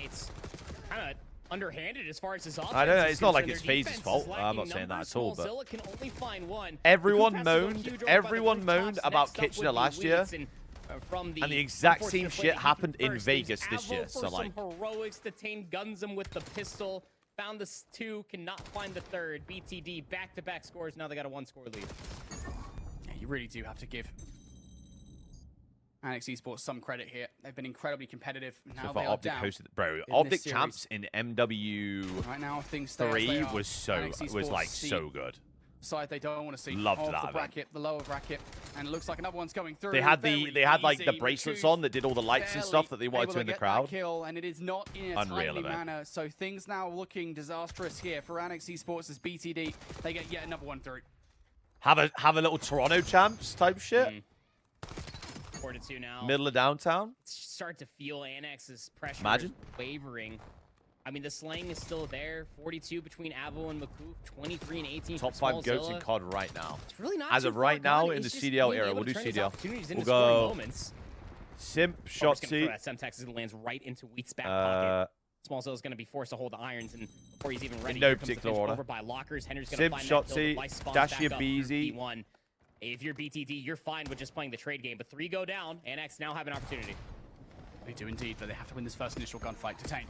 Nate's kind of underhanded as far as his offense. I don't know. is It's not like concerned. it's Their FaZe's defense fault. is I'm lacking not saying that numbers. at all. Smallzilla But can only find one. everyone The Coupe has to go moaned. huge over by the Everyone moaned rooftops. about Next up Kitchener would be last year. Weeds, and And the exact same unfortunate shit play happened in first. Vegas There's this year. Avo So for like, some heroics to Tane guns him with the pistol. Found the 2, cannot find the 3rd. BTD back-to-back scores. Now they got a 1-score lead. Yeah, you really do have to give Annex Esports some credit here. They've been incredibly competitive. Now So they far, are Optic down hosted, bro. in Optic this series. champs in MW Right now, things stay as they 3 are. was Annex like Esports see so good. Side they don't want to see. Loved of that the event. bracket, the lower bracket, and it looks like another one's coming through. They had Very like the easy. bracelets Makuth on that did all the lights and stuff that they wanted able to in the get that crowd. Kill, and it is not in a Unreal timely event. manner. So things now looking disastrous here for Annex Esports as BTD. They get yet another one through. Have a little Toronto champs type shit. 4-2 now. Middle of downtown. Start to feel Annex's pressure Imagine. wavering. I mean, the slang is still there. 42 between Avo and Makuth. 23 and 18 Top for 5 goats in Smallzilla. COD right now. It's really not As too of far right now gone. in the It's just CDL being era. able We'll to do turn his CDL. opportunities We'll into scoring go moments. Simp, We're just gonna Shotzi. throw that Semtex as it lands right into Wheat's back pocket. Smallzilla's going to be forced to hold the irons, and before he's even ready, no here comes the particular finish order. over by Lockers. Henry's going Simp, to find that kill. Shotzi, Device spawns Dash back your up through Beezy. P1. If you're BTD, you're fine with just playing the trade game, but 3 go down. Annex now have an opportunity. They do indeed, but they have to win this first initial gunfight. Detain.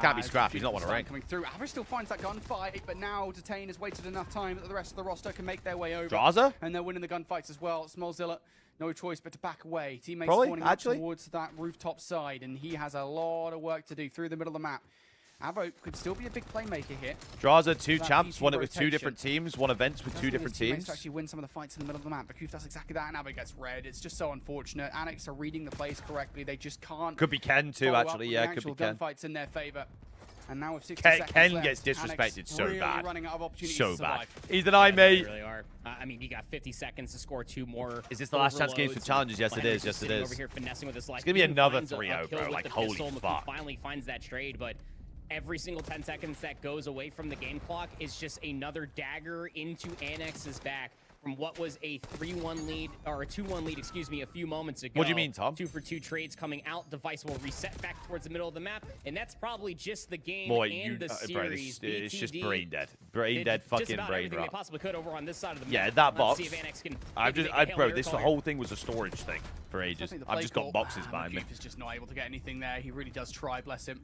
Can't be scrapped. He's not won a Start rank. coming through. Average still finds that gunfight, but now Detain has waited enough time that the rest of the roster can make their way over. Draza? And they're winning the gunfights as well. Smallzilla, no choice but to back away. Teammates Probably, spawning actually. up towards that rooftop side, and he has a lot of work to do through the middle of the map. Avo could still be a big playmaker here. Draza, 2 That champs, PC won it with 2 rotation. different teams, won events with Does 2 get his different teammates teams. to actually win some of the fights in the middle of the map. Makuth does exactly that, and Avo gets red. It's just so unfortunate. Annex are reading the plays correctly. They just can't. Could be Ken too, follow up actually. with Yeah, the could be actual Ken. gunfights in their favor. And now with 60 Ken seconds left, gets Annex disrespected so really bad. running out of opportunities So to bad. survive. He's an eye, They mate. really are. I mean, you got 50 seconds to score 2 more. Is this the last chance games for overloads. challenges? Yes, it Henry's is. Yes, just it sitting is. Over here finessing with his life. It's gonna be Even another finds a 3-0, kill bro. with Like, the holy pistol. Makuth fuck. finally finds that trade, but every single 10 seconds that goes away from the game clock is just another dagger into Annex's back from what was a 3-1 lead, or a 2-1 lead, excuse me, a few moments ago. What do you mean, Tom? 2 for 2 trades coming out. Device will reset back towards the middle of the map, and that's probably just the game Boy, and the bro, series. it's just BTD brain dead. Brain did dead, just fucking about brain everything rot. they possibly could over on this side of the map. Yeah, that Let's box. see if Annex can I've maybe just, make a Hail bro, Mary this call here. whole thing was a storage thing for ages. Definitely the I've play just got call. boxes behind me. Makuth is just not able to get anything there. He really does try, bless him.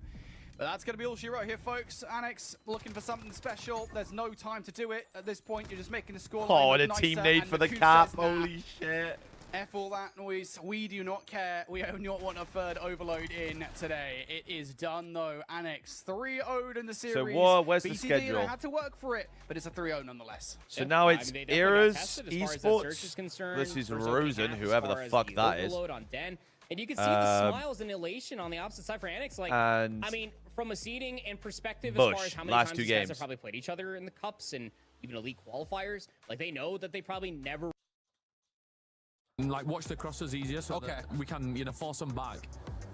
But that's going to be all she wrote here, folks. Annex looking for something special. There's no time to do it. At this point, you're just making the score. Oh, and a team nade for the cap. Holy shit. F all that noise. We do not care. We do not want a third overload in today. It is done, though. Annex 3-0'd in the series. So where's the BTD, schedule? They had to work for it, but it's a 3-0 nonetheless. So now I it's mean, they definitely got Eras tested as far as that search is Esports concerned. versus First opening Rosen, half as whoever far the as fuck that is. overload on Den. And you can see the smiles and elation on the opposite side for Annex. Like, And I mean, from a seeding and perspective, Bush, as far as how many last times 2 these guys games. have probably played each other in the cups and even elite qualifiers, like they know that they probably never. Like, watch the crossers easier so that we can, you know, force them back.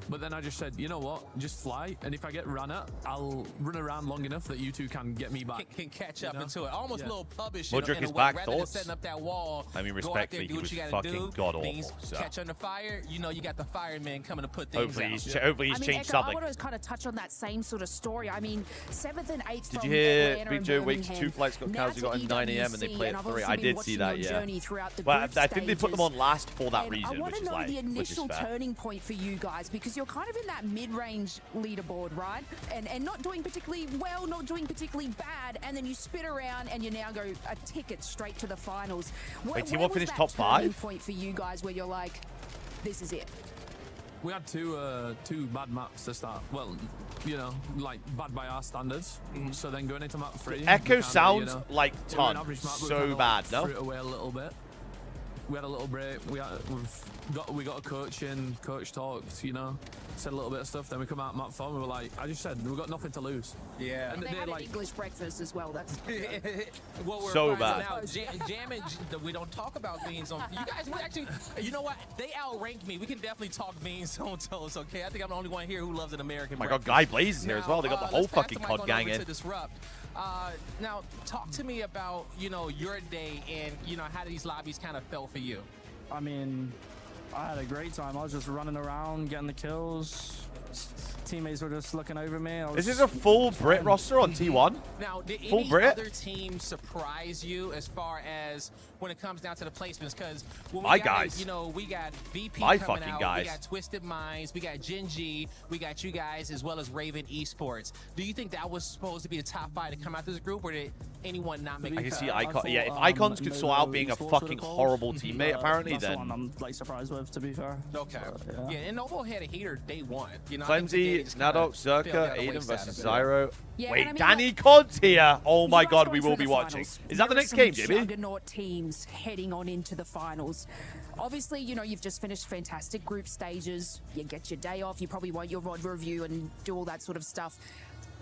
But then I just said, you know what, just fly, and if I get run at, I'll run around long enough that you two can get me back. Can catch up into it. Almost a little pubbish Mudrick in a is way. back, Rather than thoughts? setting up that wall, I mean, go out there, respectfully, do he what was you gotta fucking do. god-awful, Things so. catch under fire, you know you got the firemen coming to put things Hopefully out. he's changed Echo, something. I want to kind of touch on that same sort of story. I mean, 7th and 8th Did from you hear Atlanta Big and Joe Wake's Birmingham, 2 flights got now cancelled to at 9 AM and they EWC, play and at I've 3? also I been did see watching that, your yeah. journey throughout the Well, group I think they put them on stages. last for that And reason, I want which to is know like, the which is initial fair. turning point for you guys, because you're kind of in that mid-range leaderboard, right? And not doing particularly well, not doing particularly bad, and then you spit around and you now go a ticket straight to the finals. Wait, Team where One was finished that top turning 5? point for you guys where you're like, this is it? We had two bad maps to start. Well, you know, like bad by our standards. So then going into map 3. Echo we sounds kinda, like we were an ton. average map, we So kinda, bad, like, no? threw it away a little bit. We had a little break. We got a coach in, coach talked, you know, said a little bit of stuff. Then we come out map 4 and we were like, I just said, we've got nothing to lose. Yeah. And they had like, an English breakfast as well. That's What we're So finding bad. now, jamming, we don't talk about beans on. You guys, we actually, you know what? They outrank me. We can definitely talk beans on toast, okay? I think I'm the only one here who loves an American. Oh my god, breakfast. Guy Blaze is here as well. They got the whole let's pass fucking the mic COD on gang over in. to Disrupt. Now, talk to me about, you know, your day and, you know, how these lobbies kind of felt for you. I mean, I had a great time. I was just running around, getting the kills. teammates were just looking over me. This is a full Brit roster on T1. Now, did Full any Brit? other team surprise you as far as when it comes down to the placements? Because when we My got guys. It, you know, we got VP My coming fucking out, guys. we got Twisted Minds, we got Gen G, we got you guys, as well as Raven Esports. Do you think that was supposed to be the top 5 to come out of this group, or did anyone not make I it? can see Icon. Yeah, if Icons could sort out being a fucking horrible teammate, apparently, that's then. the one I'm like surprised with, to be fair. Okay. But, Yeah, and Novo had a heater day 1. You know, I think Clemsy, they just kinda Nadok, failed Zerka, out of Aiden waste versus out of it. Zyro. Yeah, Wait, and I mean, Danny Cod's here. Oh my You guys god, going we through will the be watching. finals. Is that the There are next some game, Jimmy? Juggernaut teams heading on into the finals. Obviously, you know, you've just finished fantastic group stages. You get your day off. You probably want your ROD review and do all that sort of stuff.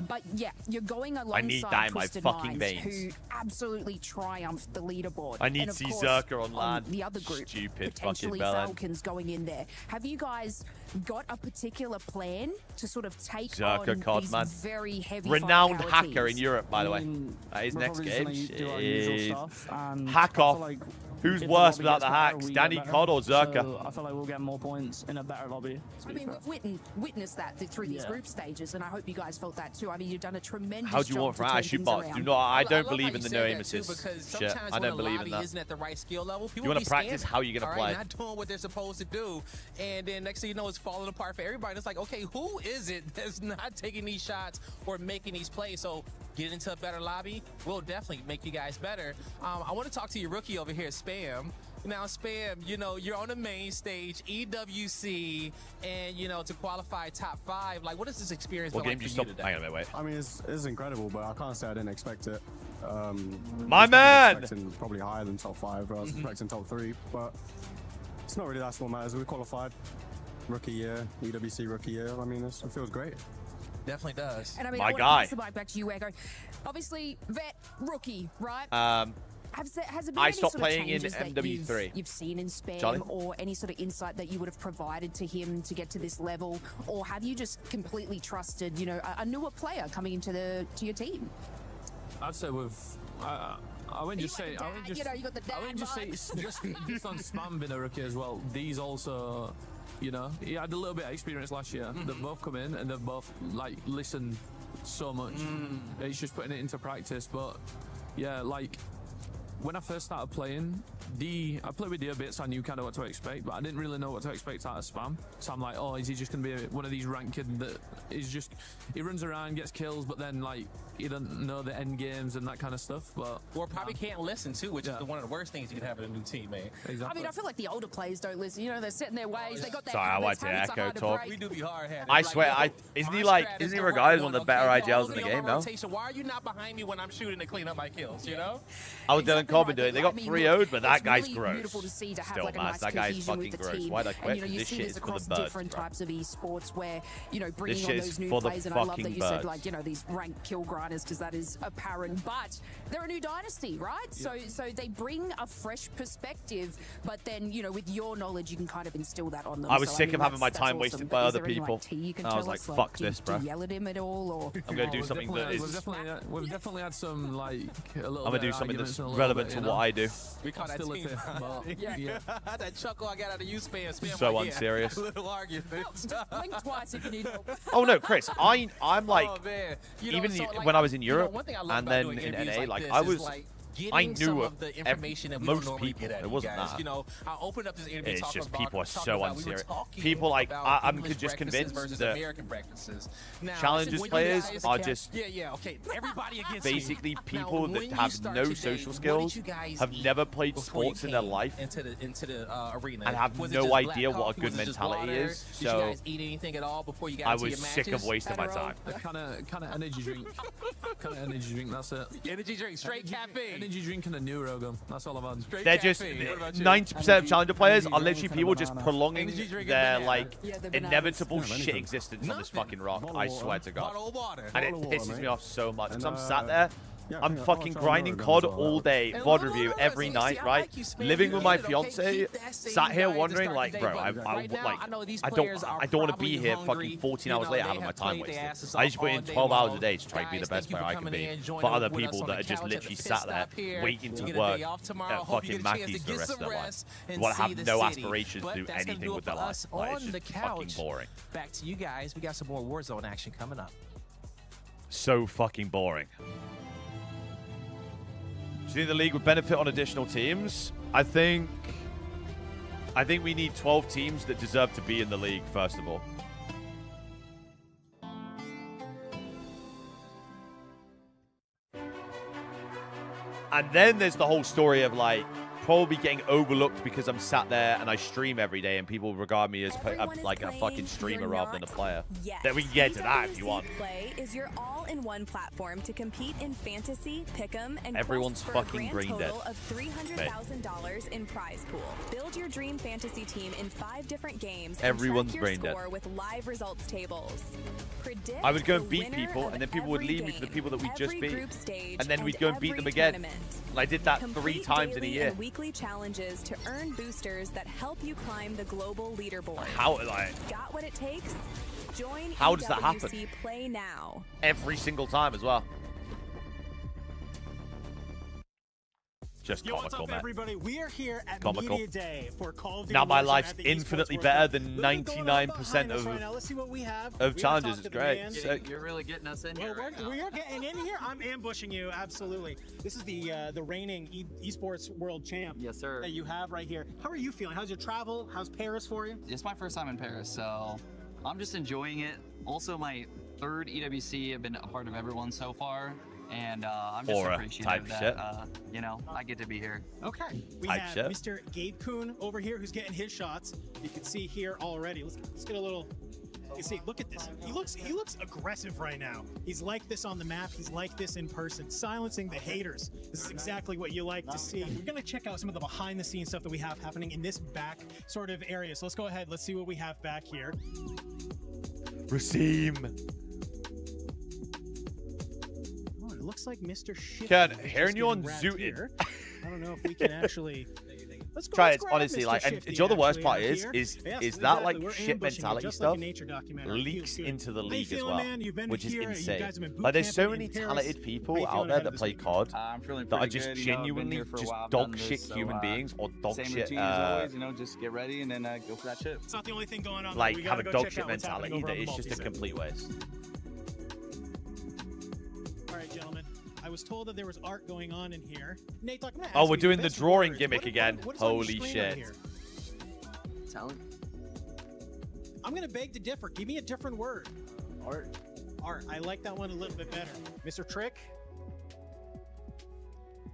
But yeah, you're going alongside need that in my Twisted fucking Minds, veins. who absolutely triumphed the leaderboard. I need And to of see course, Zerka on LAN. the other group, Stupid potentially fucking villain. Falcons going in there. Have you guys got a particular plan to sort of take Zerka on COD, these man. very heavy Renowned firepower hacker teams? in Europe, by the way. I mean, His we're next probably game just gonna do our usual is stuff, and hack I off. feel like Who's if worse the lobby without the gets better, hacks, we get Danny better. COD or Zerka? So I feel like we'll get more points in a better lobby. I mean, we've witnessed that through these group stages, and I hope you guys felt that too. I mean, you've done a tremendous How do you job want to from turn I shoot things bots? around. Do not. I don't love believe how in the you no said aim that, too, assist because shit. sometimes I when don't a believe in lobby that. isn't at the right skill level, people You wanna be practice scamming. how you're gonna All right, play. not doing what they're supposed to do, and then next thing you know, it's falling apart for everybody. It's like, okay, who is it that's not taking these shots or making these plays? So get into a better lobby will definitely make you guys better. I want to talk to your rookie over here, Spam. Now, Spam, you know, you're on the main stage, EWC, and, you know, to qualify top 5. Like, what is this experience What been game like do you for stop? you today? Hang on a minute, wait. I mean, it's incredible, but I can't say I didn't expect it. My man! Expecting probably higher than top 5. I was expecting top 3, but it's not really that's what matters. We qualified. Rookie year, EWC rookie year. I mean, it feels great. Definitely does. And I mean, My I want guy. to pass the mic back to you, Echo. Obviously, vet, rookie, right? Has there been I any stopped sort of playing in changes that MW3. you've seen in Spam, Charlie? or any sort of insight that you would have provided to him to get to this level, or have you just completely trusted, you know, a newer player coming into your team? I'd say I wouldn't just say. I wouldn't just. You know, you got the dad I wouldn't just say just on Spam being a rookie as well. These also, you know, he had a little bit of experience last year. They've both come in and they've both like listened so much. He's just putting it into practice. But yeah, like when I first started playing, I played with the bits. I knew kind of what to expect, but I didn't really know what to expect out of Spam. So I'm like, oh, is he just gonna be one of these ranked kids that is just he runs around, gets kills, but then like he doesn't know the end games and that kind of stuff. But or probably can't listen too, which is one of the worst things you can have in a new team, man. Exactly. I mean, I feel like the older players don't listen. You know, they're set in their ways. They got their Sorry, I habits, like to habits are echo hard to talk. break. We do be hard-headed. I swear, isn't he regarded one of the better IGLs in the game, no? Why are you not behind me when I'm shooting to clean up my kills, you know? I was Dylan Corbin doing it. They got 3-0'd, but that guy's really gross. beautiful to see, to have Still, like a man, nice that guy's cohesion fucking with the gross. team. Why'd I And quit? you know, you This see shit this is for across the birds, different bro. types of esports where, you know, bringing This on shit those is new for the players, and I love that fucking you said, birds. like, you know, these ranked kill grinders, because that is apparent. But they're a new dynasty, right? So they bring a fresh perspective, but then, you know, with your knowledge, you can kind of instill that on them. I was So, sick mean, of having my that's time awesome. wasted But by is other there any, people. like, tea you can I tell was like, us? fuck do, this, bro. Do you yell at him at all, or? I'm gonna do something that is. We've definitely had some like a little. I'm gonna do something that's relevant to what I do. We call that Hostility, team. but, yeah. That chuckle I got out of you, Spam. So like, unserious. Little argument. Blink twice if you need help. Oh no, Chris, I'm like, Oh, man. You know, even so, like, when I was in you know, Europe one thing I love and about then doing in interviews NA, like like this I is, was, like, I getting some knew of the information that we most don't normally people. get at It you wasn't guys. that. You know, I opened up this interview It's talking just about, people are talking so about, we were unserious. talking People like about I'm English just breakfasts convinced versus that American breakfasts. Now, challenges when you players guys are kept- just okay. Everybody against basically you. people Now, that when you have start no today, social what skills, did you guys have eat never played before you sports in their came life, into the arena, and have Was it no just black idea what a coffee? good Was it just mentality water? is. Did you So guys eat anything at all before you got I into was your sick of matches? wasting my time. A kind of energy drink. Kind of energy drink. That's it. Energy drink, straight caffeine. Energy drink and a neuro gun. That's all I've had. Straight They're just caffeine. What about you? 90% of challenger players are drink literally and people a just banana. prolonging Energy drink and their banana. like Yeah, the bananas. inevitable Yeah, shit existence on this fucking rock. Bottle I of water. swear to God. Bottle of water. And it Bottle of water, pisses mate. me off so much because And, I'm sat there I'm fucking grinding COD all day, VOD review every night, right? Living with my fiance, sat here wondering, like, bro, I don't want to be here fucking 14 hours later having my time wasted. I just put in 12 hours a day to try and be the best player I can be. For other people that are just literally sat there waiting to work at fucking Mackey's for the rest of their life. What have no aspirations to do anything with their life. Like, it's just fucking boring. Back to you guys. We got some more Warzone action coming up. So fucking boring. Do you think the league would benefit on additional teams? I think we need 12 teams that deserve to be in the league, first of all. And then there's the whole story of, like, probably getting overlooked because I'm sat there and I stream every day and people regard me as like a fucking streamer rather than a player. Yes. Then we can get to that if you want. Play is your all-in-one platform to compete in fantasy, pick'em, and everyone's quests for fucking a brain grand dead. total of $300,000 in prize pool. Build your dream fantasy team in 5 different games. Everyone's and track brain your dead. score with live results tables. Predict I would go and the beat winner people, of and then people would every leave me for the game, people that we just every beat, group stage, and then we'd go and beat them every again. tournament. And I did that Complete 3 times in a daily year. and weekly challenges to earn boosters that help you climb the global leaderboard. How, like, Got what it takes? Join how does that happen? EWC Play now. Every single time as well. Just Yo, what's comical, up, man. everybody? We are here at Comical. Media Day for Call of Duty. Now my Warzone life's at the Esports infinitely World better Cup. than Little bit going on 99% behind us of right now. Let's see what we have. We gotta challenges. talk Is to the great. man. Sick. You're really getting us in Well, here right now. we are getting in here. I'm ambushing you, absolutely. This is the reigning esports world champ. Yes, sir. That you have right here. How are you feeling? How's your travel? How's Paris for you? It's my first time in Paris, so I'm just enjoying it. Also, my 3rd EWC. I've been a part of everyone so far, and I'm just Aura appreciative type that shit. you know, I get to be here. Okay. We Type have shit. Mr. Gabe Kuhn over here who's getting his shots. You can see here already. Let's get a little. You can see, look at this. He looks aggressive right now. He's like this on the map. He's like this in person, silencing the haters. This is exactly what you like to see. We're gonna check out some of the behind-the-scenes stuff that we have happening in this back sort of area. So let's go ahead. Let's see what we have back here. Racine. Oh, it looks like Mr. Shifty. Ken, is hearing just you on getting wrapped Zooted. here. I don't know if we can actually. Let's go, Try let's it, grab honestly, Mr. like, and Shifty, do you know the worst actually, part out is? here. Is Yes, that exactly. like We're shit ambushing you mentality just stuff like a nature documentary. It leaks feels good. into the How you league as feeling, well, man? You've been which is here, you insane. guys have been boot Like, there's so camping many in Paris. talented How people you out feeling there ahead of that this play weekend? COD I'm feeling that are pretty just good. You know, I've been genuinely here for a just while, I've dog done shit this, so, human beings or dog same shit. routine as always, you know, just get ready and then go for that chip. It's not the only thing going on. Like, we have gotta a go dog check shit out what's happening mentality over that on the is just a multi-site. complete waste. All right, gentlemen. I was told that there was art going on in here. Nate, I'm gonna Oh, ask we're you doing the best drawing words. gimmick again. What's on your Holy screen shit. right here? Talent. I'm gonna beg to differ. Give me a different word. Art. Art. I like that one a little bit better. Mr. Trick.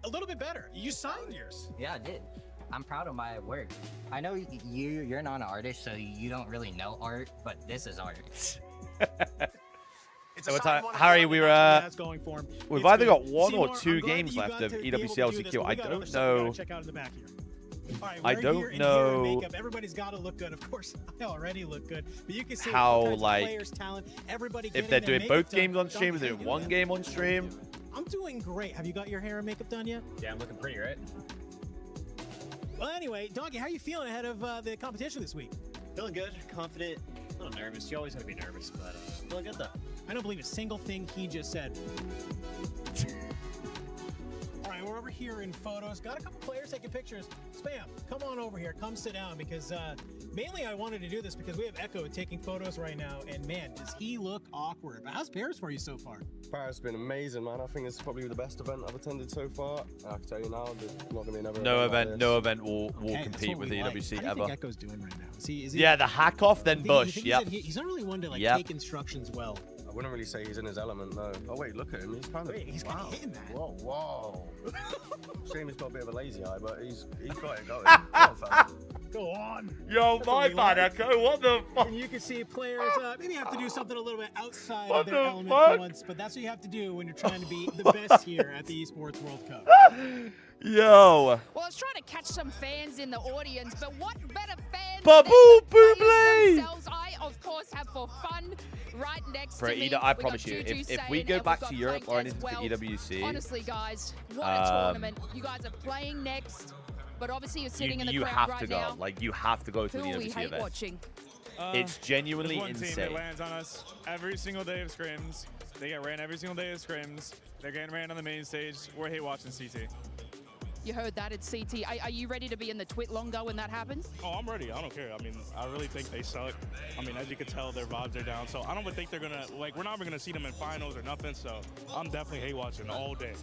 A little bit better. You signed yours. Yeah, I did. I'm proud of my work. I know you're not an artist, so you don't really know art, but this is art. So Harry, we've either It's got good. 1 or Seymour, 2 I'm glad games that you left got of to be able EWC to do this, LCQ. but I we got other don't stuff we gotta know. check out in the back here. All right, I we're don't here in hair and know makeup. Everybody's got to look good. Of course, I already look good. But you can see how, all kinds of like, players, talent, everybody if getting they're their doing makeup both done. games on stream, Donkey, they're how doing you one doing? game on stream. I'm doing great. Have you got your hair and makeup done yet? Yeah, I'm looking pretty, right? Well, anyway, Donkey, how are you feeling ahead of the competition this week? Feeling good, confident, a little nervous. You always gotta be nervous, but feeling good though. I don't believe a single thing he just said. All right, we're over here in photos. Got a couple players taking pictures. Spam, come on over here. Come sit down because mainly I wanted to do this because we have Echo taking photos right now, and man, does he look awkward. But how's Paris for you so far? Paris has been amazing, man. I think it's probably the best event I've attended so far. I can tell you now, there's not gonna be another. No event will Okay, compete with the like. EWC How do you ever. think Echo's doing right now? Is he, Yeah, the hack off, then Bush. Yep. He's not really one to like Yep. take instructions well. I wouldn't really say he's in his element, no. Oh wait, look at him. He's kind of. Wait, he's kind of hitting that. Whoa. Shame he's got a bit of a lazy eye, but he's got it going. Come on, fam. Go on. Yo, That's my what we bad, like. Echo. What the fuck? And you can see players maybe have to do something a little bit outside What of their the element fuck? for once, but that's what you have to do when you're trying to be the best here at the Esports World Cup. Yo. Well, I was trying to catch some fans in the audience, but what better fans Babu than the players Buble! themselves? I, of course, have for fun right next For to me. I We promise got you, Juju if we saying, go and back we've to got Europe Frank or as anything well. for EWC, Honestly, guys, what a tournament. You guys are playing next, but obviously you're sitting in the you crowd have right to go. now. Like, you have to go to Who the we EWC hate event. watching. It's genuinely There's one team that insane. lands on us every single day of scrims. They get ran every single day of scrims. They're getting ran on the main stage. We're hate watching CT. You heard that at CT. Are you ready to be in the twit longer when that happens? Oh, I'm ready. I don't care. I mean, I really think they suck. I mean, as you can tell, their vibes are down. So I don't think they're going to, like, we're not even going to see them in finals or nothing. So I'm definitely hate watching all day.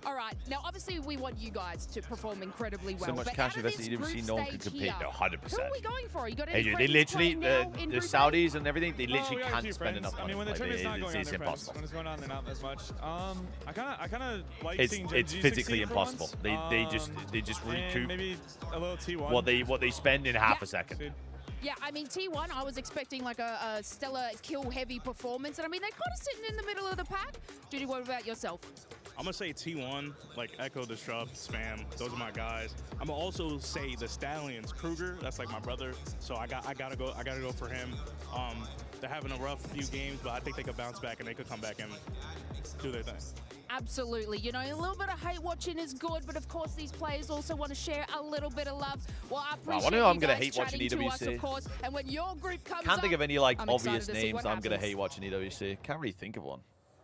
All right. Now, obviously, we want you guys to perform incredibly well. So much but cash out of invested in this EWC, group no one can stage compete. here, No, 100%. Who are we going for? You got Hey, any dude, they friends literally, playing now in the Group A? Saudis and everything, they Oh, literally we got a can't few spend friends. enough I money. mean, when the Like, tournament's not going on, it's they're friends. impossible. When it's going on, they're not as much. I kind of like It's seeing Gen G physically succeed for impossible. once. They just and recoup maybe a little T1. what they spend in half a second. Yeah, I mean, T1, I was expecting like a stellar kill-heavy performance. And I mean, they're kind of sitting in the middle of the pack. Judy, what about yourself? I'm going to say T1, like Echo, Disrupt, Spam. Those are my guys. I'm going to also say the Stallions, Kruger. That's like my brother. So I gotta go for him. They're having a rough few games, but I think they could bounce back and they could come back and do their thing. Absolutely. You know, a little bit of hate watching is good, but of course these players also want to share a little bit of love. Well, I appreciate I know I'm you gonna guys hate watching chatting to us, EWC. of course. And when your group comes Can't think up, of any like I'm obvious excited to see names what I'm gonna happens. hate watching EWC. Can't really think of one.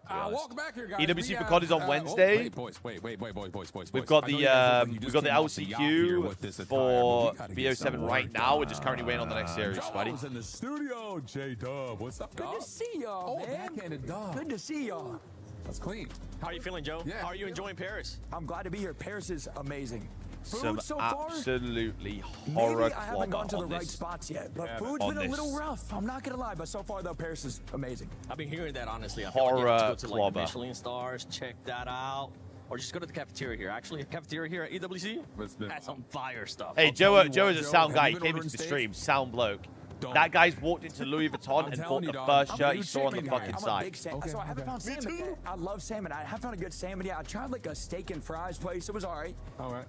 Welcome back here, guys. EWC We for have, COD is on Wednesday. Wait, boys. We've got I know the you guys look like you just we've got the came off the yacht here LCQ with this attire, for but we gotta get BO7 some right work now. We're just currently waiting on the next done. series, Joel's buddy. in the studio. J-Dub, what's up, Good dog? to see y'all, Oh, man. backhanded dog. Good to see y'all. That's clean. How are you feeling, Joe? Yeah. How are you enjoying Paris? I'm glad to be here. Paris is amazing. Food Some so far, absolutely horror maybe I haven't gone to the on right this. spots yet, but Yeah, food's on been a this. little rough. I'm not gonna lie, but so far though, Paris is amazing. I've been hearing that, honestly. I feel like you have to go to like Horror the Michelin stars, check that out. Or just go to the cafeteria here. Actually, the cafeteria here at EWC has some fire stuff. Hey, I'll Joe tell you is what, a Joe, sound have guy. you He been came ordering into the steak? stream. Sound bloke. Don't. That guy's walked into Louis Vuitton and bought the first shirt he saw on the fucking I'm a site. big salmon. So I haven't found salmon yet. I love salmon. I haven't found a good salmon yet. I tried like a steak and fries place. It was all right.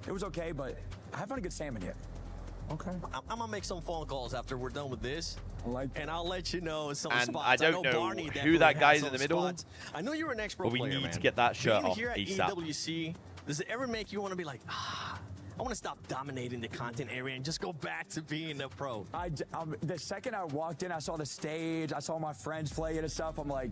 It was okay, but I haven't found a good salmon yet. Okay. I'm gonna make some phone calls after we're done with this, and I'll let you know some And spots. I don't know know Barney who definitely that guy has is in some the middle, spots. I know you're an ex-pro but we player, need man. to get that shirt Being off here at ASAP. EWC, does it ever make you want to be like, I want to stop dominating the content area and just go back to being a pro? The second I walked in, I saw the stage, I saw my friends play it and stuff. I'm like,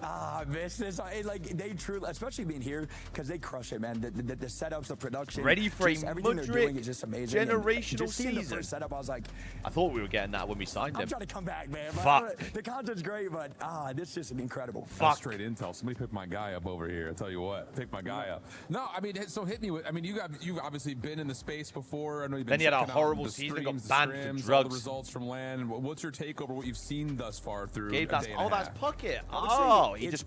I miss this. Like they truly, especially being here, because they crush it, man. The setups, the production, Ready for a just everything they're doing is just amazing. And generational just seeing the season. first setup, I was like, I thought we were getting that when we signed him. I'm trying to come back, man. Fuck. The content's great, but this is incredible. That's straight intel. Somebody pick my guy up over here. I tell you what, pick my guy up. No, I mean, so hit me with. I mean, you've obviously been in the space before. I know you've been. Then he had a checking out horrible the season, got streams, the banned for scrims, all drugs. the results from LAN. What's your take over what you've seen thus far through? Gabe, a that's day and a that's half? Puckett. I would say Oh, he it's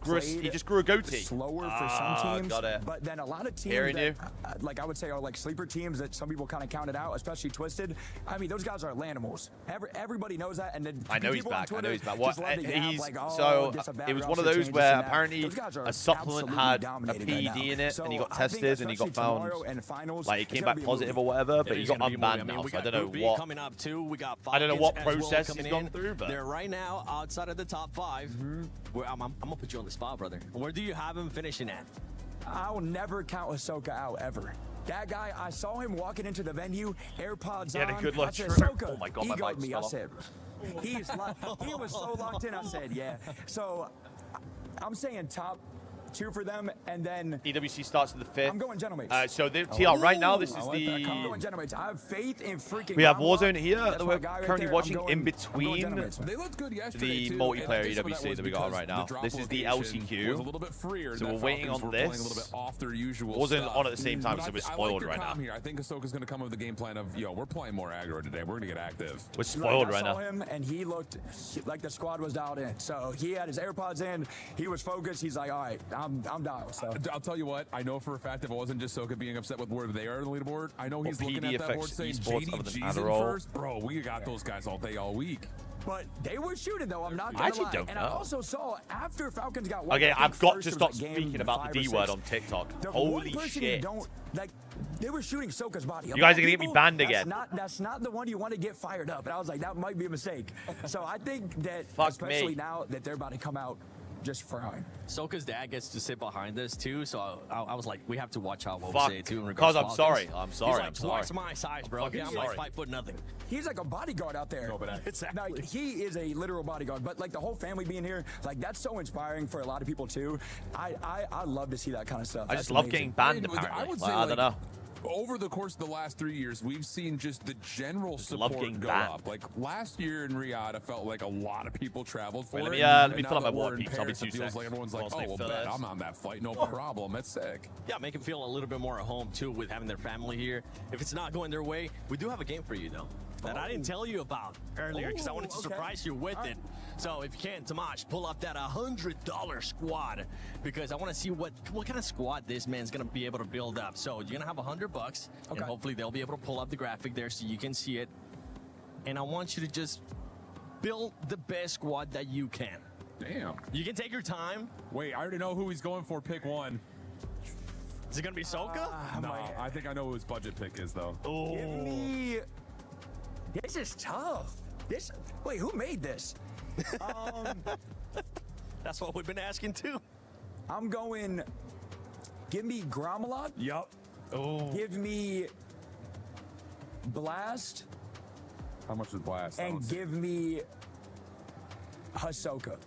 just grew a goatee. Slower for some teams, got it. but then a lot of teams Hearing that, you. like I would say, are like sleeper teams that some people kind of counted out, especially Twisted. I mean, those guys are animals. Everybody knows that, and then I know he's people on back. I Twitter know he's back. just What? love to gab, He's like, oh, so gets a bad it was one roster of those change, where this and that. apparently Those guys are a supplement absolutely had a dominating right PED now. in it, So and he got I think tested, and he got especially found. tomorrow in the finals, Like he it's came gonna back be a positive movie. or whatever, but It he is got gonna be a movie. unbanned now. we So I got don't know Group B what. coming up too. We got I don't know what Falcons as well process coming he's gone in. through, but They're right now outside of the top 5. I'm gonna put you on the spot, brother. Where do you have him finishing at? I will never count Ahsoka out ever. That guy, I saw him walking into the venue, AirPods He had a on. good I lunch. said, Ahsoka, Oh my God, he my got mic me. I fell off. said, he was so locked in. I said, yeah. So I'm saying top 2 for them, and then EWC starts at the 5th. I'm going Genomates. So the TR right now, this is I'm the. going Genomates. I have faith in freaking. We have Groundhog. Warzone here That's that my we're guy right currently there. watching I'm in going between Genomates, man. They looked good yesterday the too, multiplayer and I think some of EWC was that we got because right now. the drop This is the location LCQ. was a little bit freer. So that we're waiting Falcons on were playing this. a little bit off their usual Wasn't stuff. on at the same time, But so we're I like spoiled your right now. calm here. I think Ahsoka's going to come with the game plan of, yo, we're playing more aggro today. We're going to get active. We're spoiled I right saw now. him, and he looked like the squad was dialed in. So he had his AirPods in. He was focused. He's like, all right, I'm dialed. So I'll tell you what, I know for a fact if it wasn't just Soka being upset with where they are in the leaderboard, I know he's Well, looking PD at that board affects saying esports other than JDG's in Adderall. first. Bro, we got those guys all day, all week. But they were shooting, though. I'm not I gonna actually lie. don't And know. I also saw after Falcons got wiped, Okay, I think I've got first to it was stop like game speaking about 5 the or D word 6. on TikTok. The Holy one person you shit. don't like. They were shooting Soka's body. You guys are gonna get me banned again. That's not the one you want to get fired up. And I was like, that might be a mistake. So I think that, Fuck especially me. now that they're about to come out just frying. Soka's dad gets to sit behind us too, so I was like, we have to watch out what Fuck, we say too. because I'm Falcons. sorry. I'm sorry. He's like I'm sorry. twice my size, bro. fucking Yeah, I'm sorry. like 5 foot nothing. He's like a bodyguard out there. Exactly. Like, he is a literal bodyguard. But like the whole family being here, like that's so inspiring for a lot of people too. I love to see that kind of stuff. I just That's love amazing. getting banned, I apparently. would say, Like, I don't know. Over the course of the last 3 years, we've seen just the general Just love support getting go banned. up. Like last year in Riyadh, I felt like a lot of people traveled for Wait, let it. me, And let me now fill up that my water we're in peeps. I'll be Paris, it 2 feels secs. like everyone's like, Whilst oh, they well, fill bet this. I'm on that flight, no problem. That's sick. Yeah, make them feel a little bit more at home too with having their family here. If it's not going their way, we do have a game for you though that I didn't tell you about earlier because I wanted to surprise you with it. So if you can, Tomash, pull up that $100 squad because I want to see what kind of squad this man's gonna be able to build up. So you're gonna have $100, and hopefully they'll be able to pull up the graphic there so you can see it. And I want you to just build the best squad that you can. Damn. You can take your time. Wait, I already know who he's going for. Pick one. Is it gonna be Soka? No, I think I know who his budget pick is though. Give me. This is tough. Wait, who made this? That's what we've been asking too. I'm going. Give me Gromalot. Yup. Oh. Give me Blast. How much is Blast? And give me Hisoka.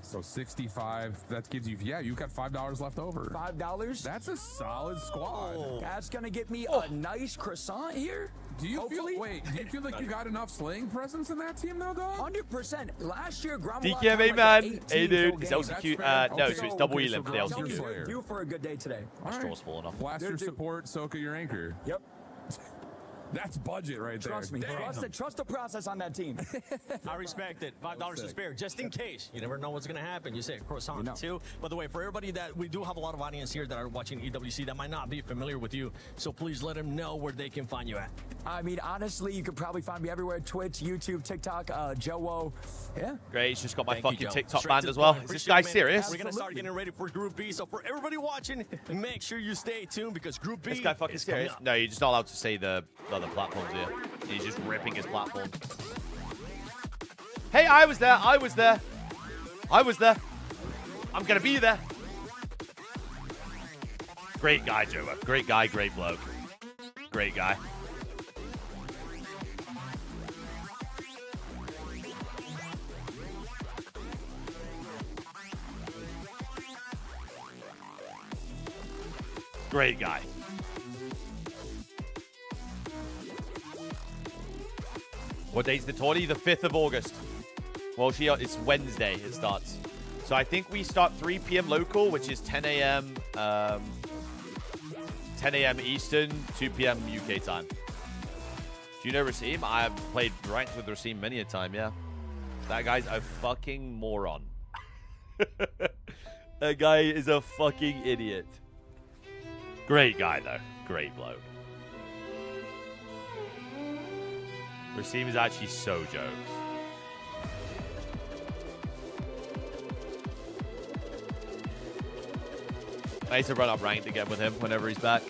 So 65. That gives you, yeah, you got $5 left over. $5? That's a solid squad. That's gonna get me a nice croissant here. Do you Hopefully. do you feel like you got enough slaying presence in that team though, dog? 100%. Last year, Gromalot DKMA man. Hey dude, it's also cute. No, so it's double Elim for the Tell me LCQ. you're due for a good day today. My straw's falling off. Blaster support, Soka your anchor. Yep. That's budget right there. Trust me. Trust the process on that team. I respect it. $5 to spare, just in case. You never know what's going to happen. You say croissant too. By the way, for everybody that we do have a lot of audience here that are watching EWC that might not be familiar with you, so please let them know where they can find you at. I mean, honestly, you could probably find me everywhere: Twitch, YouTube, TikTok, Joe. Yeah. Great, he's just got my Thank you, fucking Joe. TikTok Straight banned to as the well. point. Is this Appreciate guy it, man. serious? We're going to start getting ready for Group B. So for everybody watching, make sure you stay tuned because Group B This guy fucking is coming serious? up. No, you're just not allowed to say the other platforms here. He's just ripping his platform. Hey, I was there. I was there. I was there. I'm going to be there. Great guy, Joe. Great guy, great bloke. Great guy. Great guy. What date's the tourney? The 5th of August. Well, it's Wednesday it starts. So I think we start 3 p.m. local, which is 10 a.m. 10 a.m. Eastern, 2 p.m. UK time. Do you know Rasim? I have played ranked with Rasim many a time, yeah. That guy's a fucking moron. That guy is a fucking idiot. Great guy, though. Great bloke. Rasim is actually so jokes. I need to run up ranked again with him whenever he's back.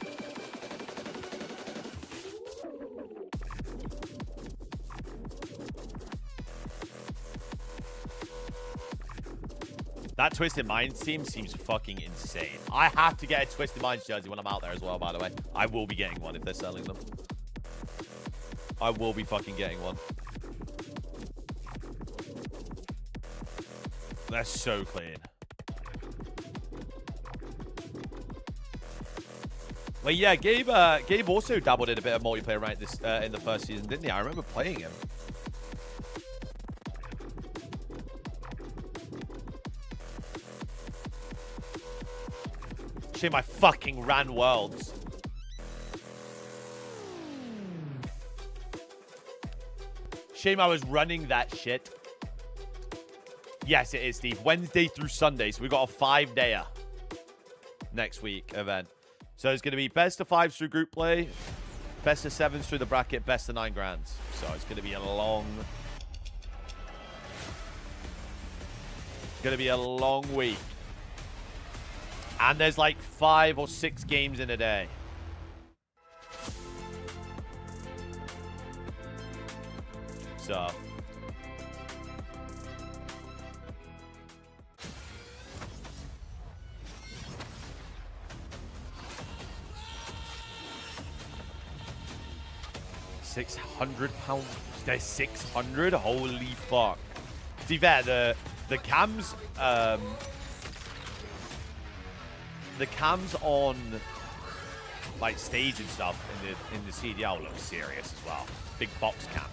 That Twisted Minds team seems fucking insane. I have to get a Twisted Minds jersey when I'm out there as well, by the way. I will be getting one if they're selling them. I will be fucking getting one. They're so clean. Well, yeah, Gabe also dabbled in a bit of multiplayer right this in the first season, didn't he? I remember playing him. Shame I fucking ran Worlds. Shame I was running that shit. Yes, it is, Steve. Wednesday through Sunday. So we got a 5-dayer next week event. So it's going to be best of 5s through group play, best of 7s through the bracket, best of 9 grands. So it's going to be a long going to be a long week. And there's like 5 or 6 games in a day. So... £600. There's 600. Holy fuck! To be fair, the cams on like stage and stuff in the CDL look serious as well. Big box cams.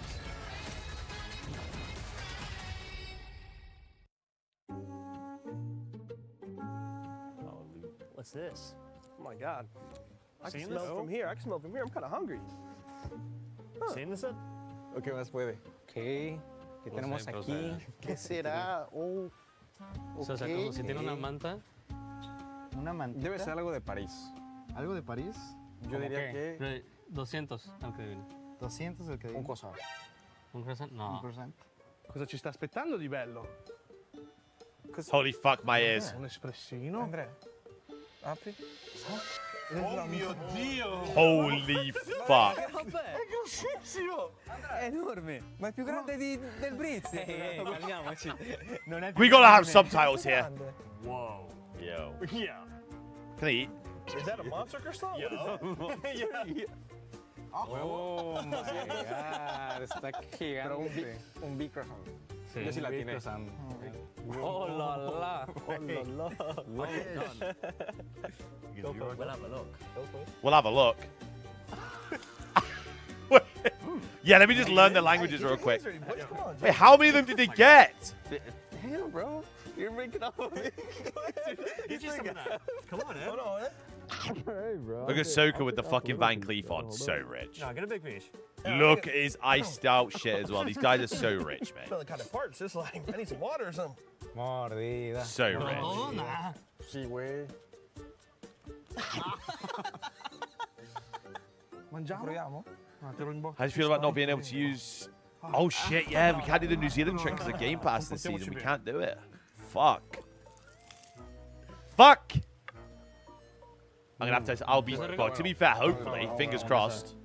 What's this? Oh my god. I can Seen smell this? it from here. I can smell it from here. I'm kind of hungry. ¿Seen this? ¿O qué más puede? ¿Qué tenemos aquí? ¿Qué será? Oh, O sea, como si tiene una manta. Una mantita. Debe ser algo de París. ¿Algo de París? Yo diría que... 200 al che viene. 200 el che viene. Un croissant. Un croissant? No. Un croissant. Cosa ci sta aspettando di bello? Holy fuck my ears. Un espressino. Andrea, apri. Oh mio Dio! Holy fuck. È grossissimo! È enorme, ma è più grande del Brizz. Calmiamoci. Non è più We gotta have grande. subtitles here. Whoa. Yo. Yeah. Can I eat? Is that a monster croissant? Yeah. Oh my god, está gigante. Pero un big croissant. Sí, Yo sí la un big tiene. croissant. Oh la la. Oh la la. Well done. We'll have a look. We'll have a look. Yeah, let me just learn the languages real quick. Wait, how many of them did they get? Damn, bro. You're making up of it. Get you some of that. Come on, Ed. Hold on, Ed. Hey, bro. Look at Soka with the fucking Van Cleef on. So rich. No, get a big fish. Look at his iced out shit as well. These guys are so rich, man. Smelling kind of parts. It's like, I need some water or something. Mordida. So rich. Sí, güey. Mangiamo? How do you feel about not being able to use... Oh, shit, yeah. We can't do the New Zealand trick because of Game Pass this season. We can't do it. Fuck. Fuck! I'm going to have to... I'll be... Well, to be fair, hopefully, fingers crossed.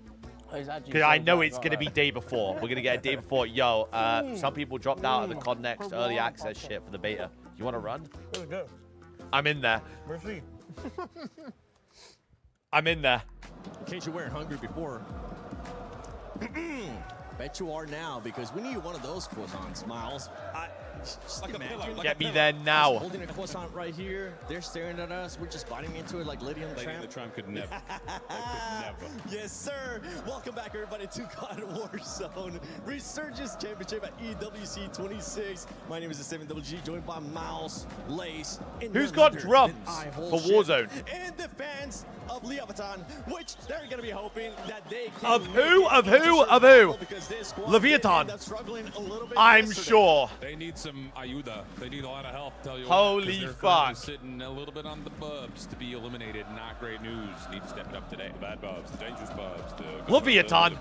Because I know it's going to be day before. We're going to get a day before. Yo, some people dropped out of the COD Next early access shit for the beta. You want to run? Let's go. I'm in there. Merci. I'm in there. In case you weren't hungry before, bet you are now because we need one of those croissants, Miles. Get me there now. Holding a croissant right here. They're staring at us. We're just biting into it like Lady and the Tramp. The Tramp could never. Yes, sir. Welcome back, everybody, to COD Warzone Resurgence Championship at EWC 26. My name is the 7GG, joined by Miles, Lace, and Who's got drums for Warzone? And the fans of Leviathan, which they're going to be hoping that they can Of who? Of who? Of who? Leviathan. I'm sure. They need some ayuda. They need a lot of help. Tell you Holy what, fuck. Sitting a little bit on the bubs to be eliminated. Not great news. Need to step it up today. The bad bubs, the dangerous bubs, the Leviathan.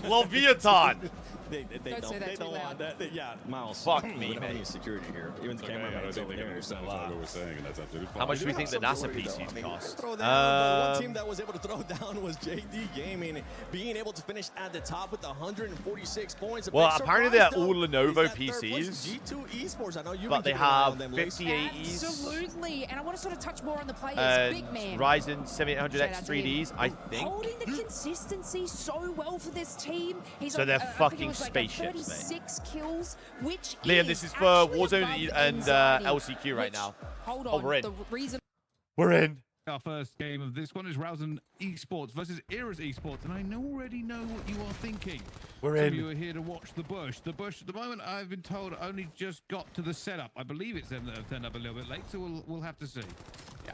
Leviathan. They don't want that. Yeah, Miles. Fuck me, man. mate. Security here. Even the cameraman's over there. So, what we're saying, and that's absolutely fine. How much do we think the NASA PCs cost? Throw down, one team that was able to throw down was JD Gaming, being able to finish at the top with 146 points. Well, apparently they're all Lenovo PCs, G2 Esports. I know you've but they been keeping an eye on have them, Lace. 5080s, Absolutely. And I want to sort of touch more on the players. Big man. Ryzen 7800X 3Ds, I think. Holding the consistency so well for this team. He's So on, they're I think it fucking was like spaceships, mate. 36 kills, which Liam, this is for Warzone and LCQ right now. Hold Oh, on. we're in. The reason We're in. Our first game of this one is Rousing Esports versus Era's Esports, and I already know what you are thinking. We're Some in. of you are here to watch the bush. The bush, at the moment, I've been told, only just got to the setup. I believe it's them that have turned up a little bit late, so we'll have to see. Yeah,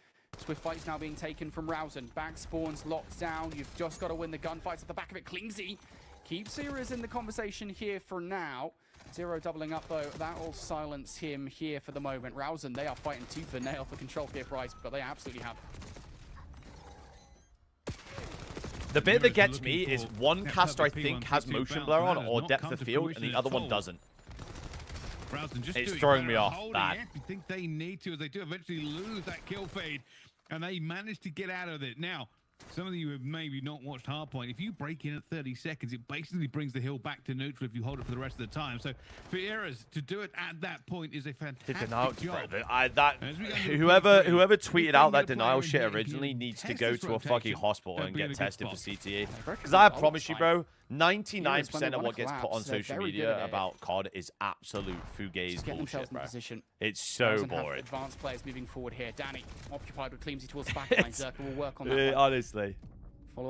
Swift Fight's now being taken from Rousen. Back spawns locked down. You've just got to win the gunfights at the back of it. Klingsy keeps Series in the conversation here for now. Zero doubling up, though. That will silence him here for the moment. Rausen, they are fighting tooth and nail for control here, Bryce, but they absolutely have. The bit that gets me is one caster I think has motion blur on or depth of field, and the other one doesn't. It's throwing me off bad. I think they need to, as they do eventually lose that kill feed, and they manage to get out of it. Now, some of you have maybe not watched Hardpoint. If you break in at 30 seconds, it basically brings the hill back to neutral if you hold it for the rest of the time. So for Eras to do it at that point is a fantastic job. Whoever tweeted out that denial shit originally needs to go to a fucking hospital and get tested for CTE. Because I promise you, bro, 99% of what gets put on social media about COD is absolute fugazi bullshit, bro. It's so boring. Advanced players moving forward here. Danny occupied with Cleamsy towards the back line. Zerka will work on that. Honestly.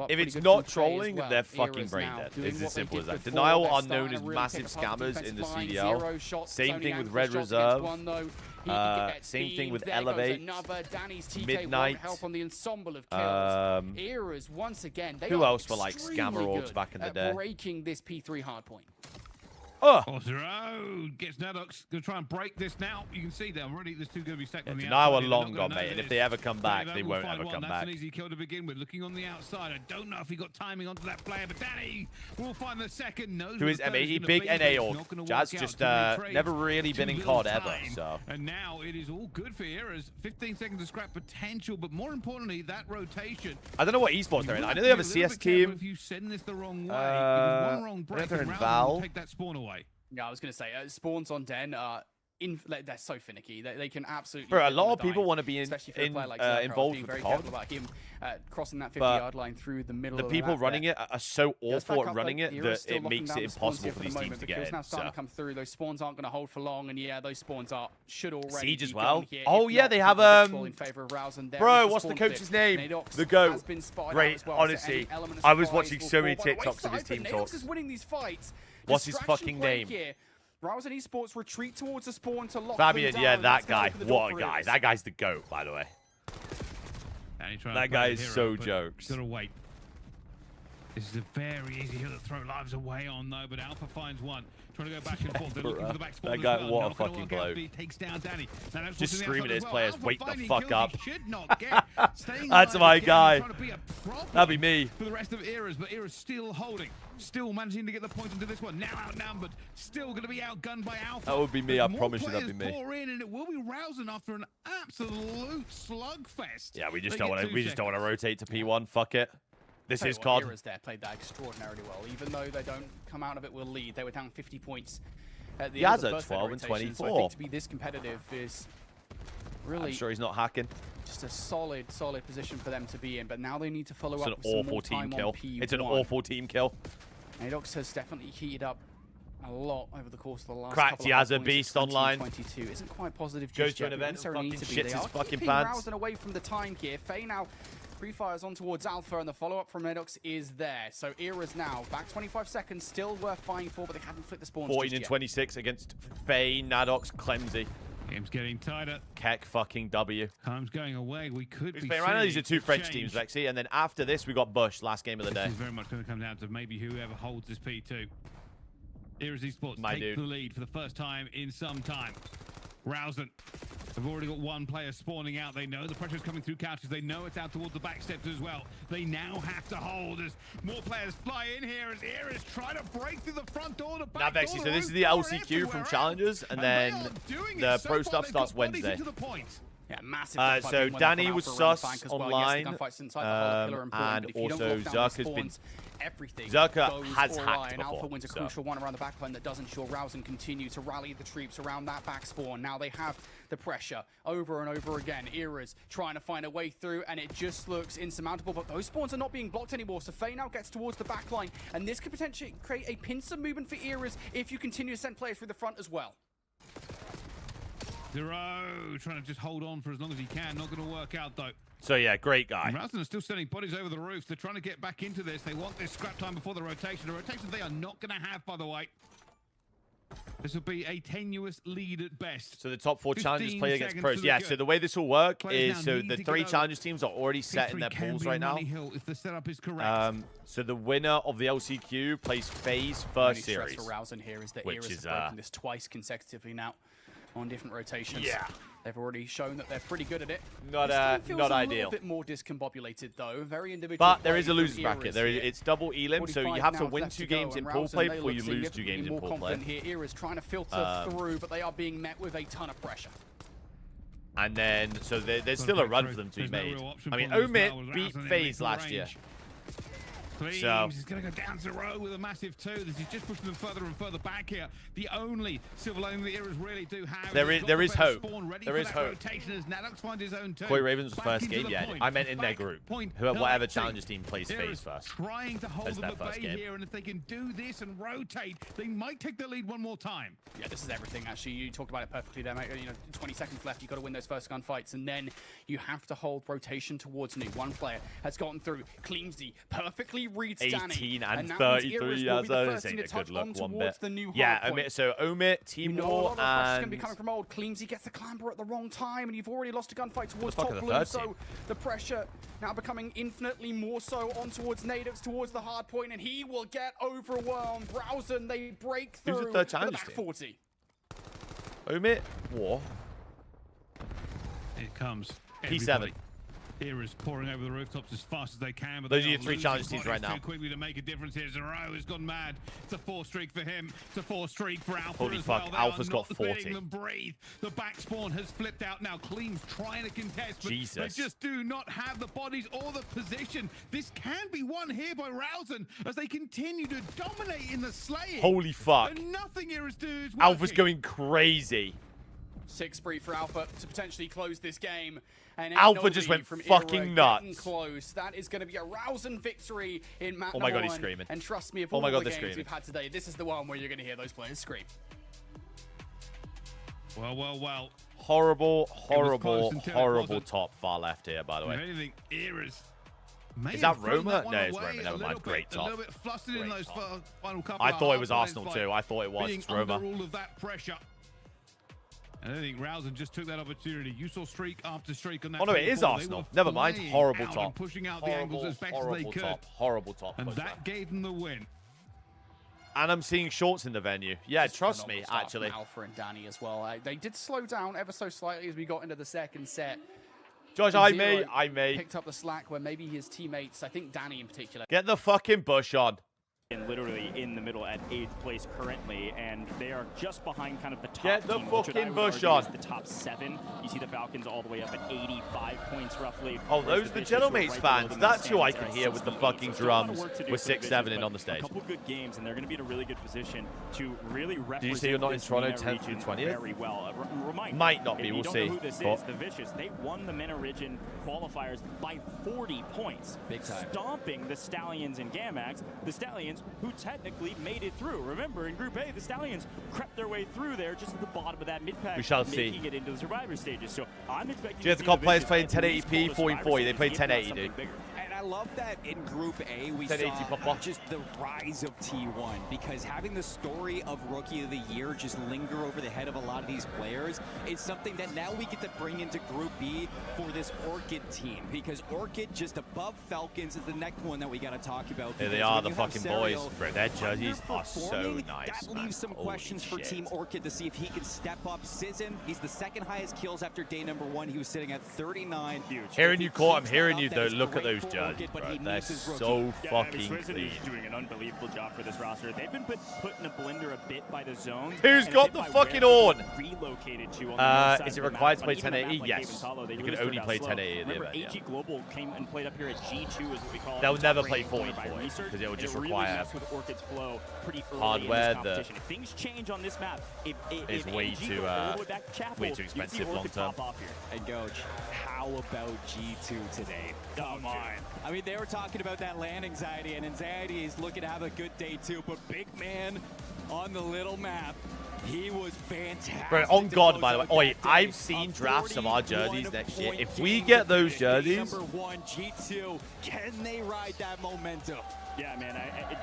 If it's not trolling, they're fucking brain dead. It's as simple as that. Denial are known as massive scammers in the CDL. Same thing with Red Reserve. Same thing with Elevate. Midnight. Who else were like scammer orgs back in the day? Breaking this P3 hardpoint. Ozero gets Nadox. Gonna try and break this now. You can see them already. There's two going to be stacked on the outside. Denial are long gone, mate. And if they ever come back, they won't ever come back. That's an easy kill to begin with. Looking on the outside, I don't know if he got timing onto that player, but Danny will find the second. Knows who is M80? Big NA org. Jazz just never really been in COD ever. So. And now it is all good for Eras. 15 seconds of scrap potential, but more importantly, that rotation. I don't know what esports they're in. I know they have a CS team. If you send this the wrong way, one wrong break, they're in Val. Take that spawn away. Yeah, I was going to say, spawns on Den are they're so finicky. They can absolutely... Bro, a lot of people want to be like involved with the COD. About him crossing that 50-yard line through the middle the of people running it are so awful at running it that it makes it impossible for these teams to get in. Now starting to come through. Those spawns aren't going to hold for long, and yeah, those spawns should already Siege as be well. gone here. Oh yeah, they have bro, what's the coach's name? The GOAT. Great, honestly. I was watching so many TikToks of his team talks. What's his fucking name? Rausen Esports retreat towards the spawn to lock Fabian, them down. yeah, that guy. What a guy. That guy's the GOAT, by the way. That guy is so jokes. Gotta wait. This is a very easy hill to throw lives away on, though, but Alpha finds one. Trying to go back and forth. They're looking for the back spawn. That guy, what a fucking bloke. Takes down Danny. Just screaming at his players, wake the fuck up. That's my guy. That'd be me. For the rest of Eras, but Eras still holding. Still managing to get the point into this one. Now outnumbered. Still going to be outgunned by Alpha. That would be me. I promise you that'd be me. Pour in, and it will be Rausen after an absolute slugfest. Yeah, we just don't want to rotate to P1. Fuck it. This is COD. Eras there played that extraordinarily well. Even though they don't come out of it with a lead, they were down 50 points at the end of the first 12 and 24. So I think to be this competitive is really... I'm sure he's not hacking. Just a solid position for them to be in. But now they need to follow up with some awful team kill. It's an awful team kill. Nadox has definitely heated up a lot over the course of the last Cracked, couple he of has a points. beast online. 22 isn't quite positive Goes just to yet. an event and fucking shits his fucking keeping pants. Rausen away from the time here. Faye now pre-fires on towards Alpha, and the follow-up from Nadox is there. So Era's now back 25 seconds, still worth fighting for, but they haven't flipped the spawns 14 and 26 against Faye, Nadox, Clemsy. Game's getting tighter. Keck fucking W. Time's going away. We could be right now, these are two French teams, Lexi, and then after this, we got Bush, last game of the day. This is very much going to come down to maybe whoever holds this P2. Eras Esports take the lead for the first time in some time. Rausen have already got one player spawning out. They know the pressure is coming through couches. They know it's out towards the back steps as well. They now have to hold as more players fly in here as Eras try to break through the front door. The back door, so this is the LCQ from Challengers, and then the pro stuff starts Wednesday. Yeah, massive. So Danny was sus online, and also Zerka's been... Zerka has hacked before. Alpha wins a crucial one around the backline that does ensure Rausen continue to rally the troops around that back spawn. Now they have the pressure over and over again. Era's trying to find a way through, and it just looks insurmountable, but those spawns are not being blocked anymore, so Faye now gets towards the backline, and this could potentially create a pincer movement for Era's if you continue to send players through the front as well. Zero trying to just hold on for as long as he can. Not going to work out, though. So, yeah, great guy. Rausen are still sending bodies over the roof. They're trying to get back into this. They want this scrap time before the rotation. A rotation they are not going to have, by the way. This will be a tenuous lead at best. So the top 4 challengers 15 play against seconds pros. to the Yeah, good. so the way this will work Players is now so need the to 3 get over. challengers teams are already set in History their can pools be a right now. money hill if the setup is correct. So the winner of the LCQ plays FaZe The only first stress series. for Rousing here is that which Era's is, have broken this twice consecutively now on different rotations. Yeah. They've already shown that they're pretty good at it. Not, It still feels not a ideal. little bit more discombobulated though. Very individual. But there play is a from losers bracket. Era's There is, here. it's double elim, so you 45 have to now win left 2 to go, games in and pool Rousing, play they before you look lose 2 significantly games in more pool play. confident here. Era's trying to filter through, but they are being met with a ton of pressure. And then, so there's still a run for them to be made. I mean, for them as Omit well, beat Rousing in FaZe lethal last year. range. Cleans So is going to go down to row with a massive 2. This is just pushing them further and further back here. The only silver lining the Eras really do have. There is is hope. Ready There for is that hope. rotation as Nadux finds his own 2. Koi Ravens was Back first into game, the yeah. point. I meant in their Back group. point. Whatever Collecting. challengers team plays FaZe Eras first. trying to hold as them their at first bay game. here, and if they can do this and rotate, they might take the lead one more time. Yeah, this is everything, actually. You talked about it perfectly there, mate. 20 seconds left. You've got to win those first gun fights, and then you have to hold rotation towards new. One player has gotten through. Cleamsy perfectly reads 18 Danny. and that means 33 Era's yards. will be the This first thing ain't to a touch good look on one towards bit. the new Yeah, hard point. so Omit, You know a lot Timor, of pressure's going to be and coming from old. Cleamsy gets the clamber at the wrong time, and you've already lost a gunfight towards fuck top are the blue. third So team? the pressure now becoming infinitely more so on towards natives, towards the hard point, and he will get overwhelmed. Browsen, they break Who's through the third to the challenge back team? 40. Omit, War, It comes. P7. Everybody. Era's pouring over the rooftops as fast as they can. But Those they are your 3 losing challenge teams bodies right now. Too quickly to make a difference here. Zero has gone mad. It's a 4 streak for him. It's a 4 streak for Alpha Holy as fuck, well. They Alpha's are got not 40. letting them breathe. The back spawn has flipped out now. Clean's trying to contest, but Jesus. they just do not have the bodies or the position. This can be won here by Rousing as they continue to dominate in the slaying. Holy fuck. And nothing Era's do is Alpha's working. going crazy. 6 spree for Alpha to potentially close this game. And Alpha NLD just went from fucking Era nuts. getting close. That is going to be a rousing victory in map Oh my number God, he's 1. screaming. And trust me, of Oh all my God, the they're games screaming. we've had today, this is the one where you're going to hear those players scream. Well. Horrible, close horrible, until it horrible wasn't. top far left here, by the If way. anything, Era's may Is have that thrown Roma? that one No, it's away Roma. a Never mind. little Great bit, top. A little bit flustered in Great those top. final couple I of thought it was half Arsenal plays, too. but I thought it was. being It's Roma. under all of that pressure. And I think Rousing just took that opportunity. You saw streak after streak on that. Oh no, it is 24. They Arsenal. were Never mind. flying Horrible out top. and pushing out the angles as best as they Horrible could. top. Horrible top. And Close that back. gave them the win. And I'm seeing shorts in the venue. Yeah, Just trust me, phenomenal start actually. from Alpha and Danny as well. They did slow down ever so slightly as we got into the second set. Josh, And I Zero may. picked up the slack where maybe his teammates, I think Danny in particular. Get the fucking bush on. And literally in the middle at 8th place currently, and they are just behind kind of the top Get the team, which fucking I would bush argue is on. the top 7. You see the Falcons all the way up at 85 points roughly. Oh, whereas those the Vicious were Gentleman's right below fans. them in That's the who I standings can at hear with the 68. fucking So still a lot of drums work to do with for the 6-7 Vicious, in on the but stage. A couple good games, and they're going to be in a really good position to really represent. Did you say you're not in this Toronto MENA 10th through region 20th? very well. Remind Might not if be, you we'll don't see. know who this But- is, the Vicious. They won the MENA region qualifiers by 40 points. Big time. Stomping the Stallions and Gamax. The Stallions, who technically made it through. Remember, in Group A, the Stallions crept their way through there just at the bottom of that mid-pack, We shall see. making it into the survivor stages. So I'm expecting Do you have to the see COD players Vicious playing at least 1080p, pull the 4040? They survivor play stages, if not 1080, something dude. bigger. And I love that in Group A we 1080 saw papa. just the rise of T1, because having the story of Rookie of the Year just linger over the head of a lot of these players is something that now we get to bring into Group B for this Orchid team, because Orchid just above Falcons is the next one that we got to talk about. Here they because are, when the you have fucking boys. Serial Bro, their jerseys are so underperforming, nice, That man. leaves some Holy questions for shit. Team Orchid to see if he can step up. Sizzin, he's the second highest kills after day number 1. He was sitting at 39. Huge. Hearing you caught, I'm hearing you though. Look at those jerseys, but bro. he They're needs his rookie. so Yeah, fucking Switzerland clean. is doing an unbelievable job for this roster. They've been put in a blender a bit by the zones. Who's and a got bit the by fucking where horn? they've relocated to on the north side Is it of the required to map. play But even a 1080? map like Yes. Haven's Hollow, they You really can only started play out slow. 1080 in the Remember, event, AG Global came and played up here at G2 is what we call it. They'll Top never ranked play point by 40-40, research, 'cause it would and just really require messed with Orchid's flow pretty early hardware in this that competition. If things change on this map, if is if way AG too, go all the way back to Chapel, way too you'd see expensive Orchid long-term. pop off here. And Goach, how about G2 today? Come on. I mean, they were talking about that land anxiety, and anxiety is looking to have a good day too, but big man on the little map. He was fantastic. Bro, on God, by the way. Oi, I've seen drafts of our jerseys next year. If we get those jerseys, Number 1, G2, can they ride that momentum? Yeah, man.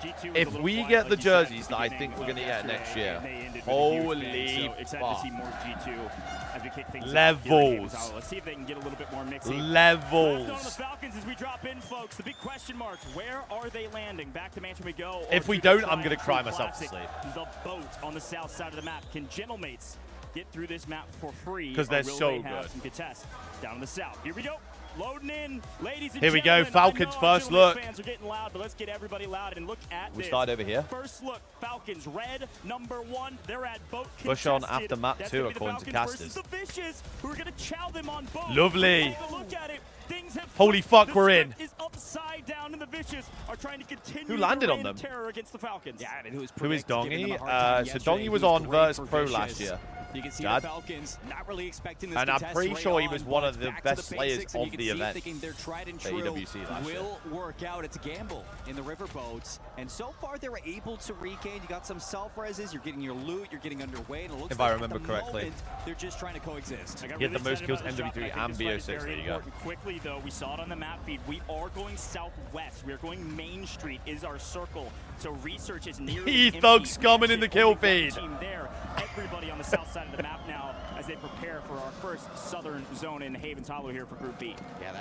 G2 if we get the jerseys that I think we're going to get next year, holy excited to see more G2 as we kick things levels. Let's see if they can get a little bit more mixing. Levels. On the Falcons as we drop in, folks. The big question mark, where are they landing? Back to Mansion we go. If we don't, I'm going to cry myself to sleep. The boat on the south side of the map. Can Gentlemates get through this map for free? Because they're so good. Have some contests down in the south. Here we go. Loading in, ladies and Here we go, gentlemen. Falcons first look. Fans are getting loud, but let's get everybody loud and look at We this. start over here. First look, Falcons red, number 1. They're at boat Push on contested. after map That's 2 gonna be the according to Falcons casters. versus the Vicious, who are going to chow them on both. Lovely. Take a look at it. Things have Holy fuck, we're in. Is upside down, and the Vicious are trying to continue Who landed to on rain them? terror against the Falcons. Yeah, I mean, Who is giving them Dongy? a hard time So yesterday. Dongy was He on great Verse for Pro Vicious. last year. You can see Dad. the Falcons not really expecting this And I'm contest pretty right sure he on, was one but of the back to best players basics, and of you can the see event thinking their tried and at true EWC last year. will work out. It's a gamble in the riverboats, and so far they were able to regain. You got some self-reses, you're getting your loot, you're getting underway, and it looks If like I at remember the correctly. moment, they're just trying to coexist. He had the most kills MW3 and BO6. There you go. Quickly though, we saw it on the map feed. We are going southwest. We are going Main Street is our circle. So research is nearly E-Thug scumming in the kill feed. Team there. Everybody on the south side of the map now as they prepare for our first southern zone in Havens Hollow here for Group B. Yeah,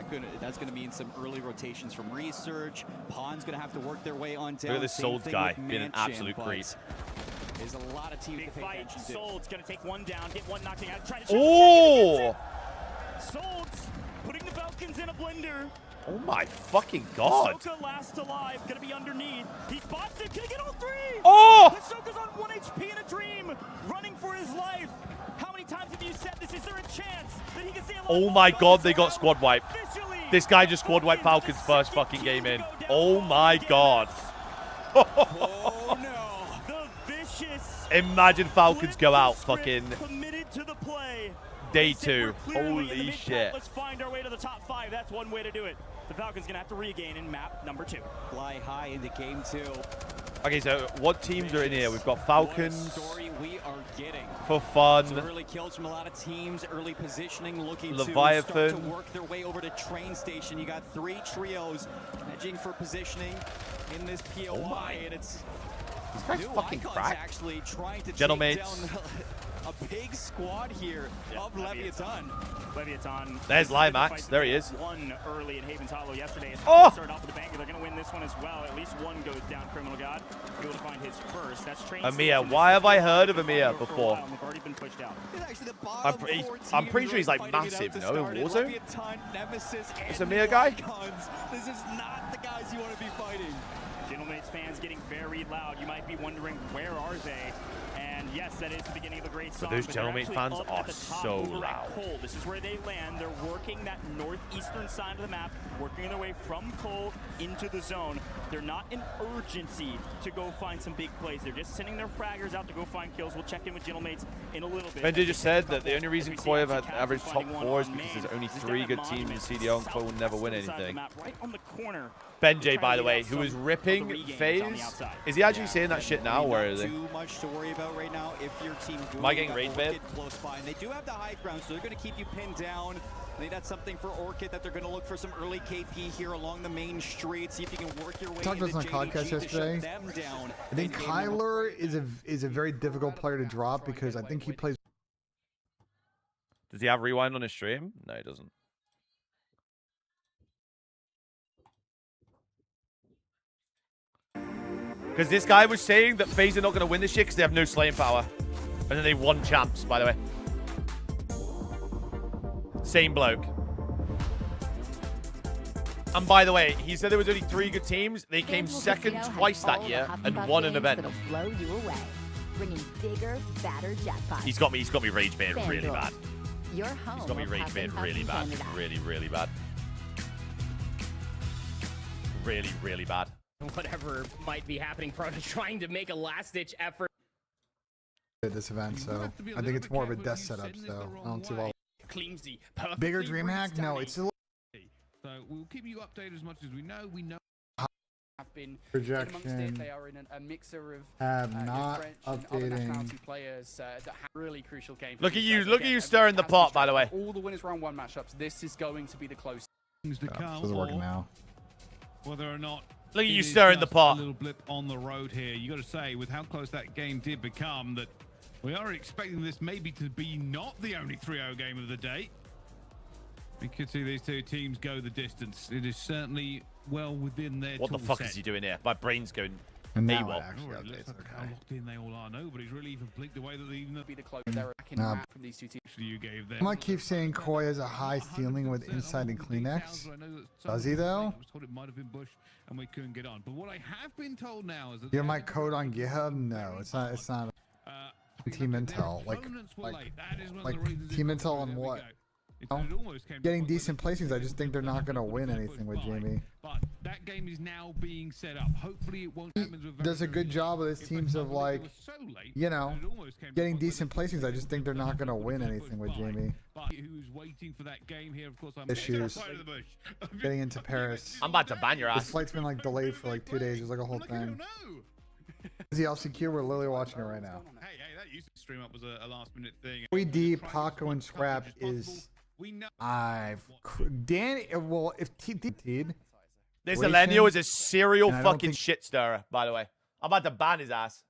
that's gonna mean some early rotations from research. Pawn's gonna have to work their way on down. Look at this Same Sold thing guy with being an Mansion, absolute but creep. There's a lot of teams Big to pay fight. attention to. Sold's gonna take one down, get one knocked out. Try to Oh! Sold's putting the Falcons in a blender. Oh my fucking God. Ahsoka last alive, gonna be underneath. He spots it, gonna get all 3! Oh! Ahsoka's on 1 HP in a dream, running for his life. How many times have you said this? Is there a chance that he can see a Oh my God, they got squad wiped. This guy just squad wiped Falcons first fucking game in. Oh my God. Oh no. The Vicious. Imagine Falcons go out fucking Committed to the play. day 2. Clearly in the Holy mid-pack. shit. Let's find our way to the top 5. That's one way to do it. The Falcons gonna have to regain in map number 2. Fly high into game 2. Okay, so what teams are in here? We've got Falcons Story we are getting. for fun. Some early kills from a lot of teams, early positioning, looking to Leviathan. start to work their way over to train station. You got 3 trios edging for positioning in this POI, and it's These guys new fucking Icons crack. actually trying to Gentlemates. take down a big squad here of Leviathan. Leviathan. There's Limax. There he is. One early in Havens Hollow yesterday. Oh! Started off with a banger. They're going to win this one as well. At least one goes down. Criminal God able to find his first. That's train Amir. station. Why have I heard of Amir before? We've already been pushed out. I'm pretty sure he's like massive, you know, in Warzone. This Amir guy? This is not the guys you want to be fighting. Gentlemates fans getting very loud. You might be wondering, where are they? And yes, that is the beginning of a great song. those but they're Gentlemate actually fans up are at the top so over at loud. Cole. This is where they land. They're working that northeastern side of the map, working their way from Cole into the zone. They're not in urgency to go find some big plays. They're just sending their fraggers out to go find kills. We'll check in with Gentlemates in a little bit. Benji just said that the only reason Koi have had average top 4 is because there's only 3 good teams in CDL and Koi will never win anything. Right on the corner. Benji, by the way, who is ripping FaZe. Is he actually saying that shit now, or is he? Too much to worry about right now if your team Am I getting rage bait? close by. And they do have the high ground, so they're going to keep you pinned down. I think that's something for Orchid that they're going to look for some early KP here along the main street. See if you can work your way Talked into about this on JDG podcast to shut yesterday. them down. I think Kyler is a very difficult player to drop because I think he plays. Does he have rewind on his stream? No, he doesn't. Because this guy was saying that FaZe are not going to win this shit because they have no slaying power. And then they won champs, by the way. Same bloke. And by the way, he said there was only 3 good teams. They came second twice that year and won an event. Blow you away, bringing bigger, badder jackpots. He's got me rage bait really bad. Your home. He's got me of rage bait Huffing really Puffing bad. Canada. Really bad. Really bad. Whatever might be happening, Proto trying to make a last-ditch effort. At this event, so I think it's more of a death setup. So I don't see why. Cleansy, Bigger dream hack? No, it's still. So we'll keep you updated as much as we know. We know. have been Projection. amongst it. They are in a mixer of Not French and other updating. nationality players that have really crucial games. Look at you stirring the pot, by the way. All the winners round 1 matchups. This is going to be the closest. Things to come, This is working now. whether or not Look at it you is stirring the just pot. A little blip on the road here. You got to say, with how close that game did become, that we are expecting this maybe to be not the only 3-0 game of the day. We could see these two teams go the distance. It is certainly well within their What the tool fuck set. is he doing here? My brain's going And now AWOL. it actually Alright, looks updates. like how Okay. locked in they all are. Nobody's really even blinked away that they even Be the closest. They're attacking Nah. map from these two teams. you gave them. I might keep saying Koi has a high ceiling with inside and Kleenex. Does he though? I was told it might have been Bush and we couldn't get on. But what I have been told now is that You have my code on GitHub? No, it's not. It's not. Team Intel, like Team Intel on what? Getting decent placings. I just think they're not gonna win anything with Jamie. But that game is now being set up. Hopefully it won't happen with Does a good job with his teams of like, you know, getting decent placings. I just think they're not gonna win anything with Jamie. But who's waiting for that game here? Of course, I'm Issues. Getting into Paris. I'm about to ban your This ass. flight's been like delayed for like 2 days. There's like a whole thing. Is the LCQ? We're literally watching it right now. Hey, that used to stream up as a last-minute thing. 3D, Paco, and Scrap is. Danny. Well, if Teed. This Elenio is a serial And I don't fucking think- shit stirrer, by the way. I'm about to ban his ass.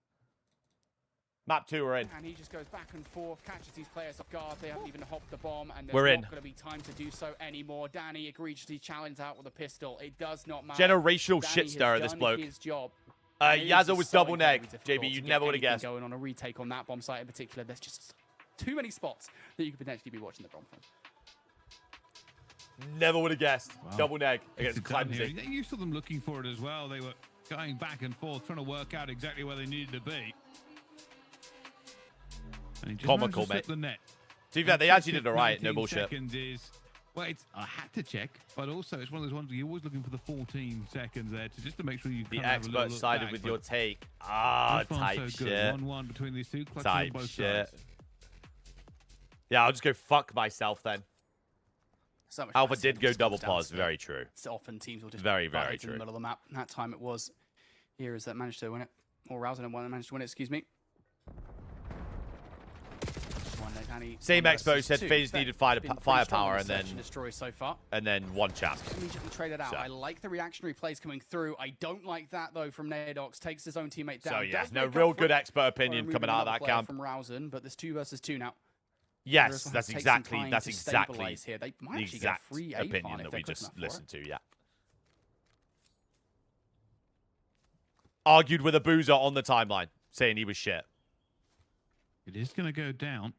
Map 2, we're in. And he just goes back and forth, catches these players off guard. They haven't even hopped the bomb, and there's We're in. not going to be time to do so anymore. Danny egregiously challenged out with a pistol. It does not matter. Generational Danny shit has stirrer, this done bloke. his job. And it is Yaza just was so double neg. incredibly difficult JB, to you get never would have anything guessed. Going on a retake on that bomb site in particular. There's just too many spots that you could potentially be watching the bomb from. Never would have guessed. Wow. Double neg It's against done here. Clemson. You saw them looking for it as well. They were going back and forth, trying to work out exactly where they needed to be. And he just Comical, managed to slip mate. the net. To be fair, they actually did it right. No 19 bullshit. Seconds is, well, it's, I had to check, but also it's one of those ones where you're always looking for the 14 seconds there just to make sure you The kind of have a little expert look sided back, with but your take. Ah, this one's type so good. shit. 1-1 between these two. Clutches on Type both shit. sides. Yeah, I'll just go fuck myself then. So much Alpha pressing did go just double comes down pause. to Very true. So often teams will just Very, butt very heads in the true. middle of the map. That time it was Heroes that managed to win it, or Rousing and one that managed to win it. Excuse me. Same expo said FaZe needed firepower and then so far. one champ. Immediately traded out. So. I like the reactionary plays coming through. I don't like that though from Nadox. Takes his own teammate down. So yeah, Does no make up real for good it expert by opinion removing coming out of another that player camp. From Rousing, but there's 2 versus 2 now. Yes, Heroes will have that's to take some exactly time that's to exactly stabilize here. They might the actually get a exact free A opinion plant if that they're we quick just enough for listened it. to. Yeah. Argued with a boozer on the timeline, saying he was shit. It is going to go down.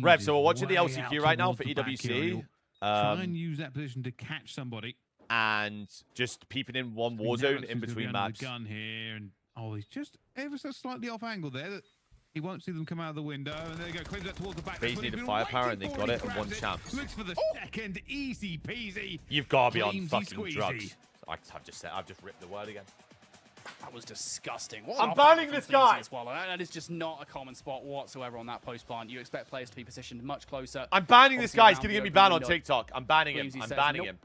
Rev, so we're watching the Way LCQ out right now towards for the back EWC. here. Try and use that position to catch somebody. And just peeping in one war Nadox zone is in gonna be between under maps. The gun here, and he's just ever so slightly off angle there. That he won't see them come out of the window, and there you go, cleans that towards the back. FaZe That's what he's needed been firepower waiting and they for, got he it and grabs one chance. Looks for the second, easy peasy. You've got to be on Flimsy fucking squeezy. drugs. I've just ripped the word again. That was disgusting. What I'm an banning offense this from Flimsy guy. as well. That is just not a common spot whatsoever on that post plant. You expect players to be positioned much closer. I'm banning this Obviously guy. He's around going to the get me open banned on window. TikTok. I'm banning him. Flimsy I'm says banning nope. him.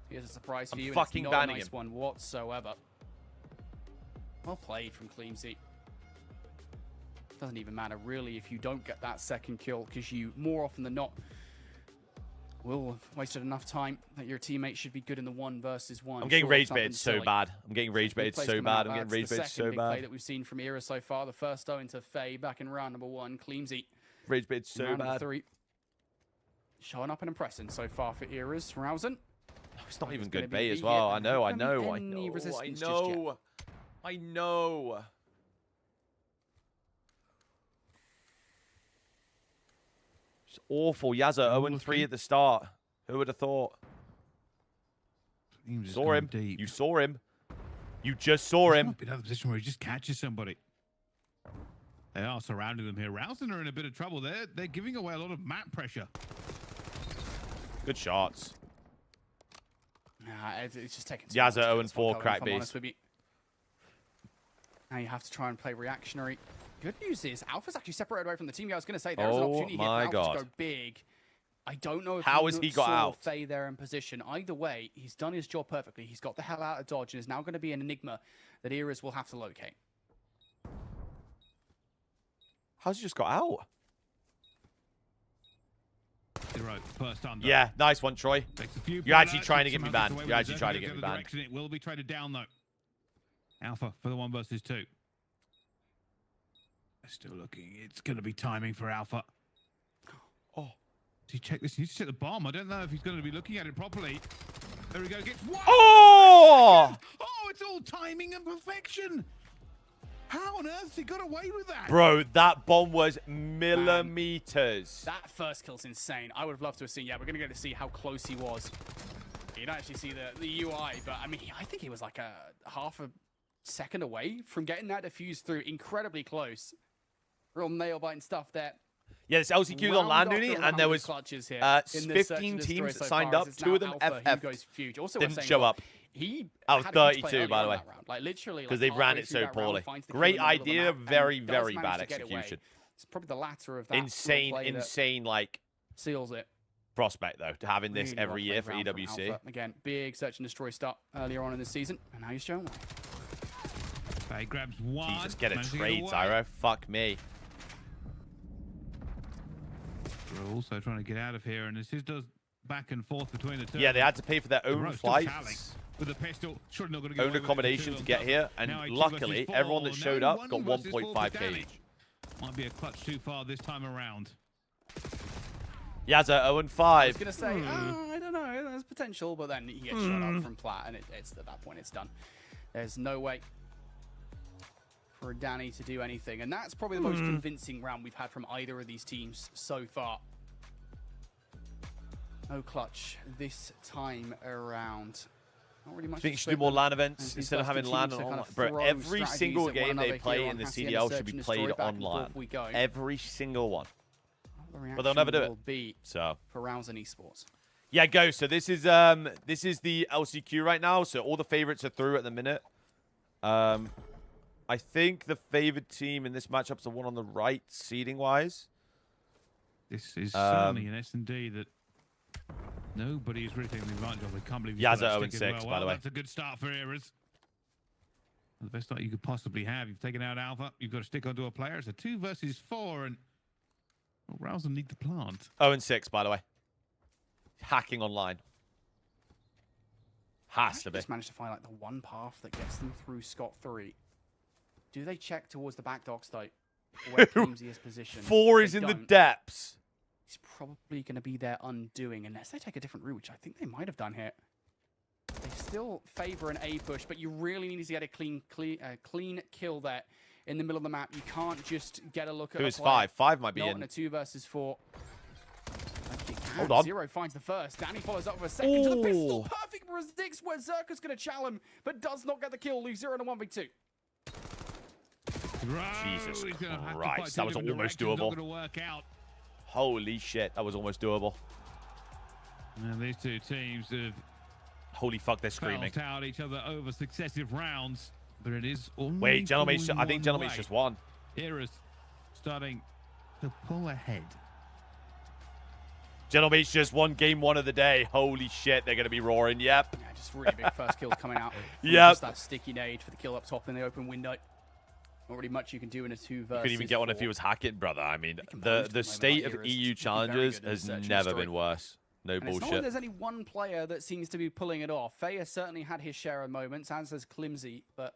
Here's a surprise for I'm you. fucking and it's not banning a nice him. one whatsoever. Well played from Cleamsy. Doesn't even matter really if you don't get that second kill, because you more often than not will have wasted enough time that your teammate should be good in the 1 versus 1. I'm getting Sure, rage something baited so silly. bad. I'm getting rage Big baited plays so coming bad. out. I'm getting That's rage the baited second so big play bad. that we've seen from Era so far. The first though into Faye back in round number 1. Cleamsy. Rage baited so round number bad. 3. Showing up and impressing so far for Era's. Rousing. It's not even gonna good be bait as the well. hit. I know. I Not know. gonna I be any know. I resistance just yet. know. I know. It's awful. Yaza 0-3 at the start. Who would have thought? Just Saw going him. deep. You saw him. You just saw him. Might be another position where he just catches somebody. They are surrounding them here. Rousing are in a bit of trouble. They're giving away a lot of map pressure. Good shots. Nah, it's just taking Yaza 0-4 crack beast. honest with you. Now you have to try and play reactionary. Good news is Alpha's actually separated away from the team. I was going to say there's an Oh opportunity here for my Alpha God. to go big. I don't know if How has he got saw out? Faye there in position. Either way, he's done his job perfectly. He's got the hell out of dodge and is now going to be an enigma that Eras will have to locate. How's he just got out? First under. Yeah, nice one, Troy. You're actually trying to get me banned. You're actually trying to get me banned. It will be traded down, though. Alpha for the 1 versus 2. Still looking. It's going to be timing for Alpha. Oh. Did he check this? He needs to check the bomb. I don't know if he's going to be looking at it properly. There we go. Gets one. Oh! Oh, it's all timing and perfection. How on earth he got away with that? Bro, that bomb was millimeters. That first kill's insane. I would have loved to have seen. Yeah, we're going to get to see how close he was. You don't actually see the UI, but I mean, I think he was like a half a second away from getting that defused through. Incredibly close. Real nail-biting stuff there. Yeah, this LCQ's on land, Dooney, and there was 15 teams that signed up. 2 of them FF didn't show up. Out of 32, by the way. Like literally, because they ran it so poorly. Great idea, very, very bad execution. It's probably the latter of that. Insane, like seals it. Prospect though, to having this every year for EWC. Again, big search and destroy start earlier on in the season, and now he's showing one. He grabs one. Jesus, get a trade, Zyro. Fuck me. We're also trying to get out of here, and this does back and forth between the two. Yeah, they had to pay for their own flights, with a pistol. Own accommodation to get here, and luckily, everyone that showed up got 1.5k each. Might be a clutch too far this time around. Yazza 0-5. I was gonna say, I don't know, there's potential, but then he gets shot up from Plat, and it's at that point it's done. There's no way for Danny to do anything, and that's probably the most convincing round we've had from either of these teams so far. No clutch this time around. Not really much. I think you should do more LAN events instead of having LAN and online. Bro, every single game they play in the CDL should be played online. Every single one. But they'll never do it. So for rounds and esports. Yeah, go. So this is the LCQ right now. So all the favorites are through at the minute. I think the favored team in this matchup is the one on the right, seeding wise. This is certainly an S&D that nobody is really taking advantage of. I can't believe Yazza 0-6, by the way. That's a good start for Eras. The best start you could possibly have. You've taken out Alpha. You've got to stick onto a player. It's a 2 versus 4, and Rouse will need to plant. 0-6, by the way. Hacking online. Has to be. Just managed to find like the one path that gets them through scot-free. Do they check towards the back docks though? Where Crimsy is positioned? 4 is in the depths. It's probably going to be their undoing unless they take a different route, which I think they might have done here. They still favor an A push, but you really need to get a clean kill there in the middle of the map. You can't just get a look at. Who is 5? 5 might be Not in. in a 2 versus 4. Hold on. Zero finds the first. Danny follows up with a second to the pistol. Perfect predicts where Zerka's going to challenge him, but does not get the kill. Leaves 0 in a 1v2. Jesus Christ, that was almost doable. Holy shit, that was almost doable. And these two teams have holy fuck, they're screaming out each other over successive rounds, but it is only wait, Gentleman's I think Gentleman's just won. Era's starting to pull ahead. Gentleman's just won game 1 of the day. Holy shit, they're going to be roaring. Yep. Yeah, just really big first kills coming out. Yep. Just that sticky nade for the kill up top in the open window. Not really much you can do in a 2 versus. You couldn't even get one 4. If he was hacking, brother. I mean, the state of EU challenges has never been worse. No and bullshit. It's not like there's only one player that seems to be pulling it off. Faye has certainly had his share of moments, as has Climsy, but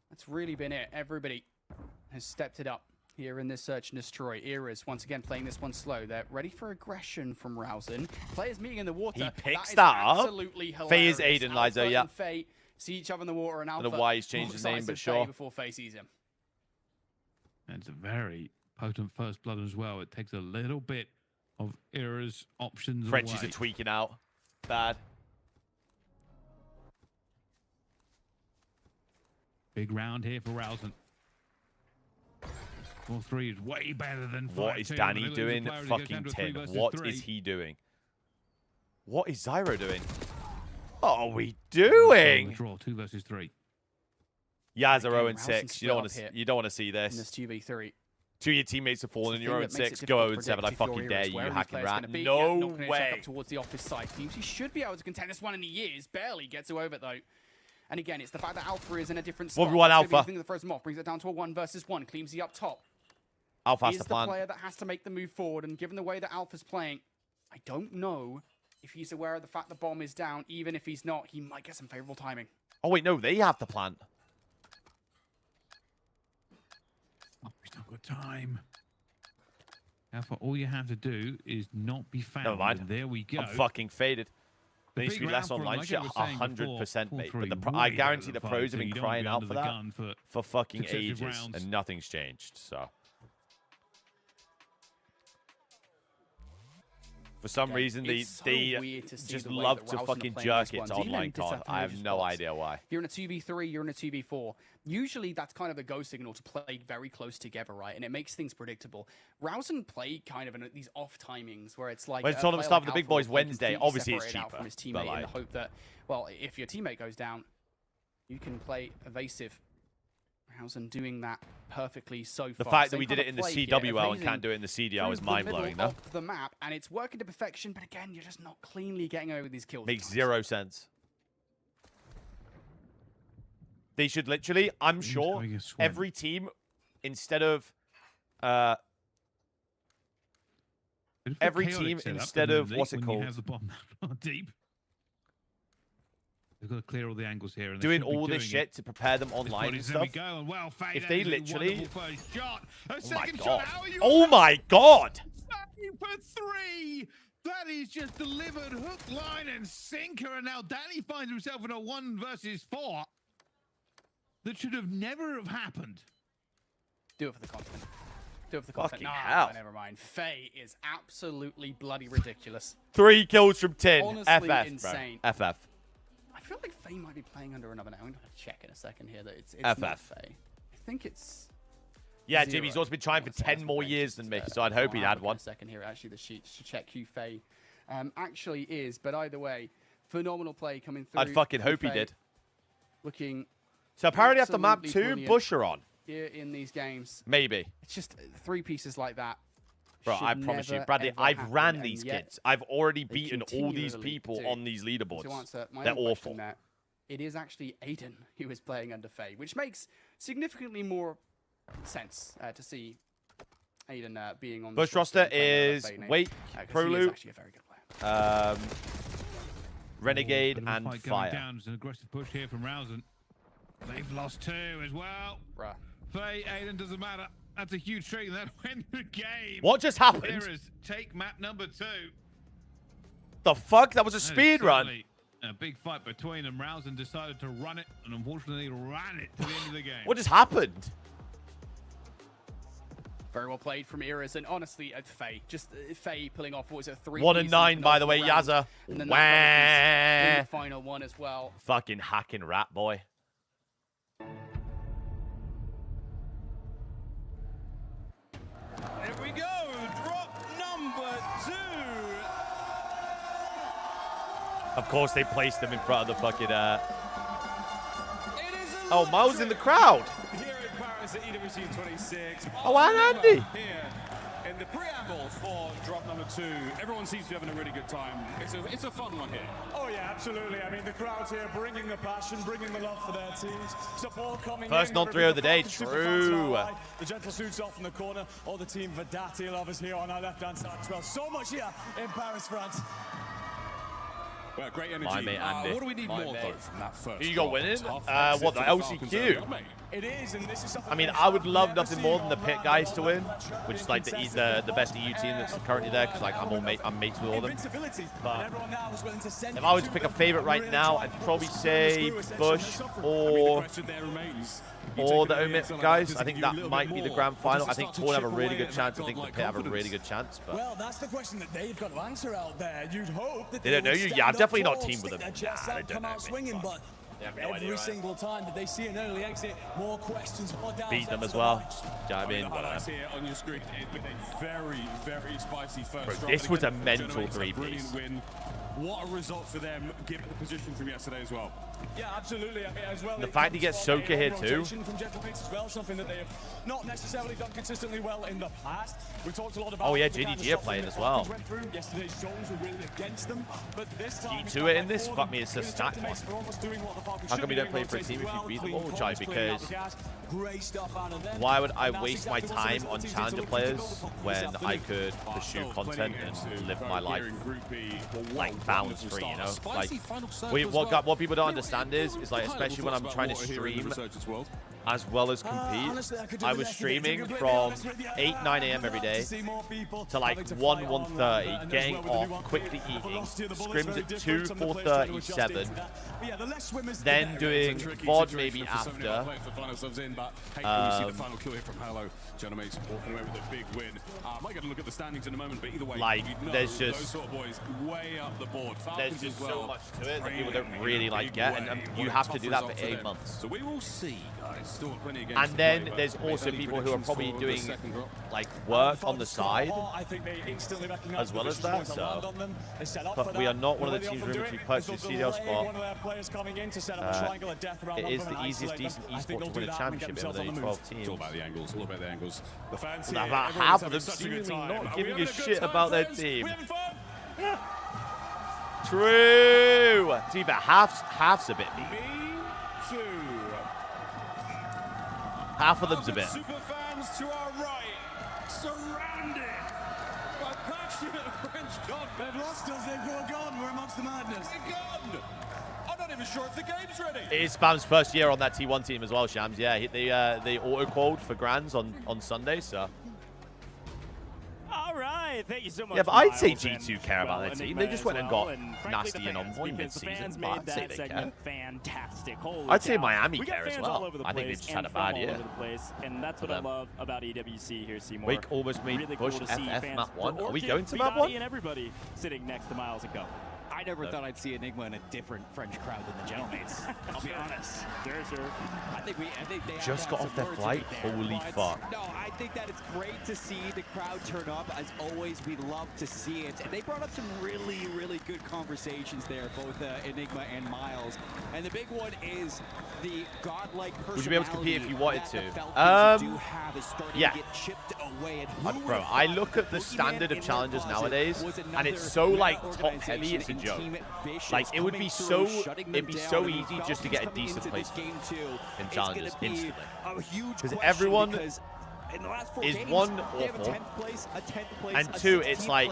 that's really been it. Everybody has stepped it up here in this search and destroy. Eras once again playing this one slow. They're ready for aggression from Rousen. Players meeting in the water. He picks that up. Absolutely hilarious. Faye is Aiden, Lizo, yeah. Faye see each other in the water, and Alpha. I don't know why he's changed his name, but sure. Before Faye sees him. And it's a very potent first blood as well. It takes a little bit of Era's options Frenchies away. are tweaking out. Bad. Big round here for Rousen. 4-3 is way better than 5-2. What is Danny doing? Fucking 10. What is he doing? What is Zyro doing? What are we doing? Draw 2 versus 3. Yazza 0-6. You don't want to see this. In this 2v3. Two of your teammates have fallen, and you're Thing that makes 0-6. it Go difficult to 0-7. I predict if fucking you're dare Iris, you, where you any hacking player's rat. gonna be. No Knocking himself way. up towards the office side. Teams he should be able to contend this one in the years. Barely gets away with it, though. And again, it's the fact that Alpha is in a different spot. 1v1 Alpha. The thing that throws him off, brings it down to a 1 versus 1. Cleamsy up top. Alpha has Is to the plan. player that has to make the move forward, and given the way that Alpha's playing, I don't know if he's aware of the fact the bomb is down. Even if he's not, he might get some favorable timing. Oh, wait, no, they have to plant. Oh, he's not got time. Alpha, all you have to do is not be found. Never mind. And there we go. I'm fucking faded. There needs to be bigger less Alpha, online like shit. I was saying 100%, before, mate. But 4-3 I way guarantee out the of the pros fight, have so been you don't crying be out under for the that gun for fucking successive ages, rounds. and nothing's changed. So. For some reason, they weird to see just the way love that to Rousen are fucking playing jerk these it ones. to Even online in card. I have disadvantaged no spots. idea why. You're in a 2v3, you're in a 2v4. Usually, that's kind of the go signal to play very close together, right? And it makes things predictable. Rousen play kind of in these off timings where it's like. When it's told him to start with the big boys Wednesday, completely obviously it's separated out cheaper. from his But teammate in like, the hope that, well, if your teammate goes down, you can play evasive. Rousen doing that perfectly so far. the fact that Same we did kind it of in the play here, CWL and evading can't do it in the CDL through is the mind-blowing, middle though. of the map, and it's working to perfection, but again, you're just not cleanly getting over these kills. Makes zero sense. They should literally, I'm sure, every team, instead of... every team, instead of... What's it called? You have the bomb deep. They've got to clear all the angles here. And Doing all this shit to prepare them online and There stuff. we go. And well, If they literally... Shot. A Oh my second god. shot. How are you Oh my god! 3 for 3. That is just delivered hook, line, and sinker. And now Danny finds himself in a 1 versus 4. That should have never have happened. Do it for the content. Do it for the content. Fucking Nah, hell. never mind. Faye is absolutely bloody ridiculous. 3 kills from 10. Honestly FF, insane. bro. FF. I feel like Faye might be playing under another name. I'm going to check in a second here that it's FF. not Faye. I think it's... Yeah, Zero. Jimmy's also been trying for 10 more years than me, so I'd hope he'd had one. A second here, actually, the sheet to check who Faye actually is. But either way, phenomenal play coming through. I'd fucking hope he Faye. did. Looking... So apparently after map absolutely 2, brilliant Bush are on. here in these games. Maybe. It's just 3 pieces like that. Bro, should I promise you, never, Bradley, ever I've happen, ran and these yet kids. I've already they beaten all these continually people do. on these leaderboards. To answer my They're own question awful. there, it is actually Aiden who is playing under Faye, which makes significantly more sense to see Aiden being on Bush the roster playing under is Faye name, Wait, 'cause he is Prolu, actually a very good player. Renegade, Bit of a and fight going Fire. down. There's an aggressive push here from Rousen. They've lost 2 as well. Bruh. Faye, Aiden, doesn't matter. That's a huge streak. That win the game. What just happened? Heroes take map number 2. The fuck? That was a That is speed run. certainly a big fight between them. Rousen decided to run it, and unfortunately ran it to the end of the game. What just happened? Very well played from Iris, and honestly, Faye, just Faye pulling off, what was it, 3 1 and pieces 9, in by the way, round, Yazza. and then Wah. that double piece in the final one as well. Fucking hacking rat boy. Here we go, drop number 2. Of course, they placed them in front of the fucking. Oh, Miles in the crowd. Here in Paris at EWC 26. Oh, and Andy. Here in the preamble for drop number 2. Everyone seems to be having a really good time. It's a fun one here. Oh yeah, absolutely. I mean, the crowd's here bringing the passion, bringing the love for their teams. Support coming First in. non-3 of the day, Super fans true. now, the gentle suits off in the corner. All the team Verdati lovers here on our left-hand side as well. So much here in Paris, France. Well, great energy. My mate Andy. What do we need My more, mate. though, from that first Who you got drop? winning? Tough What, the exit for Falcons early LCQ? on, mate. It is, and this is something I mean, I would love nothing more than the pit guys to win, which is like the best EU team that's currently there, because like I'm mates with all of them. But if I was to pick a favorite right now, I'd probably say Bush or the Omit guys. I think that might be the grand final. I think Torn have a really good chance. I think the pit have a really good chance. But Well, that's the question that they've got to answer out there. You'd hope that They don't know would you? stand Yeah, I'm up definitely not tall, teamed with stick them. their chests Nah, they out, don't come know out me. swinging, but They have no every idea, right? single time that they see an early exit, more questions, more doubts. beat them after as the well. match. Do you know what I mean? The highlights here on your screen with a very, very spicy first Bro, drop. this was a Again, mental generates a 3-piece. brilliant win. what a result for them, given the position from yesterday as well. Yeah, absolutely. I mean, as well, The fact he gets Soka here too. From Gentlemates as well, something that they have not necessarily done consistently well in the past. We talked a lot about. Oh yeah, JDG are playing as well. Yesterday's zones were really against them, but this time G2 it in this? Fuck me, it's a stack one. How come you don't play for a team if you beat them all, Jai? Because why would I waste my time on challenger players when I could pursue content and live my life like balance free, you know? Like, what people don't understand is like, especially when I'm trying to stream as well as compete, I was streaming from 8, 9 a.m. every day to like 1, 1:30, getting off, quickly eating, scrims at 2, 4:30, 7, then doing VOD maybe after. Like, there's just so much to it that people don't really like get, and you have to do that for 8 months. So we will see, guys. Still plenty of games. And then there's also people who are probably doing like work on the side as well as that. So, but we are not one of the teams rumored to purchase a CDL spot. It is the easiest decent esport to win a championship with only 12 teams. It's all about the angles. All about the angles. The fans here, about half of them seemingly not giving a shit about their team. True. To be fair, half's a bit mean. Half of them's a bit. Super fans to our right, surrounded by passionate French God. They've lost us, we're gone, we're amongst the madness. We're gone! I'm not even sure if the game's ready. It is Spam's first year on that T1 team as well, Shams. Yeah, they auto-qualled for Grands on Sunday, so. All right, thank you so much. Yeah, but I'd say Miles, G2 care about their team. They just went and got nasty in on one mid-season, but I'd say they care. Fantastic. I'd say Miami care as well. I think they just had a bad year. And that's what I love about EWC here, Seymour. Wake almost made really push cool to see FF fans map 1. for Are we Orchid, going to map 1? And everybody sitting next to Miles and Go. I never thought I'd see Enigma in a different French crowd than the Gentlemates. I'll be honest. I think they just got off their flight. Holy fuck. No, I think that it's great to see the crowd turn up. As always, we love to see it. And they brought up some really, really good conversations there, both Enigma and Miles. And the big one is the godlike personality. Would you be able to compete if you wanted to? Yeah. Bro, I look at the standard of challengers nowadays, and it's so like top heavy, it's a joke. Like it would be so, it'd be so easy just to get a decent place in challengers instantly. Because everyone is one awful, and two, it's like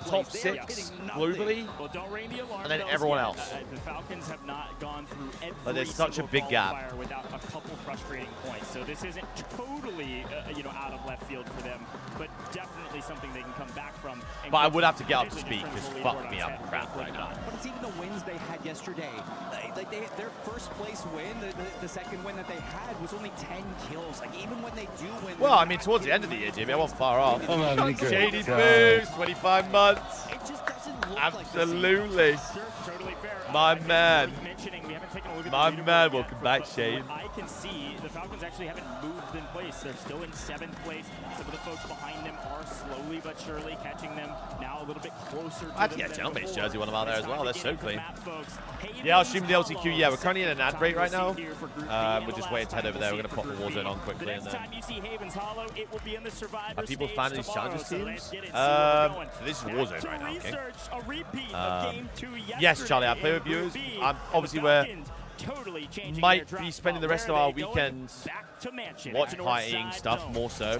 top 6 globally, and then everyone else. The Falcons have not gone through every But there's such a big gap without a couple frustrating points. So this isn't totally, out of left field for them, but definitely something they can come back from. But I would have to get up to speed because fuck me up crap right now. But it's even the wins they had yesterday. Like their first place win, the second win that they had was only 10 kills. Like even when they do win. Well, I mean, towards the end of the year, Jimmy, I wasn't far off. Shady boost, 25 months. Absolutely. My man. My man, welcome back, Shane. I can see the Falcons actually haven't moved in place. They're still in 7th place. Some of the folks behind them are slowly but surely catching them now a little bit closer to I have to get a Gentleman's jersey one of them out there as well. They're so clean. Yeah, I'll stream the LCQ. Yeah, we're currently in an ad break right now. We're just waiting to head over there. We're going to pop the Warzone on quickly. And then... Are people fans of these challengers teams? So this is Warzone right now, King. Yes, Charlie, I play with viewers. Obviously, we're might be spending the rest of our weekends watch partying stuff more so.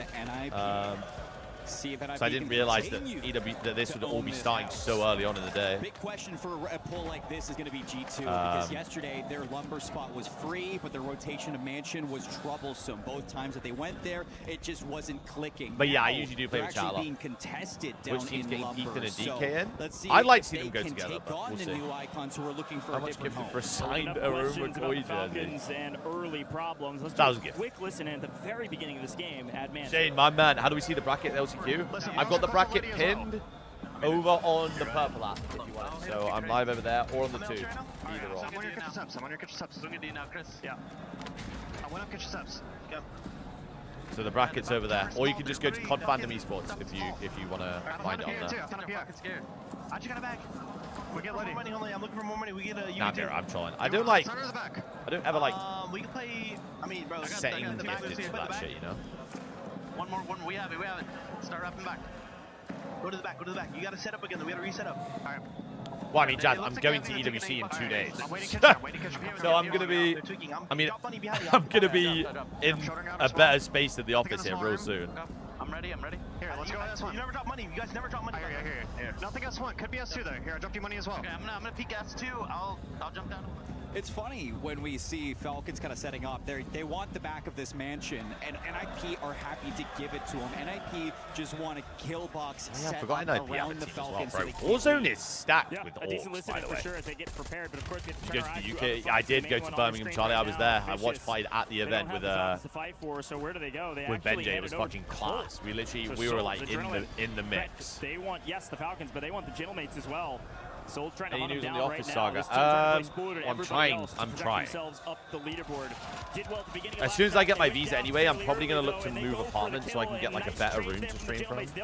So I didn't realize that that this would all be starting so early on in the day. Big question for a pull like this is going to be G2 because yesterday their lumber spot was free, but their rotation of mansion was troublesome. Both times that they went there, it just wasn't clicking. But yeah, I usually do play with chat a lot. Being contested down Which team's getting lumber. Ethan and DK in? Let's see I'd like to see them go together, but on we'll the see. new icons who are looking for How a much different gifted home. for a signed Aroma Koi jersey? And early problems. Let's That was do a a gift. quick listen in at the very beginning of this game. Shane, my man, how do we see the bracket LCQ? I've got the bracket pinned over on the purple app, if you want. So I'm live over there, or on the 2. Either or. I'm on your catch subs. I'm on your catch subs. Doing it now, Chris. Yeah. I want to catch subs. Go. So the bracket's over there, or you can just go to COD Fandom Esports if you want to find it on there. I'm scared. Aren't you gonna back? We get money. I'm looking for more money. We get a. Nah, dude, I'm trolling. I don't like. Start at the back. I don't ever like. We can play. I mean, bro, setting the back gifteds for that shit, you know. One more. We have it. Start wrapping back. Go to the back. You gotta set up again. We gotta reset up. All right. Well, I mean, Jazz, I'm going to EWC in 2 days. So I'm going to be, I mean, I'm going to be in a better space than the office here real soon. I'm ready. Here, let's go S1. You never drop money. You guys never drop money. Here. Nothing S1. Could be S2 though. Here, I dropped you money as well. Okay, I'm gonna peek S2. I'll jump down. It's funny when we see Falcons kind of setting up. They want the back of this mansion, and NIP are happy to give it to them. NIP just want to kill box set up around the Falcons. Well, Warzone is stacked with a decent orcs, by the for way. sure as they get prepared, but of course You go to the UK. I did go to Birmingham, Charlie. I was there. I watched fight at the event with so where do they go? with Benji. It was fucking class. We were like in the mix. They want the Falcons, but they want the Gentlemates as well. Soul's trying to hunt them Any news on down the right Office now. Saga? I'm trying. Up the leaderboard. Did well at the beginning As soon as I get my visa anyway, I'm probably going to look to move apartments so I can get like a better room to stream from. If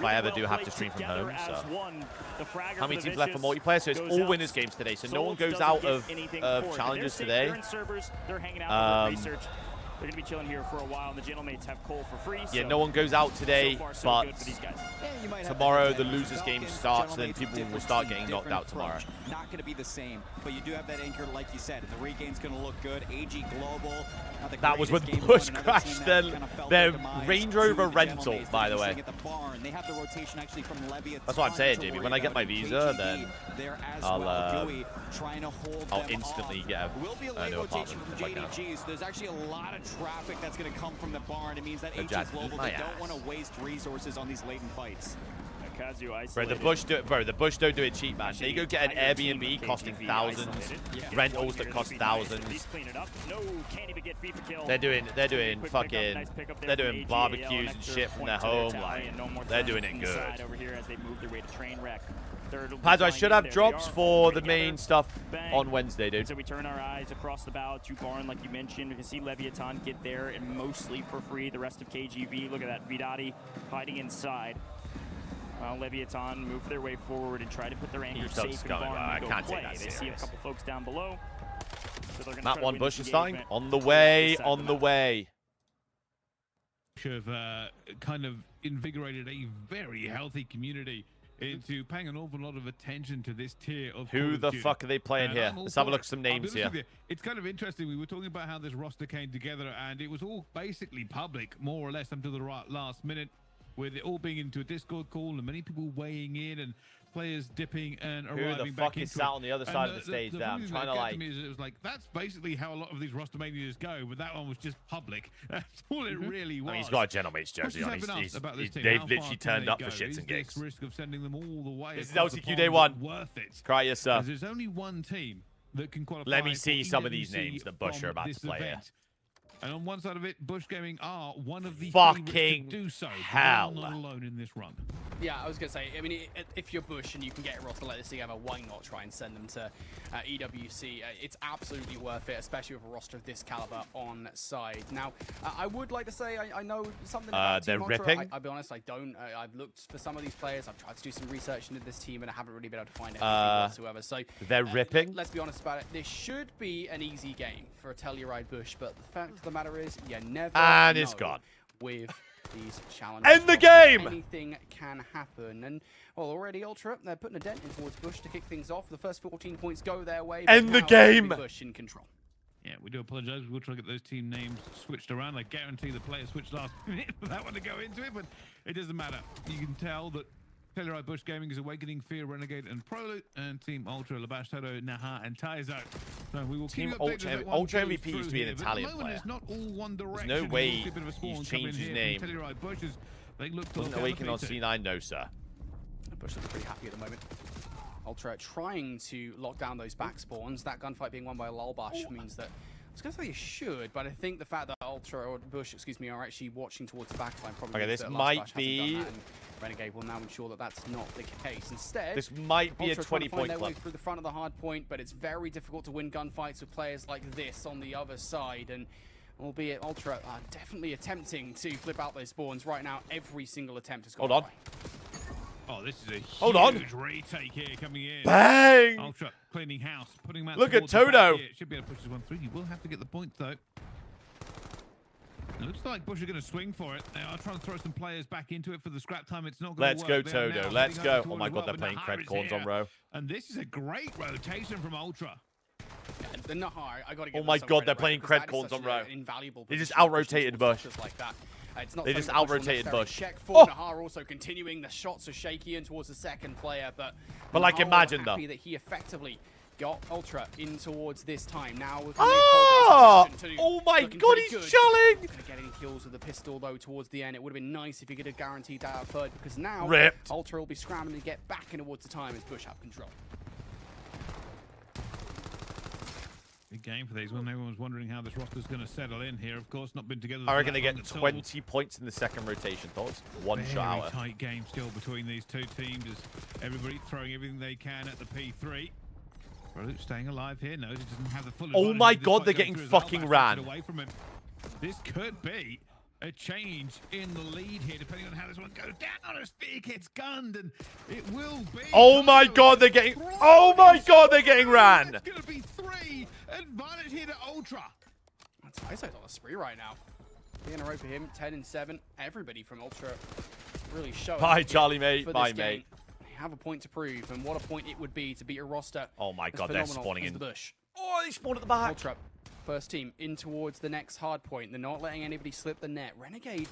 I ever do have to stream from home. So, how many teams left for multiplayer? So it's all winners games today. So no one goes out of challenges today. They're hanging out with research. They're going to be chilling here for a while, and the Gentlemates have Cole for free. Yeah, no one goes out today, but tomorrow the losers game starts, then people will start getting knocked out tomorrow. Not going to be the same, but you do have that anchor, like you said. The regain's going to look good. AG Global. That was when Bush crashed their Range Rover rental, by the way. That's what I'm saying, Jamie. When I get my visa, then I'll instantly get a new apartment if I can. There's actually a lot of traffic that's going to come from the barn. It means that AG Global, they don't want to waste resources on these latent fights. Bro, the Bush don't do it cheap, man. They go get an Airbnb costing thousands, rentals that cost thousands. They're doing barbecues and shit from their home. Like, they're doing it good. Pads, I should have drops for the main stuff on Wednesday, dude. So we turn our eyes across the bow to Barn, like you mentioned. We can see Leviathan get there and mostly for free. The rest of KGV, look at that, Vidati hiding inside. Leviathan move their way forward and try to put their anchor safe in Barn and go play. They see a couple folks down below. So That one Bush is starting. On the way, on the way. Have kind of invigorated a very healthy community into paying an awful lot of attention to this tier of Who the fuck are they playing here? Let's have a look at some names here. It's kind of interesting. We were talking about how this roster came together, and it was all basically public, more or less, until the last minute, with it all being into a Discord call and many people weighing in and players dipping and arriving back into it. Who the fuck is sat on the other side of the stage there? I'm trying to like... It was like, that's basically how a lot of these roster manias go, but that one was just public. That's all it really was. I mean, he's got a Gentleman's jersey on. They've literally turned up for shits and gigs. Risk of sending them all the way. This is LTQ Day 1. Worth it. Cry yourself. There's only one team that can qualify. Let me see some of these names that Bush are about to play here. And on one side of it, Bush Gaming are one of the fucking to do so. hell. Not alone in this run. Yeah, I was going to say, I mean, if you're Bush and you can get a roster like this together, why not try and send them to EWC? It's absolutely worth it, especially with a roster of this caliber on side. Now, I would like to say I know something about they're Team ripping. Ultra. I'll be honest, I don't. I've looked for some of these players. I've tried to do some research into this team, and I haven't really been able to find anything whatsoever. So they're ripping. Let's be honest about it. This should be an easy game for a Telluride Bush, but the fact of the matter is, you never and know it's gone. With these challenges. End the game! Anything can happen. And, well, already Ultra, they're putting a dent in towards Bush to kick things off. The first 14 points go their way. End the game! Bush in control. Yeah, we do apologize. We'll try to get those team names switched around. I guarantee the player switched last minute for that one to go into it, but it doesn't matter. You can tell that Telluride Bush Gaming is Awakening, Fear, Renegade, and Prolute, and Team Ultra, Labash, Toto, Naha, and Taizo. So we will Team keep you updated as Ultra that one MVP goes used to be an through Italian here, but player. it's not all one direction. There's no way he's changed his name. Telluride Bushes, they look to Wasn't Awakening on C9? No, sir. Bush looks pretty happy at the moment. Ultra trying to lock down those back spawns. That gunfight being won by Lalbash means that I was going to say you should, but I think the fact that Ultra or Bush, excuse me, are actually watching towards the backline probably okay, means this that might be... Renegade will now ensure that that's not the case. Instead, this might be Ultra a 20-point their club. way through the front of the hard point, but it's very difficult to win gunfights with players like this on the other side. And albeit Ultra are definitely attempting to flip out those spawns right now, every single attempt has gone Hold on. away. Oh, this is a Hold on. huge retake here coming in. Bang! Ultra cleaning house, putting him out. Look at towards the back Toto. here. Should be able to push this one through. You will have to get the points though. It looks like Bush are going to swing for it. They are trying to throw some players back into it for the scrap time. It's not going Let's to go, work. They are Toto. now Let's heading go. over Oh my towards god, they're Rob, playing and cred Nahar corns is on here. row. And this is a great rotation from Ultra. Yeah, the Nahar, I gotta give Oh them my some god, credit, they're right? playing Because cred that is corns such on row. an invaluable They just position out-rotated for Bush. just like that. It's not They something just that Bush will out-rotated necessarily Bush. check for. Oh! Nahar also continuing. The shots are shaky in towards the second player, but like, Nahar imagine were though. happy that he effectively got Ultra in towards this time. Now with Oh my god, he's chilling! Gonna get any kills with the pistol though towards the end. It would have been nice if he could have guaranteed that third, because now Ripped. Ultra will be scrambling to get back in towards the time as Bush have control. Big game for these when everyone's wondering how this roster's going to settle in here. Of course, not been together. I reckon for they that get long at all. 20 points in the second rotation. Thoughts? One Very shot out. tight game still between these two teams as everybody throwing everything they can at the P3. Root staying alive here. No, he doesn't have the full Oh advantage my of this god, fight they're going getting through as fucking Albash ran. takes it away from him. This could be a change in the lead here, depending on how this one goes down. As Fear gets gunned, and it will be. Oh my god, they're getting. Oh my god, they're getting ran. It's going to be 3 advantage here to Ultra. Iso's on a spree right now. In a row for him, 10 and 7. Everybody from Ultra really showing. Bye, up Charlie, for mate. this Bye, game. mate. They have a point to prove, and what a point it would be to beat a roster. Oh my as god, they're phenomenal spawning as in. the Bush. Oh, they spawned at the back. Ultra, first team in towards the next hard point. They're not letting anybody slip the net. Renegade,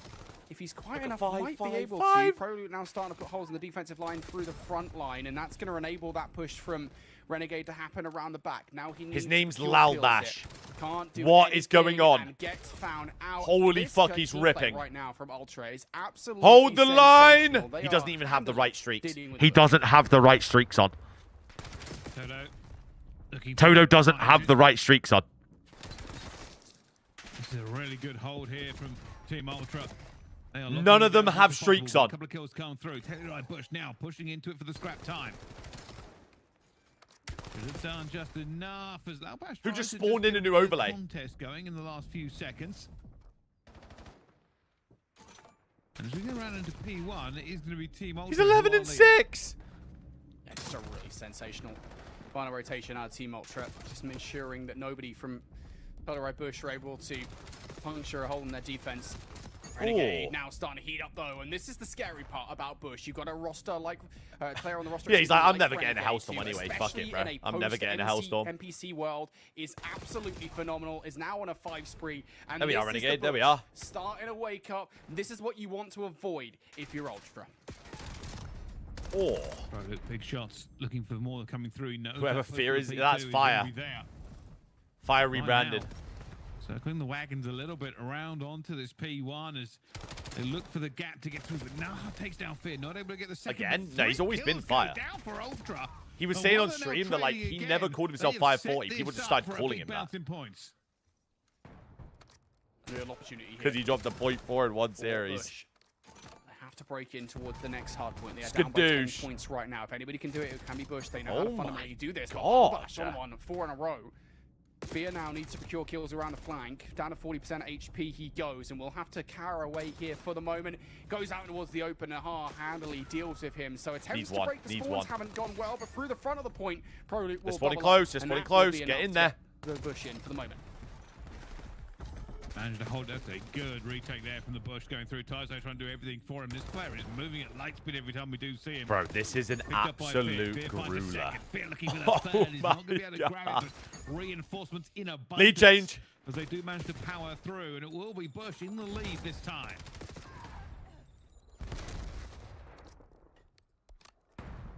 if he's quiet enough, might be able to. Probably now starting to put holes in the defensive line through the front line, and that's going to enable that push from Renegade to happen around the back. Now he needs His name's to secure Lalbash. kills here. Can't do What is going anything on? and gets found out. Holy This fuck, team he's play ripping. right now from Ultra is absolutely Hold the line. sensational. They He doesn't are even have the handily right streaks. dealing with He the doesn't have the right streaks on. Toto, Toto doesn't have the right streaks on. This is a really good hold here from Team Ultra. They are None locking of them down have as streaks possible. on. A couple of kills come through. Telluride Bush now pushing into it for the scrap time. Should have done just enough as Albash Who tries just to spawned in get a new the overlay? Contest going in the last few seconds. And as we go around into P1, it is going to be Team Ultra. He's 11 and 6. Yeah, just a really sensational final rotation out of Team Ultra. Just ensuring that nobody from Telluride Bush are able to puncture a hole in their defense. Renegade now starting to heat up though, and this is the scary part about Bush. You've got a roster like player on the roster. Yeah, he's like, I'm never Renegade, getting a Hellstorm who, anyway. Fuck it, especially bro. in a I'm never getting a post-MC Hellstorm. NPC world is absolutely phenomenal. Is now on a 5 spree, and There we this are, is the Renegade. There we Bush are. starting to wake up. This is what you want to avoid if you're Ultra. Oh. Right, big shots. Looking for more coming through. No, Whoever that push Fear for is, P2 that's is Fire. gonna be there. Fire Right rebranded. now, circling the wagons a little bit around onto this P1 as they look for the gap to get through, but Naha takes down Fear, not able to get the second. Again? but No, he's 3 always been kills go Fire. down for Ultra. He was And saying while on they're now stream that like trading he again, never called himself they have set 540. People this just up started for a calling big him that. bounce in points. Real opportunity here. Because he dropped a .4 in one for series. Bush. They have to break in towards the next hard point. They are down by 10 Skadoosh. points right now. If anybody can do it, it can be Bush. They know how Oh to my fundamentally do this. God. Bash on one, 4 in a row. Fear now needs to procure kills around the flank. Down to 40% HP he goes, and we'll have to carry away here for the moment. Goes out towards the open, Nahar handily deals with him. So attempts Needs to one, break the needs spawns one. haven't gone well, but through the front of the point, Proloop will They're spawning bubble up, close, they're and spawning that will close. be Get enough in to there. get the Bush in for the moment. Managed to hold. That's a good retake there from the Bush going through. Tyzo trying to do everything for him. This player is moving at light speed every time we do see him. Bro, this is an Picked up by Fear. absolute Fear finds a grueler. second. Fear looking for that Oh third. He's not going to be able to my grab God. it, but reinforcements in abundance. Lead change. As they do manage to power through, and it will be Bush in the lead this time.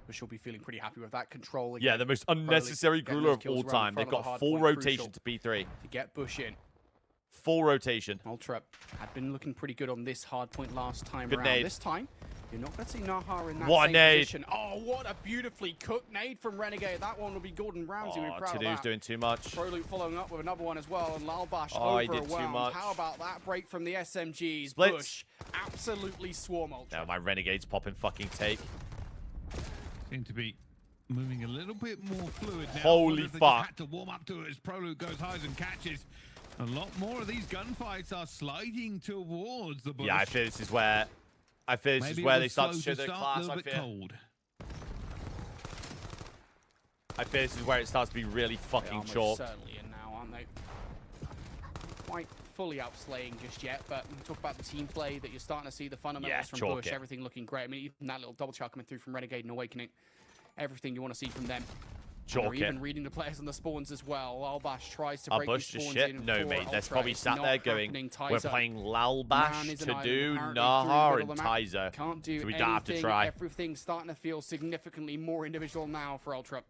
Bush will be feeling pretty happy with that control. Yeah, again. the most Probably unnecessary getting grueler those of kills all around the time. front They've of the got hard full point, rotation crucial to P3. to get Bush in. Full rotation. Ultra had been looking pretty good on this hard point last time Good around. nade. This time, you're not going to see Nahar in that What a same nade. position. Oh, what a beautifully cooked nade from Renegade. That one will be Gordon Ramsay. We're Oh, proud of Tadu's that. doing too much. Proloop following up with another one as well, and Lalbash Oh, he did too overwhelmed. much. How about that break from the SMGs? Splits. Bush absolutely swarm Ultra. Now my Renegade's popping fucking take. Seem to be moving a little bit more fluid now. Holy Wonder if they fuck. just had to warm up to it as Proloop goes highs and catches. A lot more of these gunfights are sliding towards the Bush. Yeah, I feel this is where I fear this is where they start to show their class. I fear. Cold. I fear this is where it starts to be really fucking chalk. Certainly in now, aren't they? Quite fully outslaying just yet, but we talk about the team play that you're starting to see the fundamentals from Bush. Everything looking great. I mean, even that little double shot coming through from Renegade and Awakening. Everything you want to see from them. They're even reading the players on the spawns as well. Lalbash tries to break Bush these just spawns shit. in. No, for mate. That's Ultra. probably It's sat not there going, happening. we're Tizer. playing Lalbash to do Nahar and Tizer. Can't do so we don't have to try. Everything's starting to feel significantly more individual now for Ultra.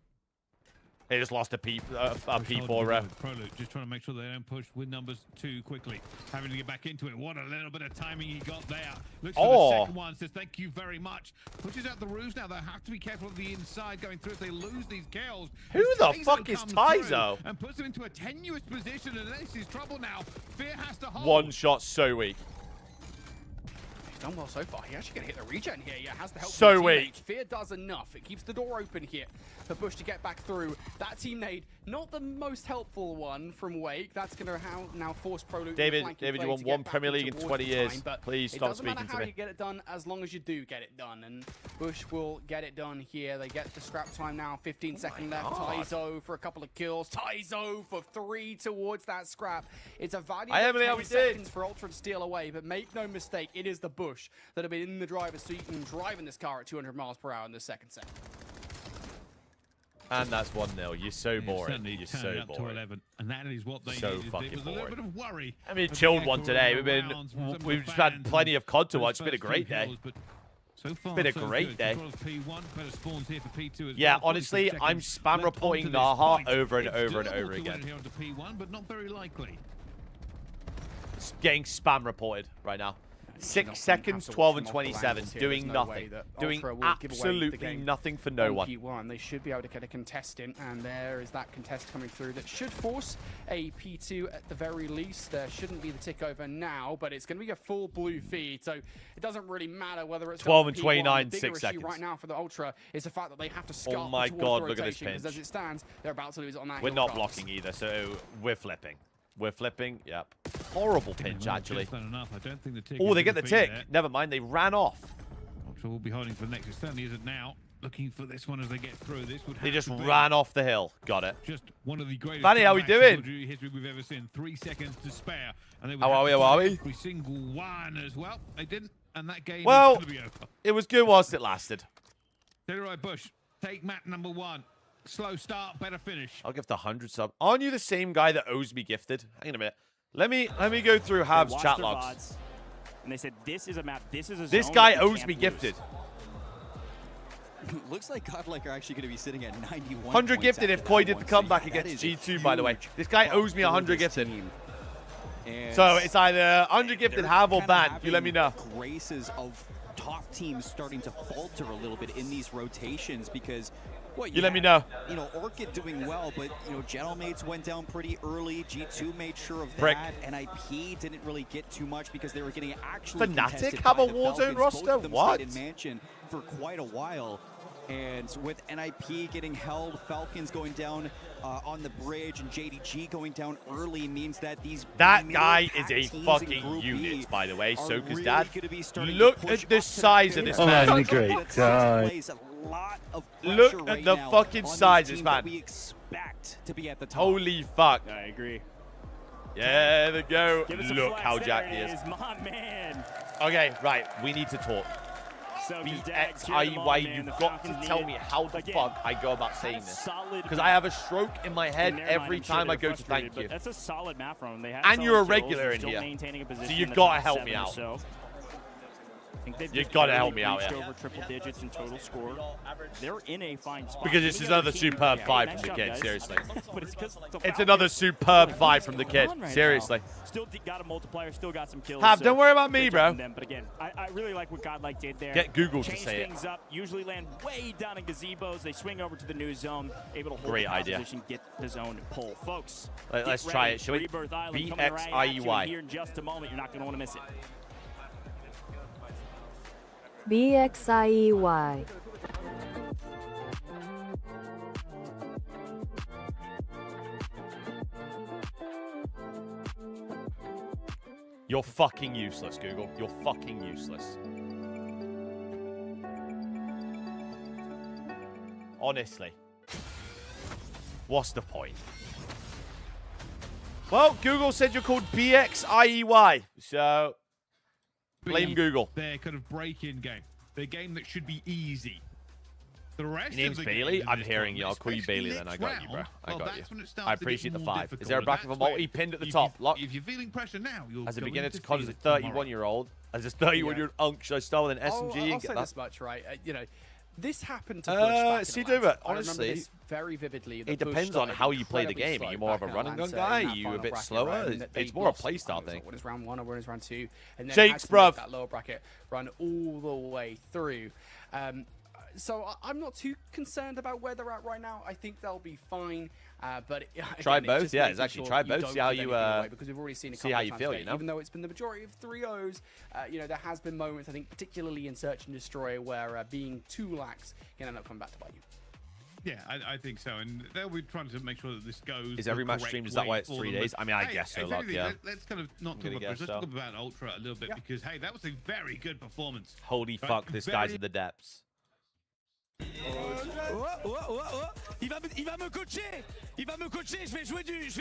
They just lost a P4 Prolute just trying to make sure they don't push win numbers too quickly. Having to get back into it. What a little bit of timing he got there. Looks for the second one. Says thank you very much. Pushes out the roofs now. They have to be careful of the inside going through if they lose these kills. Who the fuck is Tizo? And puts him into a tenuous position, and this is trouble now. Fear has to hold. One shot so weak. He's done well so far. He actually gonna hit the regen here. Yeah, has the help. So from the weak. teammates. Fear does enough. It keeps the door open here for Bush to get back through. That team nade, not the most helpful one from Wake. That's gonna now force Prolute. David, you won one Premier League in 20 years. Please stop speaking to me. It doesn't matter how you get it done, as long as you do get it done. And Bush will get it done here. They get the scrap time now. 15 seconds left. Tizo for a couple of kills. Tizo for 3 towards that scrap. It's a valuable 10 seconds for Ultra to steal away, but make no mistake, it is the Bush that have been in the driver's seat and driving this car at 200 miles per hour in the second set. And that's 1-0. You're so boring. You're so up to boring. 11, and that is what they So needed. fucking It was a little bit boring. of worry. I mean, chilled one today. We've just had plenty of COD to watch. It's been a great day. So far, been a so great good. day. Control of P1, better spawns here for P2 as Yeah, well. 46 honestly, I'm seconds spam left reporting onto this Naha fight. over and It's over and doable over to again. win here onto P1, but not very likely. Getting spam reported right now. 6 seconds, 12 and 27, doing nothing. Doing absolutely nothing for no one. P1. They should be able to get a contest in, and there is that contest coming through that should force a P2 at the very least. There shouldn't be the tick over now, but it's going to be a full blue feed, so it doesn't really matter whether it's 12 and P1. 29, the 6 seconds. Right now for the Ultra is the fact that they have to scarf Oh my towards god, the look at this rotation, because pinch. as it stands, they're about to lose it on that We're hill not cross. blocking either, so we're flipping. We're flipping, yep. Horrible pinch, actually. Enough. I don't think the tick Oh, is they get the gonna be tick. there. Never mind, they ran off. Ultra will be hiding for the next. It certainly isn't now. Looking for this one as they get through. This would They have just to be ran off the hill. Got it. just one of the greatest. Fanny, how we comebacks doing? in Call of Duty history we've ever seen. 3 seconds to spare, and they would How have are we, to how are fight we? every single one as well. They didn't, and that game Well, is going to be over. it was good whilst it lasted. Leroy Bush, take map number 1. Slow start, better finish. I'll give the 100 sub. Aren't you the same guy that owes me gifted? Hang on a minute. Let me go through Hab's They chat watched their logs. VODs, and they said, this is a map, this is a This zone guy that you owes can't me lose. gifted. Looks like Godlike are actually going to be sitting at 91 100 points gifted if after Koi that did one. the So comeback yeah, against that is a G2, by the way. huge This guy bump owes me for 100 this gifted. team. And So it's either 100 gifted, they're have or kinda ban. You let me know. having Graces of top teams starting to falter a little bit in these rotations because what You let me know. You know, Orchid doing well, but you know, Gentlemates went down pretty early. G2 made sure of Frick. that. NIP didn't really get too much because they were getting actually Fnatic contested have by a the Warzone Falcons. roster? Both of them What? stayed in Mansion for quite a while. And with NIP getting held, Falcons going down on the bridge, and JDG going down early means that these That guy is middle-pack a teams in fucking Group B unit, by the way. are Soka's really dad. gonna be starting to Look push at the up to size of this the man. finish. He's a great That guy. plays a lot of Look pressure at right the now fucking on size these of this teams man. that we expect to be at the top. Holy fuck. I agree. Yeah, there we go. Give us a Look flex. how There jacked it he is. My man. Okay, right. We need to talk. So BXIEY, you've got to tell me how the fuck I go about saying this. Because I have a stroke in my head every time I go to thank you. That's a solid map from them. They had And you're a solid kills. regular They're in still here. maintaining a So position in you've the got to top help me 7 or out. so. I think they've You've just got to barely help me out, reached yeah. over triple digits in total score. They're in a fine spot. Because it's Look at another their team. superb Yeah, 5 nice from the job, kid, guys. seriously. But it's 'cause it's a It's Falcons. another superb Like, 5 what's from the going kid, on right seriously. now? Still got a multiplier, still got some kills. Hab, so don't worry about me, good job bro. from them. But again, I really like what Godlike did there. Get Google to Change say it. things up, usually land way down in gazebos. They swing over to the new zone, able to hold Great the top idea. position, get the zone pull. Folks, Let's get try ready. it, shall we? Rebirth Island coming right at you BXIEY. here in just a moment. You're not going to want to miss it. BXIEY. You're fucking useless, Google. You're fucking useless. Honestly. What's the point? Well, Google said you're called BXIEY. So, blame Google. Their kind of break-in game. Their game that should be easy. The rest Your name's of the Bailey? games in I'm this hearing you. I'll tournament, call you Bailey especially then. I got you, bro. next I round, got that's when it you. starts I to get appreciate the more 5. Is difficult, there a and bracket of a that's where multi pinned at the if top? you- Lock. If you're feeling pressure now, you'll As a go beginner into to college, as a feel it tomorrow. 31-year-old, as a 31-year-old unk, should I start with an SMG I'll and say get that? this much, right? You know, this happened to Bush back in see, Atlanta. Dover, I remember honestly, this very vividly. it depends on how you play the game. Are you more of a run and gun guy? Are you a bit slower? It's more a playstyle thing. What is round 1 or what is round 2? And then Shakes, had to make bruv. that lower bracket run all the way through. So I'm not too concerned about where they're at right now. I think they'll be fine. But Try again, it's both, just yeah, making exactly. sure Try you both, don't see how give you, anything away, because we've already seen a see couple how of you times feel, today, you know? even though it's been the majority of 3-0s, you know, there has been moments, I think, particularly in Search and Destroy, where being too lax can end up coming back to bite you. Yeah, I think so, and they'll be trying to make sure that this goes. Is every the match correct streamed? Is that way why it's for 3 them. days? I mean, I Hey, guess so, if like, anything, yeah. Let's kind of not talk gonna about Bush. guess Let's so. talk about Ultra a little bit because hey, that was a very good performance. Holy Right, fuck, this guy's in the depths. Il va me coacher. Il va me coacher. Je vais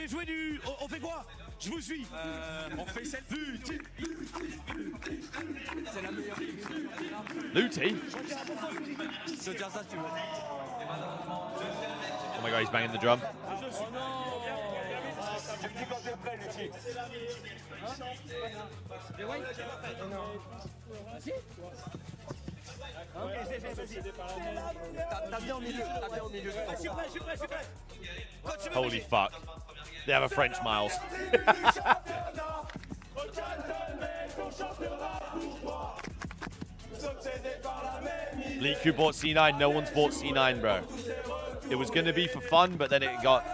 jouer du. On fait quoi? Je vous suis. On fait cette pute. C'est la meilleure. Luty? Se dire ça, tu vois. Oh my god, he's banging the drum. Holy fuck. They have a French Miles. Leak who bought C9? No one's bought C9, bro. It was going to be for fun, but then it got...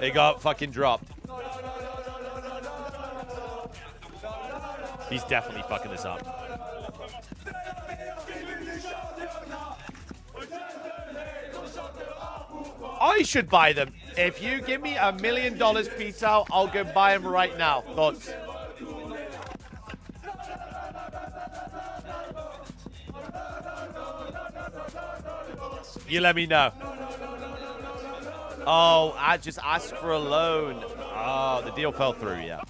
It got fucking dropped. He's definitely fucking this up. I should buy them. If you give me $1 million, Pizza, I'll go buy them right now. Thoughts? You let me know. Oh, I just asked for a loan. Oh, the deal fell through, yeah.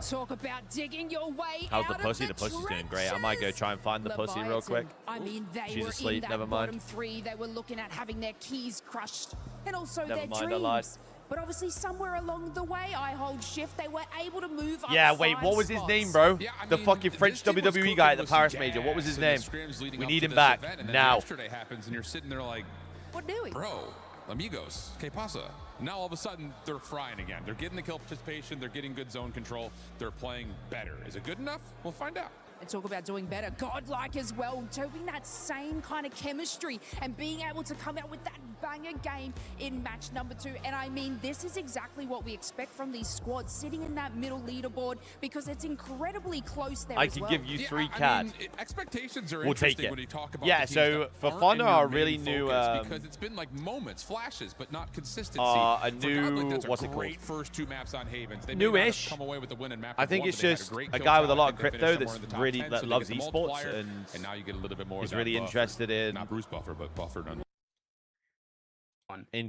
Talk about digging your way How's the out pussy? of The pussy's doing great. I might go try and find the pussy real quick. I mean, they She's were asleep, in that never mind. bottom 3. They were looking at having their keys crushed and also Never their mind, I lied. dreams. But obviously, somewhere along the way, I hold shift. They were able to move up Yeah, wait, 5 what was his spots. name, bro? Yeah, I The mean, fucking French this team was WWE guy at the cooking Paris with Major. What was his gas name? in the scrims leading We up need to him this back event, and then now. Yesterday happens, and you're sitting there like, What do we? bro, amigos, que pasa? Now all of a sudden they're frying again. They're getting the kill participation. They're getting good zone control. They're playing better. Is it good enough? We'll find out. And talk about doing better. Godlike as well, doing that same kind of chemistry and being able to come out with that banger game in match number 2. And I mean, this is exactly what we expect from these squads, sitting in that middle leaderboard, because it's incredibly close there I as can well. give you 3 I CAD. mean, expectations are We'll take interesting it. when you talk about Yeah, the teams so that for aren't fun, in your our main really new, focus, because it's been like moments, flashes, but not consistency. a For new- Godlike, that's what's a it called? great first 2 maps on Havens. They may not have Newish. come away with the win in map I think one, it's but they had just great a kill guy with a count. lot I of think they crypto finished that's somewhere in the top really 10, that so they loves get the esports multiplier, and now you get a little bit more. he's of that really buffer. interested in Not Bruce Buffer, but Buffer none.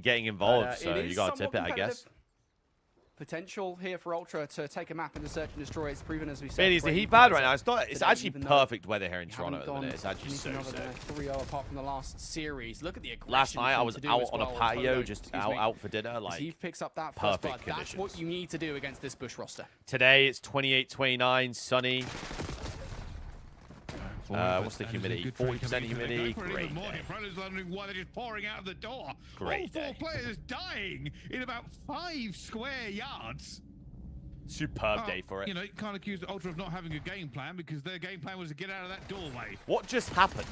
getting involved. It So is you gotta tip it, somewhat I guess. competitive. Potential here for Ultra to take a map into Search and Destroy. It's proven, as we said. Bailey's the great heat bad right fighter now. It's not. It's today, actually even though perfect weather here in we Toronto at haven't the minute. gone It's actually so anything other sick. than a 3-0 apart from the last series. Look at the aggression. Last night I from was to do out as on a well. patio, Toto, just excuse me, out for dinner, as like he picks up that first perfect blood. That's conditions. what you need to do against this Bush roster. Today it's 28, 29, sunny. What's the humidity? 40% humidity. Great day. Brothers wondering why they're just pouring out of the door. Great All 4 day. players dying in about 5 square yards. Superb day for it. You know, you can't accuse Ultra of not having a game plan because their game plan was to get out of that doorway. What just happened?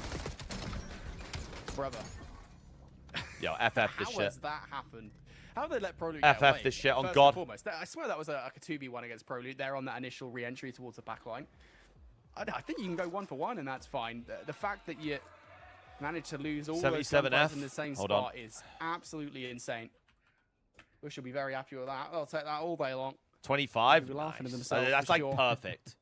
Brother. Yo, FF this How shit. has that happened? How did they let ProLoot FF get away? this shit, on First God. and foremost, I swear that was like a 2v1 against ProLoot there on that initial re-entry towards the back line. I think you can go 1 for 1 and that's fine. The fact that you managed to lose all those 77F. gunfights in the same Hold spot on. is absolutely insane. We should be very happy with that. They'll take that all day long. 25. They'll be laughing at Nice. themselves That's for like sure. perfect.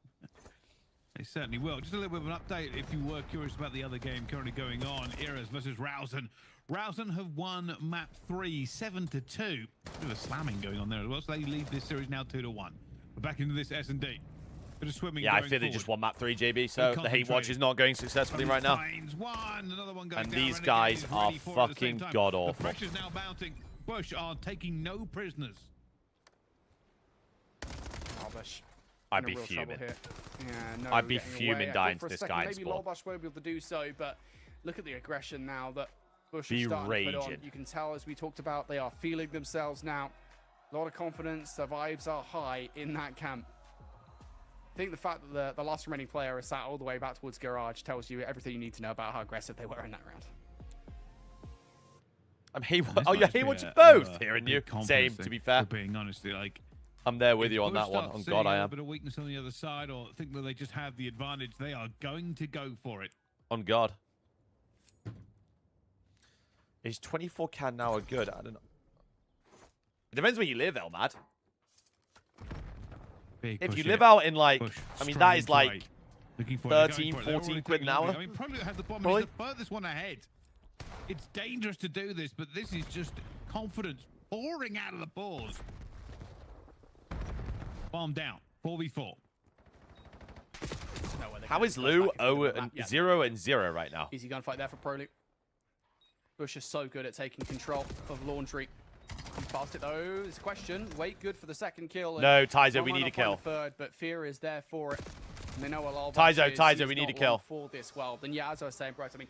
certainly will. Just a little bit of an update if you were curious about the other game currently going on, Eras versus Rausen. Rausen have won map 3, 7-2. Bit of a slamming going on there as well, so they lead this series now 2-1. We're back into this S&D. Bit of swimming. Yeah, I feel they just won map 3, JB, so the hate watch is not going successfully right now. And these guys are fucking god-awful. The pressure's now mounting. Bush are taking no prisoners. Oh, Bush. I'd be fuming. Yeah, no, I'd be fuming dying to this guy in maybe spawn. Lolbush won't be able to do so, but look at the aggression now that Bush Be is starting to put on. raging. You can tell, as we talked about, they are feeling themselves now. A lot of confidence. The vibes are high in that camp. I think the fact that the last remaining player is sat all the way back towards Garage tells you everything you need to know about how aggressive they were in that round. Oh, yeah, he watches both. Hearing you. Same, to be fair. Being honestly, like, I'm there with you on that one. On God, I am. A bit of weakness on the other side, or think that they just have the advantage. They are going to go for it. On God. Is 24 can now a good? I don't know. It depends where you live, Elmad. If you live out in, like, I mean, that is like 13, 14 quid an hour. I mean, probably has the bomb. He's the furthest one ahead. It's dangerous to do this, but this is just confidence pouring out of the pores. Bomb down. 4v4. How is Lou 0-0 right now? Easy gunfight there for ProLoop. Bush is so good at taking control of Laundry. He's past it though. It's a question. Wait good for the second kill. No, Tyzo, we need a kill. Third, but Fear is there for it. And they know what Tyzo, we need a kill. For this, well, then yeah, as I was saying, Bryce, I mean,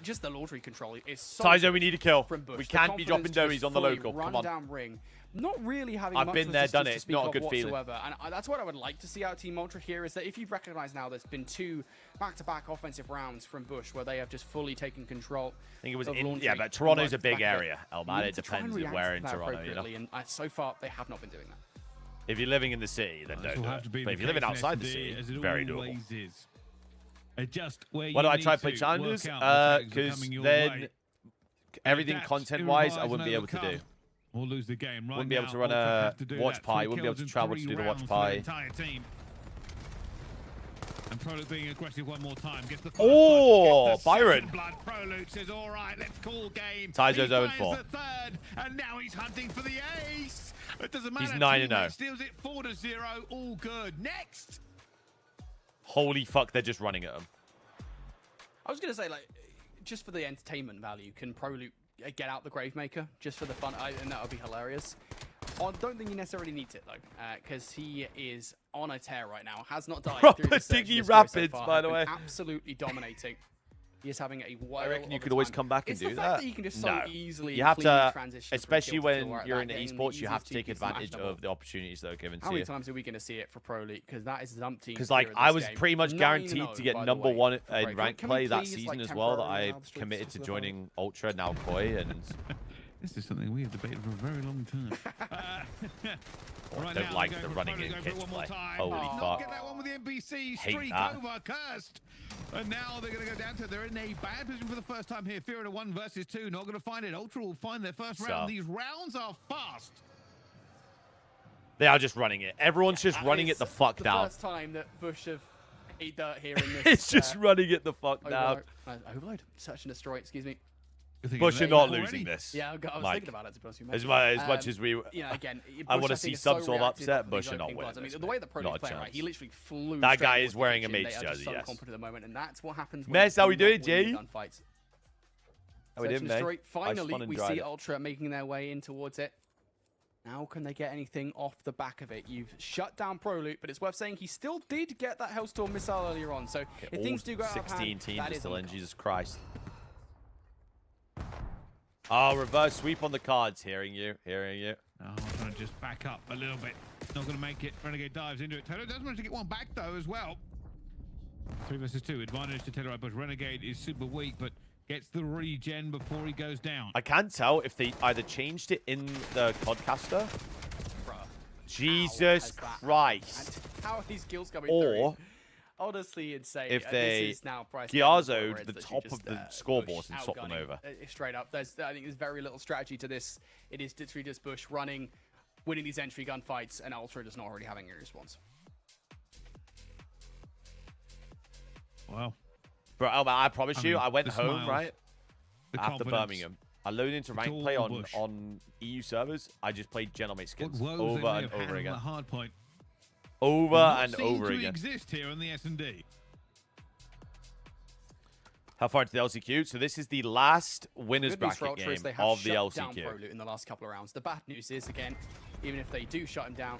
just the Laundry control is so Tyzo, we need a kill. From Bush. We can't be dropping dummies on the local. Come on. Down ring. Not really having I've much been there, done it. resistance to It's speak not a of good feeling. whatsoever. And that's what I would like to see out of Team Ultra here, is that if you've recognized now there's been 2 back-to-back offensive rounds from Bush where they have just fully taken control. I think it was in, yeah, but Toronto's a big area, Elmad. It depends where in Toronto, you know. And so far, they have not been doing that. If you're living in the city, then don't do it. But if you're living outside the city, it's very doable. Why do I try to play challenges? Because then everything content-wise, I wouldn't be able to do. We'll lose the game. Wouldn't be able to run a watch pie. Wouldn't be able to travel to do the watch pie. And Prolute being aggressive one more time. Gets the Byron. Prolute says, all right, let's call game. Tyzo's 0-4. And now he's hunting for the ace. It doesn't matter. He's 9-0. Steals it 4-0. All good. Next. Holy fuck, they're just running at him. I was going to say, like, just for the entertainment value, can Prolute get out the Gravemaker just for the fun? And that would be hilarious. I don't think he necessarily needs it, though, because he is on a tear right now. Has not died through the Diggy Rapids, by the way. Absolutely dominating. He is having a I reckon you could always come back and do that. You can just so easily you have to, transition, especially when you're in esports, you have to take advantage of the opportunities that are given to you. How many times are we going to see it for Prolute? Because that is Zumpty. Because, like, I was pretty much guaranteed to get number 1 in rank play that season as well, that I committed to joining Ultra, now Koi, and... This is something we have debated for a very long time. I don't like the running in kits play. Holy fuck. Get that one with the NBC Hate streak that. over, cursed. And now they're going to go down to, they're in a bad position for the first time here. Fear in a 1 versus 2. Not going to find it. Ultra will find their first round. These rounds are fast. They are just running it. Everyone's just running it the fuck down. First time that Bush have ate dirt here in this. It's just running it the fuck down. Overload. Search and destroy, excuse me. Bush are not losing this. Yeah, I was thinking about it, to be honest with you. As much as we... Yeah, again, I want to see subs all upset, Bush are not winning. I mean, the way the Pro League play, right, he literally flew. That guy is wearing a mage jersey, yes. Confident at the moment, and that's what happens. Mess, how we doing, G? How we doing, mate? Finally, we see Ultra making their way in towards it. Now, can they get anything off the back of it? You've shut down ProLoop, but it's worth saying he still did get that Hellstorm missile earlier on. So if things do go out of hand, 16 teams are still in, Jesus Christ. Oh, reverse sweep on the cards. Hearing you. Oh, I'm trying to just back up a little bit. Not going to make it. Renegade dives into it. Taylor does manage to get one back, though, as well. 3 versus 2. Advantage to Taylor, but Renegade is super weak, but gets the regen before he goes down. I can't tell if they either changed it in the podcaster. Bruh. Jesus Christ. How are these kills coming or through? Honestly insane. If they Giazzo'd the top of the scoreboard and swapped them over. Straight up. I think there's very little strategy to this. It is literally just Bush running, winning these entry gunfights, and Ultra just not already having a response. Wow. Bro, Elmer, I promise you, mean, I went the home, smiles, right? the After confidence. Birmingham. I loaded into rank all play Bush. on EU servers. I just played Gentlemate skins What woes they over may and have had over on again. the hard point Over do not and seem over to again. exist here on the S&D. How far into the LCQ? So this is the last winners Good news for bracket Ultra is game they have of the shut down LCQ. ProLoot in the last couple of rounds. The bad news is, again, even if they do shut him down,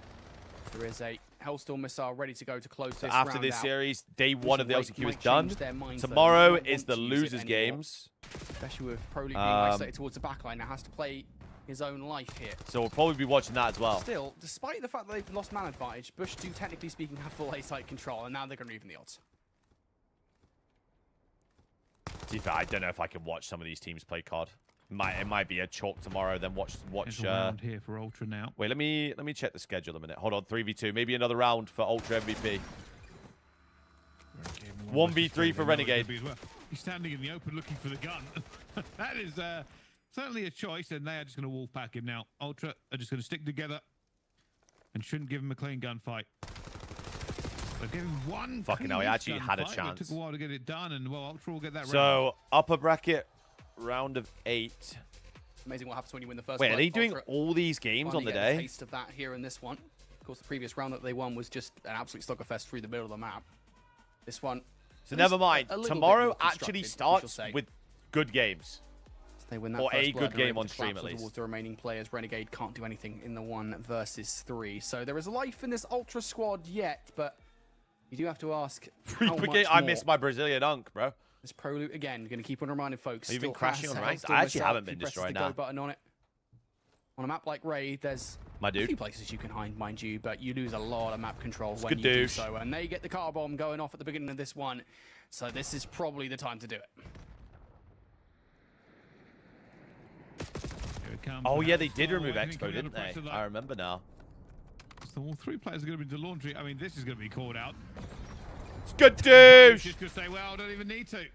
there is a Hellstorm missile ready to go to close So this after round this out. series, day Which one of the might LCQ is change done. their minds that they Tomorrow might not is want the to use it losers anymore. games. Especially with ProLoot being isolated towards the backline, now has to play his own life here. So we'll probably be watching that as well. Still, despite the fact that they've lost man advantage, Bush do, technically speaking, have full A-site control, and now they're going to even the odds. To be fair, I don't know if I can watch some of these teams play COD. It might be a chalk tomorrow. Then watch. There's a round here for Ultra now. Wait, let me check the schedule a minute. Hold on, 3v2. Maybe another round for Ultra MVP. 1v3 for Renegade. He's standing in the open looking for the gun. That is certainly a choice, and they are just going to wolf pack him now. Ultra are just going to stick together and shouldn't give him a clean gunfight. They've given him one. Fucking hell, he actually had a gunfight, but chance. It took a while to get it done, and well, Ultra will get that round. So upper bracket, round of 8. Amazing what happens when you win the first Wait, one. are they doing Ultra all these games on finally the get a day? taste of that here in this one. Of course, the previous round that they won was just an absolute sluggerfest through the middle of the map. This one. So never mind. a little bit Tomorrow more actually constructed, we shall starts say. with good games. They win that Or first a blood good and are game able on to stream, collapse at least. towards the remaining players. Renegade can't do anything in the 1 versus 3. So there is life in this Ultra squad yet, but you do have to ask how much I more. missed my Brazilian unk, bro. This ProLoot again, going to keep on reminding folks. Have you been still crashing has on a ranked? Hellstorm I actually missile. haven't If he been presses destroyed the now. Go button on it. On a map like Raid, there's My a dude. few places you can hide, mind you, but you lose a lot of map control when good you do douche. so. And they get the car bomb going off at the beginning of this one, so this is probably the time to do it. Here it comes. Oh yeah, they did Hellstorm, remove I think Expo, coming under didn't they? pressure, though. I remember now. So all 3 players are going to be into laundry. I mean, this is going to be called out. It's good douche. Just going to say, well, I don't even need to.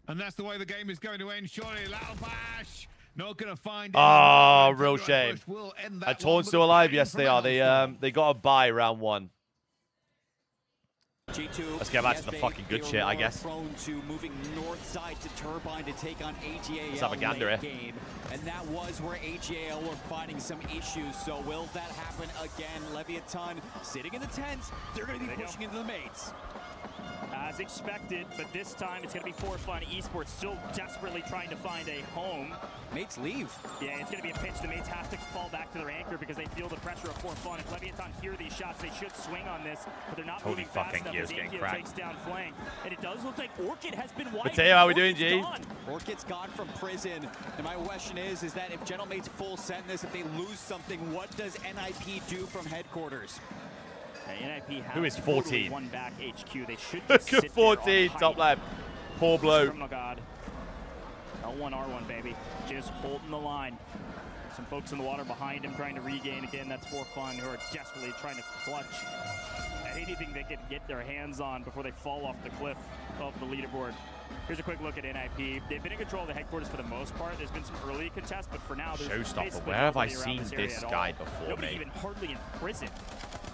And that's the way the game is going to end. Surely, Laubash not going to find. Oh, anyone. real Right, shame. Bush will end Are that Torn one, still but a alive? bang Yes, from they are. Hellstorm. They got a bye round 1. G2, Let's get back to the yesterday, fucking good they were shit, I more guess. Prone to moving north side to Turbine to take on AGAL Let's have a gander late here. game, and that was where AGAL were finding some issues. So will that happen again? Leviathan sitting in the tents. They're going to be pushing into the mates. As expected, but this time it's going to be for fun. Esports still desperately trying to find a home. Mates leave. Yeah, it's going to be a pitch. The mates have to fall back to their anchor because they feel the pressure of for fun. If Leviathan hear these shots, they should swing on this, but they're not Holy moving fast fucking enough gears as getting Angio cracked. takes down flank. And it does look like Orchid has been wide. Mateo, how we doing, G? Orchid's gone from prison. And my question is that if Gentlemate's full send this, if they lose something, what does NIP do from headquarters? NIP has Who is totally 14? won back HQ. They should Look just at sit 14, there on top height. left. Poor bloke. Criminal God. L1R1, baby. Just holding the line. Some folks in the water behind him trying to regain again. That's for fun, who are desperately trying to clutch at anything they can get their hands on before they fall off the cliff of the leaderboard. Here's a quick look at NIP. They've been in control of the headquarters for the most part. There's been some early contests, but for now, there's Showstopper. basically Where have I nobody around seen this area this at guy all. before, Nobody mate? even hardly in prison.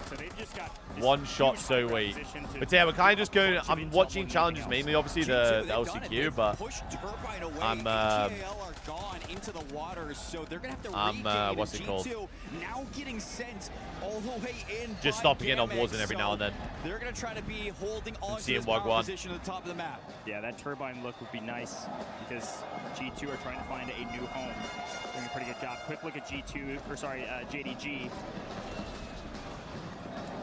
So they've just got this One shot, huge so high-ground wait. position to But yeah, we're kind of just going. bunch of I'm intel watching more than challenges anything mainly, else. obviously G2, the they've done it. LCQ, They've but pushed Turbine away. I'm AGAL are gone into the waters, so they're gonna have to I'm, regain. what's it and called? G2 now getting sent all the way in. Just by stopping in on Gamex, Warzone every now and then. They're gonna try to be holding on to seeing this power Wagwan. position at the top of the map. Yeah, that turbine look would be nice because G2 are trying to find a new home. Doing a pretty good job. Quick look at JDG.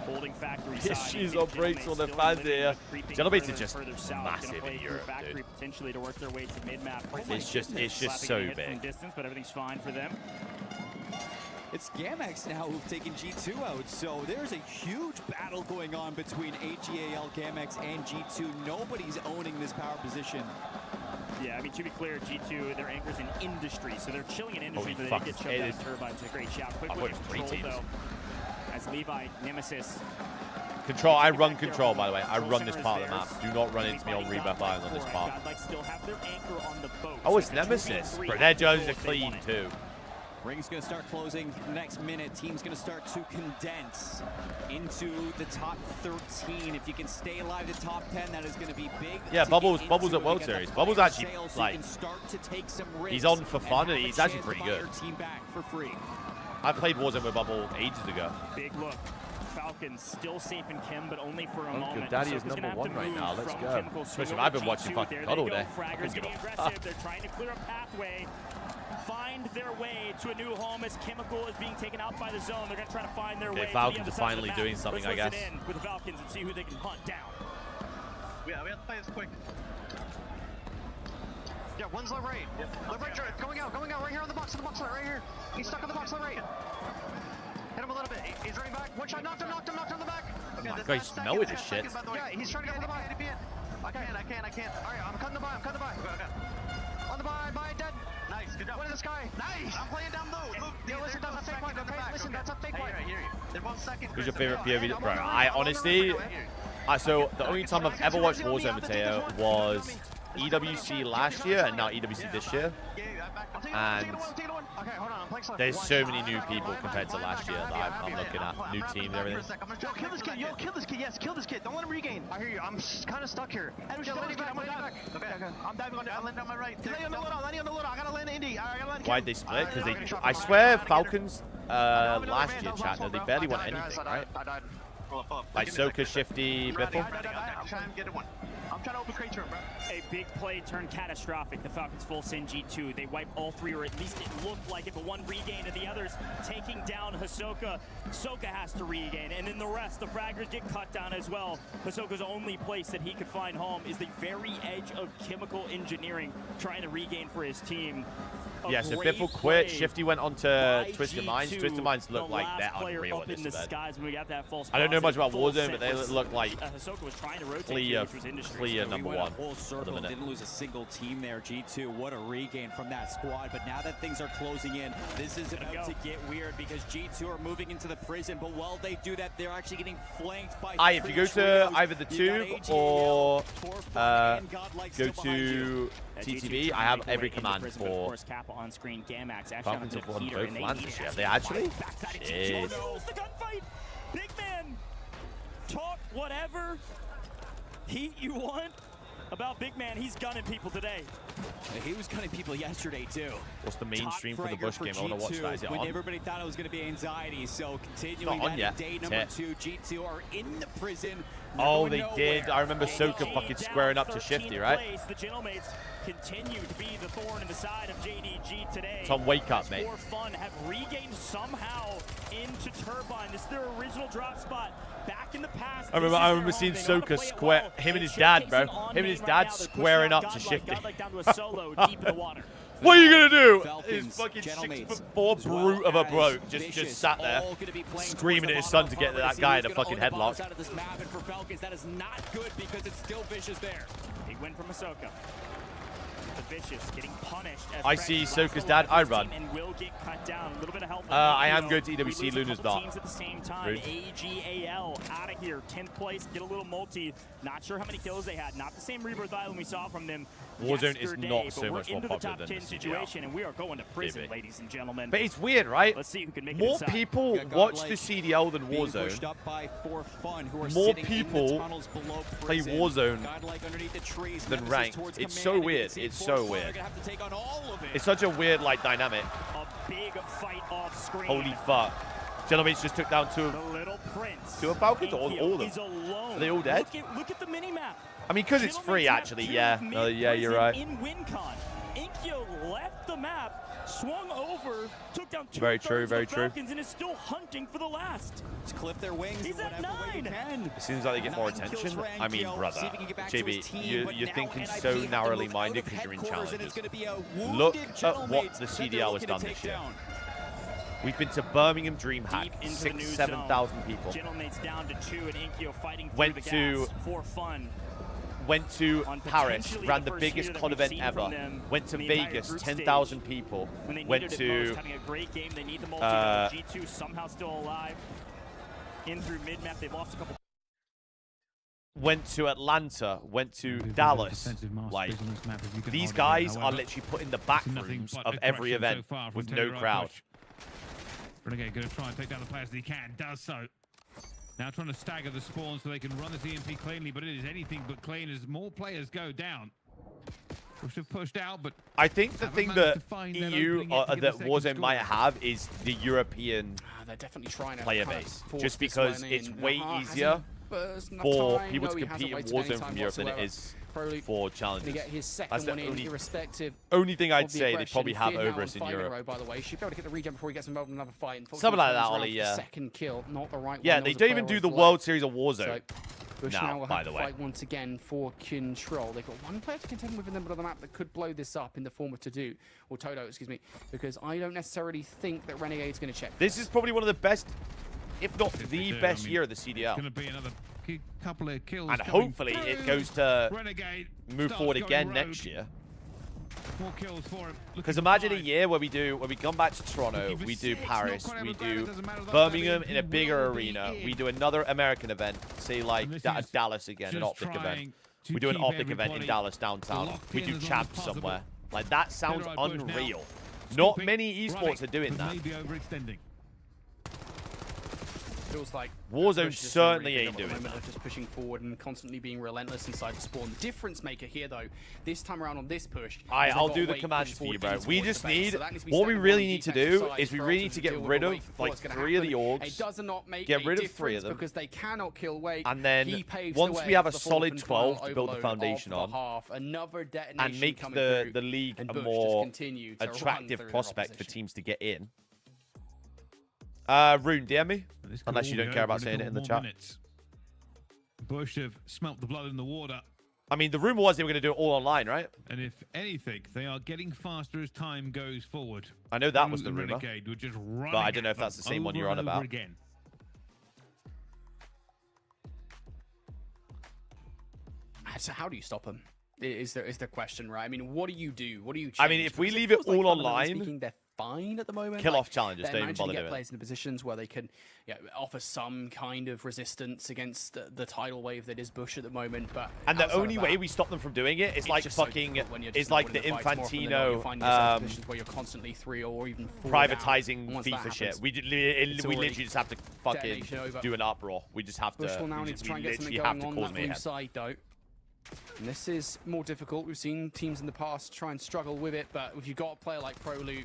Holding factory side. She's on breaks on the fans here. Gentlemates are just further south, massive gonna play in through Europe, factory dude. potentially to work their way to mid-map. It's just Slapping so a hit from big. distance, but everything's fine for them. It's Gamex now who've taken G2 out, so there's a huge battle going on between AGAL, Gamex, and G2. Nobody's owning this power position. Yeah, I mean, to be clear, G2, their anchor's in industry, so they're chilling in industry, Holy but they fuck, get shoved it out is- of turbines. A great shot. Quick I look put at three control, teams. though, as Levi, Nemesis. Control. I run control, by the way. I run this part of the map. Do not run into me on Rebirth Island on this part. Godlike still have their anchor on the boat. Oh, it's So a 2v3 Nemesis. Bro, have their to jerseys go are if they clean want it. too. Ring's going to start closing next minute. Team's going to start to condense into the top 13. If you can stay alive to top 10, that is going to be big. Yeah, Bubbles at World Series. Bubbles actually, like, he's on for fun, and he's actually pretty good. Team back for free. I played Warzone with Bubble ages ago. Big look. Falcons still safe in Kim, but only for a moment. Daddy is Soka's number gonna one have to right now. move Let's from go. Chemical Especially Swing I've been over watching G2. fucking There God they all go. day. Fraggers getting aggressive. They're trying to clear a pathway. Find their way to a new home as Chemical is being taken out by the zone. They're going to try to find their way. Falcons to are the other finally side of the doing map. something, Let's I guess. listen in with the Falcons and see who they can hunt down. We have to play this quick. Yeah, one's left right. Left right, going out right here on the box, right here. He's stuck on the box, left right. Hit him a little bit. He's running back. One shot, knocked him on the back. Okay, Oh my God, he's melted his shit. Yeah, he's trying to get on the buy. I can't. All right, I'm cutting the buy. Okay. On the buy, dead. Nice, good job. One in the sky. Nice. I'm playing down low. Yeah, listen, that's a fake one. Okay, listen, that's a fake one. I hear you. They're both second. Who's your favorite POV? Bro, I honestly, so the only time I've ever watched Warzone, Mateo, was EWC last year and now EWC this year. And there's so many new people compared to last year that I'm looking at. New teams, everything. Yo, kill this kid. Yes, kill this kid. Don't let him regain. I hear you. I'm kind of stuck here. I'm diving on it. I'm landing on my right. Landing on the loadout. I gotta land Indy. I gotta land. Why'd they split? Because they, I swear, Falcons last year, chat, they barely won anything, right? Like Soka, Shifty, Biffle. I'm trying to open crate room, bro. A big play turned catastrophic. The Falcons full send G2. They wipe all three, or at least it looked like it, but one regain to the others, taking down Hisoka. Soka has to regain, and then the rest, the fraggers get cut down as well. Hisoka's only place that he could find home is the very edge of Chemical Engineering, trying to regain for his team. Yeah, so Biffle quit. Shifty went on to Twisted Minds. Twisted Minds look like they're unreal at this event. I don't know much about Warzone, but they look like clear number one. Didn't lose a single team there. G2, what a regain from that squad. But now that things are closing in, this is about to get weird because G2 are moving into the prison. But while they do that, they're actually getting flanked by If you go to either the tube or go to TTV, I have every command for on screen. Gamax Falcons have won both lands this year. They actually? Shit. The gunfight. Big man, talk whatever heat you want about Big Man. He's gunning people today. He was gunning people yesterday too. What's the mainstream for the Bush game? I want to watch that. Is it when on? Everybody thought it was going to be anxiety, so continuing on that yet. day number 2, G2 are in the prison. Oh, they did. I remember Soka fucking squaring up to Shifty, right? The Gentlemen continue to be the thorn in the side of JDG today. Tom, wake up, mate. For fun, have regained somehow into Turbine. This is their original drop spot. Back in the past, I remember seeing Soka square, him and his dad, bro. Him and his dad squaring up to Shifty. What are you gonna do? His fucking 6'4" brute of a bloke just sat there screaming at his son to get that guy in a fucking headlock. That is not good because it's still Vicious there. Big win from Ahsoka. The Vicious getting punished. I see Soka's dad. I run. And will get cut down. A little bit of help. I am good to EWC. Luna's not. Teams at the same time. AGAL out of here. 10th place. Get a little multi. Not sure how many kills they had. Not the same Rebirth Island we saw from them. Warzone is not so much more popular than the CDL. Situation, and we are going to prison, ladies and gentlemen. But it's weird, right? Let's see who can make more it people watch the CDL than Warzone. More people play Warzone than ranked. It's so weird. It's so weird. It's such a weird, like, dynamic. A big fight off screen. Holy fuck. Gentlemen just took down two of Falcons, or all of them. Are they all dead? Look at the mini-map. I mean, because it's free, actually, yeah. Yeah, you're right. In WinCon, Inkyo left the map, swung over, took down two very true, very true. Falcons, and is still hunting for the last. Just clip their wings. He's at 9. It seems like they get more attention. I mean, brother, JB, you're thinking so narrowly minded because you're in challenges. Look at what the CDL has done this year. We've been to Birmingham DreamHack, 6,000 to 7,000 people. Gentlemates down to 2, and Inkyo fighting went the to gas for fun. Went to Paris, ran the biggest COD event ever. Went to Vegas, 10,000 people. Went to having a great game. They need the multi. G2 somehow still alive. In through mid map, they've lost a couple. Went to Atlanta, went to Dallas. Like, these guys are literally put in the back rooms of every event with no crowd. Renegade going to try and take down the players that he can. Does so. Now trying to stagger the spawn so they can run this EMP cleanly, but it is anything but clean as more players go down. Pushed out, but I think the thing that EU that Warzone might have is the European they're definitely trying to player base, just because it's way easier for people to compete in Warzone from Europe than it is for challenges. That's the only thing I'd say they probably have over us in Europe. By the way, should be able to get the regen before he gets involved in another fight. Something like that, Ollie. Yeah. Second kill, not the right one. Yeah, they don't even do the World Series of Warzone. Bush now will by have the to way. fight once again for control. They've got one player to contend with in the middle of the map that could blow this up in the form of Todo, or Toto, excuse me, because I don't necessarily think that Renegade's going to check. This is probably one of the best, if not the best year of the CDL. Going to be another couple of kills. And hopefully it goes to Renegade move forward again next year. More kills for him. Because imagine a year where we come back to Toronto, we do Paris, we do Birmingham in a bigger arena, we do another American event, say like Dallas again, an Optic event. We do an Optic event in Dallas downtown. We do Champs somewhere. Like that sounds unreal. Not many esports are doing that. Maybe overextending. Feels like Warzone certainly ain't doing that. They're just pushing forward and constantly being relentless inside the spawn. The difference maker here, though, this time around on this push. I'll do the commands for you, bro. We just need, what we really need to do is we really need to get rid of like 3 of the orgs. It does not make get rid of 3 of them because they cannot kill Wake. And then once we have a solid 12 to build the foundation on, and make the league a more attractive prospect for teams to get in. Rune, DM me, unless you don't care about saying it in the chat. Bush have smelt the blood in the water. I mean, the rumor was they were going to do it all online, right? And if anything, they are getting faster as time goes forward. I know that was the rumor, Renegade were just but I don't know if that's the same one you're on about. Again. So how do you stop them? Is the question, right? I mean, what do you do? What do you change? I mean, if we leave it all online, they're fine at the moment. Kill off challenges, don't even bother doing it. Get players in positions where they can offer some kind of resistance against the tidal wave that is Bush at the moment. But and the only way we stop them from doing it is like fucking, is like the Infantino where you're constantly 3 or even 4 privatizing FIFA shit. We literally just have to fucking do an uproar. We just have to. Bush will now need to try and get something going on that blue side, though. And this is more difficult. We've seen teams in the past try and struggle with it, but if you've got a player like ProLoot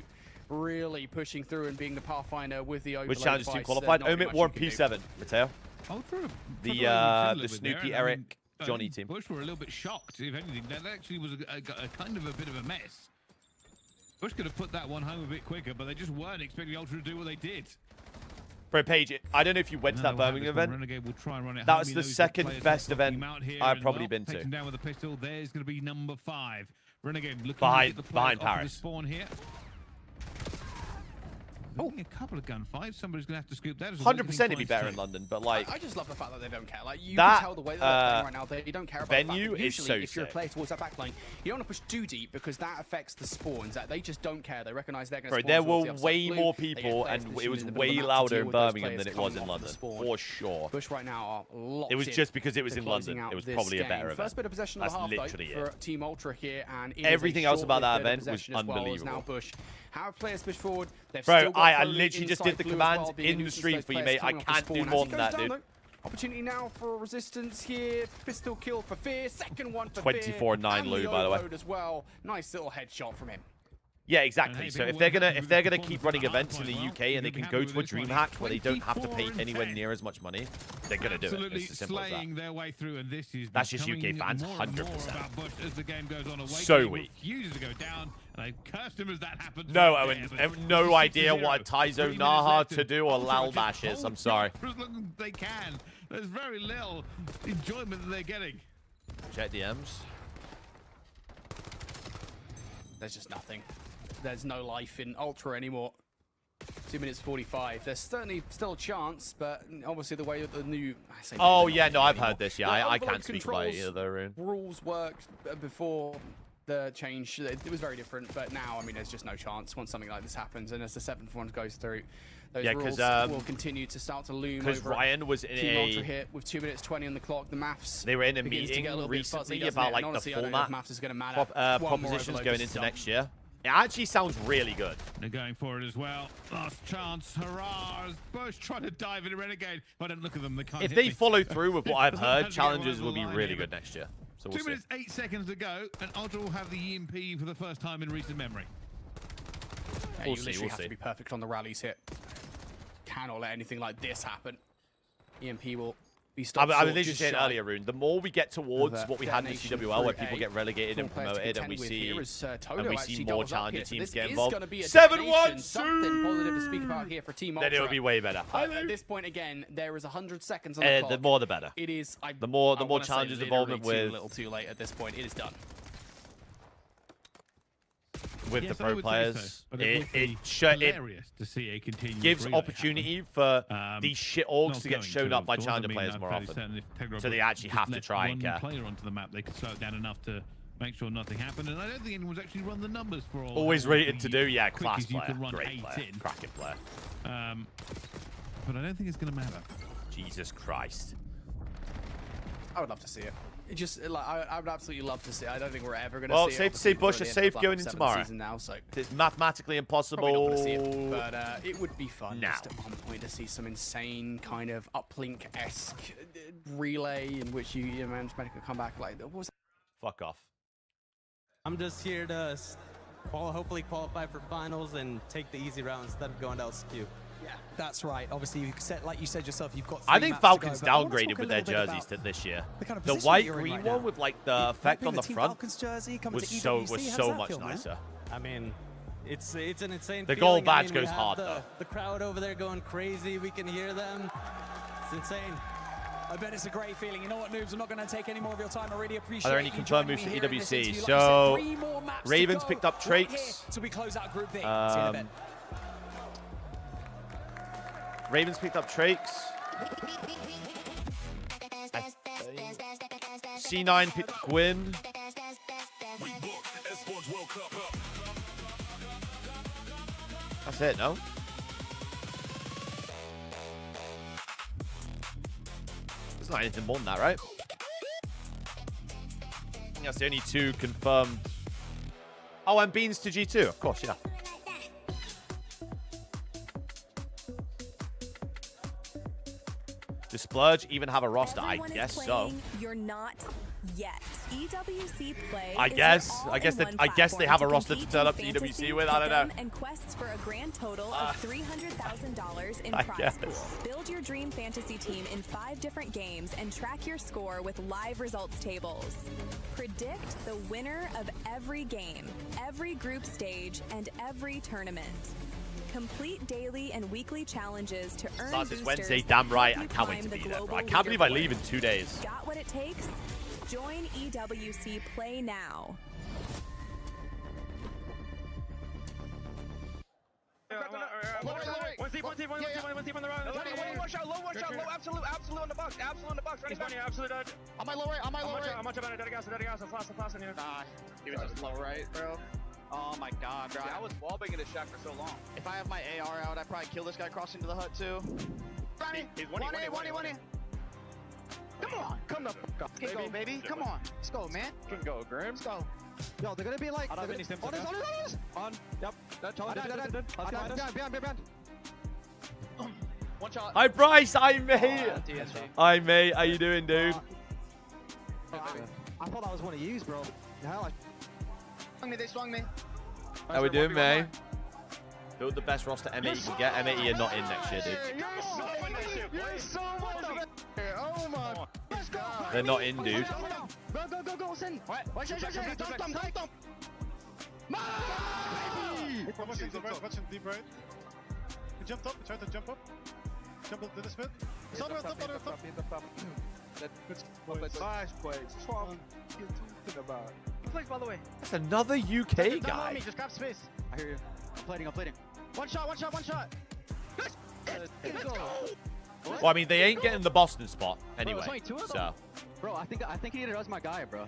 really pushing through and being the pathfinder with the overload which challenges team qualified? Omit Warren P7, Mateo. The Snoopy, Eric, Johnny team. Bush were a little bit shocked, if anything. That actually was a kind of a bit of a mess. Bush could have put that one home a bit quicker, but they just weren't expecting Ultra to do what they did. Bro, Paige, I don't know if you went to that Birmingham event. That was the second best event I've probably been to. Taken down with a pistol. There's going to be number 5. Renegade looking behind Paris. Spawn here. Oh, a couple of gunfights. Somebody's going to have to scoop that. 100% it'd be better in London, but like I just love the fact that they don't care. Like you that, can tell the way that they're playing right now, they don't care about venue the fact that is so if you're a sick. player towards that back line, you don't want to push too deep because that affects the spawns. That they just don't care. They recognize they're going to spawn. There were towards the way blue. more people, and it was way louder in Birmingham than it was in London, for sure. Bush right now are locked. It was just because it was in London. It was probably a better event. First bit of possession of the half literally for Team Ultra here, and everything else about that event was unbelievable. Now Bush, how players push forward. Bro, I literally just did the command in the stream for you, mate. I can't do more than that, dude. Opportunity now for resistance here. Pistol kill for Fear. Second one for 24-9 Lou, by the way. As well. Nice little headshot from him. Yeah, exactly. So if they're gonna keep running events in the UK and they can go to a DreamHack where they don't have to pay anywhere near as much money, they're gonna do it. It's as simple as that. Their way through, and this is that's just UK fans, 100%. As the game goes on, so weak. Refuses to go down, and I cursed him as that happened. No, Owen, no idea what a Taizo Naha to do or Lal Bash is. I'm sorry. For as long as they can, there's very little enjoyment that they're getting. Check DMs. There's just nothing. There's no life in Ultra anymore. 2 minutes 45. There's certainly still a chance, but obviously the way that the new... Oh, yeah, no, I've heard this. Yeah, I can't speak about it either. Rules worked before the change. It was very different, but now, I mean, there's just no chance once something like this happens, and as the 7th one goes through, those rules will continue to start to loom over. Because Ryan was in Team Ultra hit with 2 minutes 20 on the clock. The maths. They were in a meeting recently about like the format propositions going into next year. It actually sounds really good. They're going for it as well. Last chance. Hurrah. Both trying to dive into Renegade. If I don't look at them, they can't If hit they me. follow through with what I've Doesn't heard, have to get right challenges on will the be line really here, good but next year. So 2 we'll see. minutes, 8 seconds to go, and Ultra will have the EMP for the first time in recent memory. Yeah, We'll you see, literally we'll have see. to be perfect on the rallies here. Cannot let anything like this happen. EMP will be stopped. I was short, literally just saying shy earlier, Rune, the more we get towards of, what we had in the detonation CWL, where through people A. get relegated and Four players to promoted, and we contend with see here as, Toto actually more doubles up challenger here. So teams this get is involved. gonna be a 7-1 detonation, something positive to speak about here for Team Ultra. Then it'll be way better. At this point, again, there is 100 seconds on the clock. The more the better. It is. The more I wanna say challenges literally involvement too with little too late at this point. It is done. with Yes, the I pro would say players. so, but it would be it hilarious to see a continued gives relay opportunity for these shit orgs not to get going shown to, up by of course. challenger I mean, players I'm more fairly often. certain if Tegra So they would actually just have to let try and one care. player onto the map, they could slow it down enough to make sure nothing happened. And I don't think anyone's actually run the numbers for all. Always how rated to do, yeah, quick class as you player, can run great 8 player, in. cracking player. But I don't think it's going to matter. Jesus Christ. I would love to see it. It just like I would absolutely love to see it. I don't think we're ever going to Well, see it. safe to say Obviously, Bush we're is at the end safe of going the in 7th tomorrow. season now, so It's mathematically probably not going to see it, impossible. but it would be fun just at one point to see some insane kind of uplink-esque relay in which you manage to come back. Like, what was that? Fuck off. I'm just here to hopefully qualify for finals and take the easy route instead of going to LCQ. Yeah, that's right. Obviously, you said, like you said yourself, you've got. I 3 think maps to Falcons go, but I wanna downgraded talk a with their little bit jerseys about to this year. the kind of The position white you're in green right one now. with like the effect Being on the Team front Falcons jersey coming was to so EWC, how does so that much feel, man? nicer. I mean, it's an insane. The gold feeling. I badge mean, we goes have hard, the, though. The crowd over there going crazy. We can hear them. It's insane. I bet it's a great feeling. You know what, Noobs? I'm not going to take any more of your time. I really appreciate Are there any you confirmed joining moves me for here in this EWC? interview. Like So, I said, 3 more maps to Ravens go picked up right here, Trakes. so we close out Group B. See you in a bit. Ravens picked up Trakes. C9 picked Gwyn. That's it, no? There's not anything more than that, right? I think that's the only 2 confirmed. Oh, and Beans to G2, of course, yeah. Does Splurge even have a roster? Everyone I is guess so. playing, You're not yet. EWC Play. I is guess. your I guess all-in-one they have a platform roster to compete turn in up to fantasy, EWC with. I don't know. pick'em, And quests for a grand total of $300,000 in I prize guess. pool. Build your dream fantasy team in 5 different games and track your score with live results tables. Predict the winner of every game, every group stage, and every tournament. Complete daily and weekly challenges to earn Starts this boosters Wednesday, that damn help right. you I can't wait climb to the be there, bro. global I can't believe I leaderboard. leave in 2 days. Got what it takes? Join EWC Play now. One team on the road. One shot, low, absolute on the box, running back. Absolute dead. On my low right, I'm on dead gas, flash in here. Nah, he was just low right, bro. Oh my god, bro. I was wallbanging this shot for so long. If I have my AR out, I'd probably kill this guy crossing to the hut too. He's one. Come on, come the fuck up. Can go, baby. Come on. Let's go, man. Can go, Grim. Let's go. Yo, they're gonna be like. On, yep. Behind. One shot. Hi, Bryce. Hi, mate. Hi, mate. How you doing, dude? I thought that was one of yous, bro. The hell, they swung me. How we doing, mate? Build the best roster MAE can get. MAE are not in next year, dude. You're so much. Oh my. They're not in, dude. Go, send. Watch out. Dump. Watch him deep right. He jumped up, he tried to jump up. Jump up to the spit. He's on the top. Nice plays. That's what I'm thinking about. He plays, by the way. That's another UK guy. Me, just grab space. I hear you. I'm plating. One shot. Let's go. Well, I mean, they ain't getting the Boston spot anyway. Bro, it's only 2 of them. So, Bro, I think he does my guy, bro.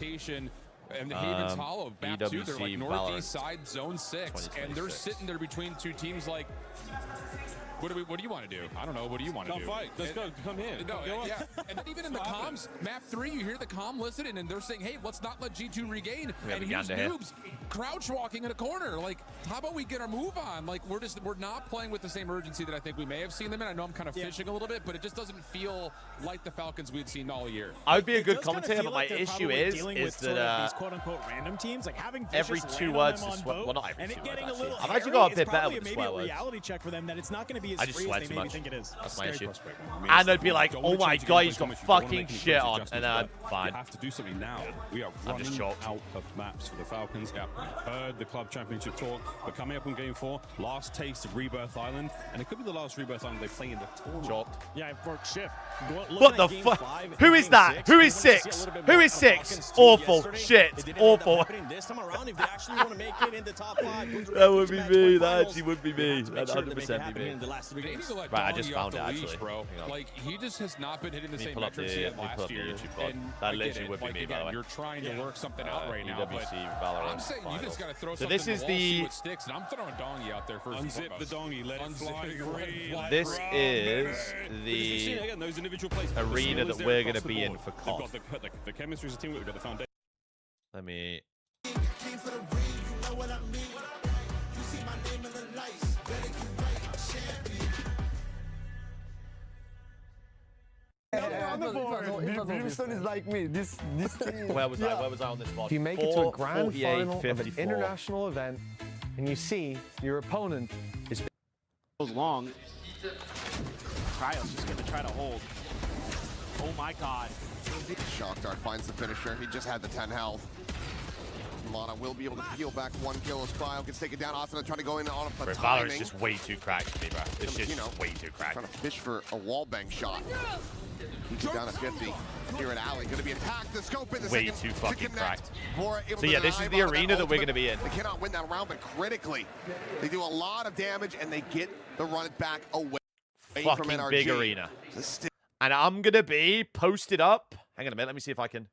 rotation. And the Haven's Hollow back to they're like northeast side zone 6, and they're sitting there between two teams like What do you want to do? I don't know. What do you want to do? Come fight. Let's go. Come here. No, go yeah. And then even in the comms, map 3, you hear the comm listening, and they're saying, hey, let's not let G2 regain. And here's noobs crouch walking in a corner. Like, how about we get our move on? Like, we're not playing with the same urgency that I think we may have seen them in. I know I'm kind of fishing a little bit, but it just doesn't feel like the Falcons we'd seen all year. I would be a good commentator, but my issue is that these quote-unquote random teams, like having every 2 words to swear. Well, not every 2 words, actually. I've actually got a bit better with the swear words. Reality check for them that it's not going to be as I just free swear as too they maybe much. think it is. That's my issue. I mean, And they'd be like, oh my god, he's got fucking shit on. And then fine. You have to do something now. We are running out of maps for the Falcons. Yeah. Heard the club championship talk. We're coming up on game 4. Last taste of Rebirth Island. And it could be the last Rebirth Island they play in the tournament. Yeah, for shift. What the fuck? Who is that? Who is 6? Who is 6? Awful. Shit. Awful. This time around, if they actually want to make it in the top 5, that would be me. That actually would be me. That 100% be me. Right, I just found it actually. Bro. Like, he just has not been hitting the same metrics he had last year. That literally would be me, by the way. You're trying to work something out right now. Valorant I'm saying you just got to throw so something this is on the wall, see what sticks, and I'm throwing Dongy out there first. Unzip the Dongy, let it fly free. This is the arena that we're going to be in for COD. We've got the chemistry as a team, we've got the foundation. Let me... Brimstone is like me. This thing. Where was I? Where was I on this mod? If you make it to a grand final of an international event, and you see your opponent is goes long. Cryo's just gonna try to hold. Oh my god. Shock Dart finds the finisher. He just had the 10 health. Lana will be able to peel back 1 kill as Cryo gets taken down. Asuna trying to go in on a timing. Valorant's just way too cracked for me, bro. It's just way too cracked. Trying to fish for a wallbang shot. He's down at 50. Here at Alley, going to be attacked. The scope in the way second too fucking cracked. So yeah, this is the arena that we're going to be in. They cannot win that round, but critically, they do a lot of damage and they get the run back away fucking from NRG. Big arena. And I'm going to be posted up. Hang on a minute. Let me see if I can.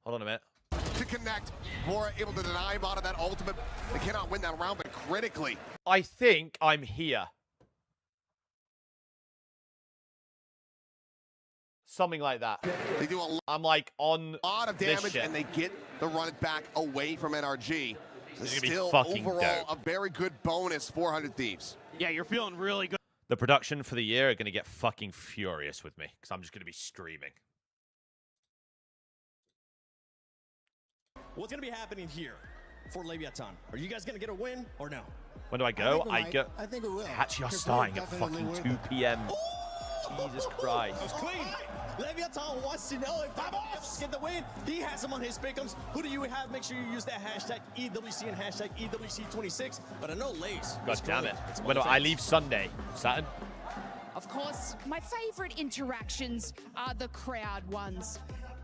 Hold on a minute. To connect, Vora able to deny him out of that ultimate. They cannot win that round, but critically. I think I'm here. Something like that. They do I'm like on a lot of damage, and they get the run back away from NRG. Still, overall, a very good bonus, 400 Thieves. Yeah, you're feeling really good. The production for the year are going to get fucking furious with me, because I'm just going to be streaming. What's going to be happening here for Leviathan? Are you guys going to get a win or no? When do I go? I go. I think we will. Actually, you're starting at fucking 2 p.m. Jesus Christ. That was clean. Leviathan wants to know if Vamos get the win. He has him on his pick'ems. Who do you have? Make sure you use that hashtag EWC and hashtag EWC26. But I know Lace. God damn it. When do I leave Sunday? Saturn? Of course, my favorite interactions are the crowd ones.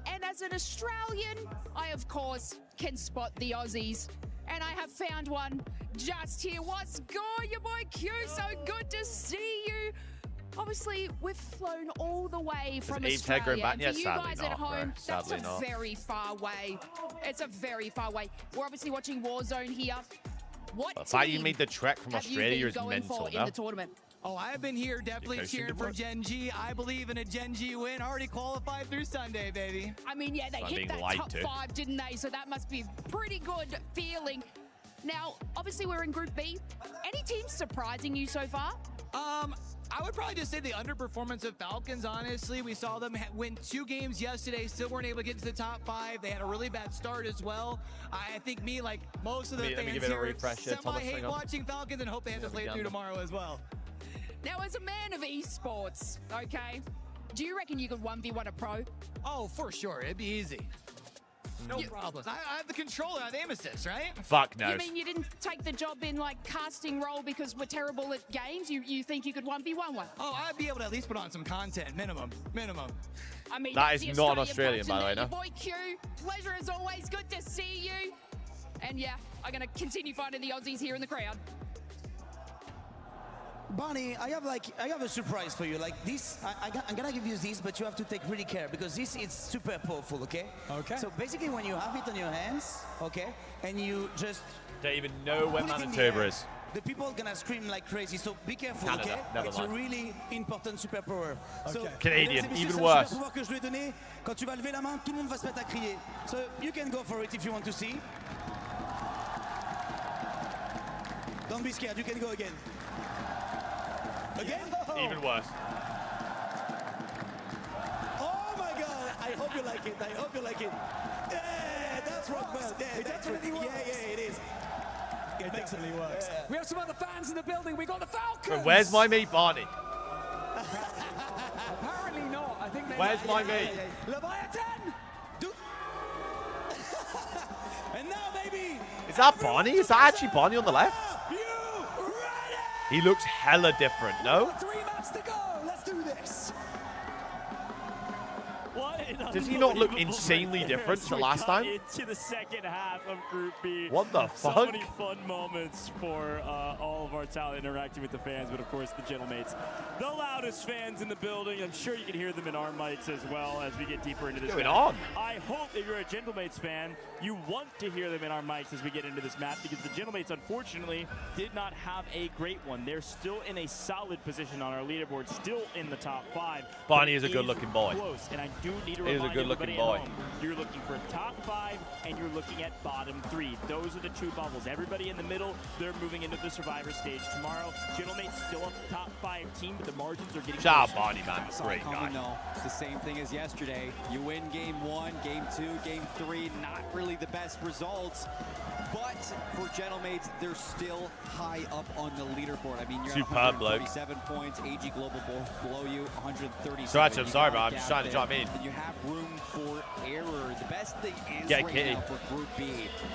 And as an Australian, I, of course, can spot the Aussies. And I have found one just here. What's good, your boy Q? So good to see you. Obviously, we've flown all the way from Australia. And for you guys at home, that's a very far way. It's a very far way. We're obviously watching Warzone here. What the fact you made the trek from Australia is mental, in the tournament? Oh, I've been here definitely cheering for Gen G. I believe in a Gen G win. Already qualified through Sunday, baby. I mean, yeah, they hit that top 5, didn't they? So that must be a pretty good feeling. Now, obviously, we're in Group B. Any teams surprising you so far? I would probably just say the underperformance of Falcons, honestly. We saw them win 2 games yesterday, still weren't able to get to the top 5. They had a really bad start as well. I think like most of the fans here, semi-hate watching Falcons and hope they have to play it through tomorrow as well. Now, as a man of esports, okay, do you reckon you could 1v1 a pro? Oh, for sure. It'd be easy. No problems. I have the controller. I have aim assist, right? Fuck no. You mean you didn't take the job in like casting role because we're terrible at games? You think you could 1v1 one? Oh, I'd be able to at least put on some content. Minimum. I mean, that is not Australian, by the way, no? Your boy Q, pleasure as always. Good to see you. And yeah, I'm going to continue finding the Aussies here in the crowd. Bonnie, I have a surprise for you. Like this, I'm gonna give you this, but you have to take really care because this is super powerful. Okay. Okay. So basically, when you have it on your hands, okay, and you just don't even know where Manitoba is. the people are gonna scream like crazy. So be careful, Canada, okay? never It's a mind. really important superpower. So, Canadian, mesdames et even messieurs, worse. c'est le super pouvoir que je lui ai donné. Quand tu vas lever la main, tout le monde va se mettre à crier. So you can go for it if you want to see. Don't be scared. You can go again. Again? Even worse. Oh my God! I hope you like it. I hope you like it. Yeah, that's Rockwell. Yeah, that's right. Yeah, it is. It definitely works. Yeah. We have some other fans in the building. We got the Falcons. Where's my mate Barney? Apparently not. I think they. Where's my mate? Leviathan! And now, baby! Is that Barney? Is that actually Barney on the left? He looks hella different, no? 3 maps to go. Let's do this. Does he not look insanely different to last time? Into the second half of Group B. What the So fuck? many fun moments for all of our talent interacting with the fans, but of course the Gentlemates, the loudest fans in the building. I'm sure you can hear them in our mics as well as we get deeper into this What's map. going on? I hope if you're a Gentlemates fan, you want to hear them in our mics as we get into this map, because the Gentlemates unfortunately did not have a great one. They're still in a solid position on our leaderboard, still in the top 5. Barney is a good-looking boy. Close, and I do need to He is a remind good-looking everybody boy. at home, you're looking for top 5 and you're looking at bottom 3. Those are the 2 bubbles. Everybody in the middle, they're moving into the survivor stage tomorrow. Gentlemates still a top 5 team, but the margins are getting Shout out closer. Barney, man. Saw it Great coming, guy. though. It's the same thing as yesterday. You win game 1, game 2, game 3, not really the best results. But for Gentlemates, they're still high up on the leaderboard. I mean, you're Superb at bloke. 137 points. AG Global below you, 137. So actually, I'm You sorry, got bro. a I'm just gap trying to there, jump in. and you have room for error. The best thing is Get right Kitty. now for Group B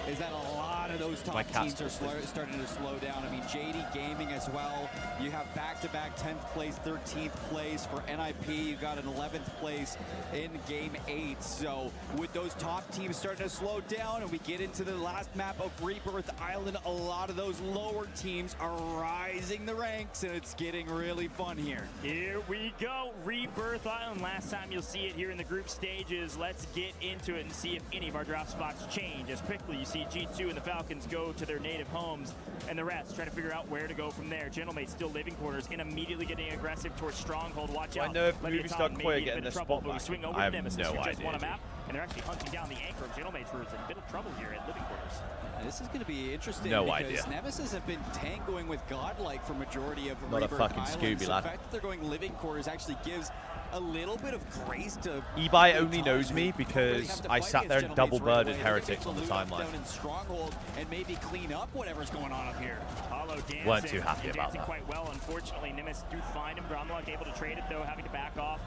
is that a lot of those My top cat's teams are starting to slow down. I mean, JD Gaming as well. You have back-to-back 10th place, 13th place for NIP. You got an 11th place in game 8. So with those top teams starting to slow down and we get into the last map of Rebirth Island, a lot of those lower teams are rising the ranks and it's getting really fun here. Here we go, Rebirth Island. Last time you'll see it here in the group stages. Let's get into it and see if any of our drop spots change. As quickly you see G2 and the Falcons go to their native homes, and the rest try to figure out where to go from there. Gentlemates still living quarters and immediately getting aggressive towards Stronghold. Watch out. I know if Leviathan Movie Star may Koya be in a getting bit of their trouble, spot but we back. swing over I to have Nemesis, no who just idea, won a dude. map, and they're actually hunting down the anchor of Gentlemates, who is in a bit of trouble here at living quarters. This is going to be interesting No because idea. Nemesis have been tangoing with Godlike for majority of Not a Rebirth fucking Island. Scooby, So lad. the fact that they're going living quarters actually gives a little bit of grace to Ebi only knows me really because have to I fight sat there and against double Gentlemates right birded away. Heretics They're on the gonna loot up timeline. down in Stronghold and maybe clean up whatever's going on up here. Hollow dancing. Weren't too happy and about dancing that. quite well. Unfortunately, Nimbus do find him. Gromlock able to trade it, though, having to back off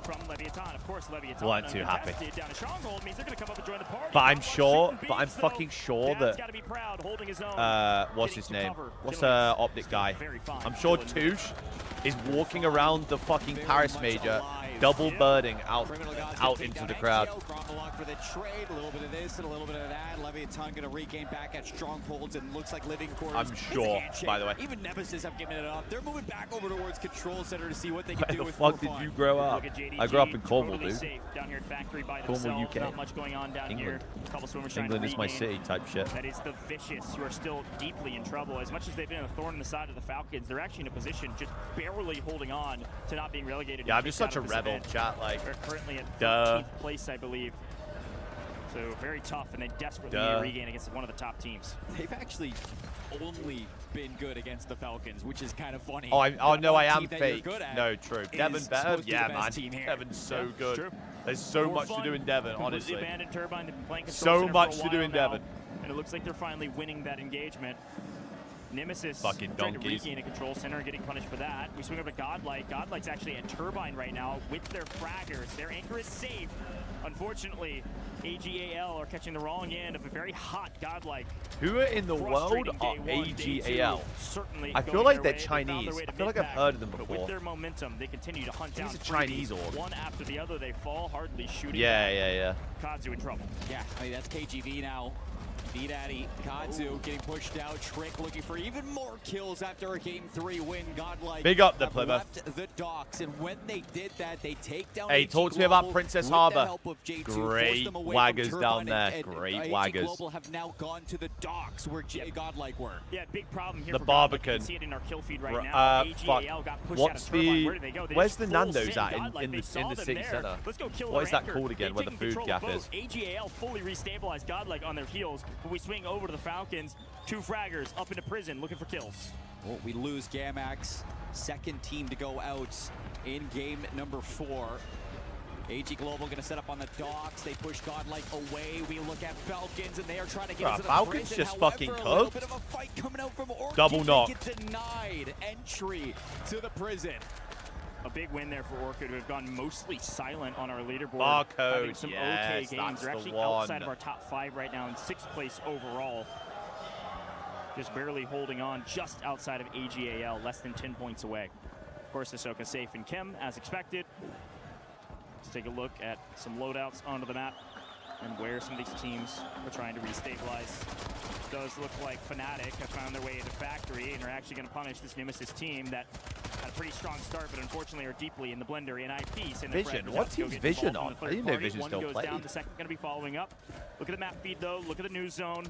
from Leviathan. Of course, Leviathan Weren't too happy. uncontested down to Stronghold means they're going to come up and join the party. But I'm Gromlock sure, shooting but I'm beats, fucking though. sure Dad's that gotta be proud, holding his own, what's getting his to name? cover. What's Gentlemates Optic guy? very fine. I'm sure Still in Touche is walking around the fucking Paris Major, double birding out into the crowd. Gromlock for the trade, a little bit of this and a little bit of that. Leviathan going to regain back at Strongholds and looks like living quarters. I'm It's a sure, handshake. by the way. Even Nemesis have given it up. They're moving back over towards Control Center to see what they can Where do the with fuck for did fun. you grow up? Look at JDG, I grew up in Cornwall, totally dude. safe down here at Factory by Cornwall, themselves. UK. Not much going on down England. here. A couple swimmers trying England to is my regain. city type shit. That is the Vicious, who are still deeply in trouble. As much as they've been a thorn in the side of the Falcons, they're actually in a position just barely holding on to not being relegated. Yeah, I'm and just kicked such out a of this rebel, event. chat, like, They're currently at duh. 13th place, I believe. So very tough, and they desperately Duh. need a regain against one of the top teams. They've actually only been good against the Falcons, which is kind of funny. Oh, That no, one I am team that you're fake. good at No, true. is Devon better? supposed to be Yeah, the man. best team here. Devon's so Yeah, good. true. There's so For much fun, to do in Devon, completely honestly. abandoned Turbine. They've been playing Control So Center much for a to do while in now, Devon. and it looks like they're finally winning that engagement. Nemesis Fucking trying to donkeys. regain a control center and getting punished for that. We swing over to Godlike. Godlike's actually at Turbine right now with their fraggers. Their anchor is safe. Unfortunately, AGAL are catching the wrong end of a very hot Godlike. Who in the world Frustrating are day one, day two, AGAL? certainly I feel going like their they're way. They found their Chinese. way to I feel like I've mid-pack, heard of them but before. with their momentum, they continue to hunt down it's a Chinese freebies. org. One after the other, they fall, hardly shooting. Yeah, back. yeah, yeah. Kazu in trouble. Yeah, I mean, that's KGV now. V-Daddy, Kazu getting pushed out. Trick looking for even more kills after a Game 3 win. Godlike Big up the have Plymouth. left the docks, and when they did that, they take down Hey, AG talk to me about Global Princess with the Harbor. help of J2, forced Great them away waggers from down Turbine, there. and Great AG waggers. Global have now gone to the docks where Godlike were. Yeah, big problem here The for Godlike. You Barbican. can see it in our kill feed right now. Fuck. AGAL got pushed What's out of Turbine. the? Where did they go? They Where's just the full Nando's send at Godlike. in They the saw them city there. center? Let's go kill What is that anchor. called again? Where the They've food taken gap control is? of both. AGAL fully restabilized Godlike on their heels, but we swing over to the Falcons. 2 fraggers up into prison looking for kills. Well, we lose Gamax, second team to go out in game number 4. AG Global going to set up on the docks. They push Godlike away. We look at Falcons, and they are trying to get into the Falcons prison. just However, fucking a little cooked. bit of a fight coming out from Orchid. Double knock. They get denied entry to the prison. A big win there for Orchid, who have gone mostly silent on our leaderboard. Barcode, having some okay yes, games. that's They're the actually one. outside of our top 5 right now in 6th place overall. Just barely holding on just outside of AGAL, less than 10 points away. Of course, Ahsoka safe and Kim, as expected. Let's take a look at some loadouts onto the map and where some of these teams are trying to restabilize. It does look like Fnatic have found their way into Factory and are actually going to punish this Nemesis team that had a pretty strong start, but unfortunately are deeply in the blender. In IP, Vision. What team's Vision on? I didn't know Vision still One goes down, played. the second going to be following up. Look at the map feed, though. Look at the news zone.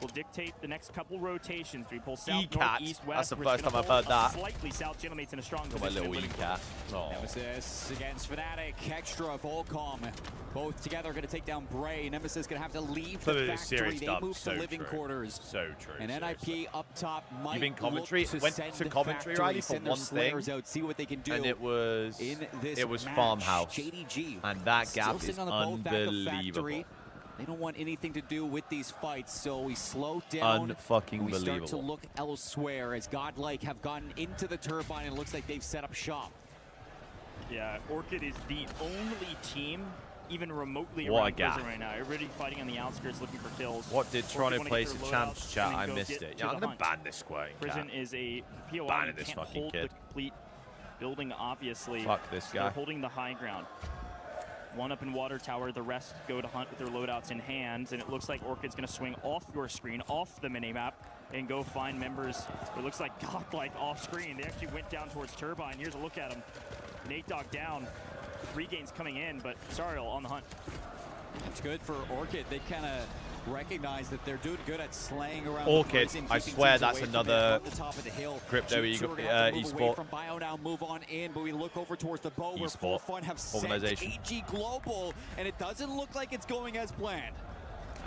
Will dictate the next couple rotations. Do we pull south, E-cat. north, east, west? That's the We're just first gonna time I've heard pull that. Slightly south. Gentleman's in a strong Got my position. little E-cat. Oh. Nemesis against Fnatic. Extra, Volcom. Both together going to take down Bray. Nemesis going to have to leave Some the of this factory. serious They stuff, move so to living true. quarters. So true. And NIP up top might You've been commentary. look to Went send to the commentary, factory, Riley, for send their one thing. slayers out, see what they can do. And it was in this match. Farmhouse. JDG. And that gap still is sitting on the boat back of unbelievable. Factory. They don't want anything to do with these fights, so we slow down. Unfucking We start to believable. look elsewhere as Godlike have gotten into the turbine and it looks like they've set up shop. Yeah, Orchid is the only team even remotely What a around gap. prison right now. Everybody fighting on the outskirts looking for kills. What did Orchid Toronto wanna place get a their chance, loadouts chat? and I go missed get it. to Yeah, I'm the gonna hunt. ban this square. Prison is a POI. Banning You this can't fucking hold kid. the complete building, obviously. Fuck this So guy. They're holding the high ground. One up in Water Tower, the rest go to hunt with their loadouts in hands, and it looks like Orchid's going to swing off your screen, off the minimap, and go find members. It looks like Godlike off screen. They actually went down towards Turbine. Here's a look at him. Nate Dogg down. Regains coming in, but Sariel on the hunt. It's good for Orchid. They kind of recognize that they're doing good at slaying around Orchid, the prison, I keeping swear teams that's away from another it on the top of the hill. crypto G2 are gonna have to move away esport. from Bio now, move on in, but we look over towards the bow where Esport Fun have sent organization. AG Global, and it doesn't look like it's going as planned.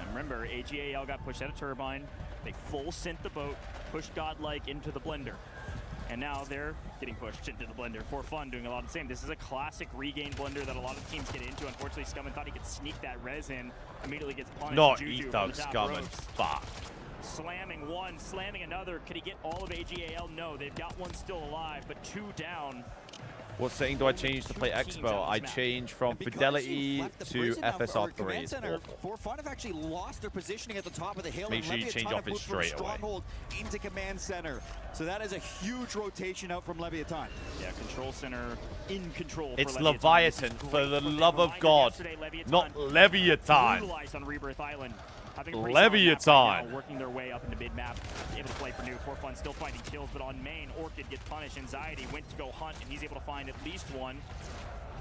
And remember, AGAL got pushed out of Turbine. They full sent the boat, pushed Godlike into the blender. And now they're getting pushed into the blender for fun, doing a lot of the same. This is a classic regain blender that a lot of teams get into. Unfortunately, Scummin thought he could sneak that res in, immediately gets punished. Not Juju Ethog from the top Scummin. ropes. Fuck. Slamming one, slamming another. Could he get all of AGAL? No, they've got one still alive, but 2 down. What setting do I change to play Expo? I change from Fidelity to FSR3. For Fun have actually lost their positioning at the top of the hill. Make and sure you Leviathan change have off it moved from straight away. Stronghold into Command Center. So that is a huge rotation out from Leviathan. Yeah, Control Center in control. It's for Leviathan, for the love of God, not Leviathan. Brutalized on Rebirth Island. Having a pretty Leviathan. solid map right now, working their way up into mid-map, able to play for new. For Fun still finding kills, but on main, Orchid gets punished. Anxiety went to go hunt, and he's able to find at least one.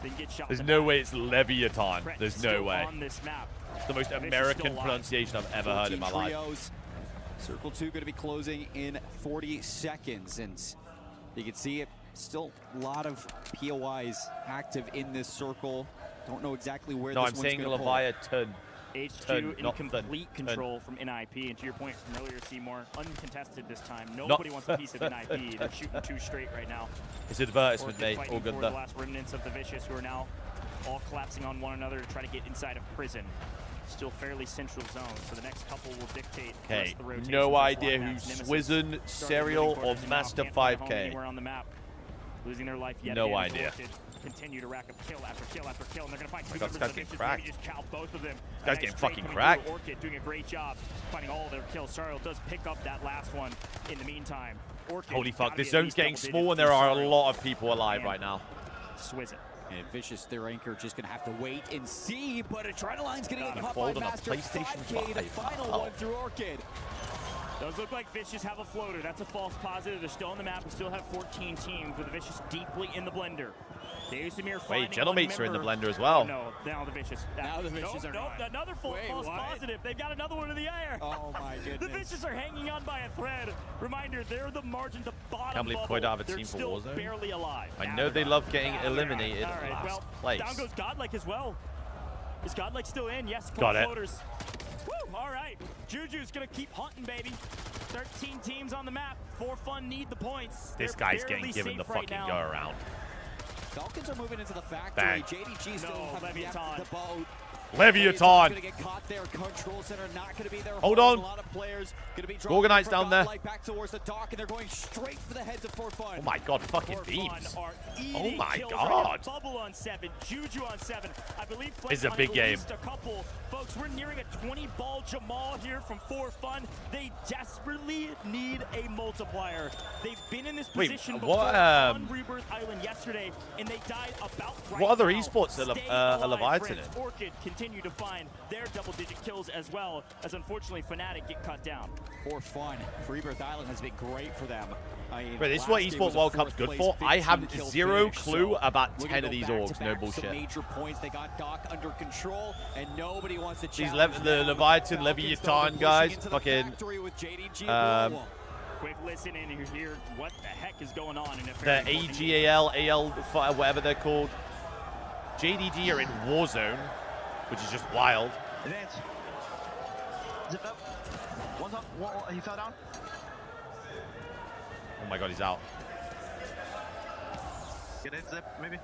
Then get shot. There's in the no back. way it's Leviathan. Brett There's still no way. on this map. It's the most Vicious American still alive. pronunciation I've ever heard in my 14 life. trios. Circle 2 going to be closing in 40 seconds. And you can see it, still a lot of POIs active in this circle. Don't know exactly where No, this I'm one's saying gonna pull. Leviathan. HQ in not complete Thun. control from NIP, and to your point from earlier, Seymour, uncontested this time. Nobody wants a piece of NIP. They're shooting 2 straight right now. It's an advertisement, Orchid mate. fighting All good for there. the last remnants of the Vicious, who are now all collapsing on one another to try to get inside of prison. Still fairly central zone, so the next couple will dictate the rest Okay, of the rotations. no as idea Flatmaps, who's Nemesis Swizzin, starting Serial, living or quarters and now Master can't find a home 5K. anywhere on the map. Losing their life yet No again as idea. Orchid continue to rack up kill after kill after kill, and they're going to find 2 God, members this guy's of the getting Vicious. cracked. Maybe just chow both of them. This guy's getting fucking cracked. Orchid doing a great job finding all of their kills. Sariel does pick up that last one in the meantime. Orchid Holy fuck, gotta this be at zone's least getting double small and digits there for are a Sariel. lot of people alive And right now. Swizzin. And Vicious, their anchor, just going to have to wait and see, but Adrenaline's going to get caught by on a Master. PlayStation 5K, the 5. final one through Orchid. Does look like Vicious have a floater. That's a false positive. They're still on the map. We still have 14 teams with Vicious deeply in the blender. Wait, Gentlemates are in the blender as well. Oh, no, now the Vicious. Now the Vicious are another false positive. They've got another one in the air. Oh my goodness. The Vicious are hanging on by a thread. Reminder, they're the margin to bottom. Can't believe bubble. Koi don't have a They're team for still Warzone. barely alive. I know they love getting eliminated All right, last well, place. down goes Godlike as well. Is Godlike still in? Yes, Got it. floaters. Woo, all right. Juju's going to keep hunting, baby. 13 teams on the map. For fun, need the points. This They're guy's getting barely given the safe right fucking now. go around. Falcons are moving into the factory. Bang. JDG still No, have Leviathan. the boat. Leviathan. Gonna get caught there. Control center not going to be there. Hold home. on. A lot of players going to be Organized down there. Back towards the dock, and they're going straight for the heads of For Fun. Oh my god, fucking For beams. Fun are Oh eating my kills god. right now. Bubble on 7, Juju on 7. I believe It's a Flame big on game. At least a couple. Folks, we're nearing a 20-ball Jamal here from For Fun. They desperately need a multiplier. They've been in this Wait, position what, before on Rebirth Island yesterday, and they died about right What other now. esports are Stay are alive, Leviathan friends. in? Orchid continue to find their double-digit kills as well, as unfortunately Fnatic get cut down. For Fun, Rebirth Island has been great for them. I mean, Bro, this is last what game esports was a World Cup's fourth good place, for. I 15 have kill zero finish, clue so about we're 10 gonna of these go orgs. No back-to-back, bullshit. Some major points. They got Doc under control, and nobody wants to These challenge the them. Leviathan, Falcons, Leviathan though, guys, pushing into the fucking factory with JDG Quick listen in here. What the heck is going on in the AGAL, AL, whatever they're called. JDG are in Warzone, which is just wild. Advance. Zip up. One's up. He fell down. Oh my god, he's out. Get in, zip, maybe.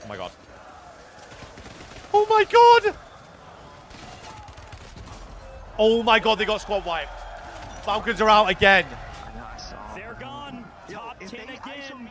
Oh my god. Oh my god! Oh my god, they got squad wiped. Falcons are out again. They're gone. Top 10 again.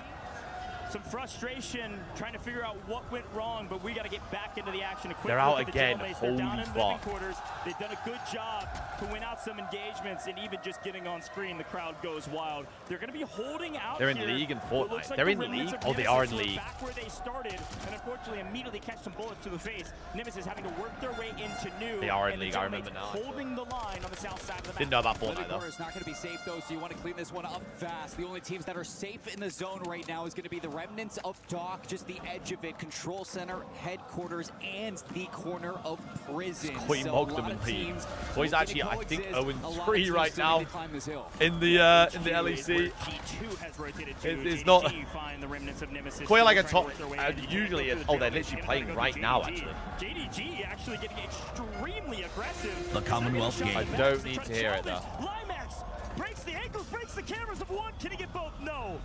Some frustration trying to figure out what went wrong, but we got to get back into the action. They're out again. They're down Holy in living fuck. quarters. They've done a good job to win out some engagements, and even just getting on screen, the crowd goes wild. They're going to be holding out. They're in here. League and What looks Fortnite. like They're the in remnants League? of Oh, they are in Nemesis League. Back where they started, and unfortunately immediately catch some bullets to the face. Nemesis having to work their way into new. They are in and the League, I remember Gentleman's now. holding the line on the south side of the map. Didn't know about Fortnite Living though. quarters not going to be safe though, so you want to clean this one up fast. The only teams that are safe in the zone right now is going to be the remnants of Dock, just the edge of it, control center, headquarters, and the corner of prison. Koi So mugged a them lot in of League. teams Koi's looking actually, to I think, coexist. A lot of 0-3 teams right still now need to climb this hill. in the LEC. G2 has rotated to. It's not. Find the remnants of Nemesis. Koi like a Trying top. to work their way in. Usually, oh, they're literally playing right now. Actually, JDG actually getting extremely aggressive. The Commonwealth game. I don't need to hear it though. Limax breaks the ankles, breaks the cameras of one. Can he get both? No.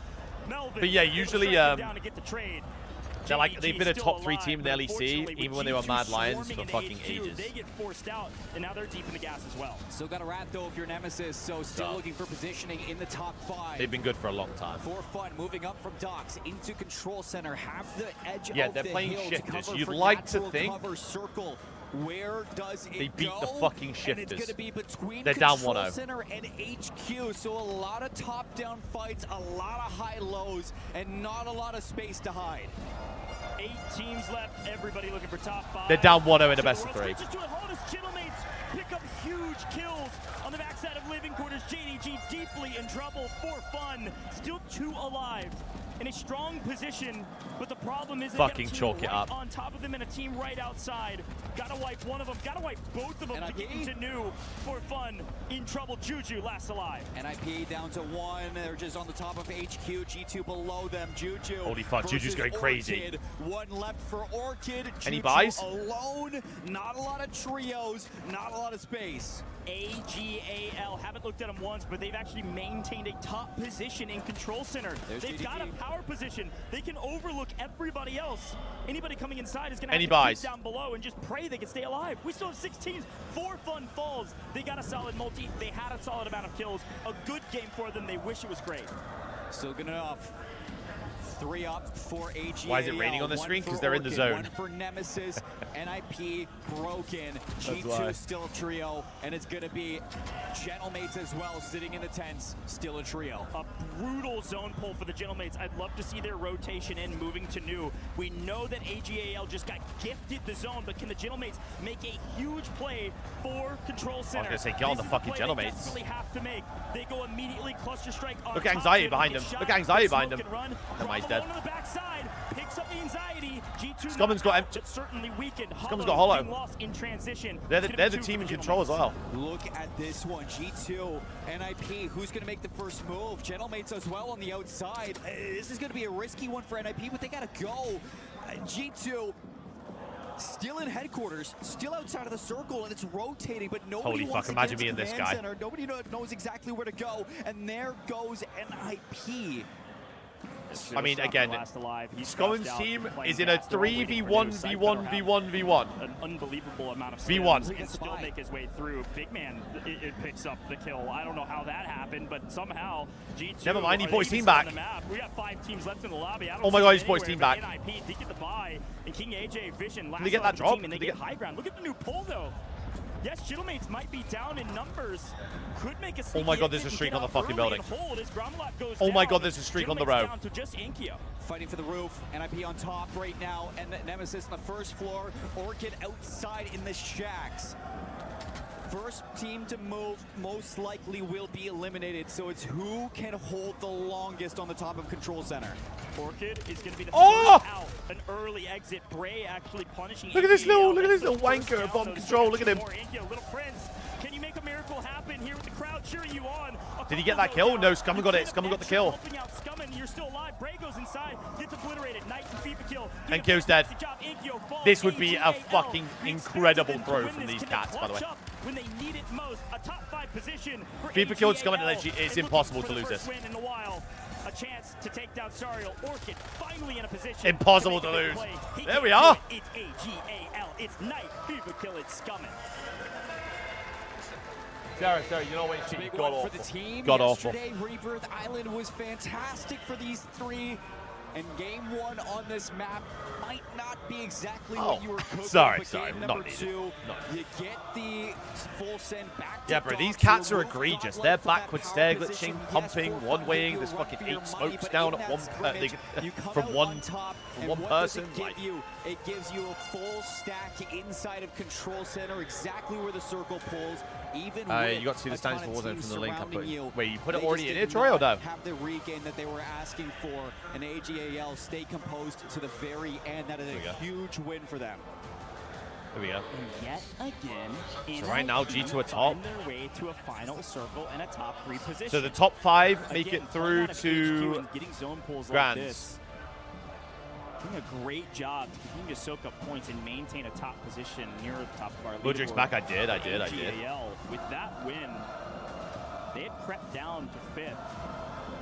Melvin. But yeah, usually down to get the trade. they're like they've been a JDG top 3 still team in the alive, LEC, but unfortunately, even with when they were G2 Mad Lions for swarming in fucking HQ, ages. They get forced out, and now they're deep in the gas as well. Still got a rat though if you're Nemesis, so still looking for positioning in the top 5. They've been good for a long time. For Fun, moving up from docks into control center, have the edge Yeah, of they're the playing hill shifters. to cover You'd for like to natural think cover circle. Where does it they beat go? the fucking And it's shifters. going to be between They're down control 1-0. center and HQ, so a lot of top-down fights, a lot of high lows, and not a lot of space to hide. 8 teams left. Everybody looking for top 5. They're down 1-0 in a So best the of world 3. switches to it. Hold his Chillmates pick up huge kills on the backside of living quarters. JDG deeply in trouble. For Fun, still 2 alive. In a strong position, but the problem is they got a Fucking team chalk it right up. on top of them and a team right outside. Gotta wipe one of them. Gotta wipe both of them to get into new. For Fun in trouble. Juju last alive. NIP down to 1. They're just on the top of HQ. G2 below them. Juju. Holy fuck, Juju's going crazy. Orchid. 1 left for Orchid. Any Juju buys? alone. Not a lot of trios. Not a lot of space. AGAL, haven't looked at them once, but they've actually maintained a top position in control center. They've got a power position. They can overlook everybody else. Anybody coming inside is going to have to buys? keep down below and just pray they can stay alive. We still have 6 teams. 4 Fun falls. They got a solid multi. They had a solid amount of kills. A good game for them. They wish it was great. Still good enough. 3 up for AGAL. Why is it raining on the screen? Because they're in the zone. One for Nemesis, NIP broken, That's why. G2 still a trio, and it's going to be Gentlemates as well, sitting in the tents, still a trio. A brutal zone pull for the Gentlemates. I'd love to see their rotation in, moving to new. We know that AGAL just got gifted the zone, but can the Gentlemates make a huge play for Control Center? I was going to say, get on the fucking Gentlemates. They have to make. They go immediately cluster strike on Look at anxiety behind him. Look at anxiety behind him. Never mind, he's dead. On the backside, picks up the anxiety. G2 Scumman's got certainly weakened. Scumman's got Hollow. Lost in transition. They're the team in control as well. Look at this one. G2, NIP, who's going to make the first move? Gentlemates as well on the outside. This is going to be a risky one for NIP, but they got to go. G2 still in headquarters, still outside of the circle, and it's rotating, but nobody wants to imagine get being to this command guy. center. Nobody knows exactly where to go, and there goes NIP. I mean, again, Scumman's team is in a 3v1v1v1v1. An unbelievable amount of V1. and still make his way through. Big Man, it picks up the kill. I don't know how that happened, but somehow G2. Never mind, he put his team back. We got 5 teams left in the lobby. I don't Oh my see God, he's anywhere, put his team but back. NIP did get the buy, and King AJ Vision last Did they get that drop? team, and they get high ground. Look at the new pull though. Yes, Gentlemates might be down in numbers. Could make a Oh my God, there's a streak on the fucking building. Oh my God, there's a streak on the row. Fighting for the roof, NIP on top right now, and Nemesis on the first floor. Orchid outside in the shacks. First team to move most likely will be eliminated, so it's who can hold the longest on the top of Control Center. Orchid is going to be the first out. An early exit. Bray actually punishing. Look at this little wanker at bottom control. Look at him. Little Prince, can you make a miracle happen here with the crowd cheering you on? Did he get that kill? No, Scumman got it. Scumman got the kill. Helping out Scumman, you're still alive. Bray goes inside, gets obliterated. Knight and FIFA kill. And Kyo's dead. This would be a fucking incredible throw from these cats, by the way. When they need it most, a top 5 position for FIFA killed Scumman, and it's impossible to lose this. A chance to take down Sariel. Orchid finally in a position. Impossible to lose. There we are. It's AGAL. It's Knight. FIFA kill it. Scumman. Sarah, you know what? Big God one awful. for the team. God awful. Yesterday, Rebirth Island was fantastic for these 3. And game 1 on this map might not be exactly what you were cooking. Sorry, but sorry, game not number needed. 2, Not you get the full send back to Yeah, bro, these Doc, cats so are remove egregious. Gauntlet They're from that backwards power stair position. glitching, Yes, pumping, 4-4 one-waying. you There's run fucking for your 8 money, smokes but down in at that one scrimmage, you come from out one on top, from and one what person. does it give you? It gives you a full stack inside of Control Center, exactly where the circle pulls. Even You got to see the standings for Warzone from the link I put. Wait, you put it they already just in did here, Troy, or no? not have the regain that they were asking for, and AGAL stay composed to the very end. That is a huge win for them. Here we go. Yet again, So right now, G2 are top. find their way to a final circle and a top 3 position. So the top 5 make Again, it through pulling out of HQ to and getting zone pulls like Grands. this. Doing a great job to continue to soak up points and maintain a top position near the top of our leaderboard. Ludwig's back. I did. AGAL, with that win, they had crept down to 5th.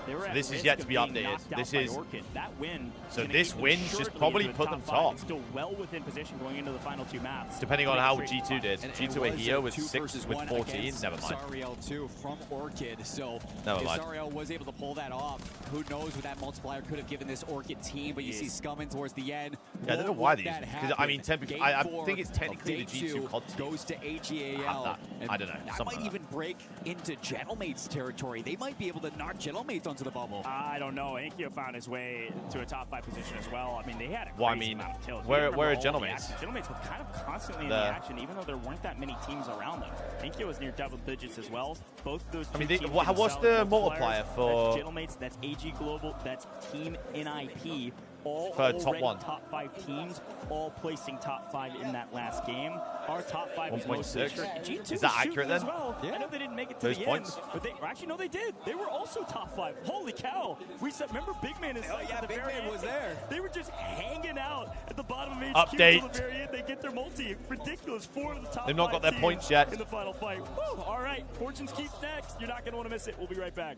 They were So at this is risk yet to of be being updated. knocked out This by is- Orchid. That win. So gonna this get win assuredly just probably into the put them 5. top. It's still well within position going into the final 2 maps. Depending on how G2 did. And G2 it were was here a with 2 6 versus with 1 14. against Never mind. Zariel 2 from Orchid. So Never if mind. Zariel was able to pull that off, who knows what that multiplier could have given this Orchid team. But you see Scumman towards the end. Yeah, I don't know why these. Because I mean, Game I 4 think it's technically the of G2 day 2 COD team. goes to AGAL. That. And I don't know. That Something might like even break into Gentlemates territory. They might be able to knock Gentlemates onto the bubble. I don't know. Enkyo found his way to a top 5 position as well. I mean, they had a Well, I crazy mean, amount of kills. where are all the Gentlemates? action. Gentlemates were kind of constantly in the action, even though there weren't that many teams around them. Enkyo was near double digits as well. Both of those I mean, teams what's the multiplier for? That's Gentlemates, that's AG Global, that's Team NIP. All For top already 1. top 5 teams, all placing top 5 in that last game. Our top 5 is 1.6. G2 Is that was accurate shooting then? as well. I know they didn't make it to Those the points? end, but they actually no, they did. They were also top 5. Holy cow! We said, remember Big Man is at the Big very Man end. was there. They were just hanging out at the bottom of HQ Update. until the very end. They get their multi. Ridiculous. 4 of the top They've not 5 got their teams points yet. in the final fight. Woo! All right, Fortunes keeps next. You're not going to want to miss it. We'll be right back.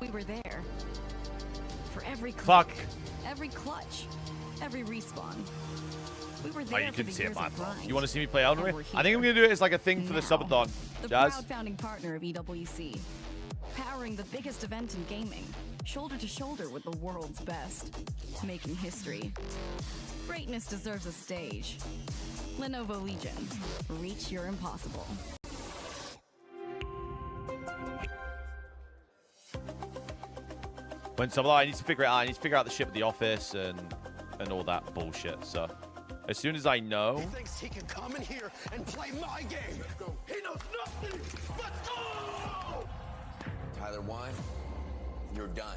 We were there for every click, Fuck. every clutch, every respawn. We were Oh, there you for couldn't the see it, years my of fault. grind. You want to see me play Elden Ring? And we're I think I'm going to do it as like a thing for the now. subathon. The Jazz? proud founding partner of EWC, powering powering the biggest event in gaming, shoulder to shoulder with the world's best, making history. Greatness deserves a stage. Lenovo Legion. Reach your impossible. When someone, I need to figure it out. I need to figure out the shit with the office and all that bullshit. So, as soon as I know. He thinks he can come in here and play my game. He knows nothing. Let's go! Tyler Wine, you're done.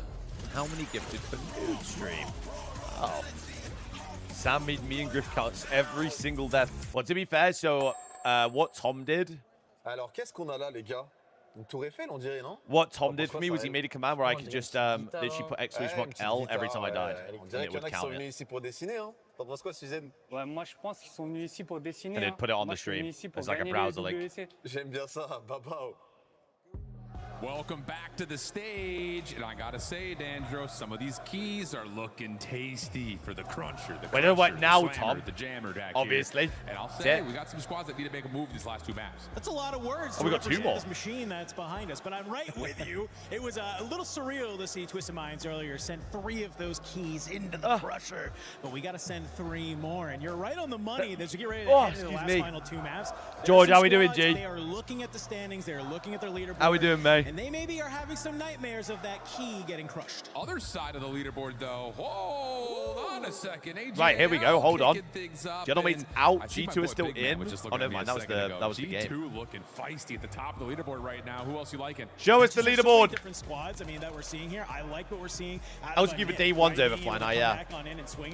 How many gifted for noob stream? Oh. Sam made me and Griff counts every single death. Well, to be fair, so what Tom did. Alors, qu'est-ce qu'on a là, les gars? Une tour Eiffel, on dirait, non? What Tom did for me was he made a command where I could just literally put exclamation L every time I died. On dirait qu'il y en a qui sont venus ici pour dessiner, hein? T'en penses quoi, Suzanne? Ouais, moi je pense qu'ils sont venus ici pour dessiner. And they'd put it on the stream. It's like a browser link. J'aime bien ça, babao. Welcome back to the stage, and I gotta say, Dandro, some of these keys are looking tasty for the cruncher, the Wait, what now, the slammer, Tom? the jammer deck Obviously. Here. And I'll say, we got some squads that need to make a move these last two maps. That's a lot of words we got 2 more. This machine that's behind us, but I'm right with you. It was a little surreal to see Twisted Minds earlier send 3 of those keys into the crusher, but we got to send 3 more, and you're right on the money. As we get ready to head to the last final 2 maps. George, how we doing, G? They are looking at the standings. They're looking at their leaderboard. How we doing, mate? And they maybe are having some nightmares of that key getting crushed. Other side of the leaderboard, though. Hold on a second. AJ Right, here we go. Hold on. Gentleman's out. G2 is still in. Oh, never mind. That was the game. G2 looking feisty at the top of the leaderboard right now. Who else you liking? Show us the leaderboard. Different squads, I mean, that we're seeing here. I like what we're seeing. I was giving day ones over flying. Yeah.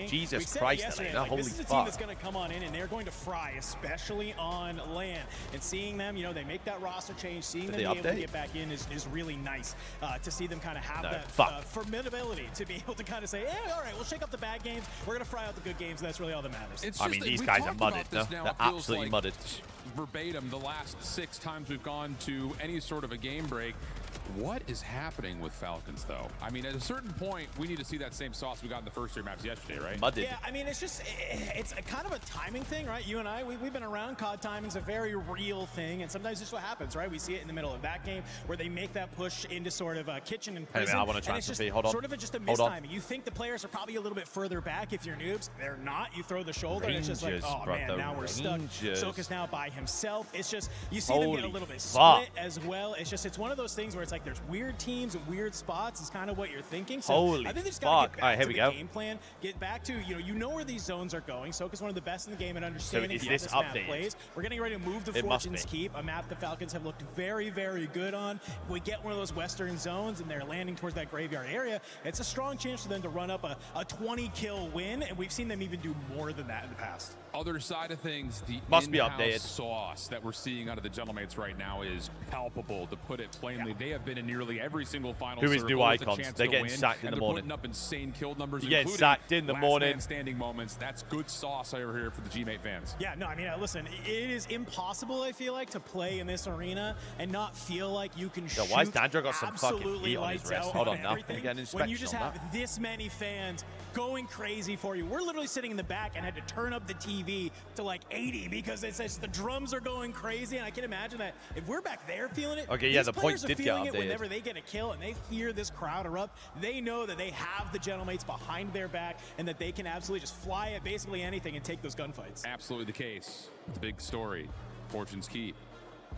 Jesus Christ, holy this is a team that's going to come on in and they're going to fry, especially on land. And seeing them, you know, they make that roster change. Seeing them be able to get back in is really nice to see them kind of have that formidability to be able to kind of say, hey, all right, we'll shake up the bad games. We're going to fry out the good games. And that's really all that matters. I mean, these guys are mudded. They're absolutely mudded. Verbatim, the last 6 times we've gone to any sort of a game break. What is happening with Falcons, though? I mean, at a certain point, we need to see that same sauce we got in the first 3 maps yesterday, right? Mudded. Yeah, I mean, it's just, it's a kind of a timing thing, right? You and I, we've been around. COD timing's a very real thing, and sometimes this is what happens, right? We see it in the middle of that game where they make that push into sort of a kitchen and prison. Hey, man, I want to transfer fee. Hold on. Sort of just a mistiming. You think the players are probably a little bit further back if you're noobs. They're not. You throw the shoulder, and it's just like, oh, man, now we're stuck. Soka's now by himself. It's just, you see them get a little bit split as well. It's just, it's one of those things where it's like there's weird teams and weird spots is kind of what you're thinking. So I think they just got to get back to the game plan. Get back to, you know where these zones are going. Soka's one of the best in the game at understanding how this map plays. We're getting ready to move to Fortune's Keep, a map the Falcons have looked very, very good on. If we get one of those western zones and they're landing towards that graveyard area, it's a strong chance for them to run up a 20-kill win, and we've seen them even do more than that in the past. Other side of things, the in-house sauce that we're seeing out of the Gentlemates right now is palpable, to put it plainly. They have been in nearly every single final Who is new icons? They're getting sacked in the morning. Putting up insane kill numbers. They're getting sacked in the morning. Standing moments. That's good sauce over here for the G-Mate fans. Yeah, no, I mean, listen, it is impossible, I feel like, to play in this arena and not feel like you can shoot why has Dandro got some fucking heat on his wrist? Hold on now. Let me get an inspection when you just have this many fans going crazy for you. We're literally sitting in the back and had to turn up the TV to like 80 because it says the drums are going crazy, and I can imagine that if we're back there feeling it, okay, yeah, the points did get updated. Whenever they get a kill and they hear this crowd erupt, they know that they have the Gentlemates behind their back and that they can absolutely just fly at basically anything and take those gunfights. Absolutely the case. It's a big story. Fortune's Keep.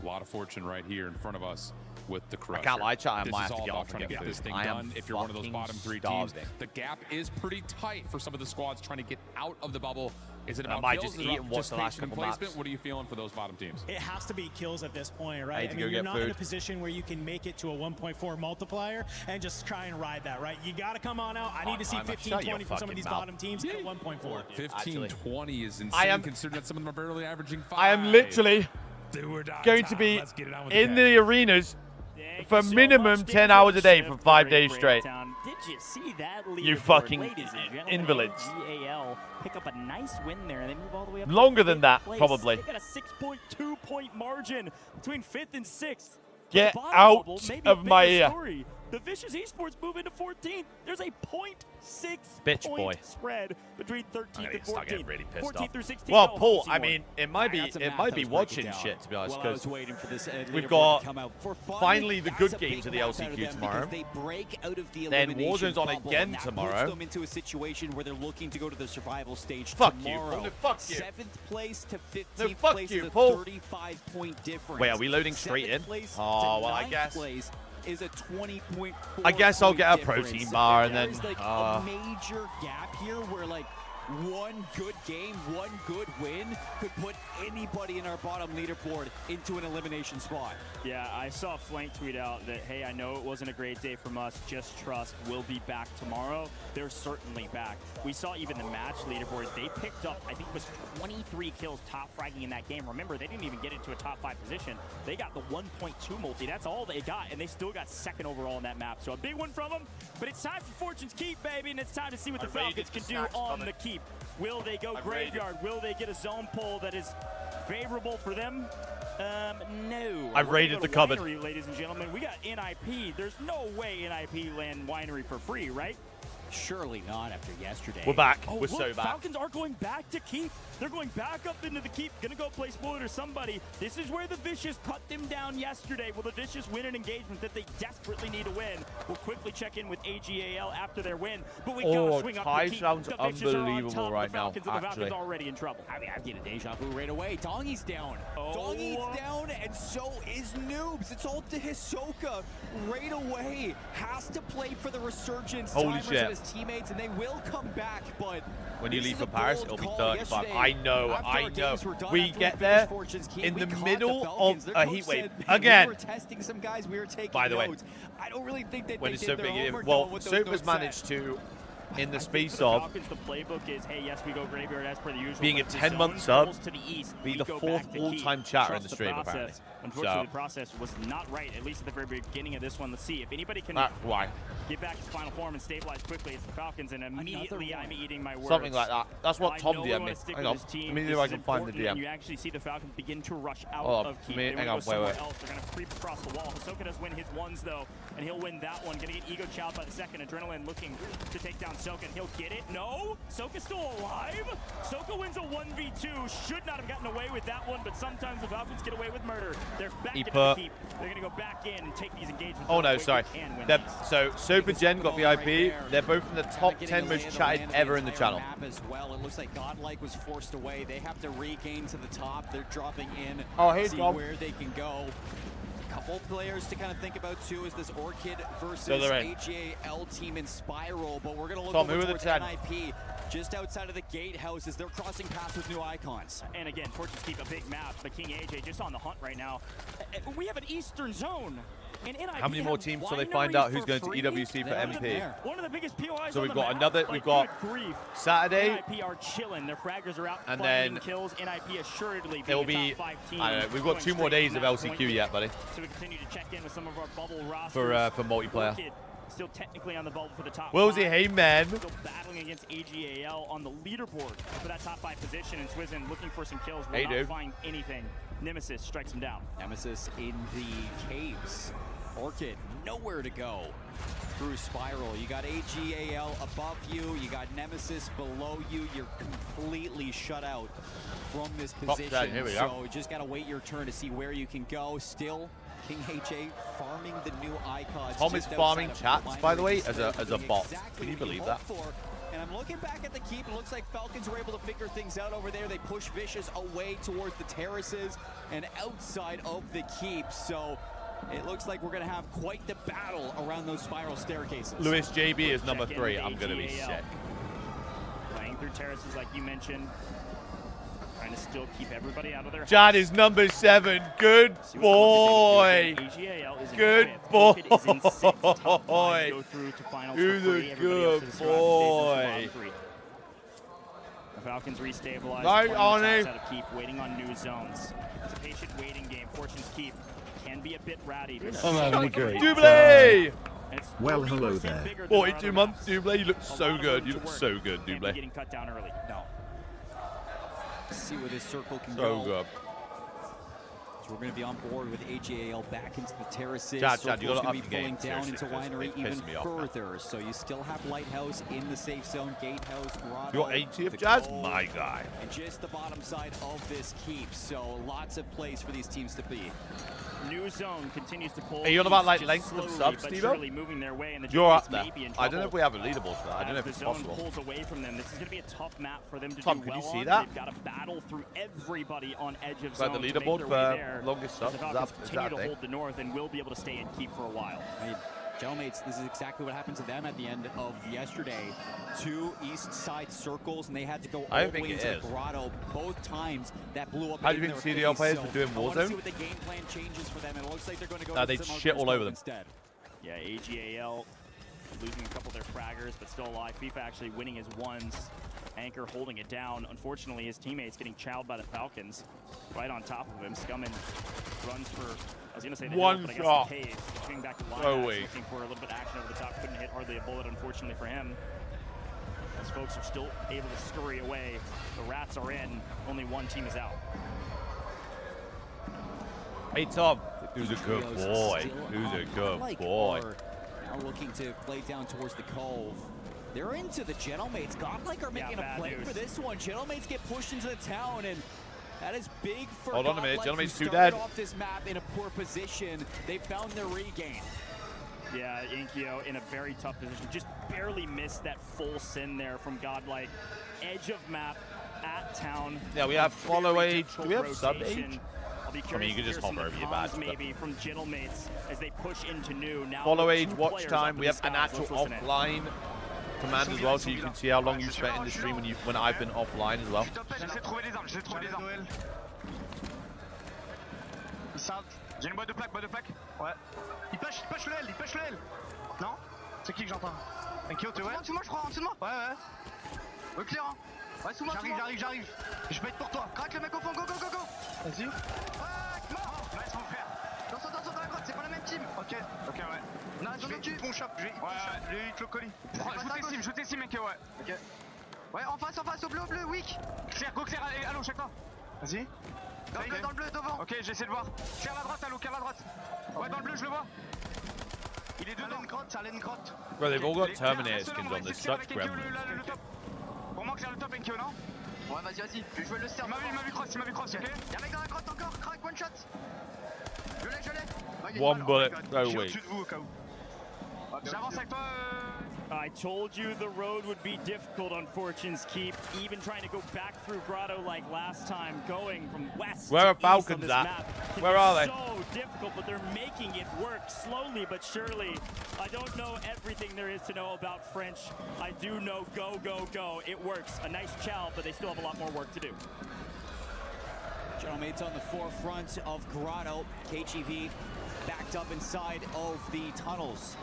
A lot of fortune right here in front of us with the Crusher. I can't lie, chat. I might have to get off trying to get this thing done. If you're one of those bottom 3 teams, the gap is pretty tight for some of the squads trying to get out of the bubble. Is it about kills? Is it about just patient placement? What are you feeling for those bottom teams? It has to be kills at this point, right? I mean, you're not in a position where you can make it to a 1.4 multiplier and just try and ride that, right? You got to come on out. I need to see 15-20 from some of these bottom teams at 1.4. 15-20 is insane, considering that some of them are barely averaging 5. I am literally going to be in the arenas for minimum 10 hours a day for 5 days straight. Did you see that? You fucking invalids. GAL pick up a nice win there, and they move all the way up. Longer than that, probably. They got a 6.2 point margin between 5th and 6th. Get out of my ear. The Vicious Esports move into 14th. There's a 0.6 Bitch point boy. spread between 13th and 14th. Really pissed 14th off. through 16th. Well, oh, Paul, Seymour. I mean, it might be watching shit, to be honest, because we've got finally the good games of the LCQ tomorrow. They break out of the then elimination Warzone's on bubble, again and that tomorrow. puts them into a situation where they're looking to go to the survival stage Fuck tomorrow. you. No, fuck you. 7th place to 15th No, fuck place you, is a Paul. 35-point difference. Wait, are we loading straight in? 7th place Oh, to well, I 9th guess. place is a 20.4 I guess I'll get a difference. protein bar and then. There's like a major gap here where like one good game, one good win could put anybody in our bottom leaderboard into an elimination spot. Yeah, I saw Flank tweet out that, hey, I know it wasn't a great day from us, just trust, we'll be back tomorrow. They're certainly back. We saw even the match leaderboard, they picked up, I think it was 23 kills top fragging in that game. Remember, they didn't even get into a top 5 position. They got the 1.2 multi, that's all they got, and they still got second overall in that map. So a big one from them, but it's time for Fortune's Keep, baby, and it's time to see what the Falcons can do on the Keep. Will they go graveyard? Will they get a zone pull that is favorable for them? No. I've raided the cupboard. Winery, ladies and gentlemen. We got NIP. There's no way NIP land Winery for free, right? Surely not after yesterday. We're back. Oh, We're look, so back. Falcons are going back to Keep. They're going back up into the Keep. Gonna go play spoiler to somebody. This is where the Vicious cut them down yesterday. Will the Vicious win an engagement that they desperately need to win? We'll quickly check in with AGAL after their win. But we gotta swing up the Keep. Sounds the Vicious are on unbelievable top. right the Falcons now, and the actually. Falcons already in trouble. I mean, I get a deja vu right away. Dongy's down. Dongy's down, and so is Noobs. It's all to Hisoka right away. Has to play for the Resurgence. Holy Timers shit. and his teammates, and they will come back, but when you this leave is for a Paris, bold it'll be call 35. yesterday. I know, After I our know. games were done, We after get finished there Fortune's Keep, in we the caught middle Falcons. of Their a coach heat wave. said, Again. We were testing some guys. We were taking By the way, notes. I don't really think that when they it's did so their big, homework, well, though, what those Sopa's notes managed said. to, in the I think space for the of Falcons, the playbook is, hey, yes, we go graveyard as per the usual. being a but the 10-month zone sub, pulls to the east, be we the go 4th back to Keep. all-time chatter in Trust the stream, process. apparently. Unfortunately, So. the process was not right, at least at the very beginning of this one. Let's see if anybody can Why? get back to final form and stabilize quickly. It's the Falcons, and immediately I'm eating my words. Something like that. That's what I Tom know we DM'd wanna me. stick Hang with on. this team. Let me see This if I is can find the important, and DM. you actually see the Falcons begin to rush out Hold on. of Keep. Hang They on, want to go wait. somewhere else. They're going to creep across the wall. Hisoka does win his ones, though, and he'll win that one. Going to get ego chowed by the second. Adrenaline looking to take down Soka, and he'll get it. No! Soka's still alive? Soka wins a 1v2. Should not have gotten away with that one, but sometimes the Falcons get away with murder. They're back into the Keep. They're going to go back in and take these engagements. Oh no, sorry. So Sopa Gen got VIP. They're both in the top 10 most chatted ever in the channel. Map as well. It looks like Godlike was forced away. They have to regain to the top. They're dropping in. Oh, hey, see Tom. where they can go. A couple players to kind of think about too is this Orchid versus So they're in. AGAL team in Spiral, but we're going to look Tom, over who are the towards 10? NIP. Just outside of the gatehouses, they're crossing paths with new icons. And again, Fortune's Keep, a big map, but King AJ just on the hunt right now. We have an Eastern Zone. And NIP How many more teams till they find out who's going to EWC for MP? One of the biggest POIs So on we've the got map. another. Like, We've got good grief. Saturday. NIP are chilling. Their fraggers are out And finding then kills. NIP assuredly There will being be. a top 5 team. I don't know. We've got going 2 more straight days of to match LCQ point. yet, buddy. So we continue to check in with some of our bubble rosters. For multiplayer. Orchid still technically on the bubble for the top Willsy, 5. hey man. Still battling against AGAL on the leaderboard for that top 5 position, and Swizzin looking for some kills. Will Hey, not dude. find anything. Nemesis strikes him down. Nemesis in the caves. Orchid, nowhere to go through Spiral. You got AGAL above you. You got Nemesis below you. You're completely shut out from this Top position. 10, here we so go. you just got to wait your turn to see where you can go. Still, King HA farming the new icons. Tom is just farming outside of chats, by the way, Winery. as a bot. Exactly Can you what believe we that? hoped for. And I'm looking back at the Keep. It looks like Falcons were able to figure things out over there. They push Vicious away towards the terraces and outside of the Keep. So it looks like we're going to have quite the battle around those spiral staircases. Lewis JB is number Check in 3. with I'm going to be AGAL. sick. Playing through terraces like you mentioned. Trying to still keep everybody out of their Jan is number 7. Good boy. Good boy. Who's a good boy? The Falcons restabilize. Right, Arnie. Out of Keep, waiting on new zones. It's a patient waiting game. Fortune's Keep can be a bit ratty. I'm having a great Double! Well, hello there. 42 months, Double. You look so good. You look so good, Double. Getting cut down early. No. See where this circle can So go. good. we're going to be on board with AGAL back into the terraces. Chad, you got to up be the game. Down into Winery even me off, further. So you still have Lighthouse in the safe zone, Gatehouse, Grotto. You're 80th, Jazz? My guy. And just the bottom side of this keep. So lots of place for these teams to be. New zone continues to pull. Are you on about like length of subs, Steve-O? Moving their way, and the You're up there. I don't know if we have a leaderboard for that. I don't know if it's possible. Pulls away from them. This is going to be a tough map for them to Tom, do could well you see on. that? They've got to battle through everybody on edge of Like zone. the leaderboard for longest subs. The Falcons continue to hold the north and will be able to stay and keep for a while. I mean, Gentlemates, this is exactly what happened to them at the end of yesterday. 2 east side circles, and they had to go all the way into the grotto both times. That blew up. How do you think CDL players were doing I want to see Warzone? what the game plan changes for them, and it looks like they're going to go They'd shit all over them. Instead. Yeah, AGAL losing a couple of their fraggers, but still alive. FIFA actually winning his ones. Anchor holding it down. Unfortunately, his teammates getting chowed by the Falcons right on top of him. Scumming runs for, I was going to say the one hill, but I shot. guess the cave. Swinging back to line, looking for a little bit of action over the top. Couldn't hit hardly a bullet, unfortunately for him. As folks are still able to scurry away. The Rats are in. Only one team is out. Hey, Tom. Who's a good boy? Who's a good boy? Now looking to play down towards the cove. They're into the Gentlemates. Godlike are making a play for this one. Gentlemates get pushed into the town, and that is big for Hold on a minute. Godlike, Gentlemates who too started dead. off this map in a poor position. They found their regain. Yeah, Inkyo in a very tough position. Just barely missed that full sin there from Godlike. Edge of map at town. Yeah, we have follow age. Do we have sub rotation. age? I'll be I mean, curious you could to just hear some hover of over the your badge. comms maybe from Gentlemates as they push into new. Now Follow age, 2 watch players time. up in We the have an skies. actual Let's listen in. offline command as well, so you can see how long you spent in the stream when I've been offline as well. J'essaie de trouver les armes, j'essaie de trouver les armes. Il saute. J'ai une boîte de plaque, Ouais. Il push le L, Non? C'est qui que j'entends? Inkyo, tu vois? En dessous de moi, je crois, en dessous de moi. Ouais. Au clair, hein. Ouais, sous moi, j'arrive. Je vais être pour toi. Craque le mec au fond, go. Vas-y. Mort. Nice, mon frère. Dans la grotte, c'est pas la même team. Ok, ouais. Non, je vais ton shop. Ouais, lui, il te le colis. Je t'estime, Inkyo, ouais. Ok. Ouais, en face, au bleu, weak. Claire, go clair, allô, chaque fois. Vas-y. Dans le bleu, devant. Ok, j'essaie de voir. Claire la droite, allô, claire la droite. Ouais, dans le bleu, je le vois. Il est dedans. Ça allait une grotte. Bro, they've all got Terminator skins on. There's such gremlins. Pour moi, claire le top, Inkyo, non? Ouais, vas-y. Je vais jouer le cerf. Il m'a vu cross, ok. Y'a un mec dans la grotte encore, crack, one shot. Je l'ai. One bullet, no Je suis way. au-dessus de vous au cas où. J'avance avec toi. I told you the road would be difficult on Fortune's Keep, even trying to go back through Grotto like last time, going from west Where to are east on Falcons this at? map. Can Where be are they? So difficult, but they're making it work slowly but surely. I don't know everything there is to know about French. I do know go. It works. A nice chow, but they still have a lot more work to do. Gentlemates on the forefront of Grotto. KGV backed up inside of the tunnels.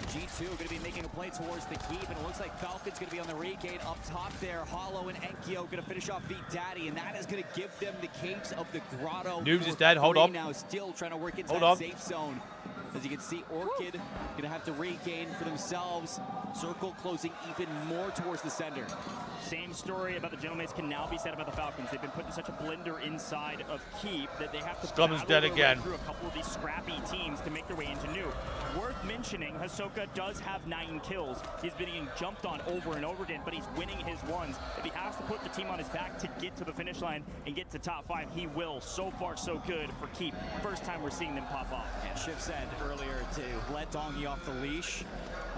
G2 going to be making a play towards the keep, and it looks like Falcon's going to be on the regain up top there. Hollow and Enkyo going to finish off V-Daddy, and that is going to give them the caves of the Grotto. Noobs is dead, hold on. Now still trying to work into Hold that on. safe zone. As you can see, Orchid going to have to regain for themselves. Circle closing even more towards the center. Same story about the Gentlemates can now be said about the Falcons. They've been put in such a blender inside of Keep that they have to Scum's battle dead their way again. through a couple of these scrappy teams to make their way into new. Worth mentioning, Hisoka does have 9 kills. He's been getting jumped on over and over again, but he's winning his ones. If he has to put the team on his back to get to the finish line and get to top 5, he will. So far, so good for Keep. First time we're seeing them pop off. And Shiv said earlier to let Dongi off the leash,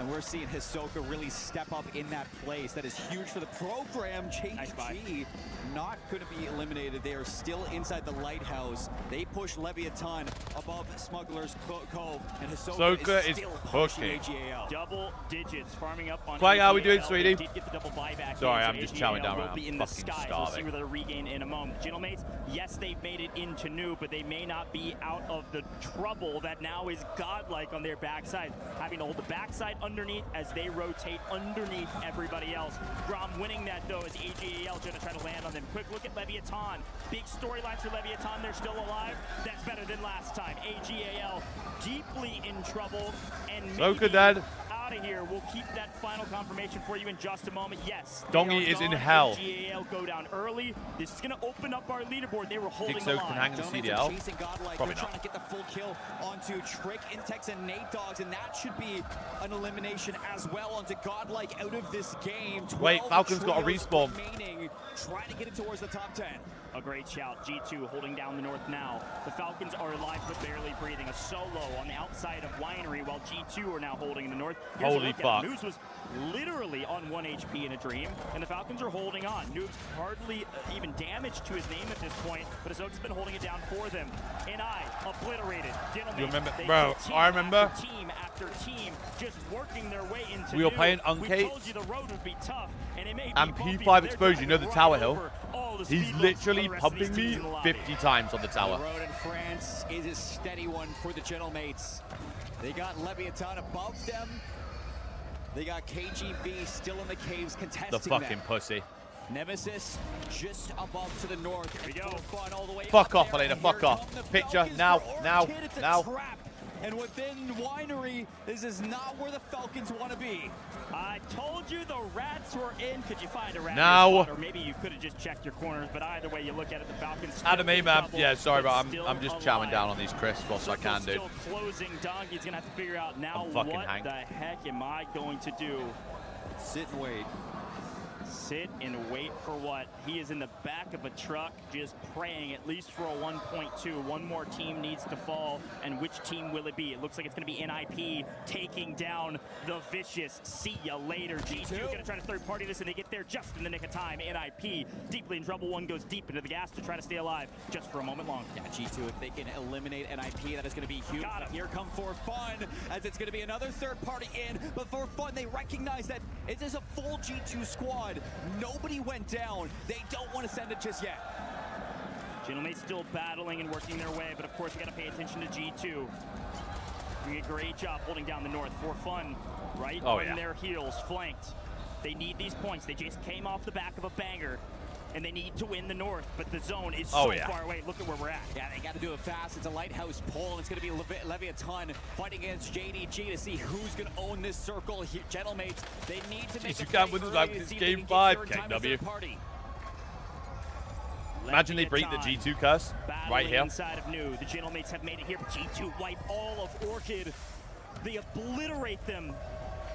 and we're seeing Hisoka really step up in that place. That is huge for the program. JG not going to be eliminated. They are still inside the lighthouse. They push Leviathan above Smuggler's Cove, and Hisoka is still pushing AGAL. Double digits, farming up on Quite how we doing, AGAL. sweetie? They did get the double buyback. Sorry, in, I'm so just AGAL chowing down will right be now. in the Fucking skies. We'll see starving. where they'll regain in a moment. Gentlemates, yes, they've made it into new, but they may not be out of the trouble that now is godlike on their backside. Having to hold the backside underneath as they rotate underneath everybody else. Grom winning that, though, as AGAL going to try to land on them. Quick look at Leviathan. Big storylines for Leviathan. They're still alive. That's better than last time. AGAL deeply in trouble and maybe Dad. out out of here. We'll keep that final confirmation for you in just a moment. Yes. Dongy is in hell. GAL go down early. This is going to open up our leaderboard. They were holding Think the so? line. Can hang the CDL? Chasing Godlike. Probably They're not. trying to get the full kill onto Trick, Intex, and Nate Dogs, and that should be an elimination as well onto Godlike out of this game. Wait, Falcon's got a respawn. Remaining, trying to get it towards the top 10. A great shout. G2 holding down the north now. The Falcons are alive but barely breathing. A solo on the outside of Winery while G2 are now holding in the north. Here's Holy fuck. Noobs was literally on 1 HP in a dream, and the Falcons are holding on. Noobs hardly even damage to his name at this point, but Ahsoka's been holding it down for them. And obliterated. You remember? Bro, I remember. Team after team just working their way into We were playing We Uncate. told you the road would be tough, and it may be And bumpy, P5 but they're exposure, you know the driving Tower right Hill? over all the He's speed bumps literally for the rest of these pumping me teams in the lobby. 50 times on the tower. The road in France is a steady one for the Gentlemates. They got Leviathan above them. They got KGV still in the caves contesting The fucking them. pussy. Nemesis just above to the north. Here we go. Fun all the way Fuck up off, there, Elena, and fuck here off. come the Picture, Falcons now, for now, Orchid. It's a now. trap. And within Winery, this is not where the Falcons want to be. I told you the rats were in. Could you find a rat? No. in your spot? Or maybe you could have just checked your corners, but either way you look at it, the Falcons still Adam A, in man. trouble, Yeah, sorry, but still I'm just alive. chowing down on these crisps whilst I can, dude. Still closing. Donkey's going to have to figure out now I'm fucking what hanged. the heck am I going to do? Sit and wait. Sit and wait for what? He is in the back of a truck just praying at least for a 1.2. One more team needs to fall, and which team will it be? It looks like it's going to be NIP taking down the Vicious. See ya later. G2 going to try to third party this, and they get there just in the nick of time. NIP deeply in trouble. One goes deep into the gas to try to stay alive just for a moment long. Yeah, G2, if they can eliminate NIP, that is going to be huge. Here come For Fun, as it's going to be another third party in, but For Fun, they recognize that it is a full G2 squad. Nobody went down. They don't want to send it just yet. Gentlemates still battling and working their way, but of course we got to pay attention to G2. Doing a great job holding down the north. For Fun, right on their heels, flanked. They need these points. They just came off the back of a banger, and they need to win the north, but the zone is so far away. Look at where we're at. Yeah, they got to do it fast. It's a lighthouse pull, and it's going to be Leviathan fighting against JDG to see who's going to own this circle here. Gentlemates, they need to make You a can't play win this early like to it's see if they game can 5, get third time as KW. their party. Imagine they break the G2 curse right here. Inside of New. The Gentlemates have made it here, but G2 wipe all of Orchid. They obliterate them.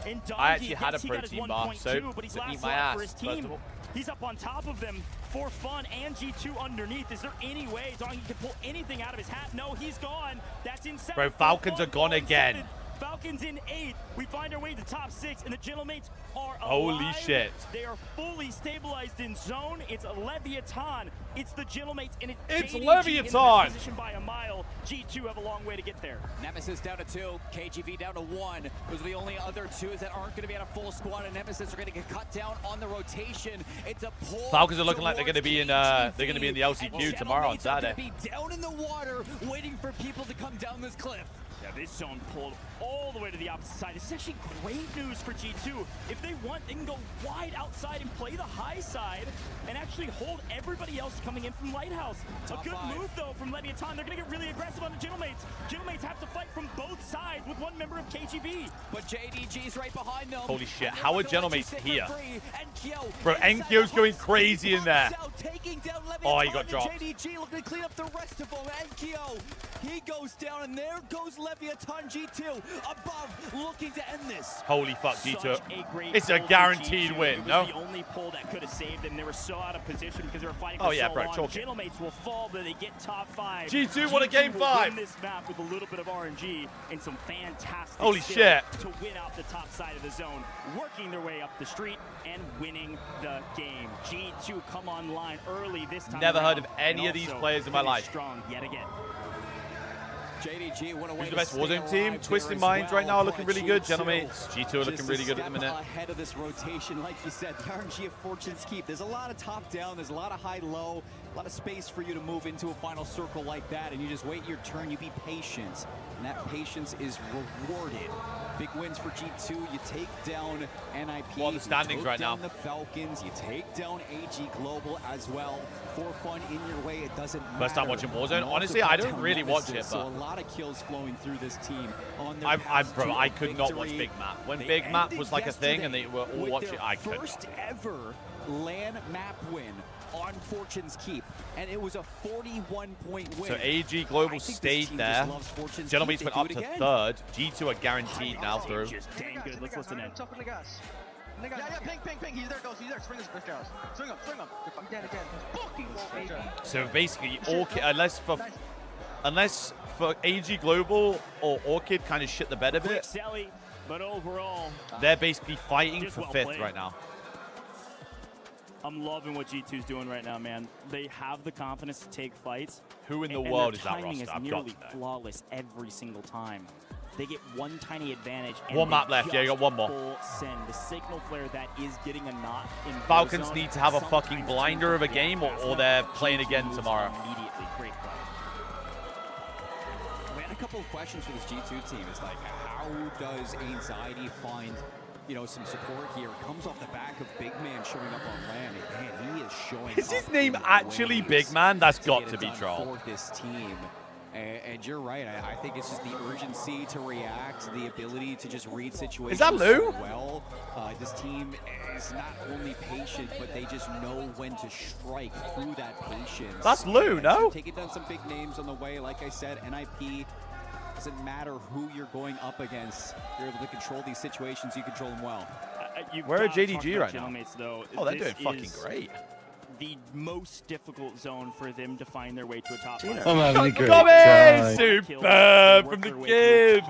And Donkey, I actually had a he got his protein bar, 1.2, so but he's to eat last my lap ass, for his first of team. all. He's up on top of them. For Fun and G2 underneath. Is there any way Donkey can pull anything out of his hat? No, he's gone. That's insane. Bro, Falcons are gone again. Falcons in 8th. We find our way to top 6, and the Gentlemates are alive. Holy shit. They are fully stabilized in zone. It's Leviathan. It's the Gentlemates, and It's JDG Leviathan. in this position by a mile. G2 have a long way to get there. Nemesis down to 2, KGV down to 1. Those are the only other 2s that aren't going to be at a full squad, and Nemesis are going to get cut down on the rotation. It's a pull. Falcons are looking like they're going to be in the LCQ And tomorrow on Gentlemates are Saturday. gonna be down in the water, waiting for people to come down this cliff. Yeah, this zone pulled all the way to the opposite side. This is actually great news for G2. If they want, they can go wide outside and play the high side and actually hold everybody else coming in from Lighthouse. Top a good 5. move, though, from Leviathan. They're going to get really aggressive on the Gentlemates. Gentlemates have to fight from both sides with one member of KGV. But JDG's right behind them. Holy shit, how are Gentlemates here? Enkyo Bro, Enkyo's going crazy in there. Taking down Oh, he got Leviathan, dropped. and JDG looking to clean up the rest of them. Enkyo, he goes down, and there goes Leviathan G2 above, looking to end this. Holy fuck, G2. Such a great It's a pull for guaranteed G2. win, It was no? the only pull that could have saved them. They were so out of position because they were fighting Oh, for yeah, so bro, long. chalk it. Gentlemates will fall, but they get top 5. G2 won a game will 5. win this map with a little bit of RNG and some fantastic Holy skill shit. to win out the top side of the zone, working their way up the street and winning the game. G2 come online early this time. Never heard around, of any and of these also players in my finish life. strong yet again. JDG went away. Who's the best Warzone team? Twisted Minds right now are looking really good. Gentlemates, G2 are looking really good at the minute. Ahead of this rotation, like you said, the RNG of Fortune's Keep. There's a lot of top down, there's a lot of high low, a lot of space for you to move into a final circle like that, and you just wait your turn, you be patient. and that patience is rewarded. Big wins for G2. You take down NIP. What are the standings right now? The Falcons. You take down AG Global as well. For fun in your way, it doesn't matter. First time watching Warzone. Honestly, I don't really watch it, so but a lot of kills flowing through this team. On their I could not watch Big Map. When Big Map was like a thing and they were all watching it, I couldn't. First ever LAN map win on Fortune's Keep, and it was a 41-point win. So AG Global stayed there. Gentleman's went up to third. G2 are guaranteed now through. Just dang good. Let's listen in. Yeah, ping. He's there, he's there. Swing him. Again. So basically, Orchid, unless for AG Global or Orchid kind of shit the bed a bit, Sally, but overall, they're basically fighting for fifth right now. I'm loving what G2's doing right now, man. They have the confidence to take fights. Who in the and world their is that timing roster? is nearly flawless every single time. They get one tiny advantage. And one map left. Yeah, you got one more. Full send. The signal flare that is getting a knot in Falcons need to have a fucking blinder of a game, or they're playing again tomorrow. Immediately, great play. We had a couple of questions for this G2 team. It's like, how does Anxiety find, you know, some support here? Comes off the back of Big Man showing up on land. Man, he is showing. Is his name actually Big Man? That's got to be trolled. For this team. And you're right. I think it's just the urgency to react, the ability to just read situations. Is that Lou? Well, this team is not only patient, but they just know when to strike through that patience. That's Lou, no? Taking down some big names on the way. Like I said, NIP, doesn't matter who you're going up against. You're able to control these situations. You control them well. Where are JDG right now? Though. Oh, they're doing fucking great. The most difficult zone for them to find their way to a top 5. I'm having a great time. Superb from the kid.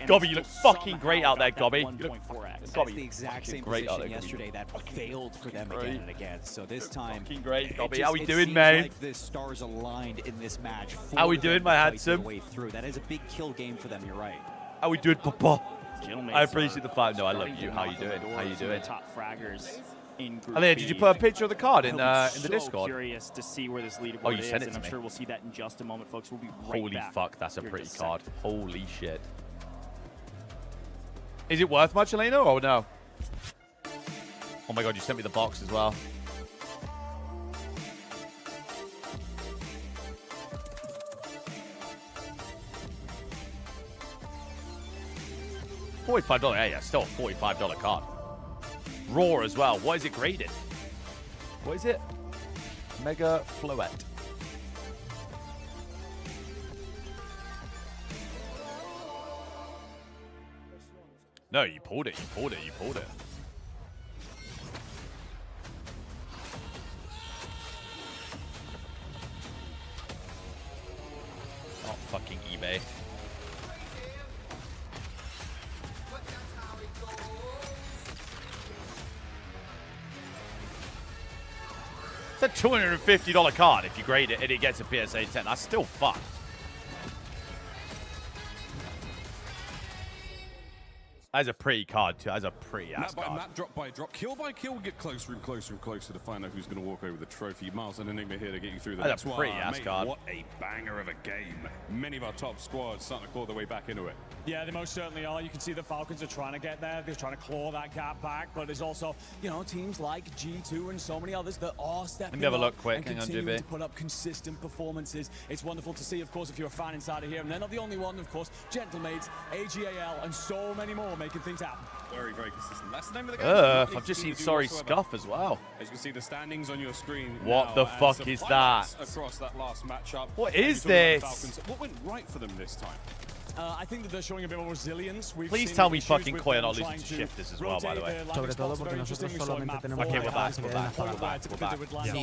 Gobby, you look fucking great out there, Gobby. You look That's the exact same position yesterday that failed for them again and again. So this time, fucking great, Gobby. How we doing, mate? Like the stars aligned in this match. How we doing, my handsome? That is a big kill game for them. You're right. How we doing, Papa? I appreciate the fight. No, I love you. How you doing? How you doing? Top fraggers. Alea, did you put a picture of the card in the Discord? Curious to see where this leaderboard you sent it is, to and I'm me. sure we'll see that in just a moment, folks. We'll be right Holy back. fuck, that's a Here in pretty just a card. second. Holy shit. Is it worth much, Elena, or no? Oh my god, you sent me the box as well. $45, yeah, still a $45 card. Raw as well. What is it graded? What is it? Mega Fluet. No, you pulled it. You pulled it. You pulled it. Oh, fucking eBay. It's a $250 card if you grade it and it gets a PSA 10. That's still fucked. That's a pretty card, too. That's a pretty ass card. Map drop by drop, kill by kill, get closer and closer and closer to find out who's going to walk over the trophy. Miles and Enigma here to get you through the That's next a pretty one. ass card. What a banger of a game. Many of our top squads starting to claw their way back into it. Yeah, they most certainly are. You can see the Falcons are trying to get there. They're trying to claw that gap back, but there's also, you know, teams like G2 and so many others that are stepping Let me have a up look quick. and Hang on, continuing JB. to put up consistent performances. It's wonderful to see, of course, if you're a fan inside of here. And they're not the only one, of course. Gentlemates, AGAL, and so many more making things happen. Very, very consistent. That's the name of the game. I've just seen Sorry Scuff as well. As you can see the standings on your screen. What now, the and fuck some is highlights that? Across that last matchup. What And is you're talking about this? the Falcons. What went right for them this time? I think that they're showing a bit more resilience. Please tell me fucking Koi are not losing to Shifters as well, by the way. Sobre todo porque nosotros solamente tenemos Okay, we're back. Si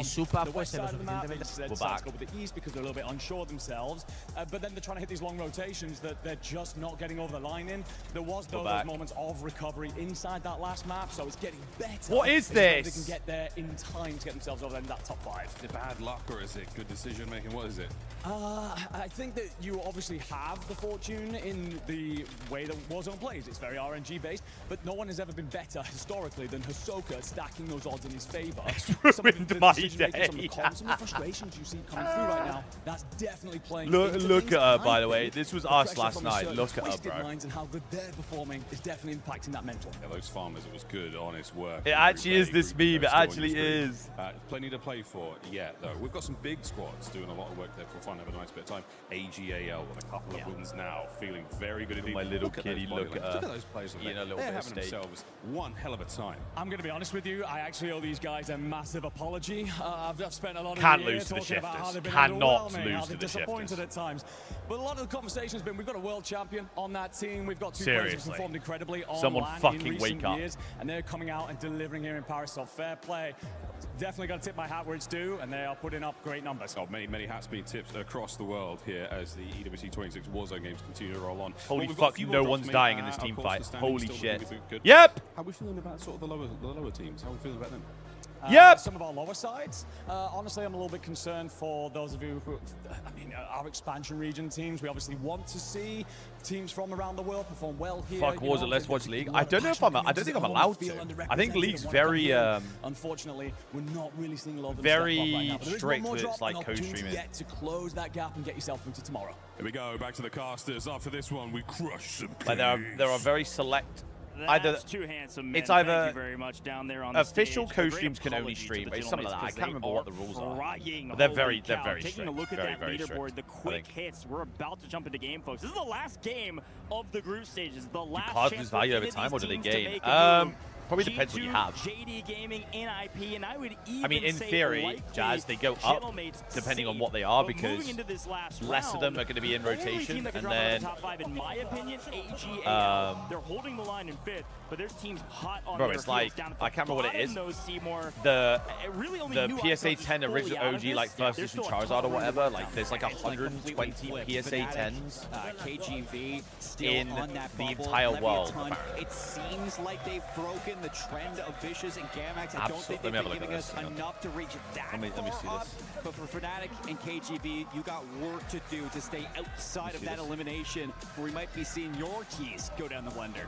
Supa fuese lo suficientemente... We're back. Go with the east because they're a little bit unsure themselves, but then they're trying to hit these long rotations that they're just not getting over the line in. There was those moments of recovery inside that last map, so it's getting better. What is They this? can get there in time to get themselves over in that top 5. Is it bad luck or is it good decision making? What is it? I think that you obviously have the fortune in the way that Warzone plays. It's very RNG based, but no one has ever been better historically than Hisoka at stacking those odds in his favor. Some of the decision-making, some of the comms, some of the frustrations you see coming through right now, that's definitely playing. Look at her, by the way. This was us last night. Look at her, bro. And how good they're performing is definitely impacting that mental. Yeah, those farmers, it was good, honest work. It actually is this meme. It actually is. Plenty to play for yet, though. We've got some big squads doing a lot of work there for fun, have a nice bit of time. AGAL with a couple of wins now, feeling very good indeed. My little kitty, look at her. Look at those players. They're having themselves one hell of a time. I'm going to be honest with you. I actually owe these guys a massive apology. I've spent a lot of Can't the year lose to the talking about how they've been Cannot underwhelming, how lose to they're the disappointed shifters. at times. But a lot of the conversation has been, we've got a world champion on that team. We've got two players who performed incredibly on Someone LAN fucking in recent wake up. years, and they're coming out and delivering here in Paris. So fair play. Definitely got to tip my hat where it's due, and they are putting up great numbers. Oh, many hats being tipped across the world here as the EWC 26 Warzone games continue to roll on. Holy fuck, no one's dying in this team fight. Holy shit. Good. Yep! How are we feeling about sort of the lower teams? How are we feeling about them? Yep. Some of our lower sides. Honestly, I'm a little bit concerned for those of you who, our expansion region teams. We obviously want to see teams from around the world perform well here. Fuck Warzone, let's watch League. I don't know if I'm. I don't think I'm allowed to. I think League's very. Unfortunately, we're not really seeing a lot of them very step up right now, but strict with drop, its like co-streaming. co-streaming. To close that gap and get yourself into tomorrow. Here we go, back to the casters. After this one, we crush some. Like there are very select. That's too handsome, man. It's either Thank you very much down there on the official stage. co-streams can only stream, but it's something like that. I can't remember what the rules are. But they're very strict. Taking a look at that very leaderboard, strict, the quick hits. We're about to jump into game, folks. This is the last game of the group stages. The last cards chance lose value for over any of time, or these do they teams to gain? make a move. Probably depends what you have. JD Gaming in IP, and I would even I mean, in say theory, likely Jazz, they go up depending on what they are, because less of them are going to be in rotation, and then top 5, in my opinion, AGAL. They're holding the line in 5th, but there's teams hot on bro, their it's like, down at I can't remember what it is. The PSA 10 original OG, like first edition Charizard or whatever, like there's like 120 PSA 10s KGV still in on that the bubble. entire world, apparently. It seems like they've broken the trend of Vicious and Gamax. I don't think they've been giving us enough to reach that let me see far up. this. But for Fnatic and KGV, you got work to do to stay outside of that elimination, where we might be seeing your keys go down the blender.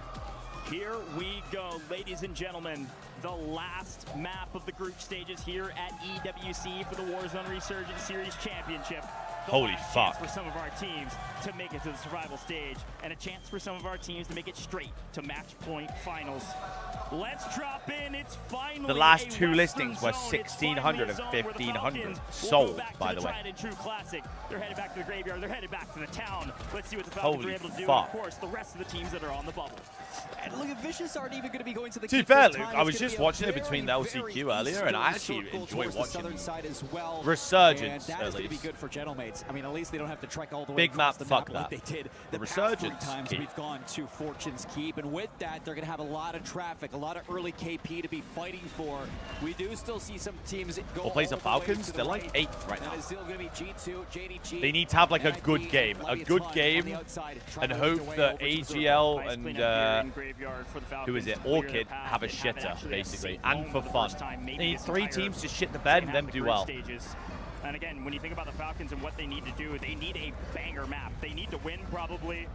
Here we go, ladies and gentlemen. The last map of the group stages here at EWC for the Warzone Resurgence Series Championship. Holy fuck. For some of our teams to make it to the survival stage, and a chance for some of our teams to make it straight to match point finals. Let's drop in. It's finally the last two listings were 1,600 and 1,500 sold, by the way. True classic. They're headed back to the graveyard. They're headed back to the town. Let's see what the Falcons are able to do. Fuck. And of course, the rest of the teams that are on the bubble. And look at Vicious aren't even going to be going to the. To be fair, Luke, I was just watching it between the LCQ earlier, and I actually enjoy watching Resurgence, and that at is going to be least. good for Gentleman's. I mean, at least they don't have to trek all the way Big map, across the fuck map like that. they did The past Resurgence 3 times keep. we've gone to Fortune's Keep, and with that, they're going to have a lot of traffic, a lot of early KP to be fighting for. We do still see some teams go. Well, plays the all way Falcons, to the they're like 8th right now. That is still going to be G2, JDG. They need to have like a and good IP, game, and hope that AGL and who is it, Orchid, have a shitter basically, and for fun. They need 3 teams to shit the bed and then do well. And again, when you think about the Falcons and what they need to do, they need a banger map. They need to win probably,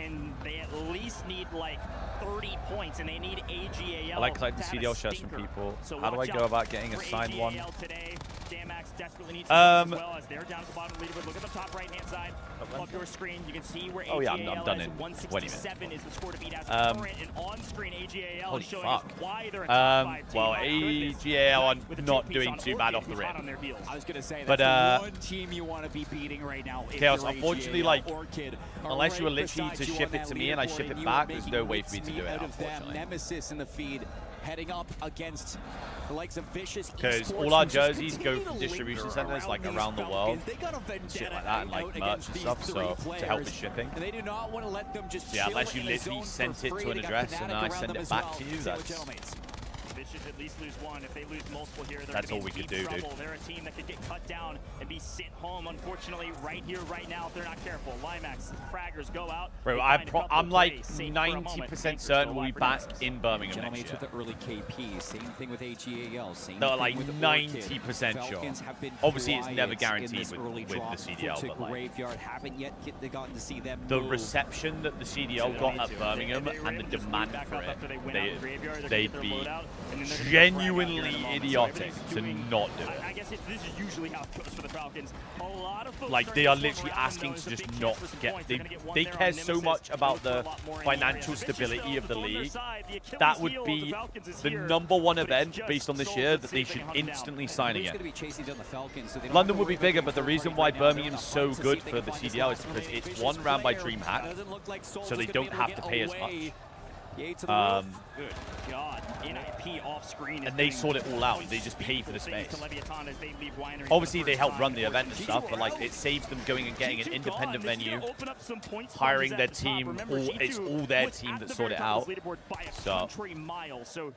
and they at least need like 30 points, and they need AGAL. I like collecting CDL shirts from people. So how do I go about getting a signed one? Today, Damax desperately needs as well, as they're down at the bottom of the leaderboard. Look at the top right-hand side of your screen. You can see where AGAL I'm done in 167 is the score to beat as current, and on-screen AGAL is showing us why they're a top 5 team. Well, AGAL are not doing too bad off the rip. I was going to say, but that's the one team you want to be beating right now. Chaos, unfortunately, like, unless you were literally to ship it to me and I ship it back, there's no way for me to do it, unfortunately. Nemesis in the feed, heading up against the likes of Vicious. Because all our jerseys go from distribution centers like around the world, and shit like that, and like merch and stuff, so to help with shipping. And they do not want to let them just unless you literally sent it to an address and then I send it back to you, that's Vicious at least lose one. If they lose multiple here, they're That's all we could do, dude. They're a team that could get cut down and be sent home, unfortunately, right here, right now, if they're not careful. Limax, fraggers go out. Bro, I'm like 90% certain we'll be back in Birmingham next year. With the early KP, same thing with AGAL, same No, thing like with 90% sure. Obviously, it's never guaranteed with the CDL, but like, Graveyard haven't yet gotten to see them the move. reception that the CDL got at Birmingham and the demand for it, they'd be genuinely idiotic to not do it. I guess this is usually how it goes for the Falcons. A lot of folks Like, they are literally asking to just not get... They care so much about the financial stability of the league. That would be the #1 event based on this year that they should instantly sign again. London would be bigger, but the reason why Birmingham's so good for the CDL is because it's one round by DreamHack, so they don't have to pay as much. Good God, NIP off screen. And they sort it all out. They just pay for the space. Obviously, they help run the event and stuff, but like it saves them going and getting an independent venue, hiring their team. It's all their team that sort it out. So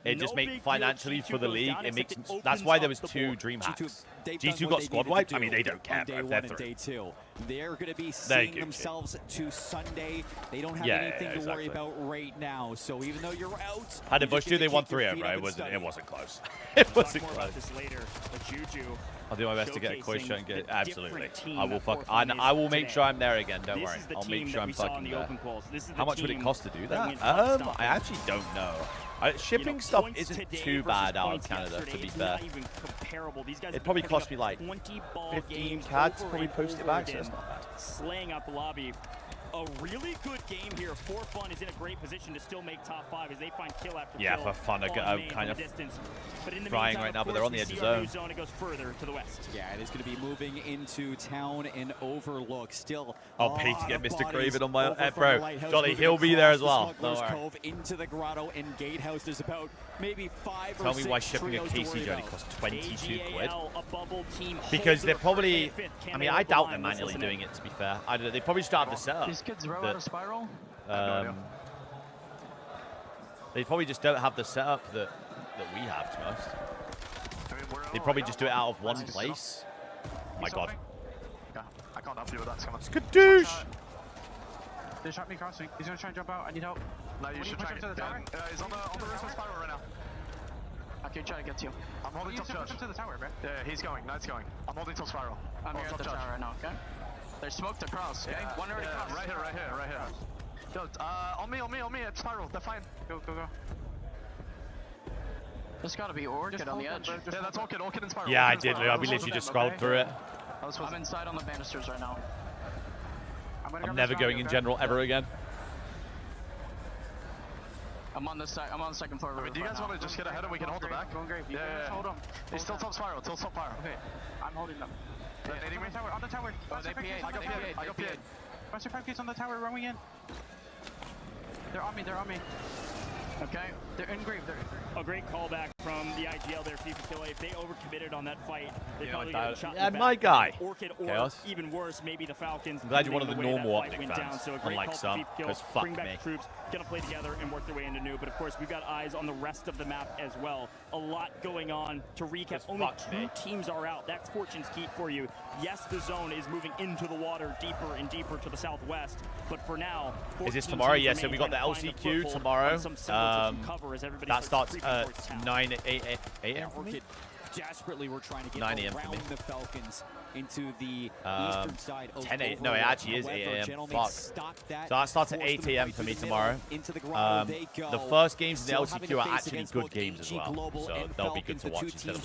it just makes financially for the league. It makes. That's why there was 2 DreamHacks. G2 got squad wiped. I mean, they don't care, bro. They're through. They're going to be seeing themselves to Sunday. They don't have anything to worry about right now. So even though you're out, how did Bush do? They won 3-0, right? It wasn't close. It wasn't close. I'll do my best to get a quiz shot and get it. Absolutely. I will I will make sure I'm there again. Don't worry. I'll make sure I'm fucking there. How much would it cost to do that? I actually don't know. Shipping stuff isn't too bad out of Canada, to be fair. It probably cost me like 15 CAD to probably post it back, so that's not bad. Slaying out the lobby. A really good game here. For Fun is in a great position to still make top 5 as they find kill after kill. Yeah, for Fun, I'm kind of frying right now, but they're on the edge of zone. It goes further to the west. Yeah, it is going to be moving into town and Overlook. Still, I'll pay to get Mr. Craven on my bro. Jolly, he'll be there as well. Cove into the grotto and gatehouse. There's about maybe 5 Tell me why shipping a KC journey costs 22 quid. Because they're probably, I mean, I doubt they're manually doing it, to be fair. They probably just don't have the setup. These kids row out of spiral? They probably just don't have the setup that we have, to be honest. They probably just do it out of one place. Oh my god. Yeah, I can't help you with that. Skadoosh! They shot me crossing. He's gonna try and jump out. I need help. No, you should try to the tower. He's on the roof of spiral right now. I can try to get to you. I'm holding top charge. To the tower, bro. Yeah, he's going. Knight's going. I'm holding top spiral. I'm here at the tower right now, okay? They're smoked across, okay? One already crossed. Right here. Yo, on me, it's spiral. They're fine. Go. There's gotta be Orchid on the edge. Yeah, that's Orchid and spiral. Yeah, I did. We literally just scrolled through it. I'm inside on the banisters right now. I'm never going in general ever again. I'm on this side. I'm on the second floor. Do you guys want to just get ahead and we can hold it back? Going great. Yeah. Hold them. He's still top spiral. Okay, I'm holding them. On the tower. I got PA. Master 5 kids on the tower, rowing in. They're on me. Okay, they're engraved. A great callback from the IGL there, FIFA Killa. If they overcommitted on that fight, they probably got shot in the back. My guy. Orchid, or Chaos. Even worse, maybe the Falcons. I'm glad you're one of the normal optic fans. fans, So a great unlike some, because fuck bring back me. The troops, gonna play together and work their way into new. But of course, we've got eyes on the rest of the map as well. A lot going on. To recap, only 2 teams are out. That's Fortune's Keep for you. Yes, the zone is moving into the water deeper and deeper to the southwest. But for now, is this tomorrow? Yeah, so we got the LCQ tomorrow. That starts at 9 a.m. for me? Desperately, we're trying to get 9 a.m. for me. the Falcons into the eastern side of 10 a.m. No, it actually is 8 a.m. Fuck. So that starts at 8 a.m. for me tomorrow. The first games in the LCQ are actually good games as well, so they'll be good to watch instead of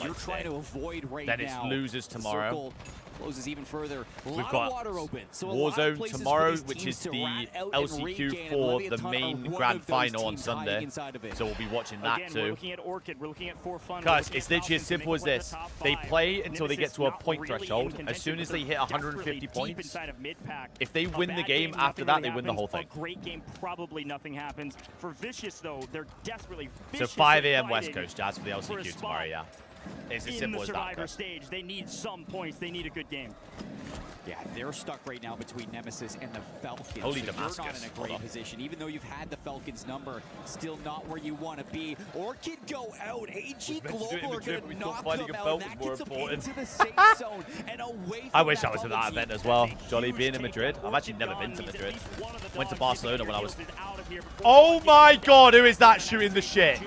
like today. Then it's losers tomorrow. Closes even further. We've got Warzone tomorrow, which is the LCQ for the main grand final on Sunday. So we'll be watching that too. We're looking at Orchid. We're looking at For Fun. Guys, it's literally as simple as this. They play until they get to a point threshold. As soon as they hit 150 points, if they win the game after that, they win the whole thing. A great game, probably nothing happens. For Vicious, though, they're desperately So 5 a.m. West Coast, Jazz, for the LCQ tomorrow, yeah. It's as simple as that. In the Survivor stage, they need some points. They need a good game. Yeah, they're stuck right now between Nemesis and the Falcons. Holy so Damascus. You're not in a great position. Even though you've had the Falcons number, still not where you want to be. Orchid go out. AG Global are going to knock them out. That gets them into the safe zone and away from I wish I was at that event as well. Jolly being in Madrid. I've actually never been to Madrid. Went to Barcelona when I was... Oh my god, who is that shooting the shit?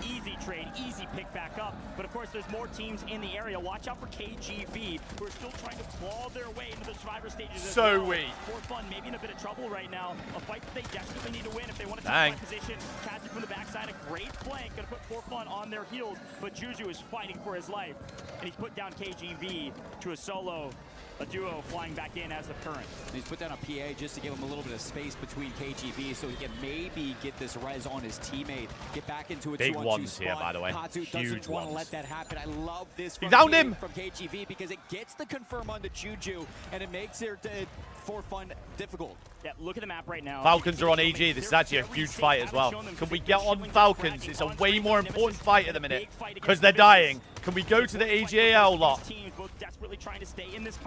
Easy trade, easy pick back up. But of course, there's more teams in the area. Watch out for KGV, who are still trying to claw their way into the survivor stages. So weak. For fun, maybe in a bit of trouble right now. A fight that they desperately need to win if they want to take position. Catching from the backside, a great flank. Gonna put For Fun on their heels, but Juju is fighting for his life. And he's put down KGV to a solo. A duo flying back in as of current. He's put down a PA just to give him a little bit of space between KGV so he can maybe get this res on his teammate, get back into a 2-on-2 Big ones spot. here, by the way. Huge doesn't want to let that happen. I love this from KGV because it gets the confirm onto Juju and it makes their For Fun difficult. Yeah, look at the map right now. Falcons are on AG. This is actually a huge fight as well. Can we get on Falcons? It's a way more important fight at the minute because they're dying. Can we go to the AGAL lot?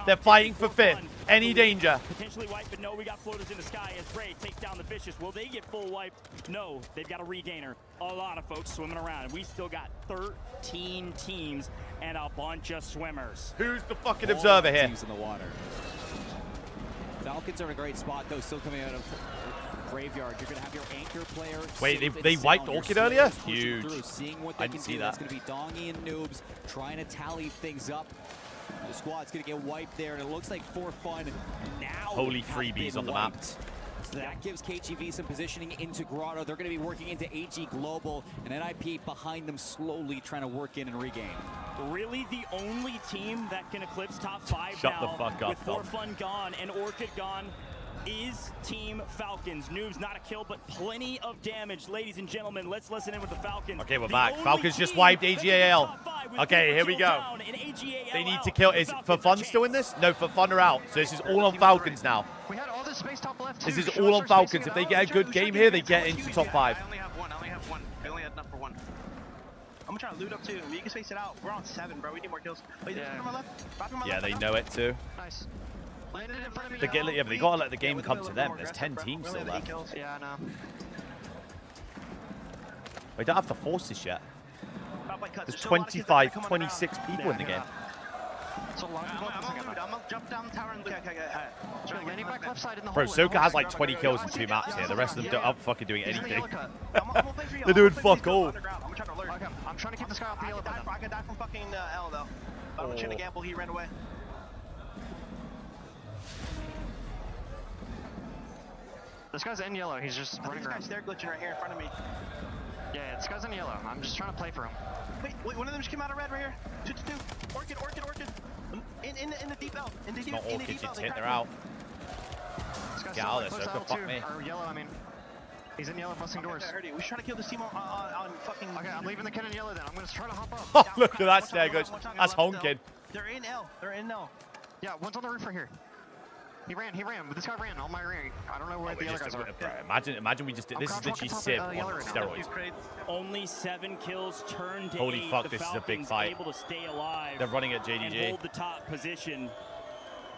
They're fighting for 5th. Any danger? Potentially wiped, but no, we got floaters in the sky as Bray takes down the Vicious. Will they get full wiped? No, they've got a regainer. A lot of folks swimming around, and we still got 13 teams and a bunch of swimmers. Who's the fucking observer here? Teams in the water. Falcons are in a great spot, though, still coming out of Graveyard. You're going to have your anchor player. Wait, they wiped Orchid earlier? Huge. Through, seeing what they can do. That. It's going to be Dongy and Noobs trying to tally things up. The squad's going to get wiped there, and it looks like For Fun now. Holy freebies on the map. So that gives KGV some positioning into Grotto. They're going to be working into AG Global, and NIP behind them slowly trying to work in and regain. Really the only team that can eclipse top 5 Shut now the fuck up, with For Fun gone and Orchid gone is Team Falcons. Noobs, not a kill, but plenty of damage. Ladies and gentlemen, let's listen in with the Falcons. Okay, we're back. Falcons just wiped AGAL. Okay, here we go. They need to kill. Is For Fun still in this? No, For Fun are out. So this is all on Falcons now. We had all this space top left. This is all on Falcons. If they get a good game here, they get into top 5. I only have one. I only had enough for one. I'm gonna try to loot up too. We can space it out. We're on 7, bro. We need more kills. Wait, on my left. Yeah, they know it too. Nice. Landed in front of me. Yeah, but they gotta let the game come to them. There's 10 teams still left. Yeah, I know. We don't have to force this yet. There's 25, 26 people in the game. So long. I'm gonna jump down the tower and loot. Okay. Landing back left side in the Bro, hole. Soka has like 20 kills in 2 maps here. The rest of them aren't fucking doing anything. They're doing fuck all. I'm trying to keep this guy off the yellow button. I could die from fucking L though. I'm trying to gamble. He ran away. This guy's in yellow. He's just running around. This guy's glitching right here in front of me. Yeah, this guy's in yellow. I'm just trying to play for him. Wait, one of them just came out of red right here. 2-2. Orchid. In the deep L. Not Orchid, it's hit. They're out. Get out of there, Soka. Fuck me. Or yellow, I mean. He's in yellow, busting doors. I heard you. We should try to kill this team on fucking. Okay, I'm leaving the kid in yellow then. I'm gonna try to hop up. Oh, look at that snare glitch. That's honking. They're in L. Yeah, one's on the roof right here. He ran. This guy ran on my rear. I don't know where the other guys are. Imagine we just did. This is literally Civ on steroids. Only 7 kills turned to 8. Holy fuck, this is a big fight. Able to stay alive. They're running at JDG. And hold the top position.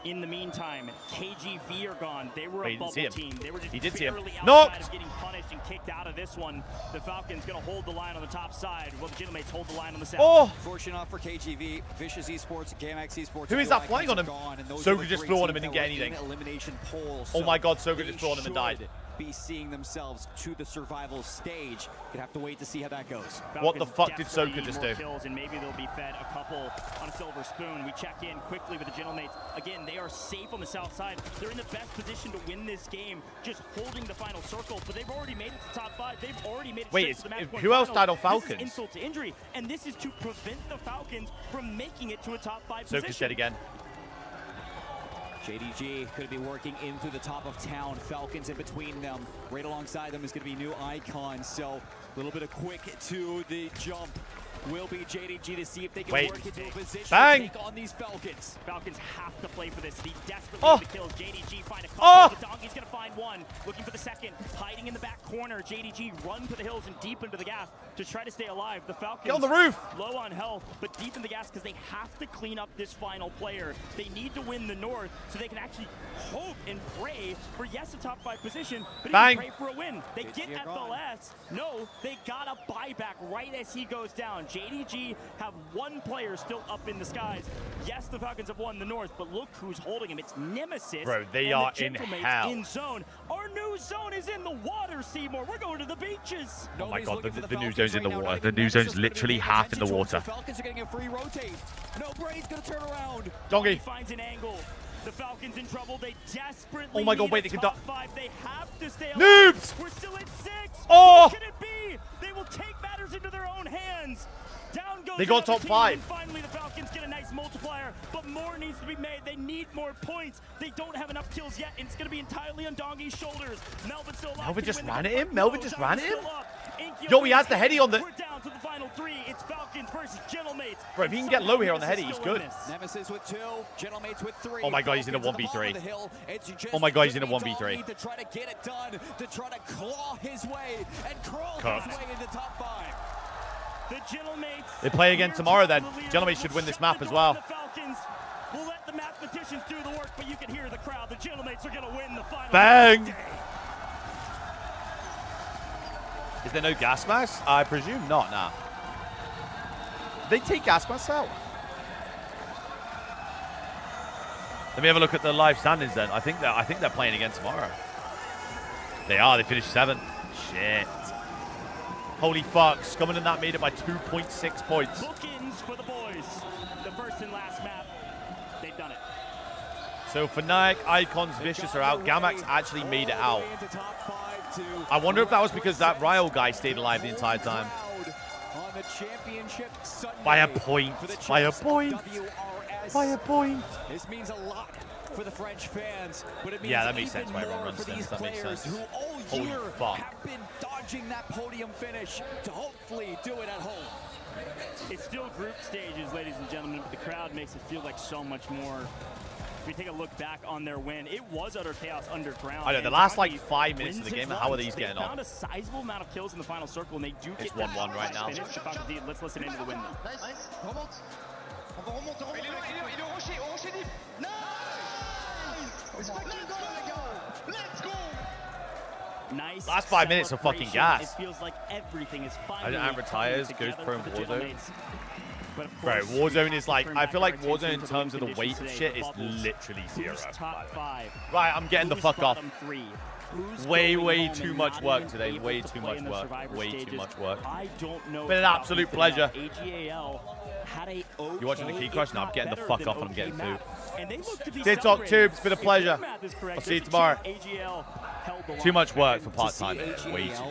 In the meantime, KGV are gone. They were a bubble team. They were just barely outside of getting punished and kicked out of this one. The Falcons going to hold the line on the top side, while the Gentlemen hold the line on the south. Oh! Fortunate enough for KGV, Vicious Esports, GameX Esports. Who is that flying on him? Soka just flew on him and didn't get anything. Oh my god, Soka just flew on him and died. Be seeing themselves to the survival stage. Could have to wait to see how that goes. What the fuck did Soka just do? Kills and maybe they'll be fed a couple on a silver spoon. We check in quickly with the Gentlemates. Again, they are safe on the south side. They're in the best position to win this game, just holding the final circle. But they've already made it to top 5. They've already made it to the match point who else died on finals. Falcons? This is insult to injury, and this is to prevent the Falcons from making it to a top 5 position. Soka's dead again. JDG could be working in through the top of town. Falcons in between them. Right alongside them is going to be New Icon. So a little bit of quick to the jump will be JDG to see if they can Wait. work into a position Bang. to take on these Falcons. Falcons have to play for this. They desperately Oh. need the kills. JDG find a couple. Oh. The Donkey's going to find one. Looking for the second. Hiding in the back corner. JDG run for the hills and deep into the gas to try to stay alive. The Falcons Get on the roof. low on health, but deep in the gas because they have to clean up this final player. They need to win the North so they can actually hope and pray for, yes, a top 5 position, but Bang. even pray for a win. They get FLS. No, they got a buyback right as he goes down. JDG have one player still up in the skies. Yes, the Falcons have won the North, but look who's holding him. It's Nemesis. Bro, they and are the in Gentlemates hell. in zone. Our new zone is in the water, Seymour. We're going to the beaches. Oh my god, the new zone's in the water. The new zone's literally half in the water. Falcons are getting a free rotate. No, Bray's going to turn around. Donkey. He finds an angle. The Falcons in trouble. They desperately Oh my god, need wait, a they can top 5. They have to stay alive. Noobs! We're still at 6. Oh! What can it be? They will take matters into their own hands. Down goes They got another top team, 5. and finally, the Falcons get a nice multiplier, but more needs to be made. They need more points. They don't have enough kills yet, and it's going to be entirely on Donkey's shoulders. Melvin still alive. Melvin Can just win the ran at cup. him? Melvin No, just Donkey's ran at him? still up. Inkyo Yo, he has wins the heady on the... We're down to the final 3. It's Falcons versus Gentlemates. Bro, if he can get low here on the heady, he's good. Nemesis with 2, Gentlemates with 3. Oh my god, he's in a 1v3. Oh my god, he's in a 1v3. To try to get it done, to try to claw his way and crawl Cooked. his way into top 5. The Gentlemates. They play again tomorrow then. Gentlemates should win this map as well. The Falcons will let the mathematicians do the work, but you can hear the crowd. The Gentlemates are going to win the final. Bang! Is there no gas mask? I presume not, nah. They take gas masks out. Let me have a look at the live standings then. I think they're playing again tomorrow. They are. They finished 7th. Shit. Holy fuck. Scummin and that made it by 2.6 points. Bookends for the boys. The first and last map. They've done it. So Fnatic, Icons, Vicious are out. Gamax actually made it out. I wonder if that was because that Ryle guy stayed alive the entire time. On the championship Sunday By a point. By a point. WRS. By a point. This means a lot for the French fans, but it means Yeah, that makes even sense why everyone more runs for these Sims. That makes players sense. who all Holy year fuck. have been dodging that podium finish to hopefully do it at home. It's still group stages, ladies and gentlemen, but the crowd makes it feel like so much more. If we take a look back on their win, it was utter chaos underground. I know, the and last like Donkey 5 minutes of wins the game, his how are runs. these getting They on? found a sizable amount of kills in the final circle, and they do It's get 1-1 right now. finish. The Falcons lead. Let's listen into the win, though. Nice. Remonte. On va remonter, remonter. Il est au rocher, deep. Nice. Let's go, les gars. Let's go. Nice. Last 5 minutes of fucking gas. It feels like everything is finally And retires, coming goes together pro in for the Warzone. Gentlemates. But of Bro, course, Warzone is like, I feel like Turn back Warzone in our terms attention of to the the weight win of shit is conditions today. literally zero. Who's top 5? Right, I'm getting the Who's fuck off. bottom 3? Who's Way going home too and much not work even today. able Way to too play much in the work. Survivor Way too stages? much work. I don't know. Been an if absolute Falcons pleasure. did enough. AGAL had a You watching the Key Crush? No, I'm getting the fuck off and I'm getting food. And they look to be TikTok celebrating. Tube, it's been a If pleasure. their math is correct, I'll see you there's a tomorrow. chance AGL held the Too line. much work for To part-time. see Way too AGL much.